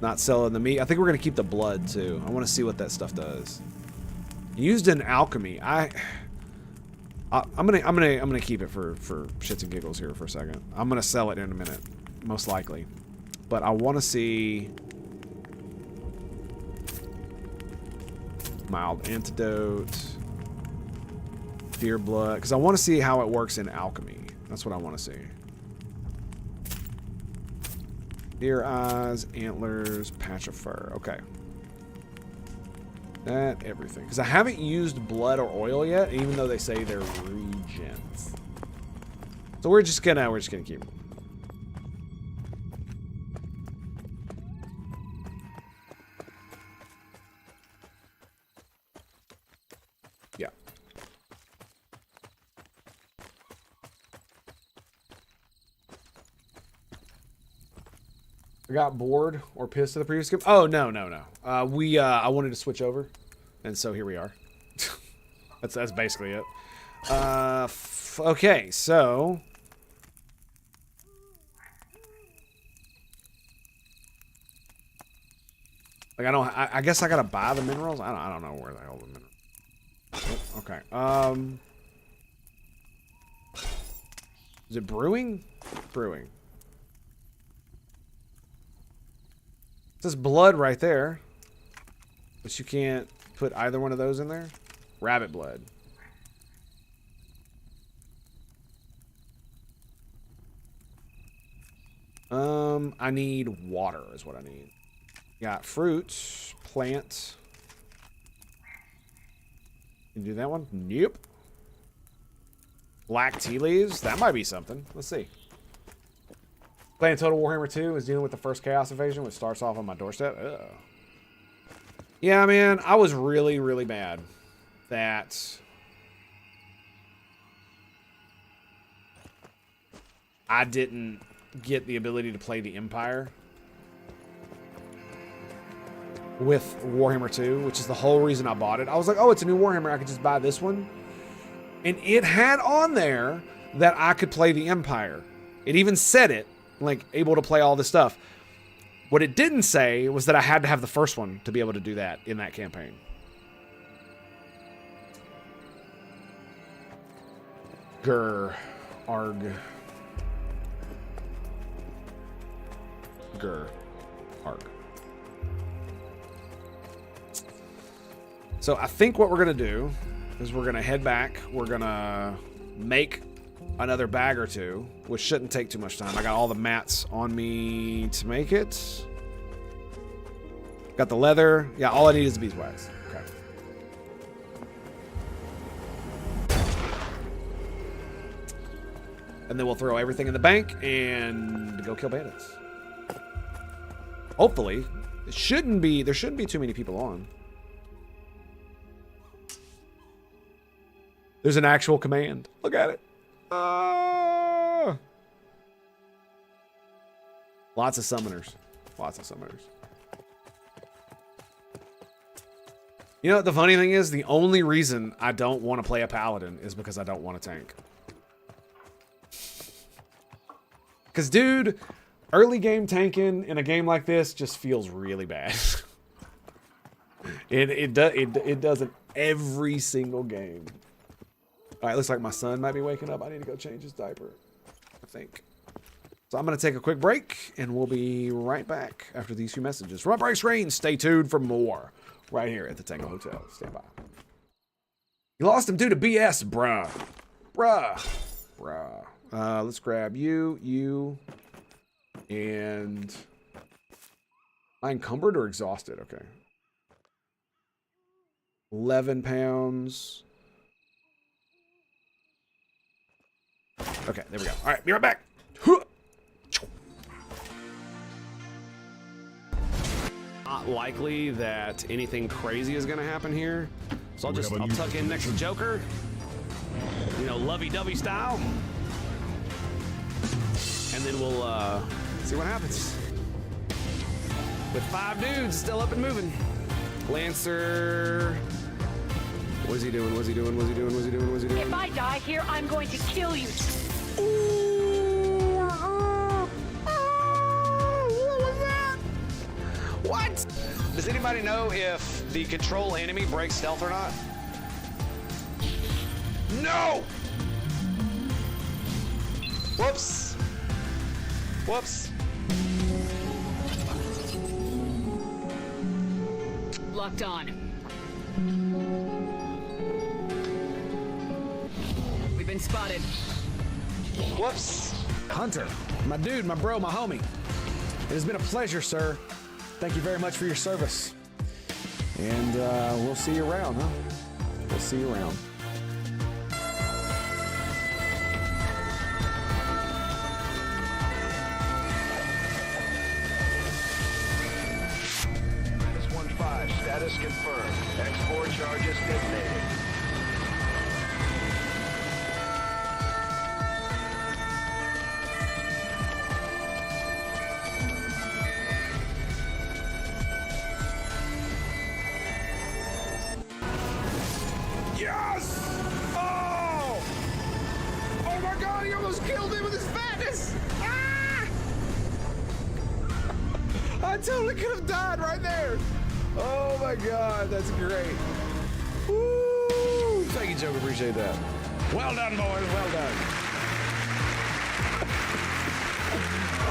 Not selling the meat. I think we're gonna keep the blood too. I want to see what that stuff does. Used in alchemy. I'm gonna keep it for shits and giggles here for a second. I'm gonna sell it in a minute, most likely. But I want to see mild antidote, deer blood, because I want to see how it works in alchemy. That's what I want to see. Deer eyes, antlers, patch of fur. Okay. That everything. Because I haven't used blood or oil yet, even though they say they're regens. So we're just gonna keep them. Yeah. I got bored or pissed at the previous game. Oh, no. I wanted to switch over, and so here we are. That's basically it. Okay, so like I guess I gotta buy the minerals. I don't know where the hell the minerals. Oh, okay. Is it brewing? Brewing. It says blood right there, but you can't put either one of those in there. Rabbit blood. I need water is what I need. Got fruit, plant. Can you do that one? Nope. Black tea leaves. That might be something. Let's see. Playing Total Warhammer 2 is dealing with the first Chaos Invasion, which starts off on my doorstep. Ugh. Yeah, man, I was really, really mad that I didn't get the ability to play the Empire with Warhammer 2, which is the whole reason I bought it. I was like, oh, it's a new Warhammer. I could just buy this one. And it had on there that I could play the Empire. It even said it. Like, able to play all this stuff. What it didn't say was that I had to have the first one to be able to do that in that campaign. Grr. Arg. Grr. Arg. So I think what we're going to do is we're going to head back. We're going to make another bag or two, which shouldn't take too much time. I got all the mats on me to make it. Got the leather. Yeah, all I need is the beeswax. Okay. And then we'll throw everything in the bank and go kill bandits. Hopefully. There shouldn't be too many people on. There's an actual command. Look at it. Lots of summoners. Lots of summoners. You know what the funny thing is? The only reason I don't want to play a paladin is because I don't want to tank. Because, dude, early game tanking in a game like this just feels really bad. It does it every single game. All right, looks like my son might be waking up. I need to go change his diaper, I think. So I'm going to take a quick break, and we'll be right back after these few messages. From Upbreak Screen, stay tuned for more right here at the Tango Hotel. Stand by. You lost him due to BS, bruh. Bruh. Let's grab you, and... Am I encumbered or exhausted? Okay. 11 pounds. Okay, there we go. All right, be right back. Not likely that anything crazy is going to happen here. So I'll tuck in next to Joker. You know, lovey-dovey style. And then we'll see what happens. With 5 dudes still up and moving. Lancer. What's he doing? What's he doing? What's he doing? What's he doing? What's he doing? If I die here, I'm going to kill you. What was that? What? Does anybody know if the control enemy breaks stealth or not? No! Whoops. Whoops. Locked on. We've been spotted. Whoops. Hunter, my dude, my bro, my homie. It has been a pleasure, sir. Thank you very much for your service. And we'll see you around, huh? We'll see you around. Status confirmed. Export charges detonated. Yes! Oh! Oh my god, he almost killed me with his fatness! Ah! I totally could have died right there! Oh my god, that's great. Woo! Thank you, Joker. Appreciate that. Well done, boys. Well done.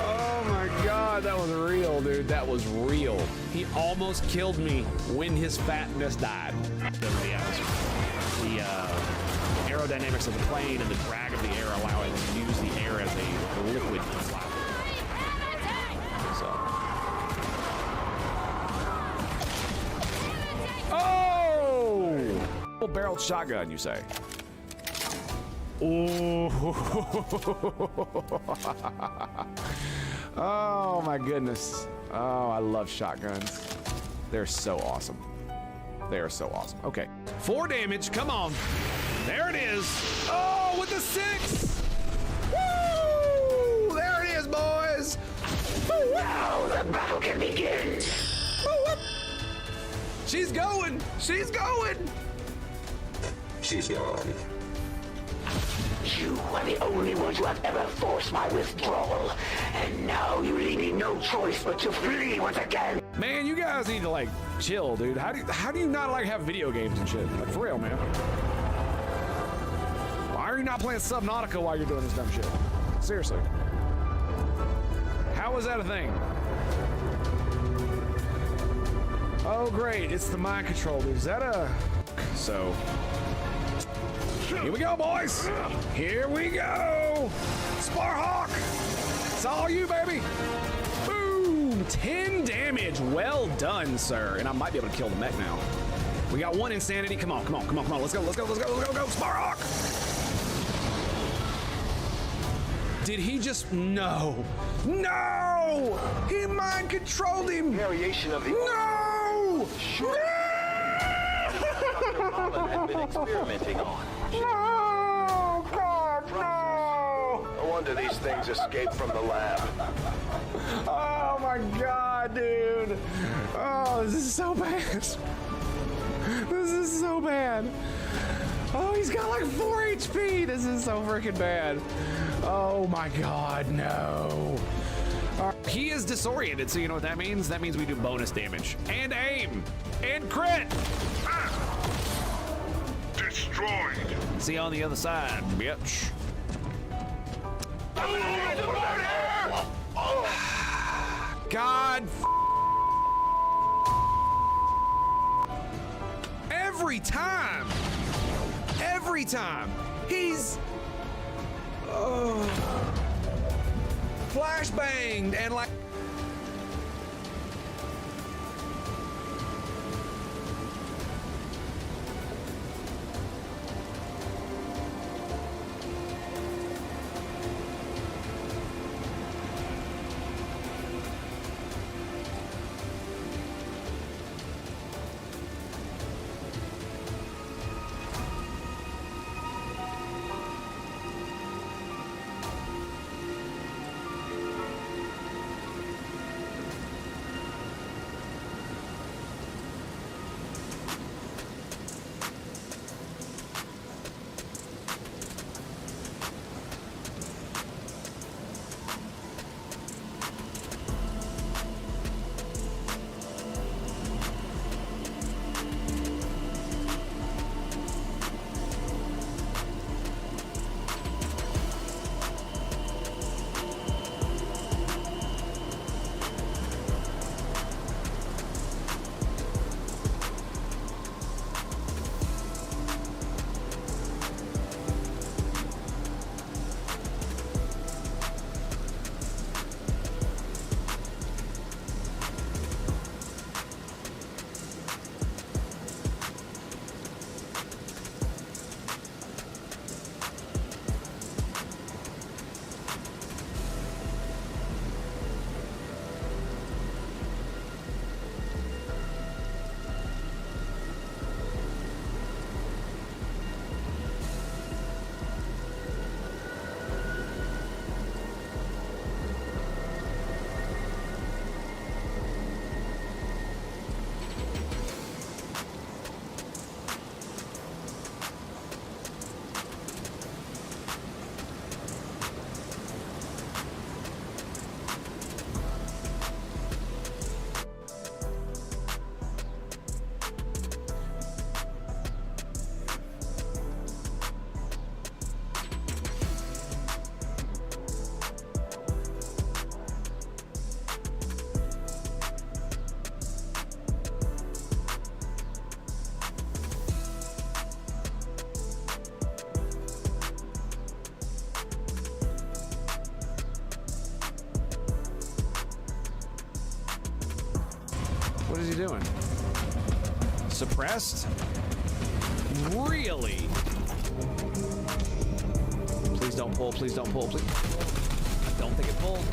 Oh my god, that was real, dude. That was real. He almost killed me when his fatness died. The aerodynamics of the plane and the drag of the air allow it to use the air as a liquid platform. So. Oh! Full-barreled shotgun, you say? Oh! Oh my goodness! Oh, I love shotguns. They're so awesome. They are so awesome. Okay, 4 damage. Come on! There it is! Oh, with the 6! Woo! There it is, boys! Now the battle can begin. She's going! She's going! She's gone. You are the only one to have ever forced my withdrawal, and now you leave me no choice but to flee once again. Man, you guys need to like chill, dude. How do you not like have video games and shit? Like for real, man. Why are you not playing Subnautica while you're doing this dumb shit? Seriously. How is that a thing? Oh great, it's the mind control, dude. Is that a... So... Here we go, boys! Here we go! Sparhawk! It's all you, baby! Boom! 10 damage. Well done, sir. And I might be able to kill the mech now. We got 1 insanity. Come on, come on, come on, come on. Let's go, let's go, let's go, let's go, let's go! Sparhawk! Did he just... No! No! He mind controlled him! Variation of the... No! Sure. had been experimenting on. No! God, no! No wonder these things escaped from the lab. Oh my god, dude! Oh, this is so bad. This is so bad. Oh, he's got like 4 HP. This is so freaking bad. Oh my god, no. He is disoriented, so you know what that means? That means we do bonus damage. And aim! And crit! Destroyed. See you on the other side, bitch. God. Every time. He's flashbanged and like. What is he doing? Suppressed? Really? Please don't pull, please don't pull, please. I don't think it pulled.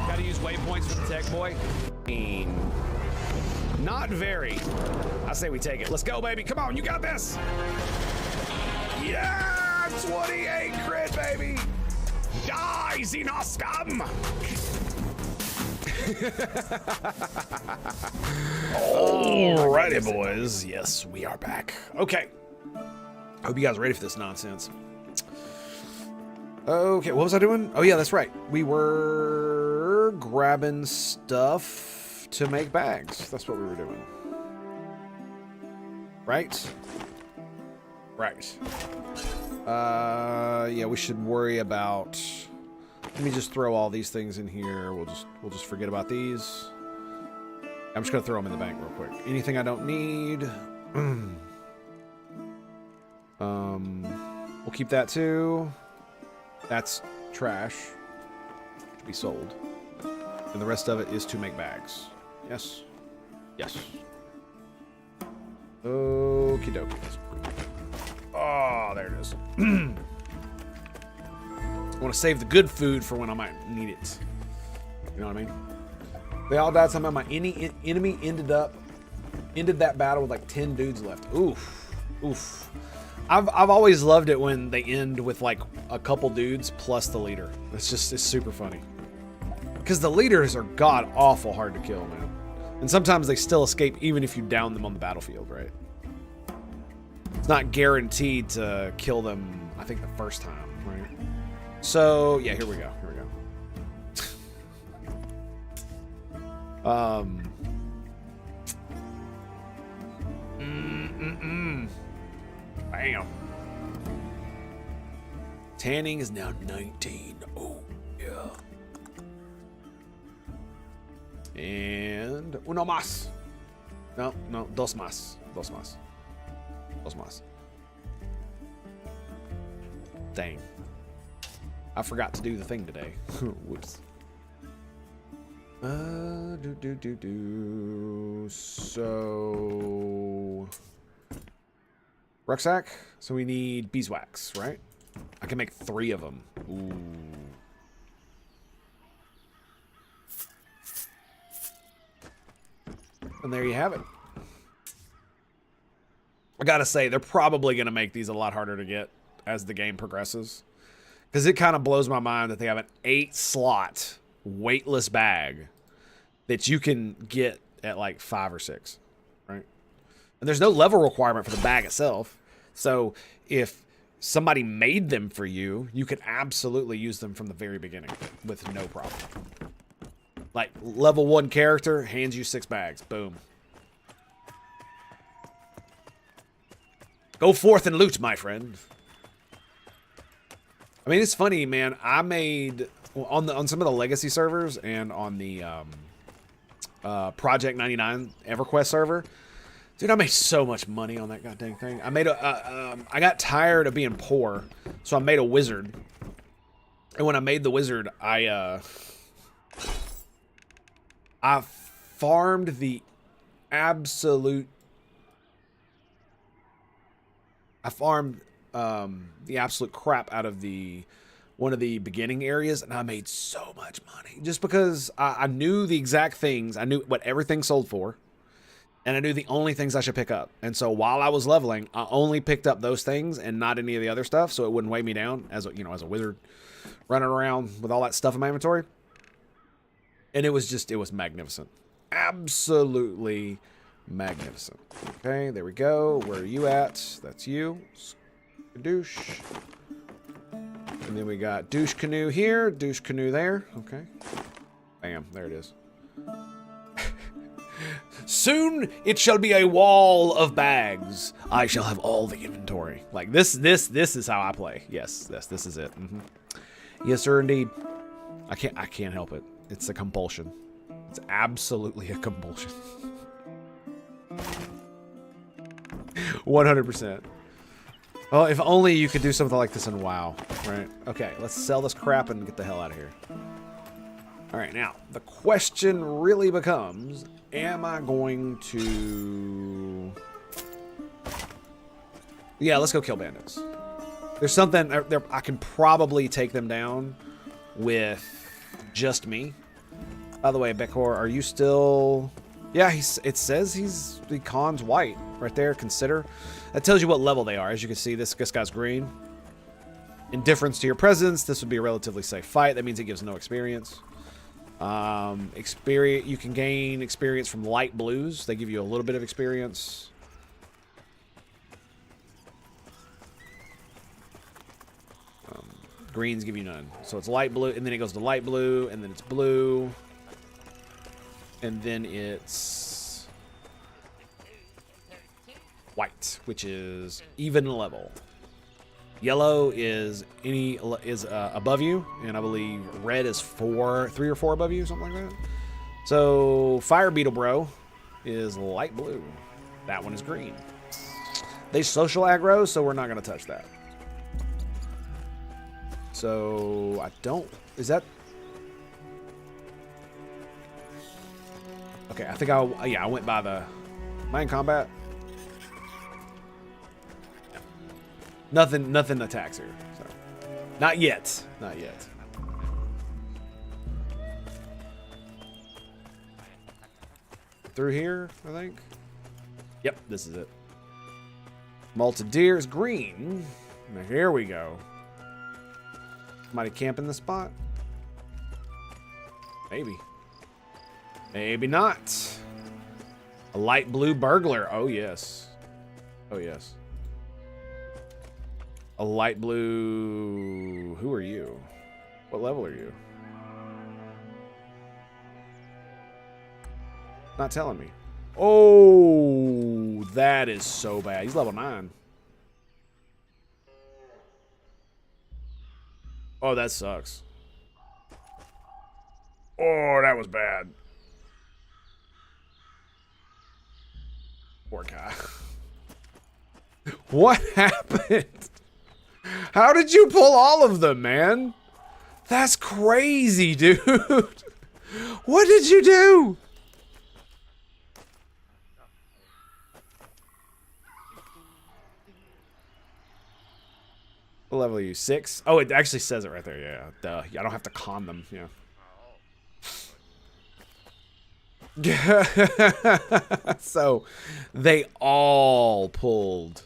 Gotta use waypoints for the tech boy. Not very. I say we take it. Let's go, baby. Come on, you got this. Yeah, 28 crit, baby. Die, xeno scum. Alrighty, boys. Yes, we are back. Okay. Hope you guys are ready for this nonsense. Okay, what was I doing? Oh, yeah, that's right. We were grabbing stuff to make bags. That's what we were doing. Right? Right. Yeah, we should worry about... Let me just throw all these things in here. We'll just forget about these. I'm just gonna throw them in the bank real quick. Anything I don't need. We'll keep that too. That's trash. Should be sold. And the rest of it is to make bags. Yes. Yes. Okie dokie. Oh, there it is. I want to save the good food for when I might need it. You know what I mean? They all died somehow. My enemy ended that battle with like 10 dudes left. Oof. Oof. I've always loved it when they end with like a couple dudes plus the leader. It's super funny. Because the leaders are god awful hard to kill, man. And sometimes they still escape even if you down them on the battlefield, right? It's not guaranteed to kill them, I think, the first time, right? So, yeah, here we go. Here we go. Bam. Tanning is now 19. Oh, yeah. And uno más. No, dos más. Dos más. Dos más. Dang. I forgot to do the thing today. Whoops. So rucksack. So we need beeswax, right? I can make 3 of them. Ooh. And there you have it. I gotta say, they're probably gonna make these a lot harder to get as the game progresses. Because it kind of blows my mind that they have an 8-slot weightless bag that you can get at like 5 or 6, right? And there's no level requirement for the bag itself. So if somebody made them for you, you could absolutely use them from the very beginning with no problem. Like level 1 character hands you 6 bags. Boom. Go forth and loot, my friend. I mean, it's funny, man. I made on some of the legacy servers and on the Project 99 EverQuest server. Dude, I made so much money on that goddamn thing. I made I got tired of being poor, so I made a wizard. And when I made the wizard, I farmed the absolute. I farmed the absolute crap out of one of the beginning areas, and I made so much money just because I knew the exact things. I knew what everything sold for, and I knew the only things I should pick up. And so while I was leveling, I only picked up those things and not any of the other stuff, so it wouldn't weigh me down as a, as a wizard running around with all that stuff in my inventory. And it was magnificent, absolutely magnificent. Okay, there we go. Where are you at? That's you. Douche. And then we got douche canoe here, douche canoe there. Okay. Bam, there it is. Soon it shall be a wall of bags. I shall have all the inventory. Like this is how I play. Yes, this is it. Yes, sir, indeed. I can't help it. It's a compulsion. It's absolutely a compulsion. 100%. Well, if only you could do something like this in WoW, right? Okay, let's sell this crap and get the hell out of here. All right, now, the question really becomes, am I going to... Yeah, let's go kill bandits. There's something... I can probably take them down with just me. By the way, Bekor, are you still... Yeah, it says the con's white right there. Consider. That tells you what level they are. As you can see, this guy's green. Indifference to your presence. This would be a relatively safe fight. That means it gives no experience. Experience. You can gain experience from light blues. They give you a little bit of experience. Greens give you none. So it's light blue, and then it goes to light blue, and then it's blue. And then it's white, which is even level. Yellow is above you, and I believe red is 3 or 4 above you, something like that. So Fire Beetle Bro is light blue. That one is green. They social aggro, so we're not going to touch that. So I don't... Is that... Okay, I think I went by the... Am I in combat? No. Nothing attacks here. So. Not yet. Not yet. Through here, I think. Yep, this is it. Malted deer is green. Now here we go. Somebody camping the spot? Maybe. Maybe not. A light blue burglar. Oh, yes. Oh, yes. A light blue... Who are you? What level are you? Not telling me. Oh, that is so bad. He's level 9. Oh, that sucks. Oh, that was bad. Poor guy. What happened? How did you pull all of them, man? That's crazy, dude. What did you do? What level are you? 6? Oh, it actually says it right there. Yeah, duh. I don't have to con them. Yeah. So they all pulled.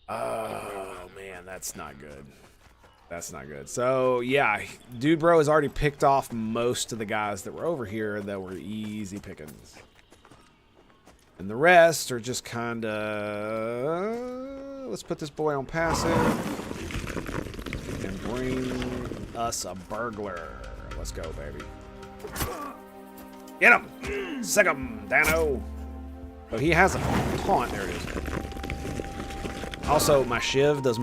Oh man, that's not good. That's not good. So yeah, dude bro has already picked off most of the guys that were over here that were easy pickings. And the rest are just kinda, let's put this boy on passive and bring us a burglar. Let's go, baby. Get him! Sick him, Dano! Oh, he has a taunt. There it is. Also, my shiv does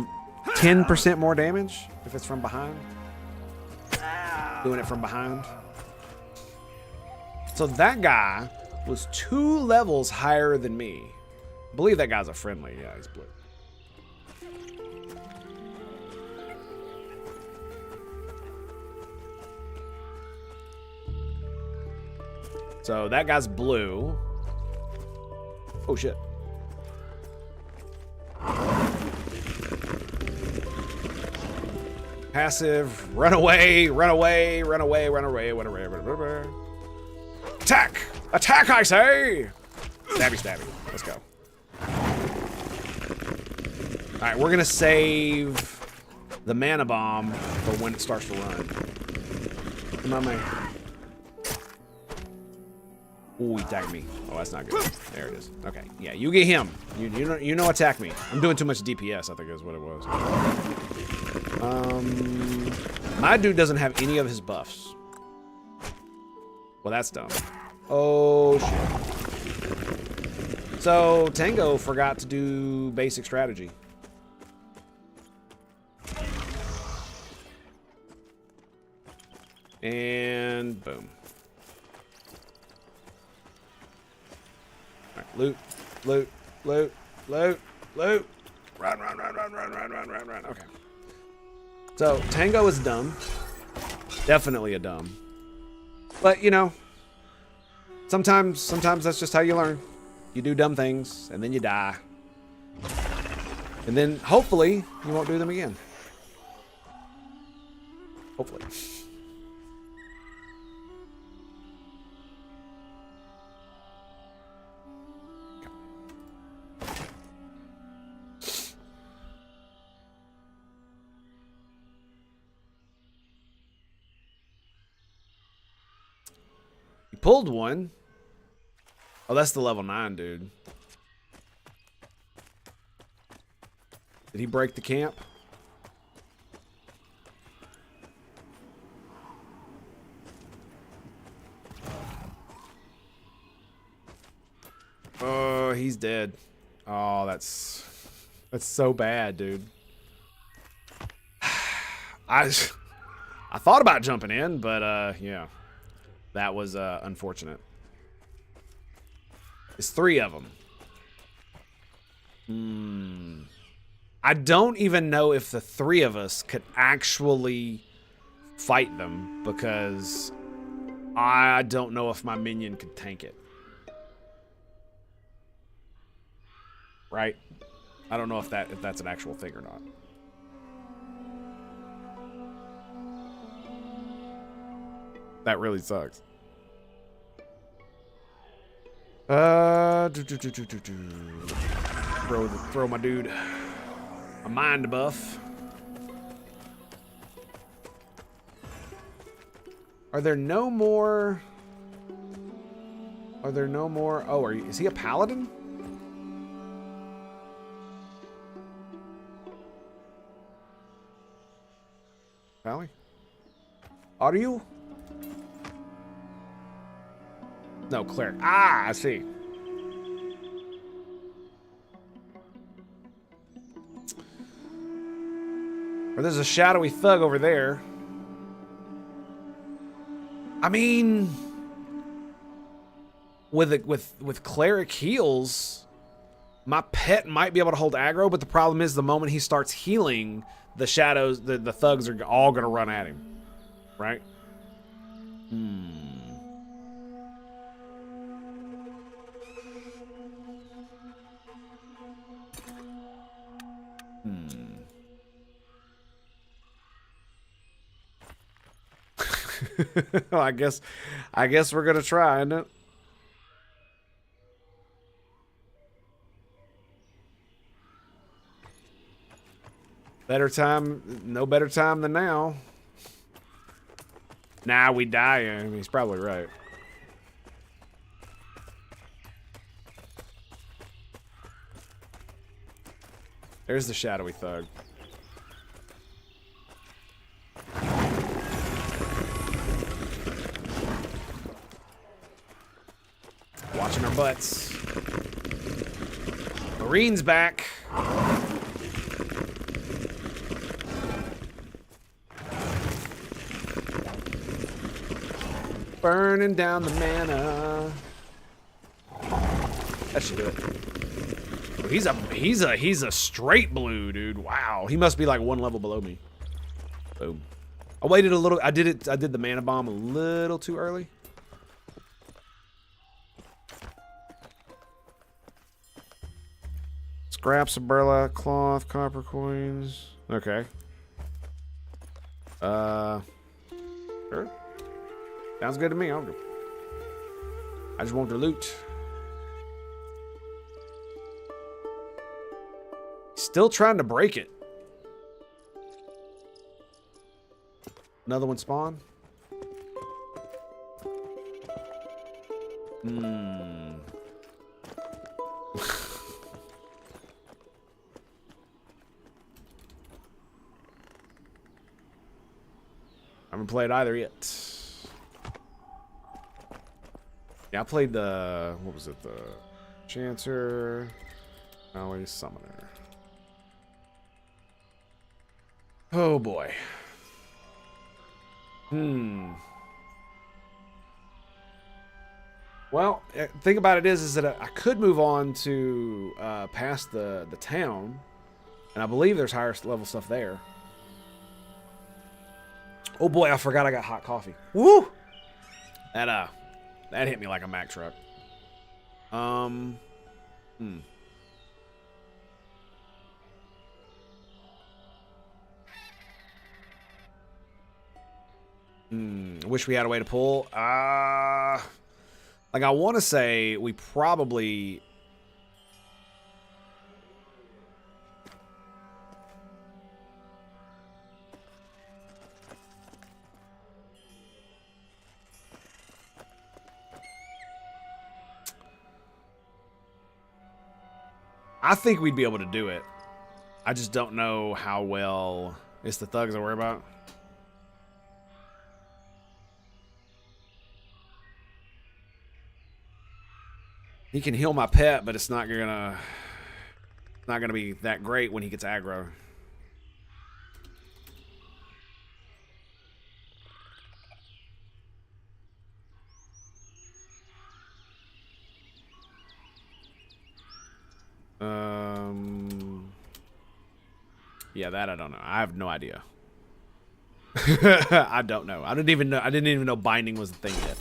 10% more damage if it's from behind. Doing it from behind. So that guy was 2 levels higher than me. I believe that guy's a friendly. Yeah, he's blue. So that guy's blue. Oh shit. Passive, run away, run away, run away, run away, run away, run away. Attack! Attack, I say! Stabby, stabby. Let's go. Alright, we're gonna save the mana bomb for when it starts to run. Come on, man. Ooh, he attacked me. Oh, that's not good. There it is. Okay, yeah, you get him. You know attack me. I'm doing too much DPS, I think is what it was. My dude doesn't have any of his buffs. Well, that's dumb. Oh, shit. So, Tango forgot to do basic strategy. And boom. All right, loot, loot, loot, loot, loot. Run, run, run, run, run, run, run, run, run. Okay. So, Tango is dumb. Definitely a dumb. But, you know, sometimes that's just how you learn. You do dumb things, and then you die. And then, hopefully, you won't do them again. Hopefully. Pulled one. Oh, that's the level 9, dude. Did he break the camp? Oh, he's dead. Oh, that's so bad, dude. I thought about jumping in, but yeah. That was unfortunate. It's 3 of them. I don't even know if the 3 of us could actually fight them because I don't know if my minion could tank it. Right? I don't know if that's an actual thing or not. That really sucks. Throw my dude a mind buff. Are there no more? Are there no more? Oh, is he a paladin? Valley? Are you? No, cleric. Ah, I see. Or there's a shadowy thug over there. I mean, with cleric heals, my pet might be able to hold aggro, but the problem is the moment he starts healing, the shadows, the thugs are all gonna run at him, right? Well, I guess we're gonna try, isn't it? No better time than now. Nah, we die. I mean, he's probably right. There's the shadowy thug. Watching our butts. Marine's back. Burning down the mana. That should do it. Oh, he's a straight blue, dude. Wow. He must be like one level below me. Boom. I waited a little. I did the mana bomb a little too early. Scraps of burlap cloth, copper coins. Okay. Sure. Sounds good to me. I just want the loot. Still trying to break it. Another one spawn. I haven't played either yet. Yeah, I played the, what was it, the Chancer, always Summoner. Oh boy. Well, the thing about it is that I could move on to past the town, and I believe there's higher level stuff there. Oh boy, I forgot I got hot coffee. Woo! That hit me like a Mack truck. Wish we had a way to pull. Like I want to say we probably. I think we'd be able to do it. I just don't know how well. It's the thugs I worry about. He can heal my pet, but it's not gonna be that great when he gets aggro. Yeah, that I don't know. I have no idea. I don't know. I didn't even know binding was the thing yet.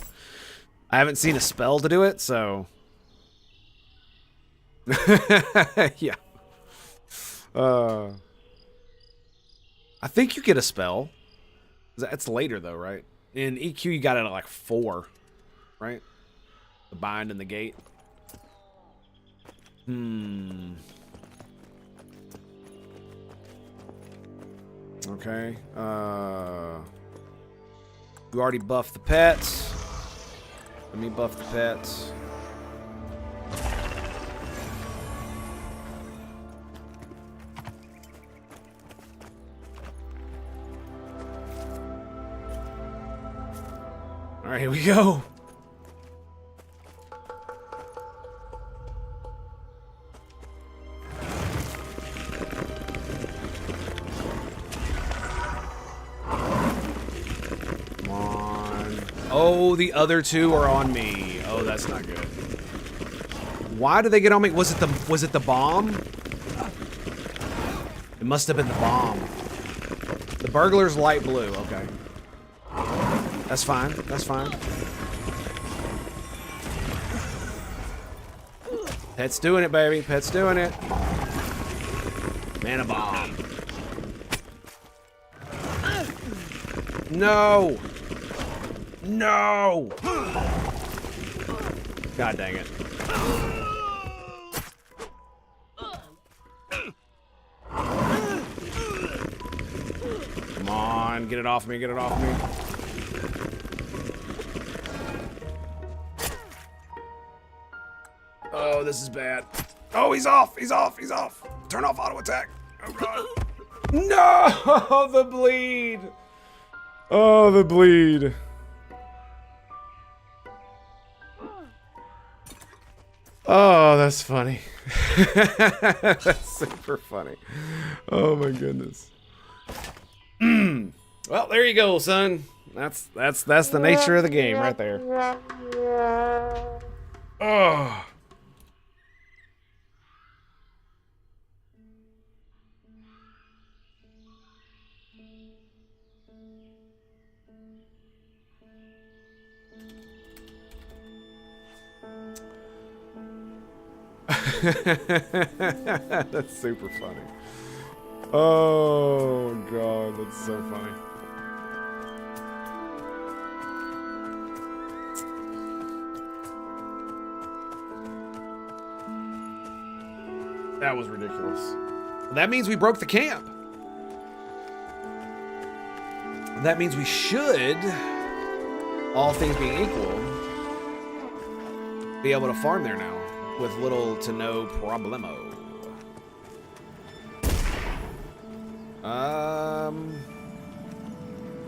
I haven't seen a spell to do it, so yeah. I think you get a spell. That's later though, right? In EQ you got it at like 4, right? The bind and the gate. Okay. You already buffed the pets. Let me buff the pets. All right, here we go. Oh, the other two are on me. Oh, that's not good. Why did they get on me? Was it the bomb? It must have been the bomb. The burglar's light blue. Okay. That's fine. That's fine. Pet's doing it, baby. Pet's doing it. Man, a bomb. No. No. God dang it. Come on, get it off me, get it off me. Oh, this is bad. Oh, he's off, he's off, he's off. Turn off auto attack. Oh, God. No, the bleed. Oh, the bleed. Oh, that's funny. That's super funny. Oh my goodness. Well, there you go, son. That's the nature of the game right there. Oh. That's super funny. Oh God, that's so funny. That was ridiculous. That means we broke the camp. That means we should, all things being equal, be able to farm there now with little to no problemo.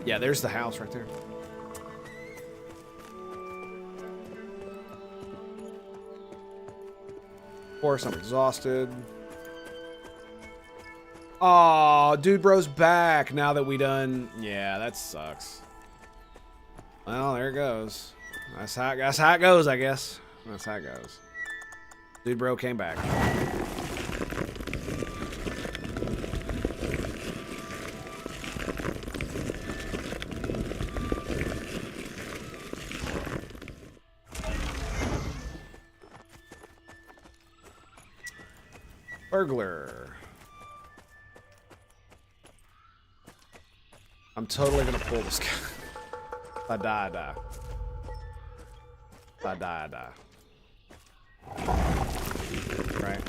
Yeah, there's the house right there. Of course, I'm exhausted. Oh, dude bro's back now that we done. Yeah, that sucks. Well, there it goes. That's how it goes, I guess. That's how it goes. Dude bro came back. Burglar. I'm totally gonna pull this guy. If I die, I die. If I die, I die. Right.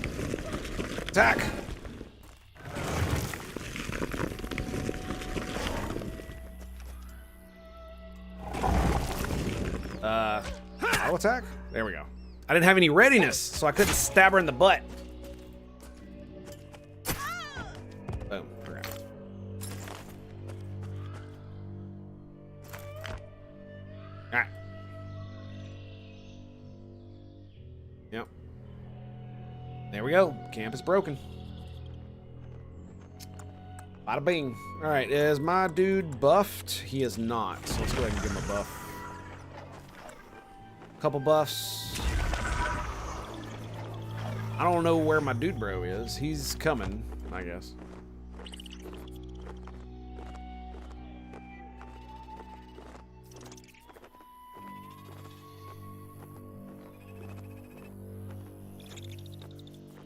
Attack! Auto attack? There we go. I didn't have any readiness, so I couldn't stab her in the butt. Boom. Okay. Alright. Yep. There we go. Camp is broken. Bada bing. Alright, is my dude buffed? He is not. So let's go ahead and give him a buff. Couple buffs. I don't know where my dude bro is. He's coming, I guess.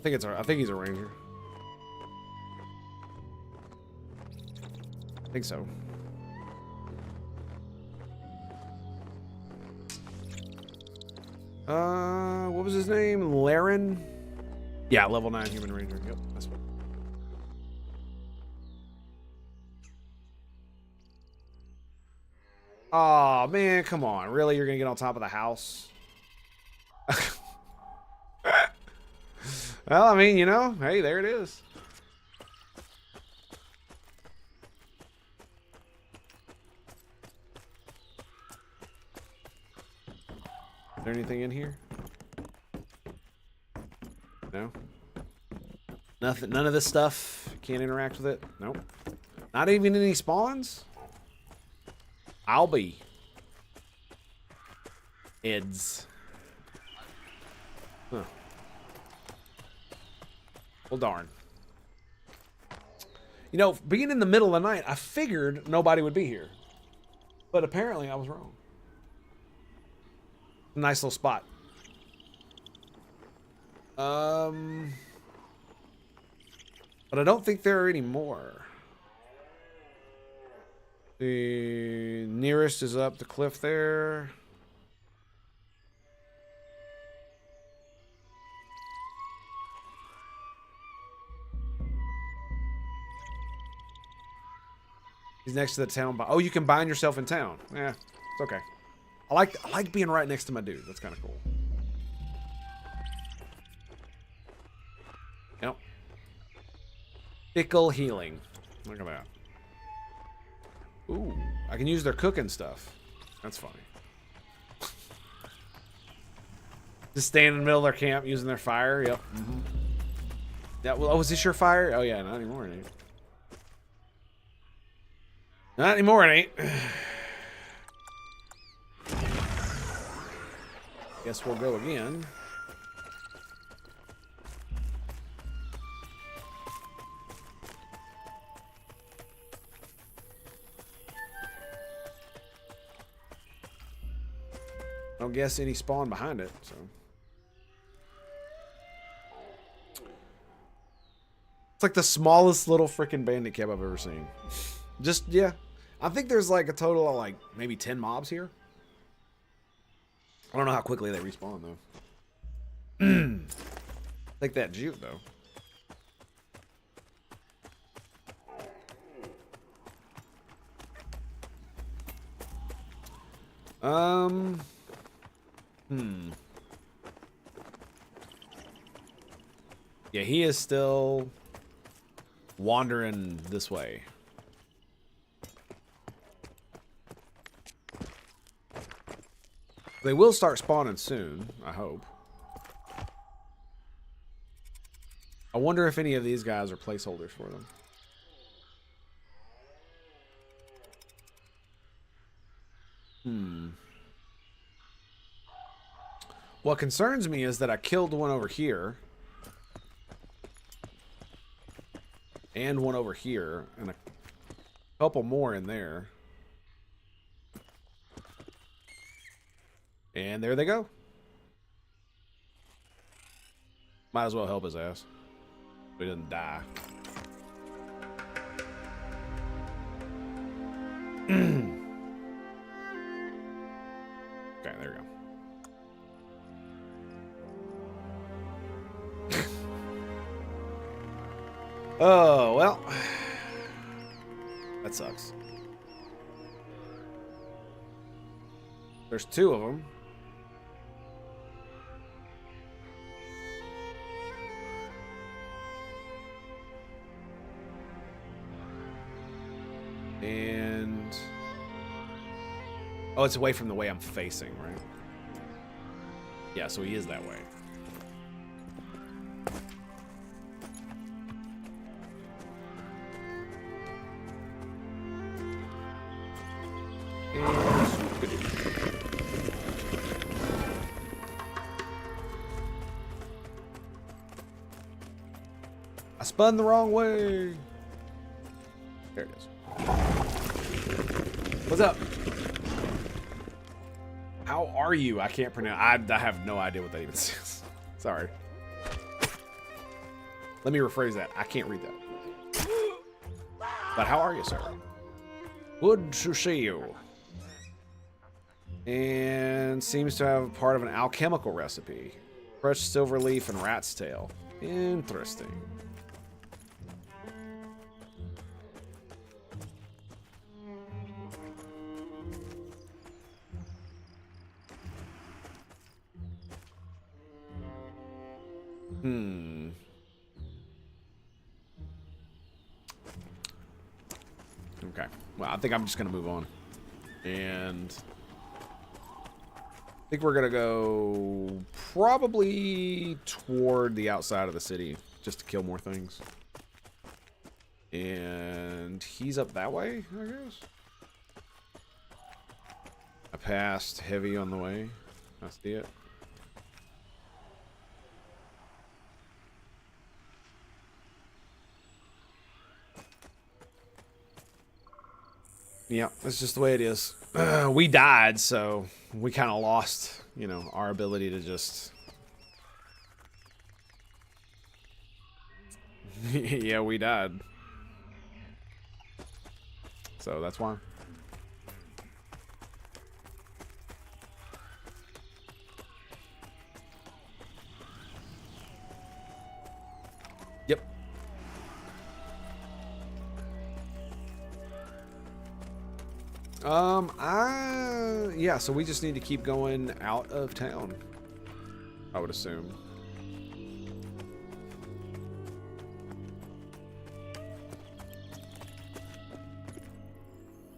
I think he's a ranger. I think so. What was his name? Laren? Yeah, level 9 human ranger. Yep, that's what. Oh man, come on. Really? You're gonna get on top of the house? Well, I mean, you know, hey, there it is. Is there anything in here? No? Nothing, none of this stuff. Can't interact with it? Nope. Not even any spawns? I'll be. Heads. Huh. Well, darn. You know, being in the middle of the night, I figured nobody would be here. But apparently I was wrong. Nice little spot. But I don't think there are any more. The nearest is up the cliff there. He's next to the town. Oh, you can bind yourself in town. Yeah, it's okay. I like being right next to my dude. That's kind of cool. Yep. Fickle healing. Look at that. Ooh, I can use their cooking stuff. That's funny. Just stand in the middle of their camp using their fire. Yep. Mm-hmm. Yeah. Well, oh, is this your fire? Oh yeah, not anymore, it ain't. Not anymore, it ain't. Guess we'll go again. I don't guess any spawn behind it, so. It's like the smallest little freaking bandit camp I've ever seen. Just, yeah. I think there's like a total of like maybe 10 mobs here. I don't know how quickly they respawn though. Take that juke though. Yeah, he is still wandering this way. They will start spawning soon, I hope. I wonder if any of these guys are placeholders for them. What concerns me is that I killed one over here. And one over here. And a couple more in there. And there they go. Might as well help his ass. So he doesn't die. Okay, there we go. Oh, well. That sucks. There's two of them. And... oh, it's away from the way I'm facing, right? Yeah, so he is that way. I spun the wrong way. There it is. What's up? How are you? I can't pronounce. I have no idea what that even says. Sorry. Let me rephrase that. I can't read that. But how are you, sir? Good to see you. And seems to have part of an alchemical recipe. Crushed silver leaf and rat's tail. Interesting. Okay. Well, I think I'm just going to move on. And I think we're going to go probably toward the outside of the city just to kill more things. And he's up that way, I guess. I passed heavy on the way. I see it. Yeah, that's just the way it is. We died, so we kind of lost, you know, our ability to just... Yeah, we died. So that's why. Yep. Yeah, so we just need to keep going out of town, I would assume.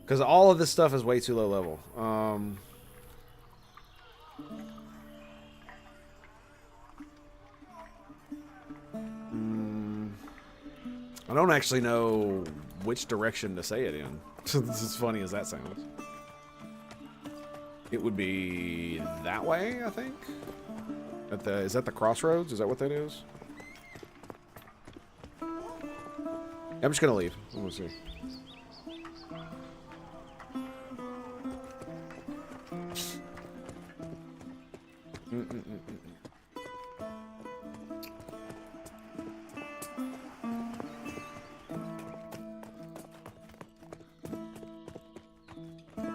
Because all of this stuff is way too low level. I don't actually know which direction to say it in. This is funny as that sounds. It would be that way, I think. Is that the crossroads? Is that what that is? I'm just gonna leave. I'm gonna see.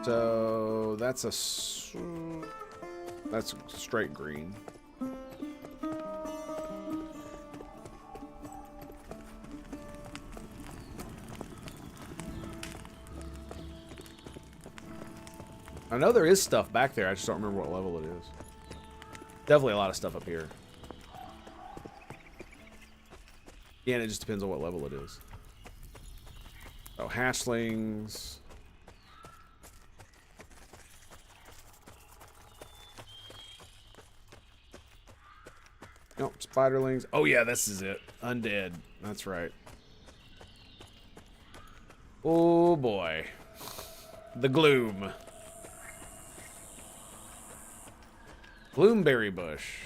So that's that's straight green. I know there is stuff back there. I just don't remember what level it is. Definitely a lot of stuff up here. Yeah, and it just depends on what level it is. Oh, hatchlings. Nope, spiderlings. Oh yeah, this is it. Undead. That's right. Oh boy. The gloom. Bloomberry bush.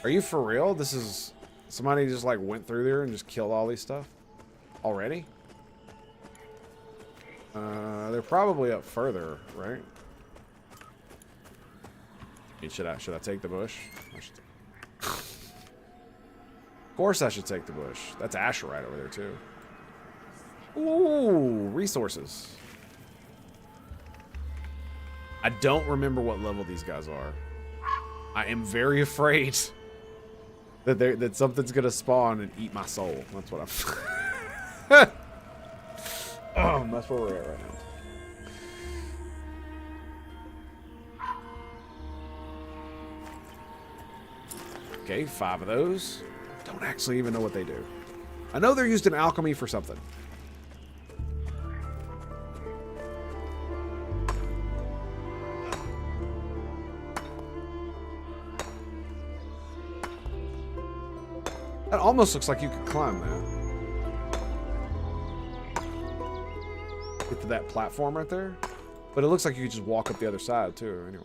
Are you for real? This is... Somebody just like went through there and just killed all these stuff? Already? They're probably up further, right? I mean, should I take the bush? Of course I should take the bush. That's Asherite over there too. Ooh, resources. I don't remember what level these guys are. I am very afraid that something's gonna spawn and eat my soul. That's what I'm. That's where we're at right now. Okay, 5 of those. Don't actually even know what they do. I know they're used in alchemy for something. That almost looks like you could climb that. Get to that platform right there. But it looks like you could just walk up the other side too, anyway.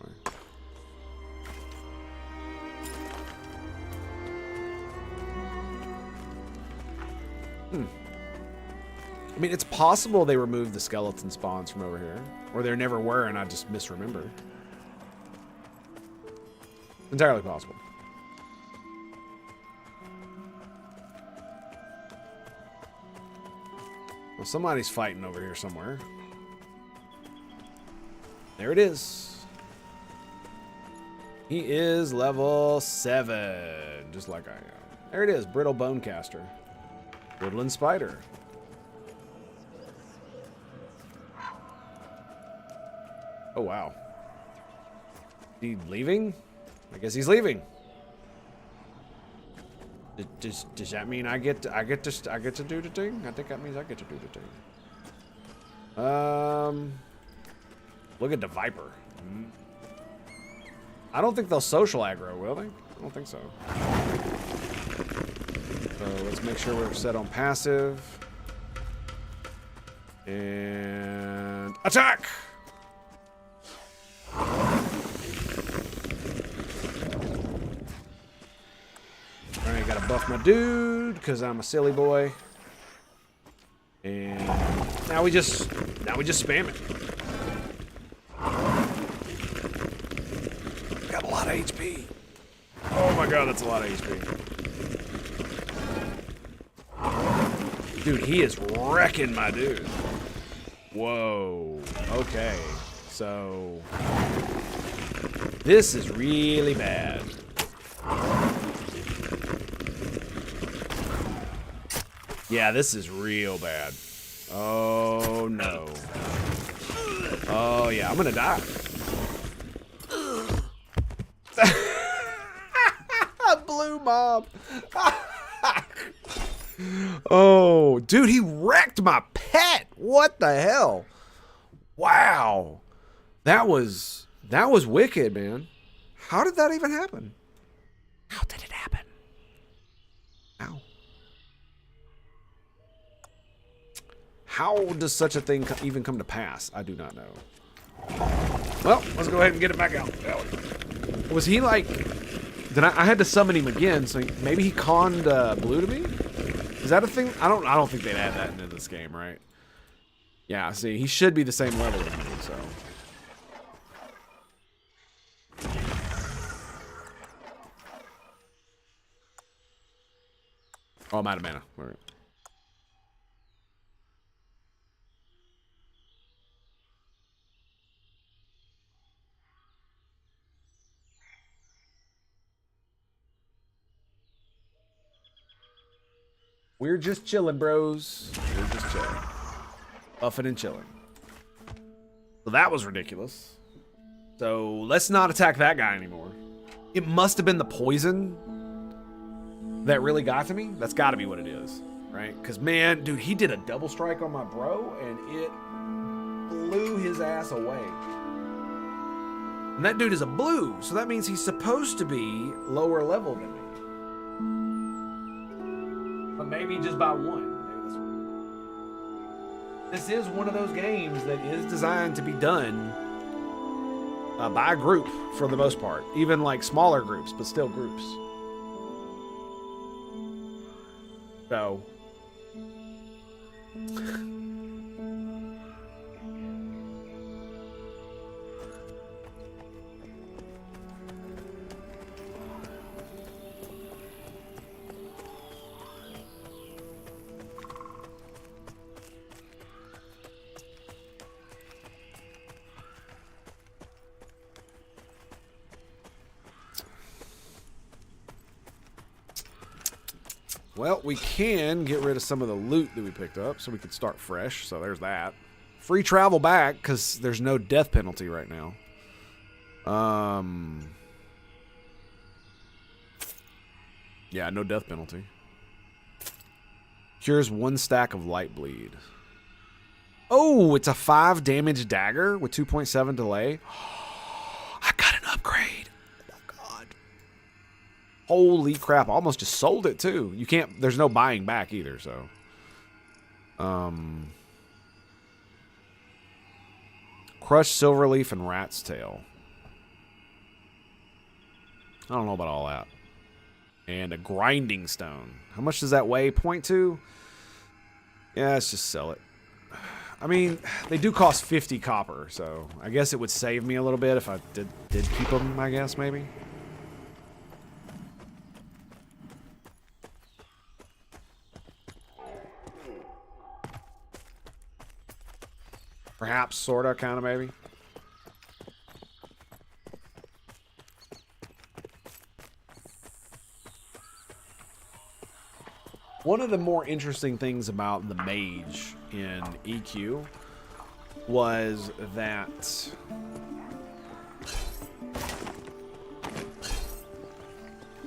I mean, it's possible they removed the skeleton spawns from over here. Or there never were and I just misremembered. Entirely possible. Well, somebody's fighting over here somewhere. There it is. He is level 7, just like I am. There it is, Brittle Bonecaster. Woodland Spider. Oh wow. He leaving? I guess he's leaving. Does that mean I get to do the thing? I think that means I get to do the thing. Look at the Viper. I don't think they'll social aggro, will they? I don't think so. So let's make sure we're set on passive. And attack! Alright, gotta buff my dude, because I'm a silly boy. And now we just Now we just spam it. Got a lot of HP. Oh my god, that's a lot of HP. Dude, he is wrecking my dude. Whoa. Okay. So this is really bad. Yeah, this is real bad. Oh no. Oh yeah, I'm gonna die. Blue mob. Oh, dude, he wrecked my pet. What the hell? Wow. That was wicked, man. How did that even happen? How did it happen? Ow. How does such a thing even come to pass? I do not know. Well, let's go ahead and get it back out. Was he like... I had to summon him again, so maybe he conned blue to me? Is that a thing? I don't think they'd add that into this game, right? Yeah, see, he should be the same level as me, so... Oh, I'm out of mana. All right. We're just chilling, bros. We're just chilling. Buffing and chilling. So that was ridiculous. So let's not attack that guy anymore. It must have been the poison that really got to me. That's got to be what it is, right? Because, man, dude, he did a double strike on my bro, and it blew his ass away. And that dude is a blue, so that means he's supposed to be lower level than me. But maybe just by one. This is one of those games that is designed to be done by a group for the most part. Even like smaller groups, but still groups. So. Well, we can get rid of some of the loot that we picked up so we could start fresh. So there's that. Free travel back because there's no death penalty right now. Yeah, no death penalty. Cures 1 stack of light bleed. Oh, it's a 5 damage dagger with 2.7 delay. I got an upgrade. Holy crap, I almost just sold it too. You can't, there's no buying back either, so. Crushed silverleaf and rat's tail. I don't know about all that. And a grinding stone. How much does that weigh? 0.2? Yeah, let's just sell it. I mean, they do cost 50 copper, so I guess it would save me a little bit if I did keep them, I guess, maybe. Perhaps, sorta, kinda, maybe. One of the more interesting things about the mage in EQ was that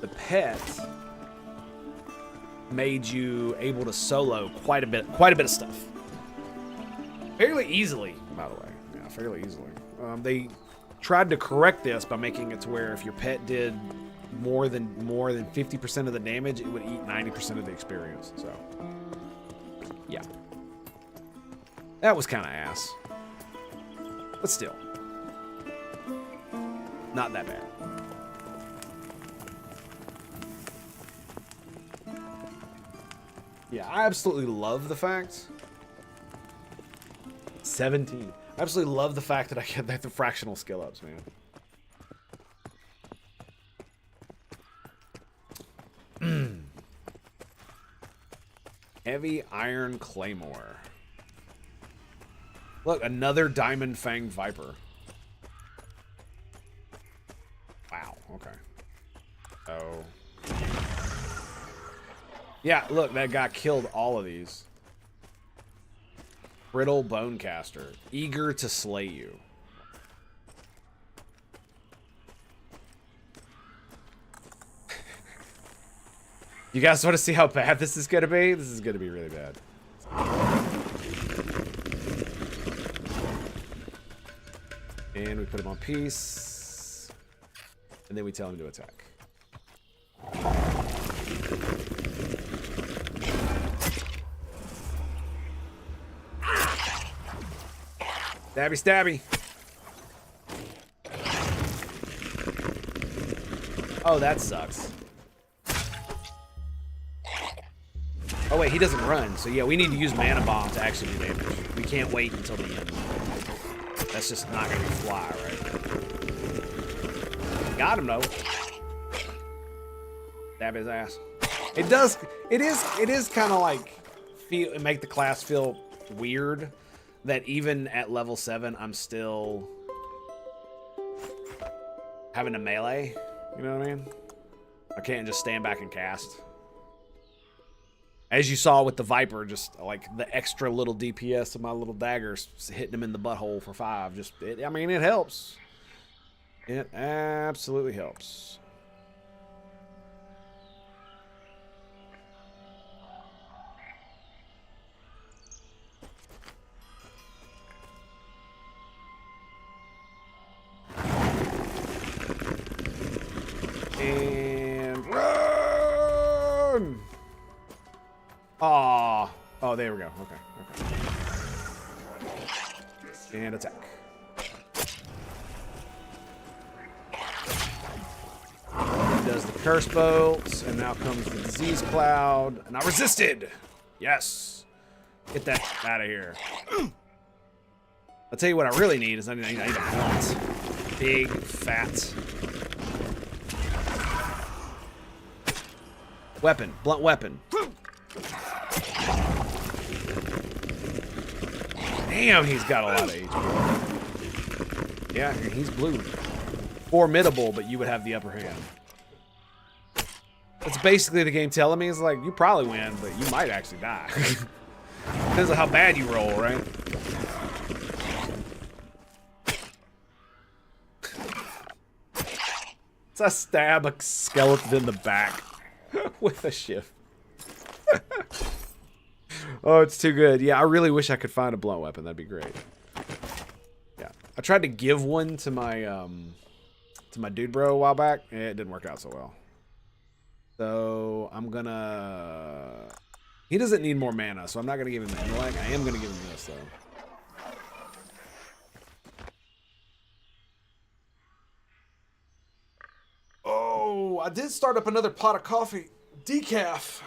the pet made you able to solo quite a bit of stuff. Fairly easily, by the way. Yeah, fairly easily. They tried to correct this by making it to where if your pet did more than 50% of the damage, it would eat 90% of the experience. So, yeah. That was kind of ass. But still. Not that bad. Yeah, I absolutely love the fact 17. I absolutely love the fact that I get the fractional skill ups, man. Heavy Iron Claymore. Look, another Diamond Fang Viper. Wow, okay. Oh. Yeah, look, that guy killed all of these. Brittle Bonecaster. Eager to slay you. You guys want to see how bad this is going to be? This is going to be really bad. And we put him on peace. And then we tell him to attack. Stabby, stabby. Oh, that sucks. Oh, wait, he doesn't run. So, yeah, we need to use Mana Bomb to actually do damage. We can't wait until the end. That's just not going to fly, right? Got him, though. Stab his ass. It does. It is kind of like make the class feel weird that even at level 7, I'm still having a melee. You know what I mean? I can't just stand back and cast. As you saw with the Viper, just like the extra little DPS of my little daggers hitting him in the butthole for 5. I mean, it helps. It absolutely helps. And run! Aw. Oh, there we go. Okay. And attack. He does the curse bolts, and now comes the disease cloud. And I resisted! Yes! Get that out of here. I'll tell you what I really need is I need a blunt. Big, fat weapon. Blunt weapon. Damn, he's got a lot of HP. Yeah, he's blue. Formidable, but you would have the upper hand. That's basically the game telling me. It's like, you probably win, but you might actually die. Depends on how bad you roll, right? So I stab a skeleton in the back with a shift. Oh, it's too good. Yeah, I really wish I could find a blunt weapon. That'd be great. Yeah, I tried to give one to my dude bro a while back. It didn't work out so well. So I'm gonna. He doesn't need more mana, so I'm not gonna give him the intellect. I am gonna give him this though. Oh, I did start up another pot of coffee. Decaf.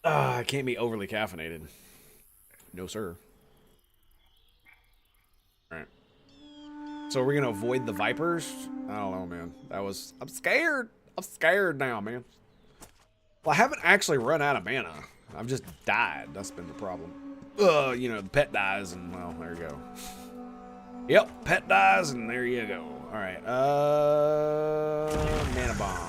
I can't be overly caffeinated. No, sir. Alright. So we're gonna avoid the Vipers? I don't know, man. I'm scared. I'm scared now, man. Well, I haven't actually run out of mana. I've just died. That's been the problem. You know, the pet dies and, well, there you go. Yep, pet dies and there you go. Alright, mana bomb.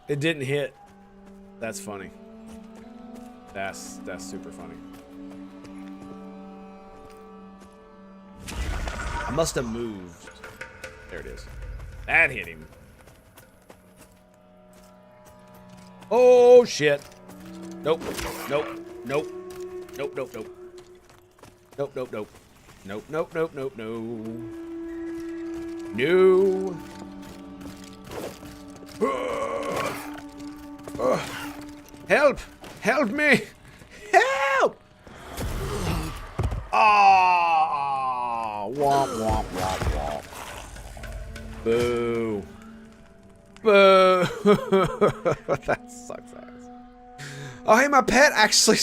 It didn't hit. That's funny. That's super funny. I must have moved. There it is. That hit him. Oh shit. Nope. Nope. Nope. Nope. Nope. Nope. Nope. Nope. Nope. Nope. Nope. Nope. Nope. No. No. Help! Help me! Help! Ah! Womp, womp, womp, womp. Boo. Boo. That sucks ass. Oh, hey, my pet actually...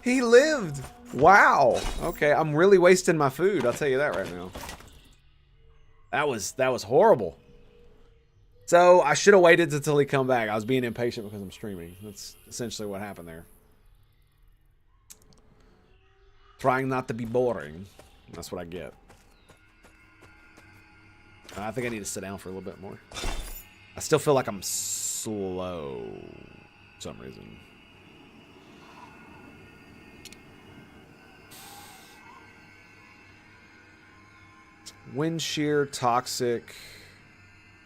he lived. Wow. Okay, I'm really wasting my food. I'll tell you that right now. That was horrible. So I should have waited until he come back. I was being impatient because I'm streaming. That's essentially what happened there. Trying not to be boring. That's what I get. I think I need to sit down for a little bit more. I still feel like I'm slow for some reason. Wind shear, toxic,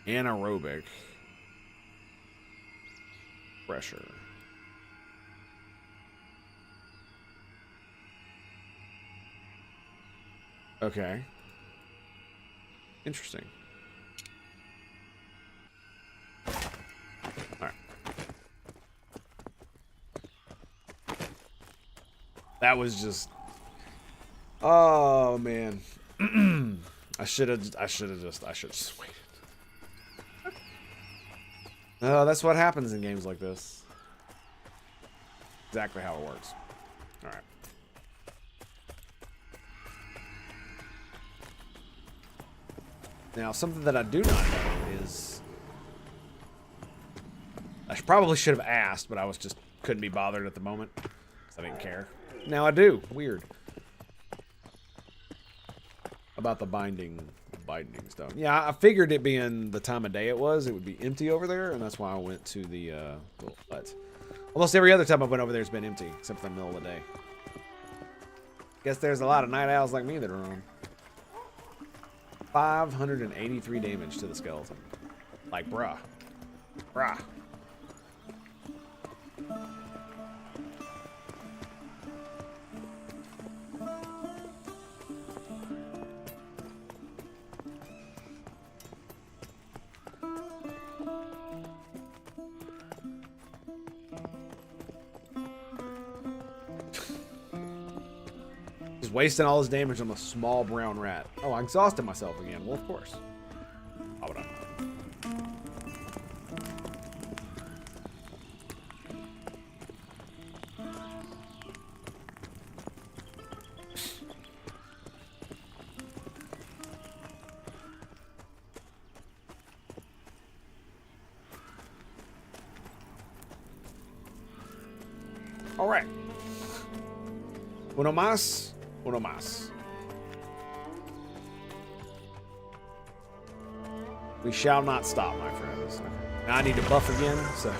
anaerobic, pressure. Okay. Interesting. Alright. That was just... Oh, man. I should have just waited. Oh, that's what happens in games like this. Exactly how it works. Alright. Now, something that I do not know is... probably should have asked, but I just couldn't be bothered at the moment. Because I didn't care. Now I do. Weird. About the binding stone. Yeah, I figured it being the time of day it would be empty over there, and that's why I went to the little hut. Almost every other time I've went over there, it's been empty, except for the middle of the day. Guess there's a lot of night owls like me that are on. 583 damage to the skeleton. Like, bruh. Bruh. Wasting all his damage on the small brown rat. Oh, I exhausted myself again. Well, of course. How would I? All right. Uno más. Uno más. We shall not stop, my friends. Okay. Now I need to buff again, so...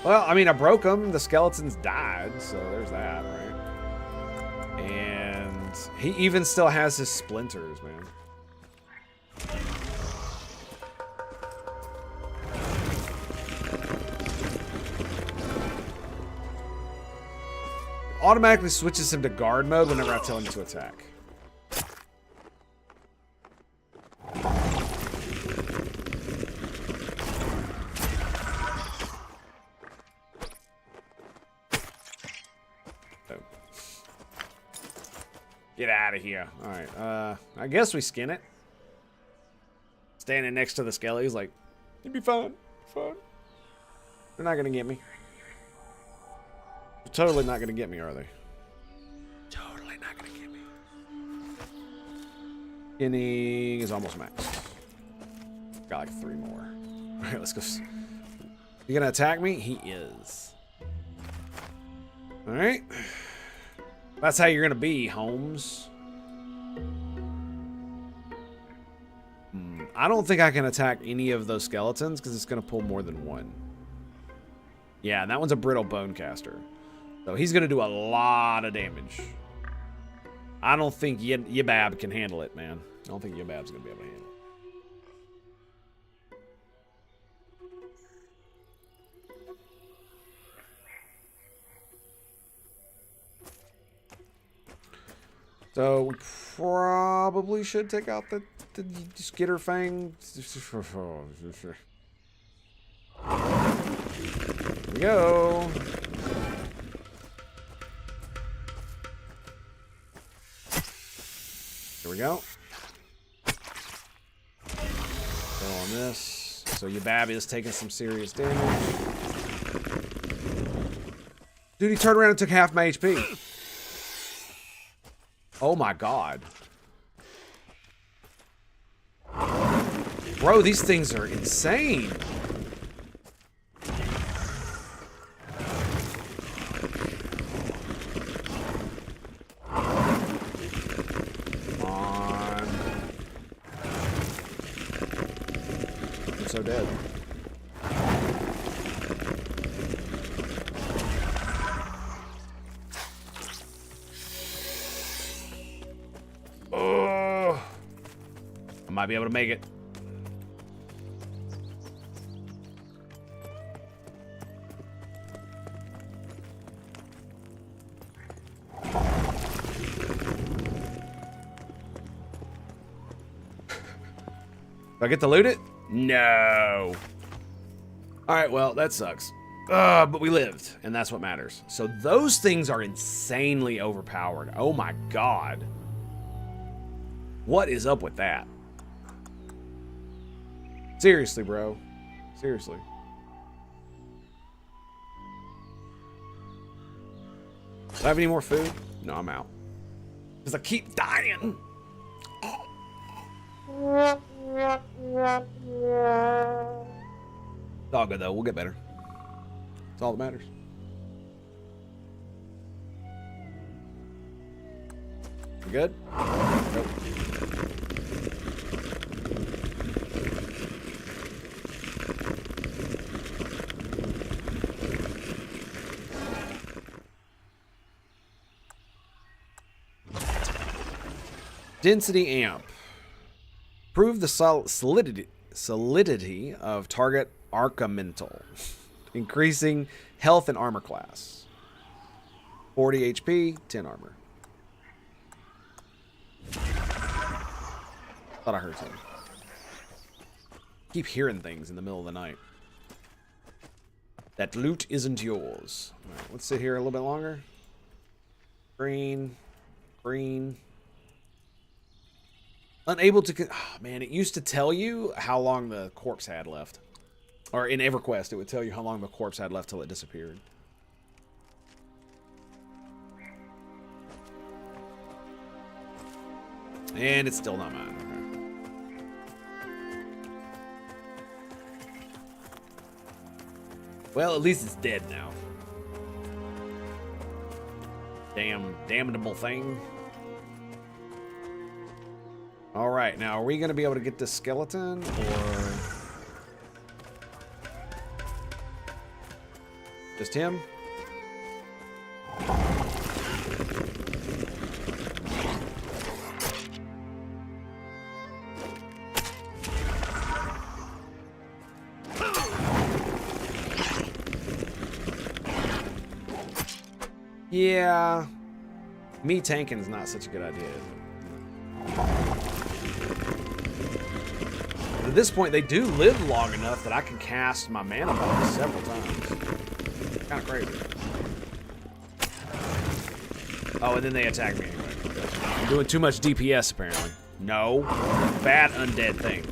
Well, I mean, I broke them. The skeletons died, so there's that, right? And he even still has his splinters, man. Automatically switches him to guard mode whenever I tell him to attack. Oh. Get out of here. Alright, I guess we skin it. Standing next to the skelly, he's like, you'd be fine. Fine. They're not gonna get me. They're totally not gonna get me, are they? Totally not gonna get me. Skinning is almost maxed. Got like 3 more. Alright, let's go. You gonna attack me? He is. Alright. That's how you're gonna be, Holmes. I don't think I can attack any of those skeletons because it's gonna pull more than one. Yeah, and that one's a brittle bone caster. So he's going to do a lot of damage. I don't think Yabab can handle it, man. I don't think Yabab's going to be able to handle it. So we probably should take out the Skitter Fang. Here we go. we go. Go on this. So Yabab is taking some serious damage. Dude, he turned around and took half my HP. Oh my god. Bro, these things are insane. So dead. Oh, I might be able to make it. Do I get to loot it? No. Alright, well, that sucks. But we lived, and that's what matters. So those things are insanely overpowered. Oh my god. What is up with that? Seriously, bro. Seriously. Do I have any more food? No, I'm out. Because I keep dying. It's all good though. We'll get better. That's all that matters. You good? Nope. Density amp. Prove the solidity of target archamental. Increasing health and armor class. 40 HP, 10 armor. Thought I heard something. Keep hearing things in the middle of the night. That loot isn't yours. All right, let's sit here a little bit longer. Green. Green. Unable to... Oh, man, it used to tell you how long the corpse had left. Or in EverQuest, it would tell you how long the corpse had left till it disappeared. And it's still not mine. Okay. Well, at least it's dead now. Damn, damnable thing. Alright, now are we going to be able to get this skeleton, or... just him? Yeah. Me tanking is not such a good idea. But at this point, they do live long enough that I can cast my mana bomb several times. Kind of crazy. Oh, and then they attack me anyway. I'm doing too much DPS, apparently. No. Bad undead thing.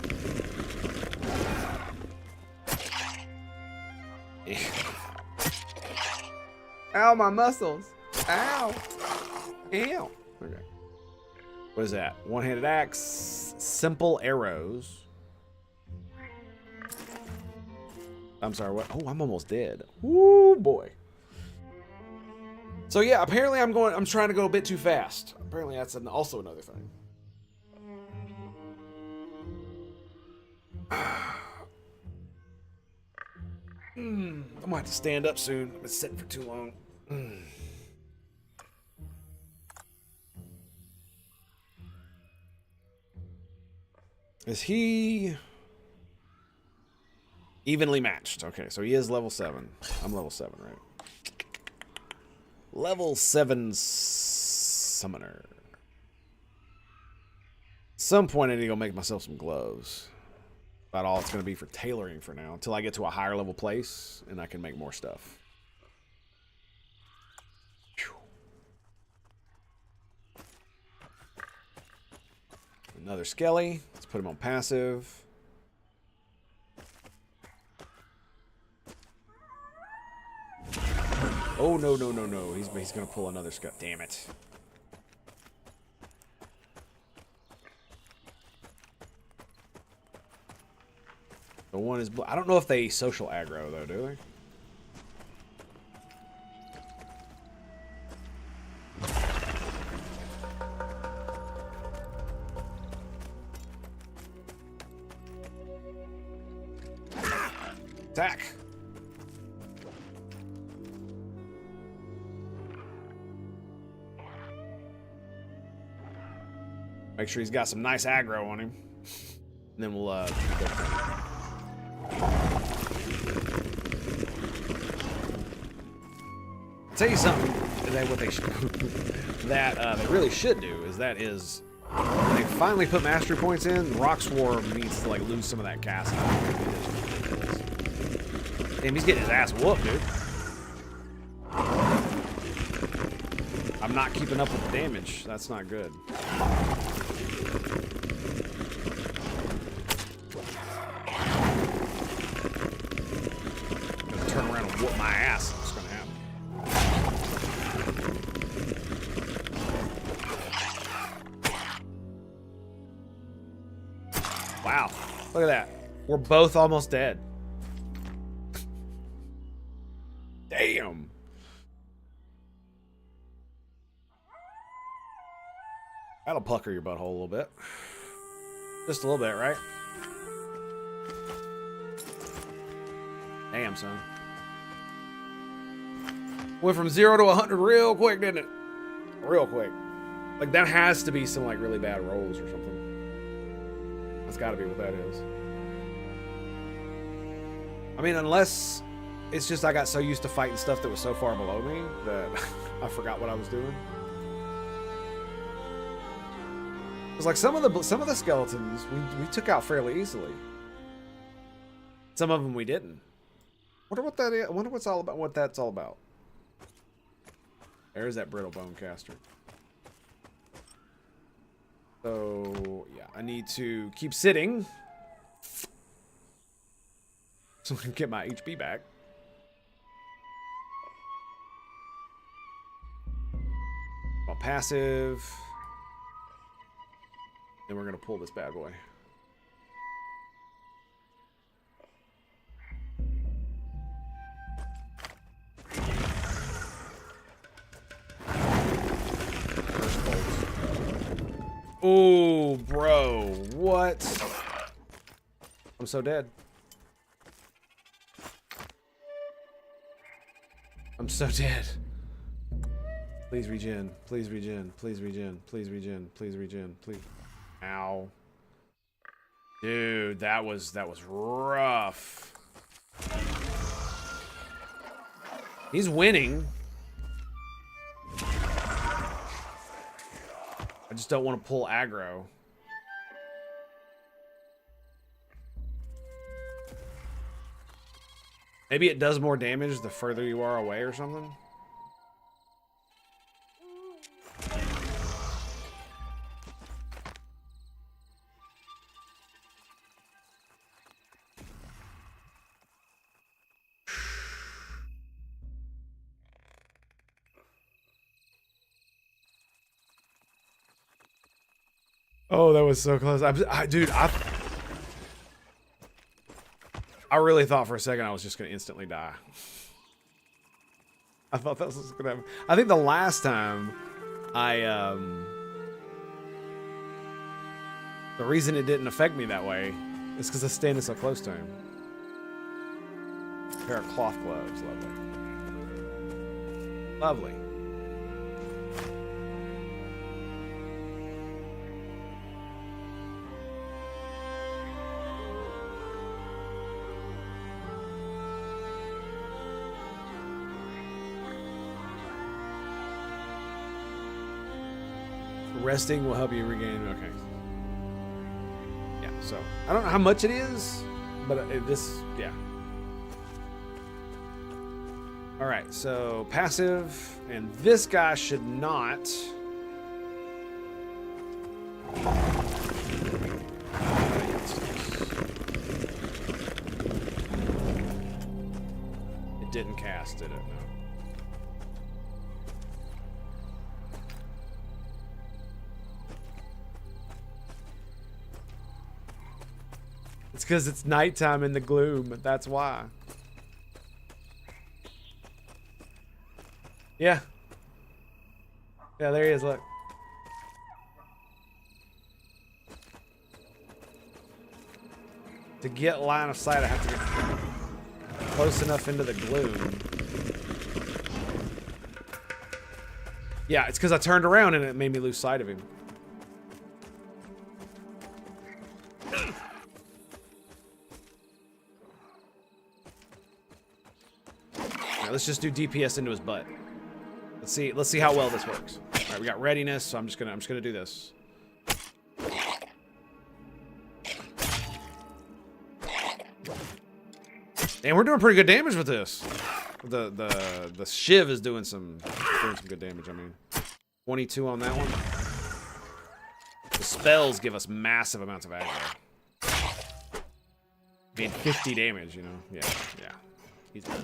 Ow, my muscles. Ow. Ow. Okay. What is that? One-handed axe. Simple arrows. I'm sorry, what? Oh, I'm almost dead. Woo, boy. So yeah, apparently I'm trying to go a bit too fast. Apparently that's also another thing. I'm gonna have to stand up soon. I've been sitting for too long. Is he evenly matched? Okay, so he is level 7. I'm level 7, right? Level 7 summoner. At some point I need to go make myself some gloves. About all it's going to be for tailoring for now, until I get to a higher level place and I can make more stuff. Whew. Another Skelly. Let's put him on passive. Oh, no, no, no, no. He's going to pull another Skelly. Damn it. The one is... I don't know if they social aggro, though, do they? Attack! Make sure he's got some nice aggro on him. And then we'll, tell you something that what they should, that they really should do is when they finally put mastery points in, Rock Swarm needs to like lose some of that cast. Damn, he's getting his ass whooped, dude. I'm not keeping up with the damage. That's not good. I'm gonna turn around and whoop my ass. What's gonna happen? Wow, look at that. We're both almost dead. Damn. That'll pucker your butthole a little bit. Just a little bit, right? Damn, son. Went from 0 to 100 real quick, didn't it? Real quick. Like, that has to be some, like, really bad rolls or something. That's gotta be what that is. I mean, unless it's just I got so used to fighting stuff that was so far below me that I forgot what I was doing. It's like some of the skeletons we took out fairly easily. Some of them we didn't. Wonder what that is. I wonder what's all about. What that's all about. There's that brittle bone caster. So yeah, I need to keep sitting so I can get my HP back. Well, passive. Then we're gonna pull this bad boy. First bolt. Oh, bro, what? I'm so dead. I'm so dead. Please regen. Please regen. Please regen. Please regen. Please regen. Please. Ow. Dude, that was rough. He's winning. I just don't want to pull aggro. Maybe it does more damage the further you are away or something. Oh, that was so close. Dude, I really thought for a second I was just going to instantly die. I thought that was going to happen. I think the last time the reason it didn't affect me that way is because I was standing so close to him. A pair of cloth gloves. Lovely. Lovely. Resting will help you regain. Okay. Yeah, so I don't know how much it is, but yeah. All right, so passive, and this guy should not. didn't cast, did it? No. It's because it's nighttime in the gloom. That's why. Yeah. Yeah, there he is, look. To get line of sight, I have to get close enough into the gloom. Yeah, it's because I turned around and it made me lose sight of him. Alright, let's just do DPS into his butt. Let's see how well this works. Alright, we got readiness, so I'm just gonna do this. And we're doing pretty good damage with this. The shiv is doing some good damage. I mean, 22 on that one. The spells give us massive amounts of aggro. I mean, 50 damage. You know, yeah. He's done.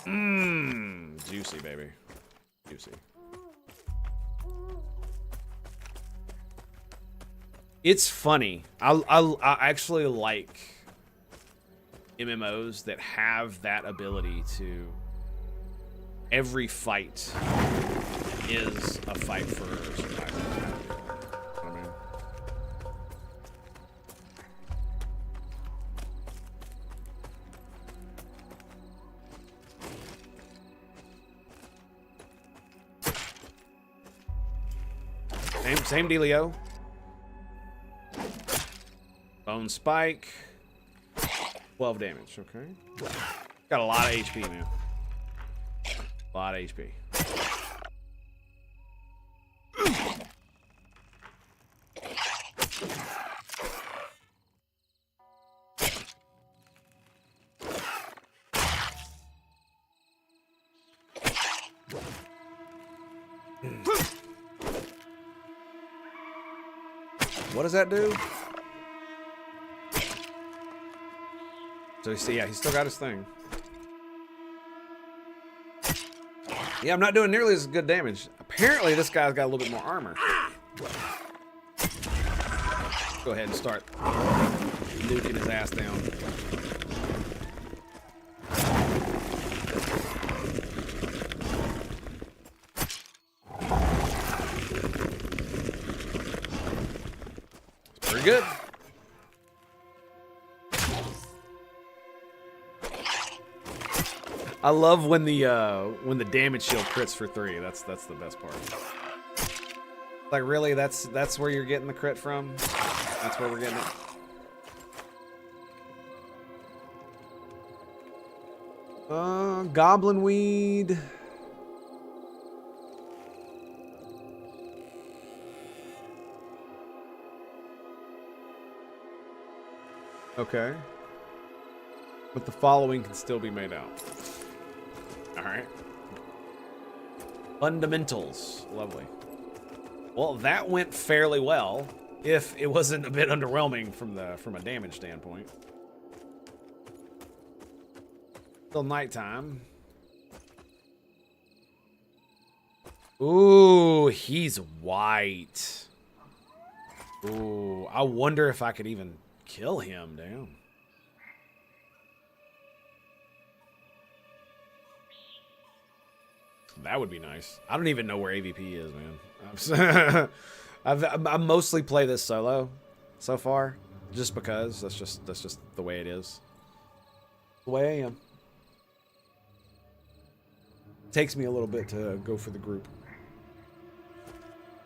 Boom. Juicy, baby. Juicy. It's funny. I actually like MMOs that have that ability to every fight is a fight for survival. I mean, same dealio. Bone spike. 12 damage, okay. Got a lot of HP, man. A lot of HP. What does that do? So you see, yeah, he's still got his thing. Yeah, I'm not doing nearly as good damage. Apparently, this guy's got a little bit more armor. Go ahead and start nuking his ass down. It's pretty good. I love when the damage shield crits for 3. That's the best part. Like, really, that's where you're getting the crit from? That's where we're getting it. Goblin weed. Okay. But the following can still be made out. Alright. Fundamentals. Lovely. Well, that went fairly well, if it wasn't a bit underwhelming from a damage standpoint. Till nighttime. Ooh, he's white. Ooh, I wonder if I could even kill him, damn. That would be nice. I don't even know where AVP is, man. I mostly play this solo so far, just because that's just the way it is. The way I am. It takes me a little bit to go for the group.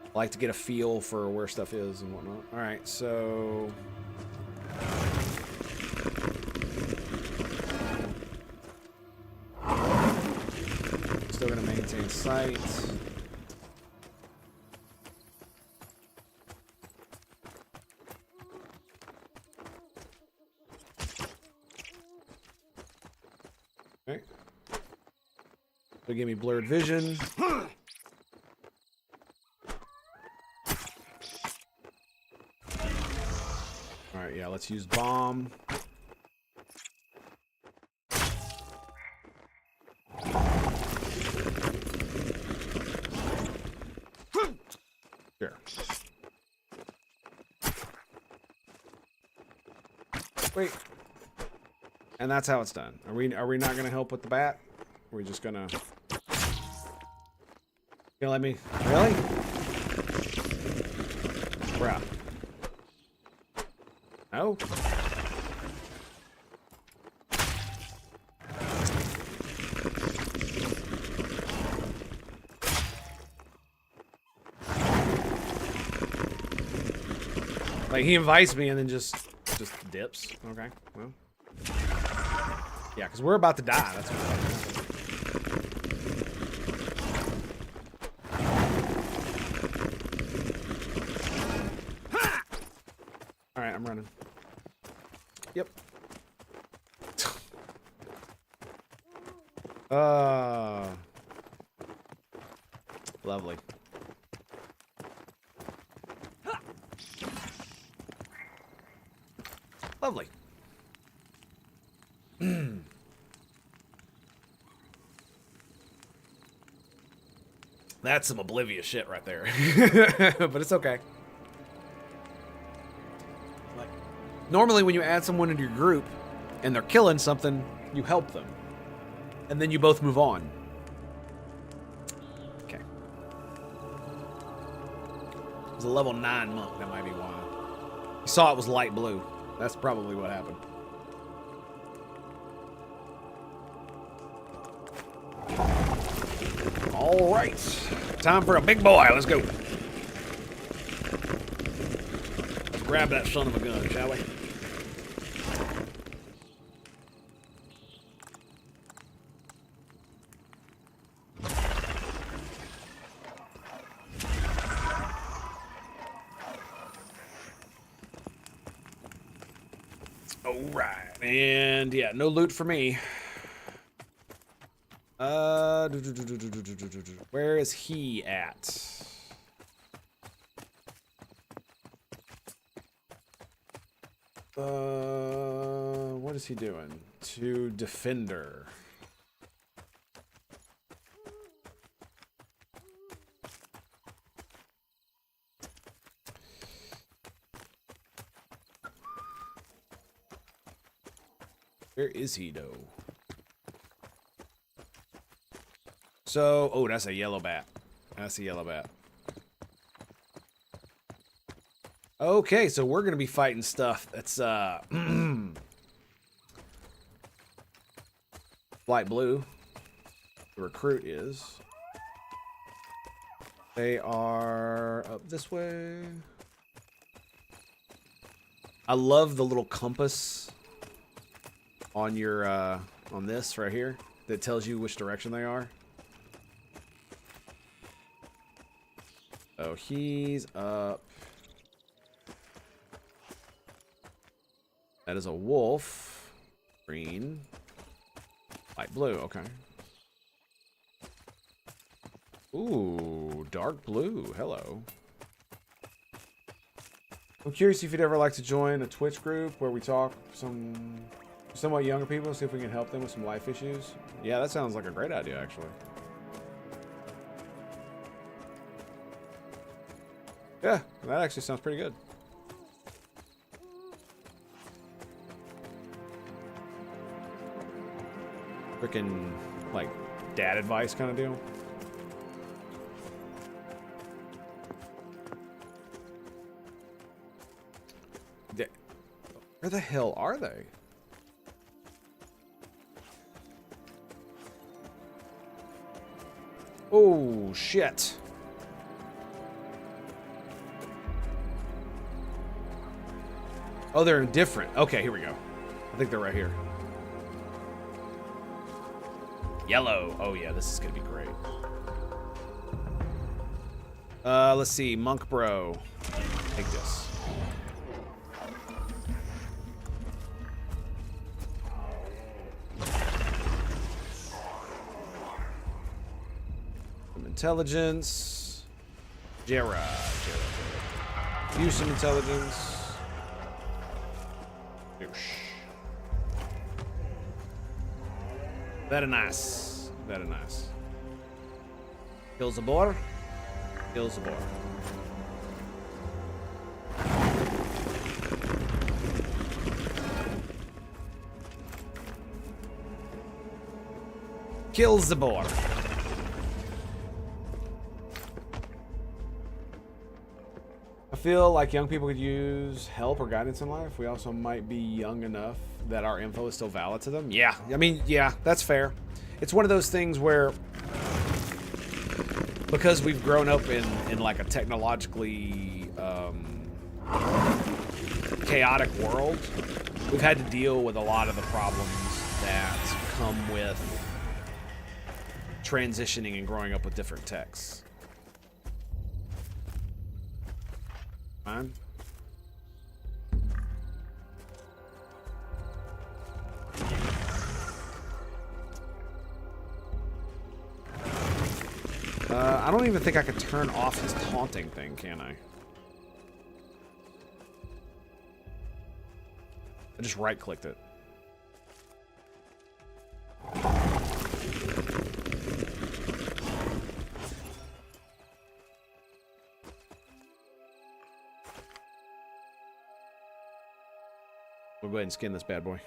I like to get a feel for where stuff is and whatnot. All right, so. Still gonna maintain sight. Okay. So give me blurred vision. Alright, yeah, let's use bomb. Wait. And that's how it's done. Are we not gonna help with the bat? Are we just gonna... You let me... Really? Bruh. No? Like, he invites me and then just dips. Okay, well. Yeah, because we're about to die. That's what Alright, I'm running. Yep. Lovely. Lovely. That's some oblivious shit right there. But it's okay. Like, normally when you add someone into your group and they're killing something, you help them. And then you both move on. Okay. It was a level 9 monk, that might be why. You saw it was light blue. That's probably what happened. All right. Time for a big boy. Let's go. Let's grab that son of a gun, shall we? All right. And yeah, no loot for me. Where is he at? What is he doing? To defender. Where is he though? So, oh, that's a yellow bat. That's a yellow bat. Okay, so we're gonna be fighting stuff that's light blue. The recruit is. They are up this way. I love the little compass on your on this right here that tells you which direction they are. Oh, he's up. That is a wolf. Green. Light blue, okay. Ooh, dark blue. Hello. I'm curious if you'd ever like to join a Twitch group where we talk some somewhat younger people, see if we can help them with some life issues. Yeah, that sounds like a great idea, actually. Yeah, that actually sounds pretty good. Freaking, like, dad advice kind of deal. Where the hell are they? Oh, shit. Oh, they're indifferent. Okay, here we go. I think they're right here. Yellow. Oh, yeah, this is going to be great. Let's see. Monk Bro. Take this. Some intelligence. Jera. Use some intelligence. Very nice. Very nice. Kills the boar. Kills the boar. Kills the boar. I feel like young people could use help or guidance in life. We also might be young enough that our info is still valid to them. Yeah, I mean, yeah, that's fair. It's one of those things where, because we've grown up in like a technologically chaotic world, we've had to deal with a lot of the problems that come with transitioning and growing up with different techs. Fine. I don't even think I could turn off his taunting thing, can I? I just right-clicked it. We'll go ahead and skin this bad boy.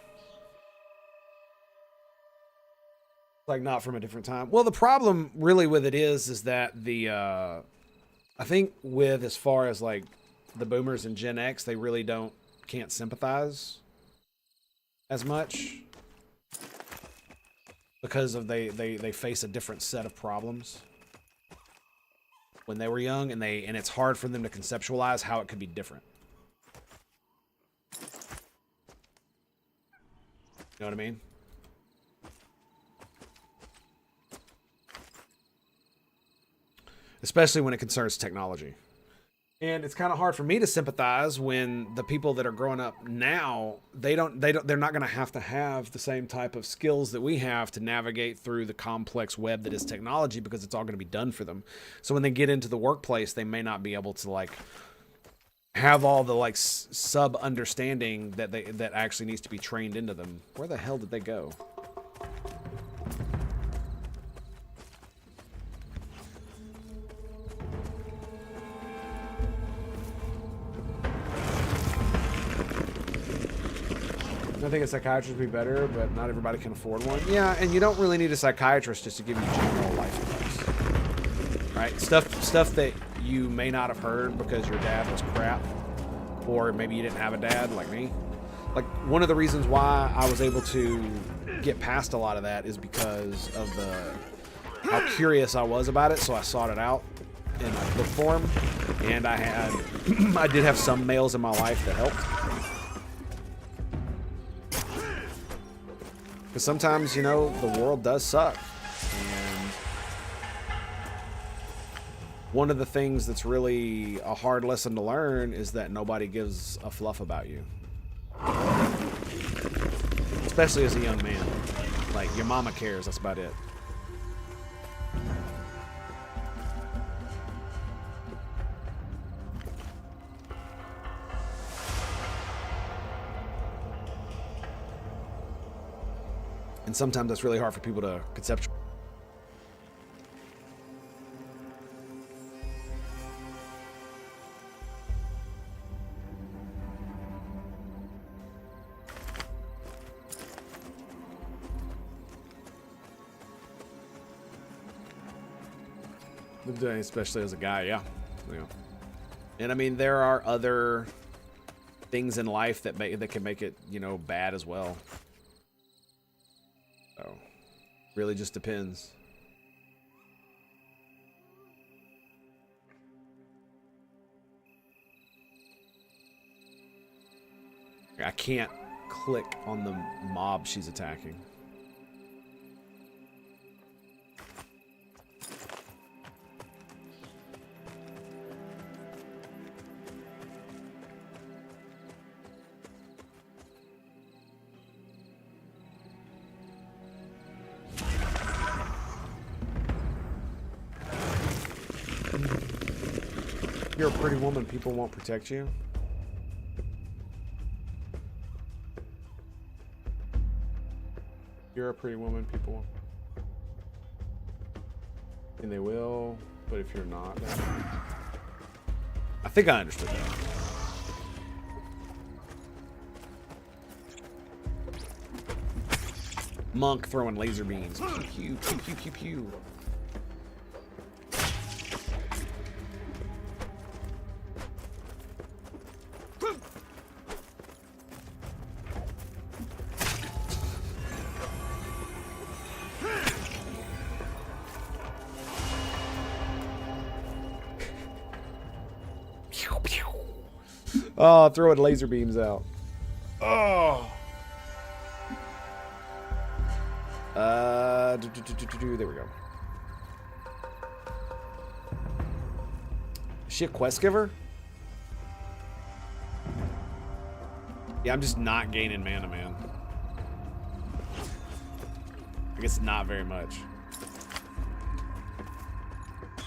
Like not from a different time. Well, the problem really with it is that the I think with as far as like the boomers and Gen X, they really can't sympathize as much because of they face a different set of problems when they were young, and it's hard for them to conceptualize how it could be different. You know what I mean? Especially when it concerns technology. And it's kind of hard for me to sympathize when the people that are growing up now, they're not going to have the same type of skills that we have to navigate through the complex web that is technology, because it's all going to be done for them. So when they get into the workplace, they may not be able to like have all the like sub understanding that actually needs to be trained into them. Where the hell did they go? I think a psychiatrist would be better, but not everybody can afford one. Yeah, and you don't really need a psychiatrist just to give you general life advice. Right? Stuff that you may not have heard because your dad was crap, or maybe you didn't have a dad like me. Like, one of the reasons why I was able to get past a lot of that is because of how curious I was about it, so I sought it out in book form, and I did have some males in my life that helped. Because sometimes, you know, the world does suck. And one of the things that's really a hard lesson to learn is that nobody gives a fluff about you. Especially as a young man. Like, your mama cares, that's about it. And sometimes that's really hard for people to conceptualize. Especially as a guy, yeah. And I mean, there are other things in life that can make it, you know, bad as well. So, really just depends. I can't click on the mob she's attacking. You're a pretty woman, people won't protect you. You're a pretty woman, people won't. And they will, but if you're not, then... I think I understood that. Monk throwing laser beams. Pew, pew, pew, pew, pew, pew. Oh, throwing laser beams out. Oh. There we go. Is she a quest giver? Yeah, I'm just not gaining mana, man. I guess not very much.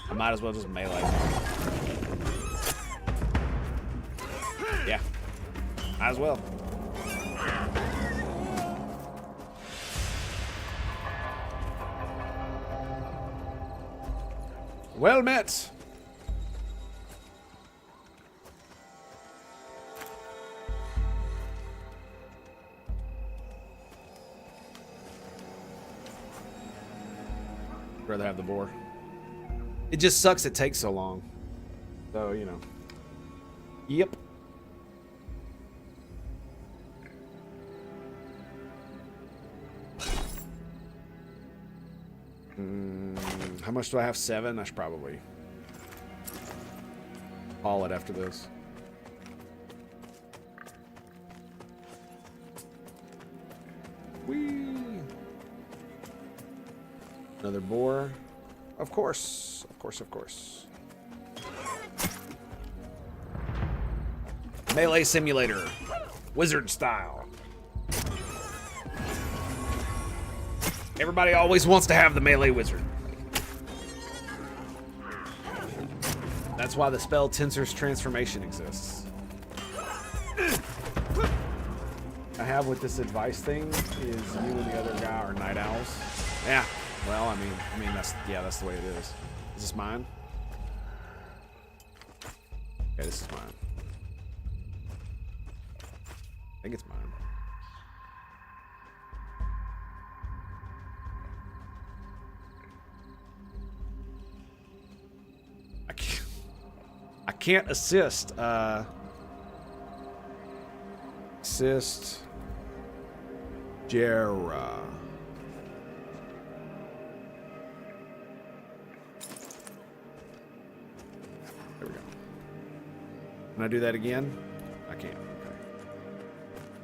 I might as well just melee. Yeah, might as well. Well met. I'd rather have the boar. It just sucks it takes so long. So, you know. Yep. How much do I have? 7? I should probably haul it after this. Whee! Another boar. Of course. Of course, of course. Melee simulator. Wizard style. Everybody always wants to have the melee wizard. That's why the spell Tensor's Transformation exists. I have with this advice thing is you and the other guy are night owls. Yeah. Well, I mean that's the way it is. Is this mine? Okay, this is mine. I think it's mine. I can't assist. Assist. Jera. There we go. Can I do that again? I can't. Okay.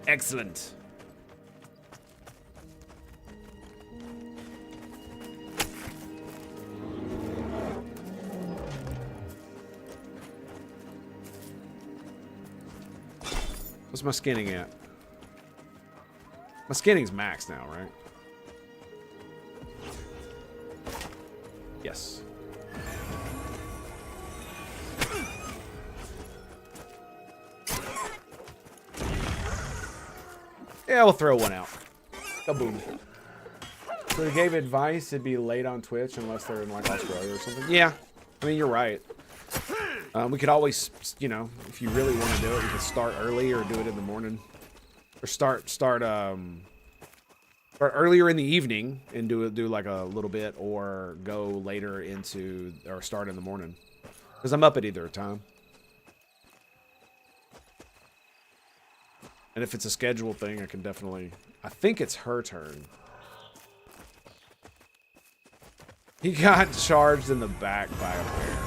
Excellent. What's my skinning at? My skinning's max now, right? Yes. Yeah, we'll throw one out. Kaboom. So they gave advice it'd be late on Twitch unless they're in like Australia or something. Yeah, I mean you're right. We could always, you know, if you really want to do it, we could start early or do it in the morning, or start earlier in the evening and do like a little bit, or go later into or start in the morning, because I'm up at either time. And if it's a schedule thing, I can definitely. I think it's her turn. He got charged in the back by a bear.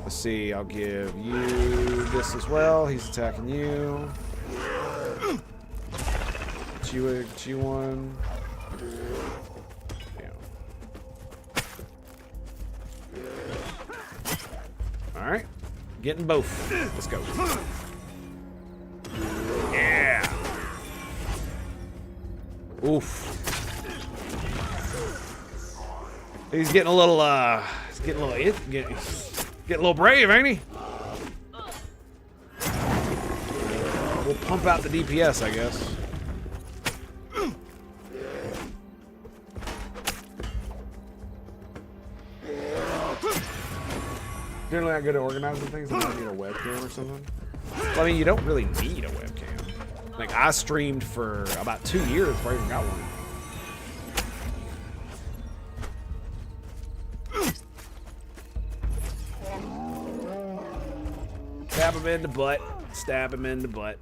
Let's see, I'll give you this as well. He's attacking you. Get you one. Yeah. Alright. Getting both. Let's go. Yeah. Oof. He's getting a little, getting a little brave, ain't he? We'll pump out the DPS, I guess. Generally not good at organizing things. I might need a webcam or something. Well, I mean, you don't really need a webcam. Like, I streamed for about 2 years before I even got one. Stab him in the butt. Stab him in the butt.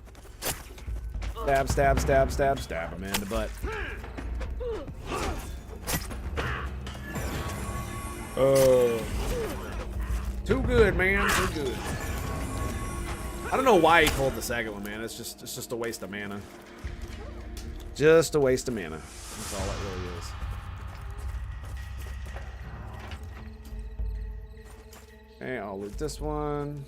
Stab, stab, stab, stab, stab him in the butt. Too good, man. Too good. I don't know why he pulled the second one, man. It's just a waste of mana. Just a waste of mana. That's all it really is. Okay, I'll loot this one.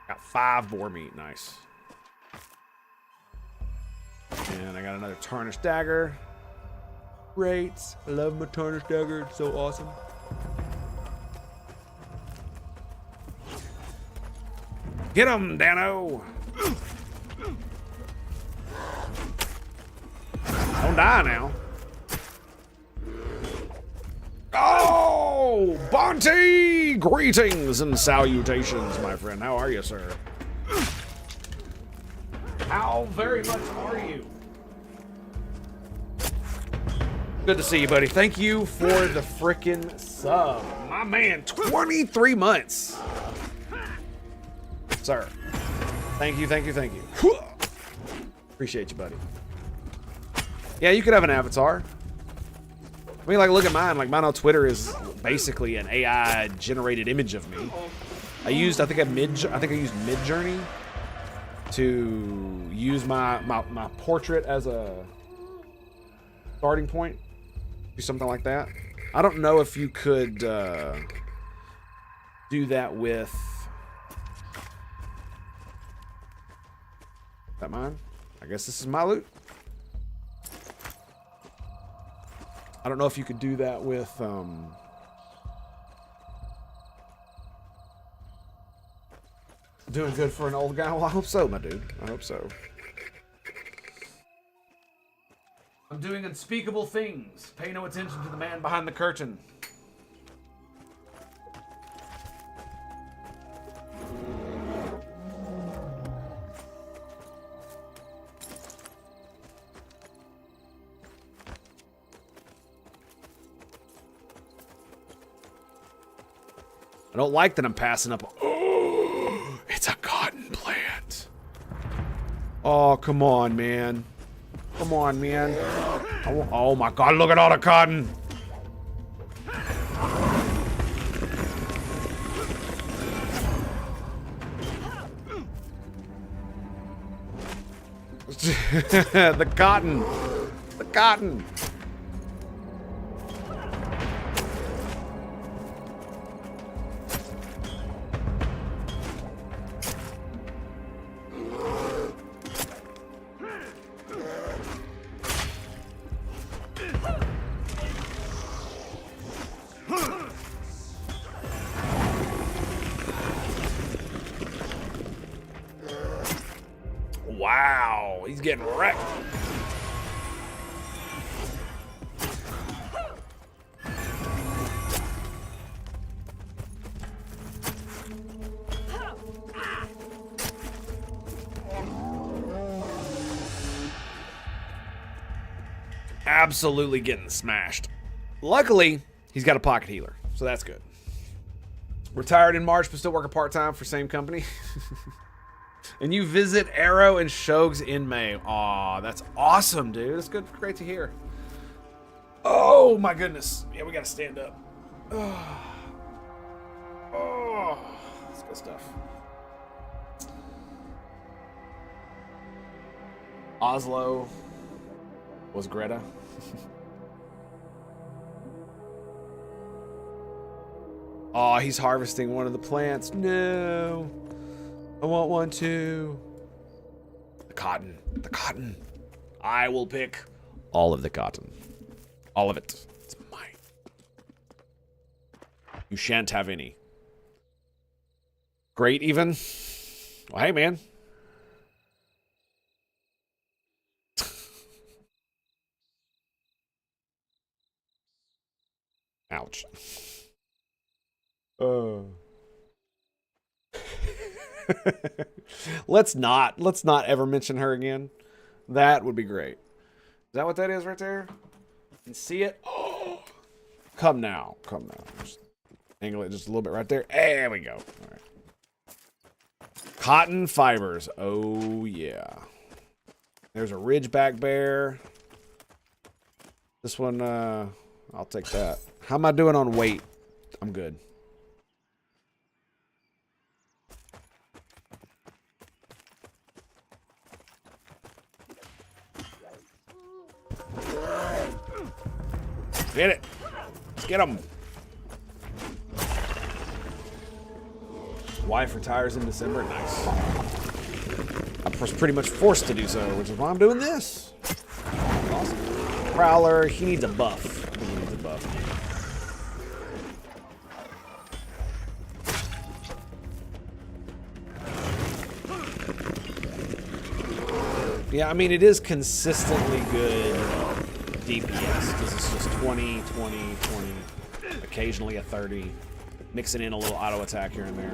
Got 5 boar meat. Nice. And I got another tarnished dagger. Great. I love my tarnished dagger. It's so awesome. Get him, Dano. Don't die now. Oh, Bonte! Greetings and salutations, my friend. How are you, sir? How very much are you? Good to see you, buddy. Thank you for the frickin' sub. My man, 23 months. Sir. Thank you, thank you, thank you. Appreciate you, buddy. Yeah, you could have an avatar. I mean, like, look at mine. Like, mine on Twitter is basically an AI-generated image of me. I used, I think I used Midjourney to use my portrait as a starting point. Do something like that. I don't know if you could do that with... Is that mine? I guess this is my loot. I don't know if you could do that with doing good for an old guy. Well, I hope so, my dude. I hope so. I'm doing unspeakable things. Pay no attention to the man behind the curtain. I don't like that I'm passing up. Oh, it's a cotton plant. Oh, come on, man. Come on, man. Oh my God, look at all the cotton. The cotton. The cotton. Wow, he's getting wrecked. Absolutely getting smashed. Luckily, he's got a pocket healer, so that's good. Retired in March, but still working part-time for same company. And you visit Arrow and Shogs in May. Aw, that's awesome, dude. That's good. Great to hear. Oh, my goodness. Yeah, we got to stand up. Oh, that's good stuff. Oslo was Greta. Oh, he's harvesting one of the plants. No. I want one too. The cotton. The cotton. I will pick all of the cotton. All of it. It's mine. You shan't have any. Great, even. Well, hey, man. Ouch. Let's not ever mention her again. That would be great. Is that what that is right there? You can see it. Oh, come now. Just angle it just a little bit right there. There we go. All right. Cotton fibers. Oh yeah. There's a Ridgeback bear. This one, I'll take that. How am I doing on weight? I'm good. Get it. Let's get him. Wife retires in December. Nice. I was pretty much forced to do so, which is why I'm doing this. Awesome. Prowler, he needs a buff. He needs a buff. Yeah, I mean, it is consistently good DPS, because it's just 20, 20, 20, occasionally a 30, mixing in a little auto attack here and there.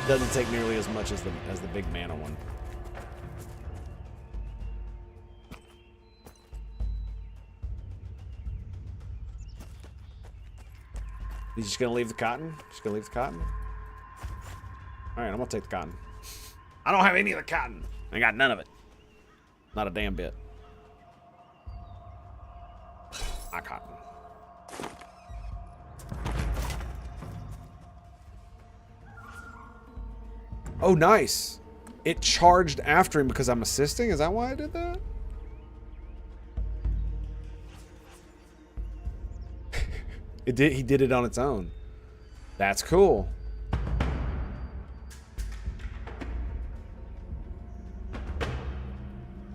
Doesn't take nearly as much as the big mana one. You just gonna leave the cotton? Just gonna leave the cotton? All right, I'm gonna take the cotton. I don't have any of the cotton. I got none of it. Not a damn bit. My cotton. Oh, nice. It charged after him because I'm assisting? Is that why I did that? It did. He did it on its own. That's cool.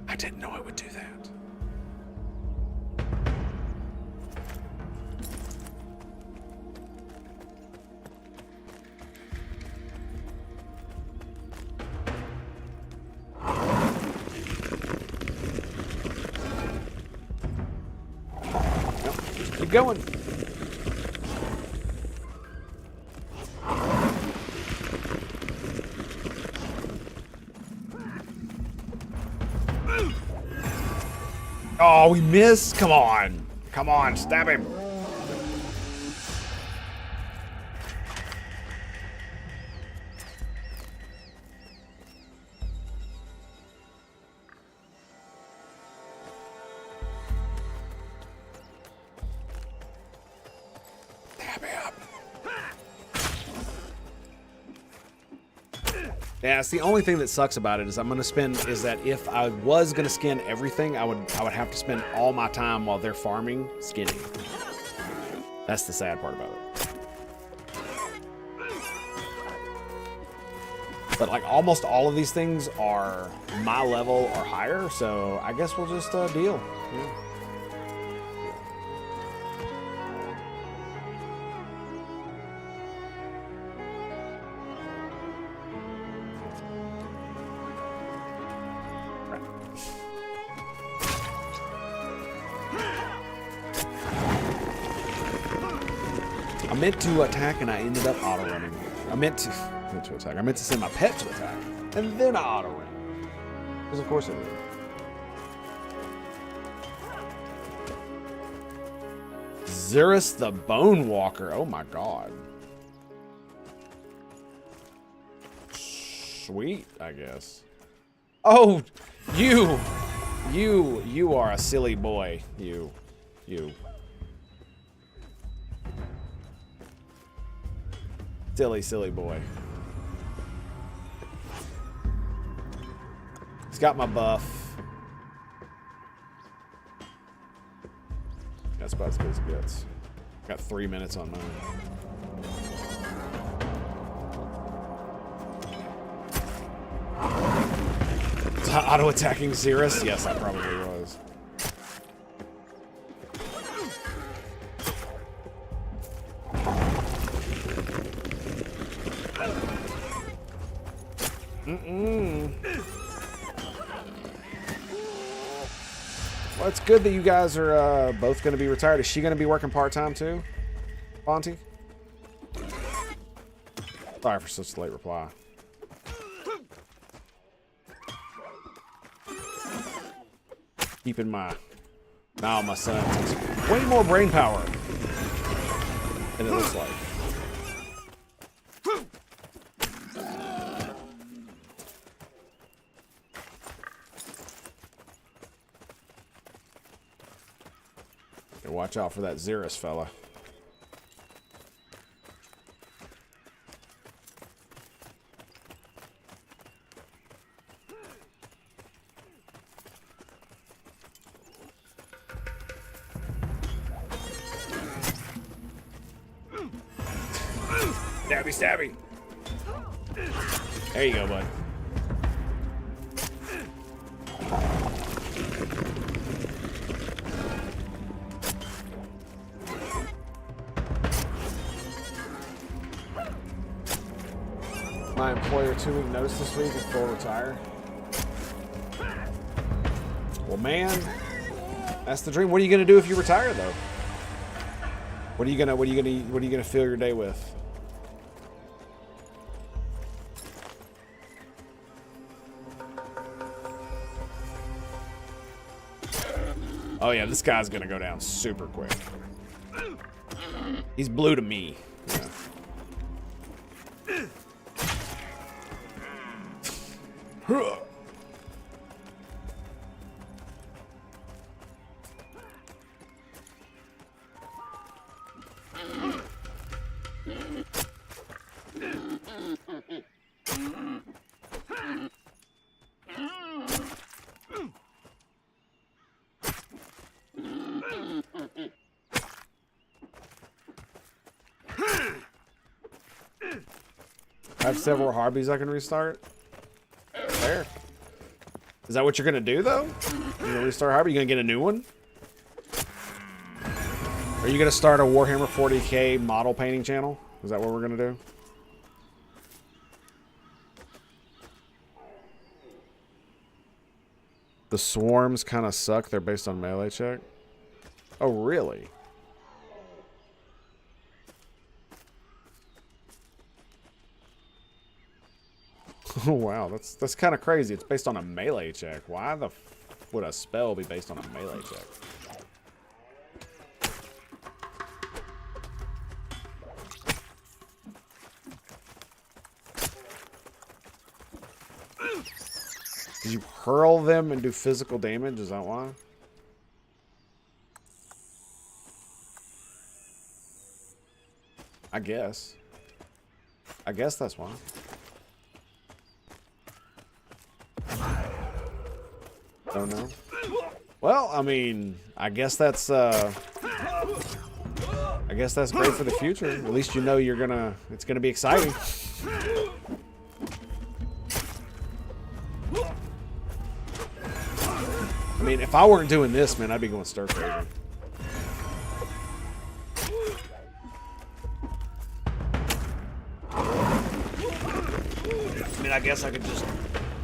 I didn't know it would do that. Nope, just keep going. Oh, we missed? Come on. Come on, stab him. Stab him. Yeah, it's the only thing that sucks about it is I'm gonna spend is that if I was gonna skin everything, I would have to spend all my time while they're farming skinning. That's the sad part about it. But like almost all of these things are my level or higher, so I guess we'll just deal. Yeah. I meant to attack and I ended up auto running. I meant to attack. I meant to send my pet to attack and then I auto ran. Because of course I did. Xerus the Bone Walker. Oh my god. Sweet, I guess. Oh, you are a silly boy. You. Silly boy. He's got my buff. That's about as good as it gets. Got 3 minutes on mine. Auto attacking Xerus? Yes, I probably was. Well, it's good that you guys are both going to be retired. Is she going to be working part-time too, Bonte? Sorry for such a late reply. Keeping my eye on my son. Takes way more brain power than it looks like. Okay, watch out for that Xeris fella. Stabby, stabby. There you go, bud. My employer 2-week notice this week is full retire. Well, man, that's the dream. What are you gonna do if you retire, though? What are you gonna fill your day with? Oh yeah, this guy's gonna go down super quick. He's blue to me. Yeah. I have several hobbies I can restart. Fair. Is that what you're gonna do though? You're gonna restart a hobby? You gonna get a new one? Are you gonna start a Warhammer 40k model painting channel? Is that what we're gonna do? The swarms kind of suck. They're based on melee check. Oh really? Oh wow, that's kind of crazy. It's based on a melee check. Why the f would a spell be based on a melee check? Did you hurl them and do physical damage? Is that why? I guess. I guess that's why. Don't know. Well, I mean, I guess that's great for the future. At least you know it's gonna be exciting. I mean, if I weren't doing this, man, I'd be going stir crazy. I mean, I guess I could just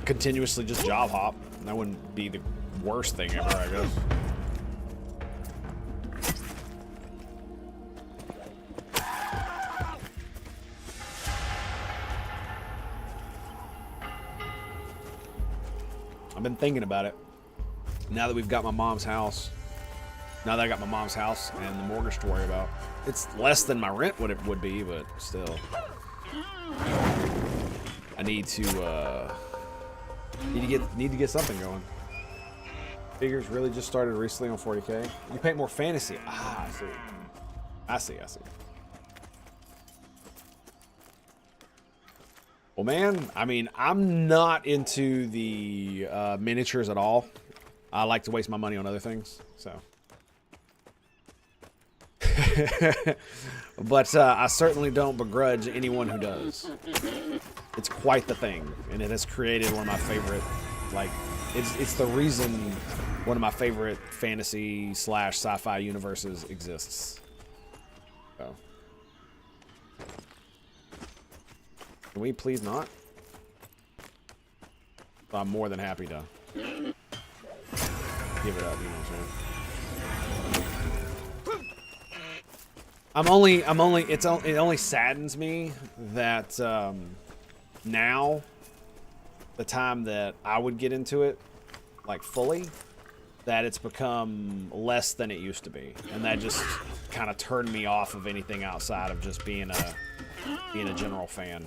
continuously just job hop. That wouldn't be the worst thing ever, I guess. I've been thinking about it. Now that we've got my mom's house, now that I got my mom's house and the mortgage to worry about, it's less than my rent would be, but still, I need to get something going. Figures really just started recently on 40k. You paint more fantasy. Ah, I see. Well, man, I mean, I'm not into the miniatures at all. I like to waste my money on other things, so. But I certainly don't begrudge anyone who does. It's quite the thing, and it has created one of my favorite, like, it's the reason one of my favorite fantasy / sci-fi universes exists. So. Can we please not? I'm more than happy to. give it up. You know what I'm saying? It only saddens me that now, the time that I would get into it, like fully, that it's become less than it used to be, and that just kind of turned me off of anything outside of just being a general fan.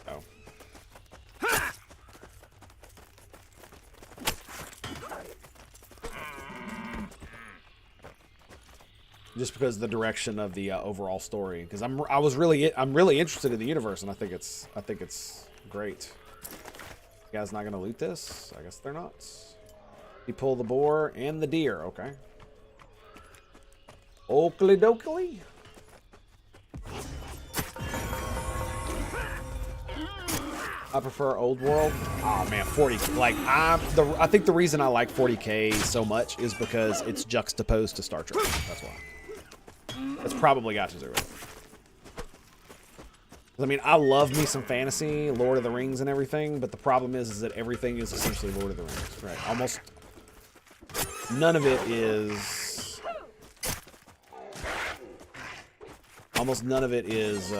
So. Just because of the direction of the overall story, because I'm really interested in the universe, and I think it's great. You guys not gonna loot this? I guess they're not. You pull the boar and the deer. Okay. Oakley dokley. I prefer old world. Oh man, 40. Like I think the reason I like 40K so much is because it's juxtaposed to Star Trek. That's why. That's probably got to do with it. I mean, I love me some fantasy, Lord of the Rings and everything, but the problem is that everything is essentially Lord of the Rings, right? Almost none of it is... Almost none of it is...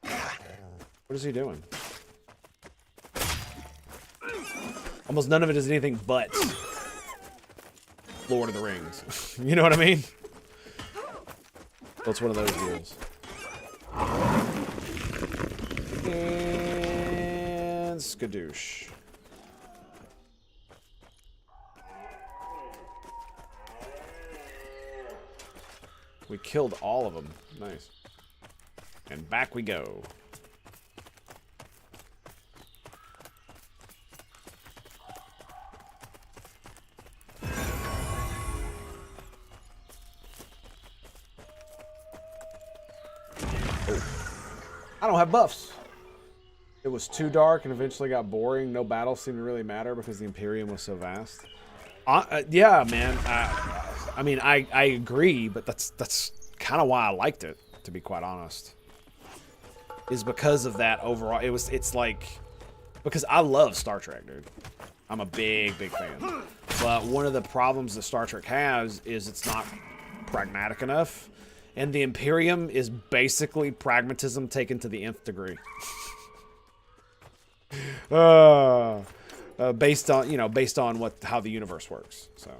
What is he doing? Almost none of it is anything but Lord of the Rings. You know what I mean? So it's one of those deals. And skadoosh. We killed all of them. Nice. And back we go. I don't have buffs. It was too dark and eventually got boring. No battle seemed to really matter because the Imperium was so vast. Yeah, man. I mean, I agree, but that's kind of why I liked it, to be quite honest. Is because of that overall. It's like, because I love Star Trek, dude. I'm a big fan. But one of the problems that Star Trek has is it's not pragmatic enough. And the Imperium is basically pragmatism taken to the nth degree. Based on how the universe works. So.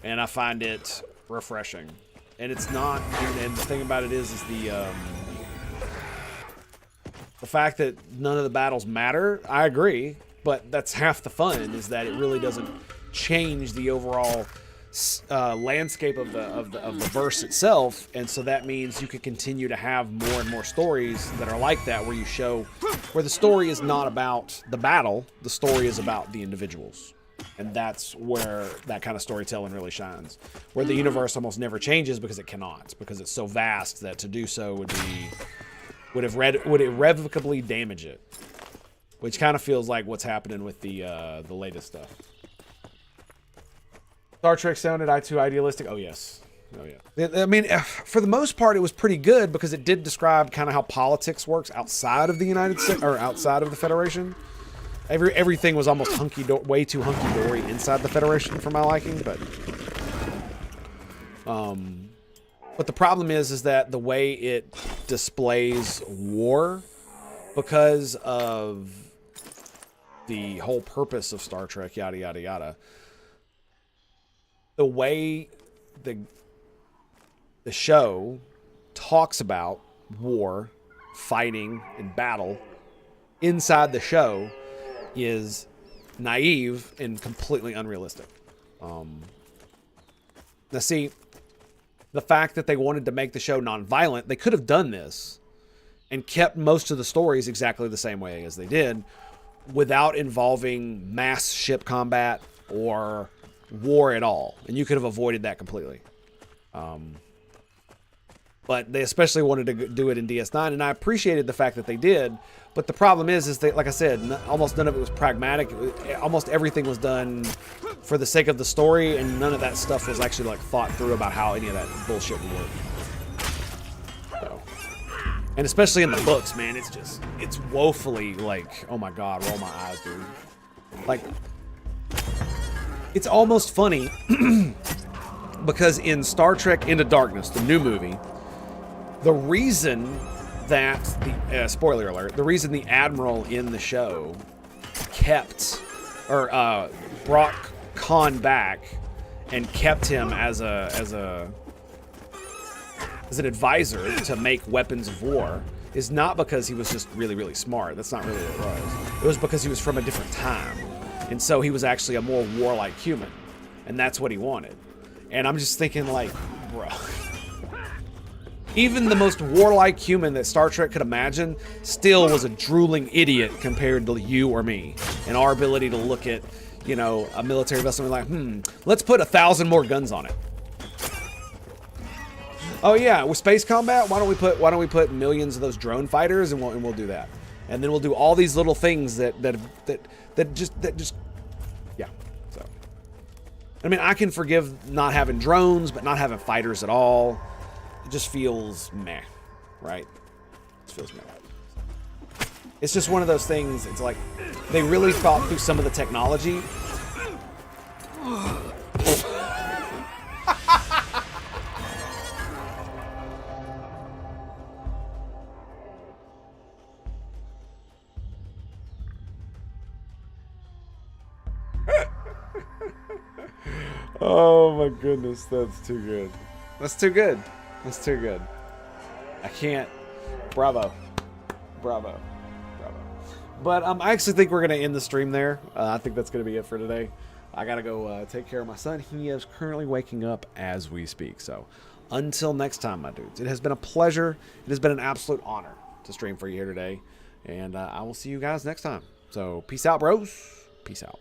And I find it refreshing. And it's not, and the thing about it is the fact that none of the battles matter, I agree, but that's half the fun, is that it really doesn't change the overall landscape of the verse itself, and so that means you can continue to have more and more stories that are like that, where the story is not about the battle, the story is about the individuals, and that's where that kind of storytelling really shines. Where the universe almost never changes because it cannot, because it's so vast that to do so would irrevocably damage it, which kind of feels like what's happening with the latest stuff. Star Trek sounded too idealistic. Oh yes, oh yeah. I mean, for the most part, it was pretty good because it did describe kind of how politics works outside of the United States or outside of the Federation. Everything was almost way too hunky-dory inside the Federation for my liking, but the problem is that the way it displays war, because of the whole purpose of Star Trek, yada yada yada. The way the show talks about war, fighting, and battle inside the show is naive and completely unrealistic. Now see, the fact that they wanted to make the show non-violent, they could have done this and kept most of the stories exactly the same way as they did without involving mass ship combat or war at all, and you could have avoided that completely. But they especially wanted to do it in DS9, and I appreciated the fact that they did. But the problem is that, like I said, almost none of it was pragmatic. Almost everything was done for the sake of the story, and none of that stuff was actually like thought through about how any of that bullshit would work. So, and especially in the books, man, it's woefully like, oh my god, roll my eyes, dude. Like, it's almost funny because in Star Trek Into Darkness, the new movie, the reason that the spoiler alert, the reason the Admiral in the show kept or brought Khan back and kept him as an advisor to make weapons of war is not because he was just really, really smart. That's not really what it was. It was because he was from a different time. And so he was actually a more warlike human. And that's what he wanted. And I'm just thinking like, bro. Even the most warlike human that Star Trek could imagine still was a drooling idiot compared to you or me. And our ability to look at, you know, a military vessel and be like, let's put 1,000 more guns on it. Oh yeah, with space combat, why don't we put millions of those drone fighters and we'll do that. And then we'll do all these little things that just yeah. So I mean, I can forgive not having drones, but not having fighters at all, it just feels meh, right? It feels meh. It's just one of those things. It's like they really thought through some of the technology. Oh my goodness, that's too good. That's too good. That's too good. I can't. Bravo. Bravo. Bravo. But I actually think we're going to end the stream there. I think that's going to be it for today. I got to go take care of my son. He is currently waking up as we speak. So until next time, my dudes, it has been a pleasure. It has been an absolute honor to stream for you here today. And I will see you guys next time. So peace out, bros. Peace out.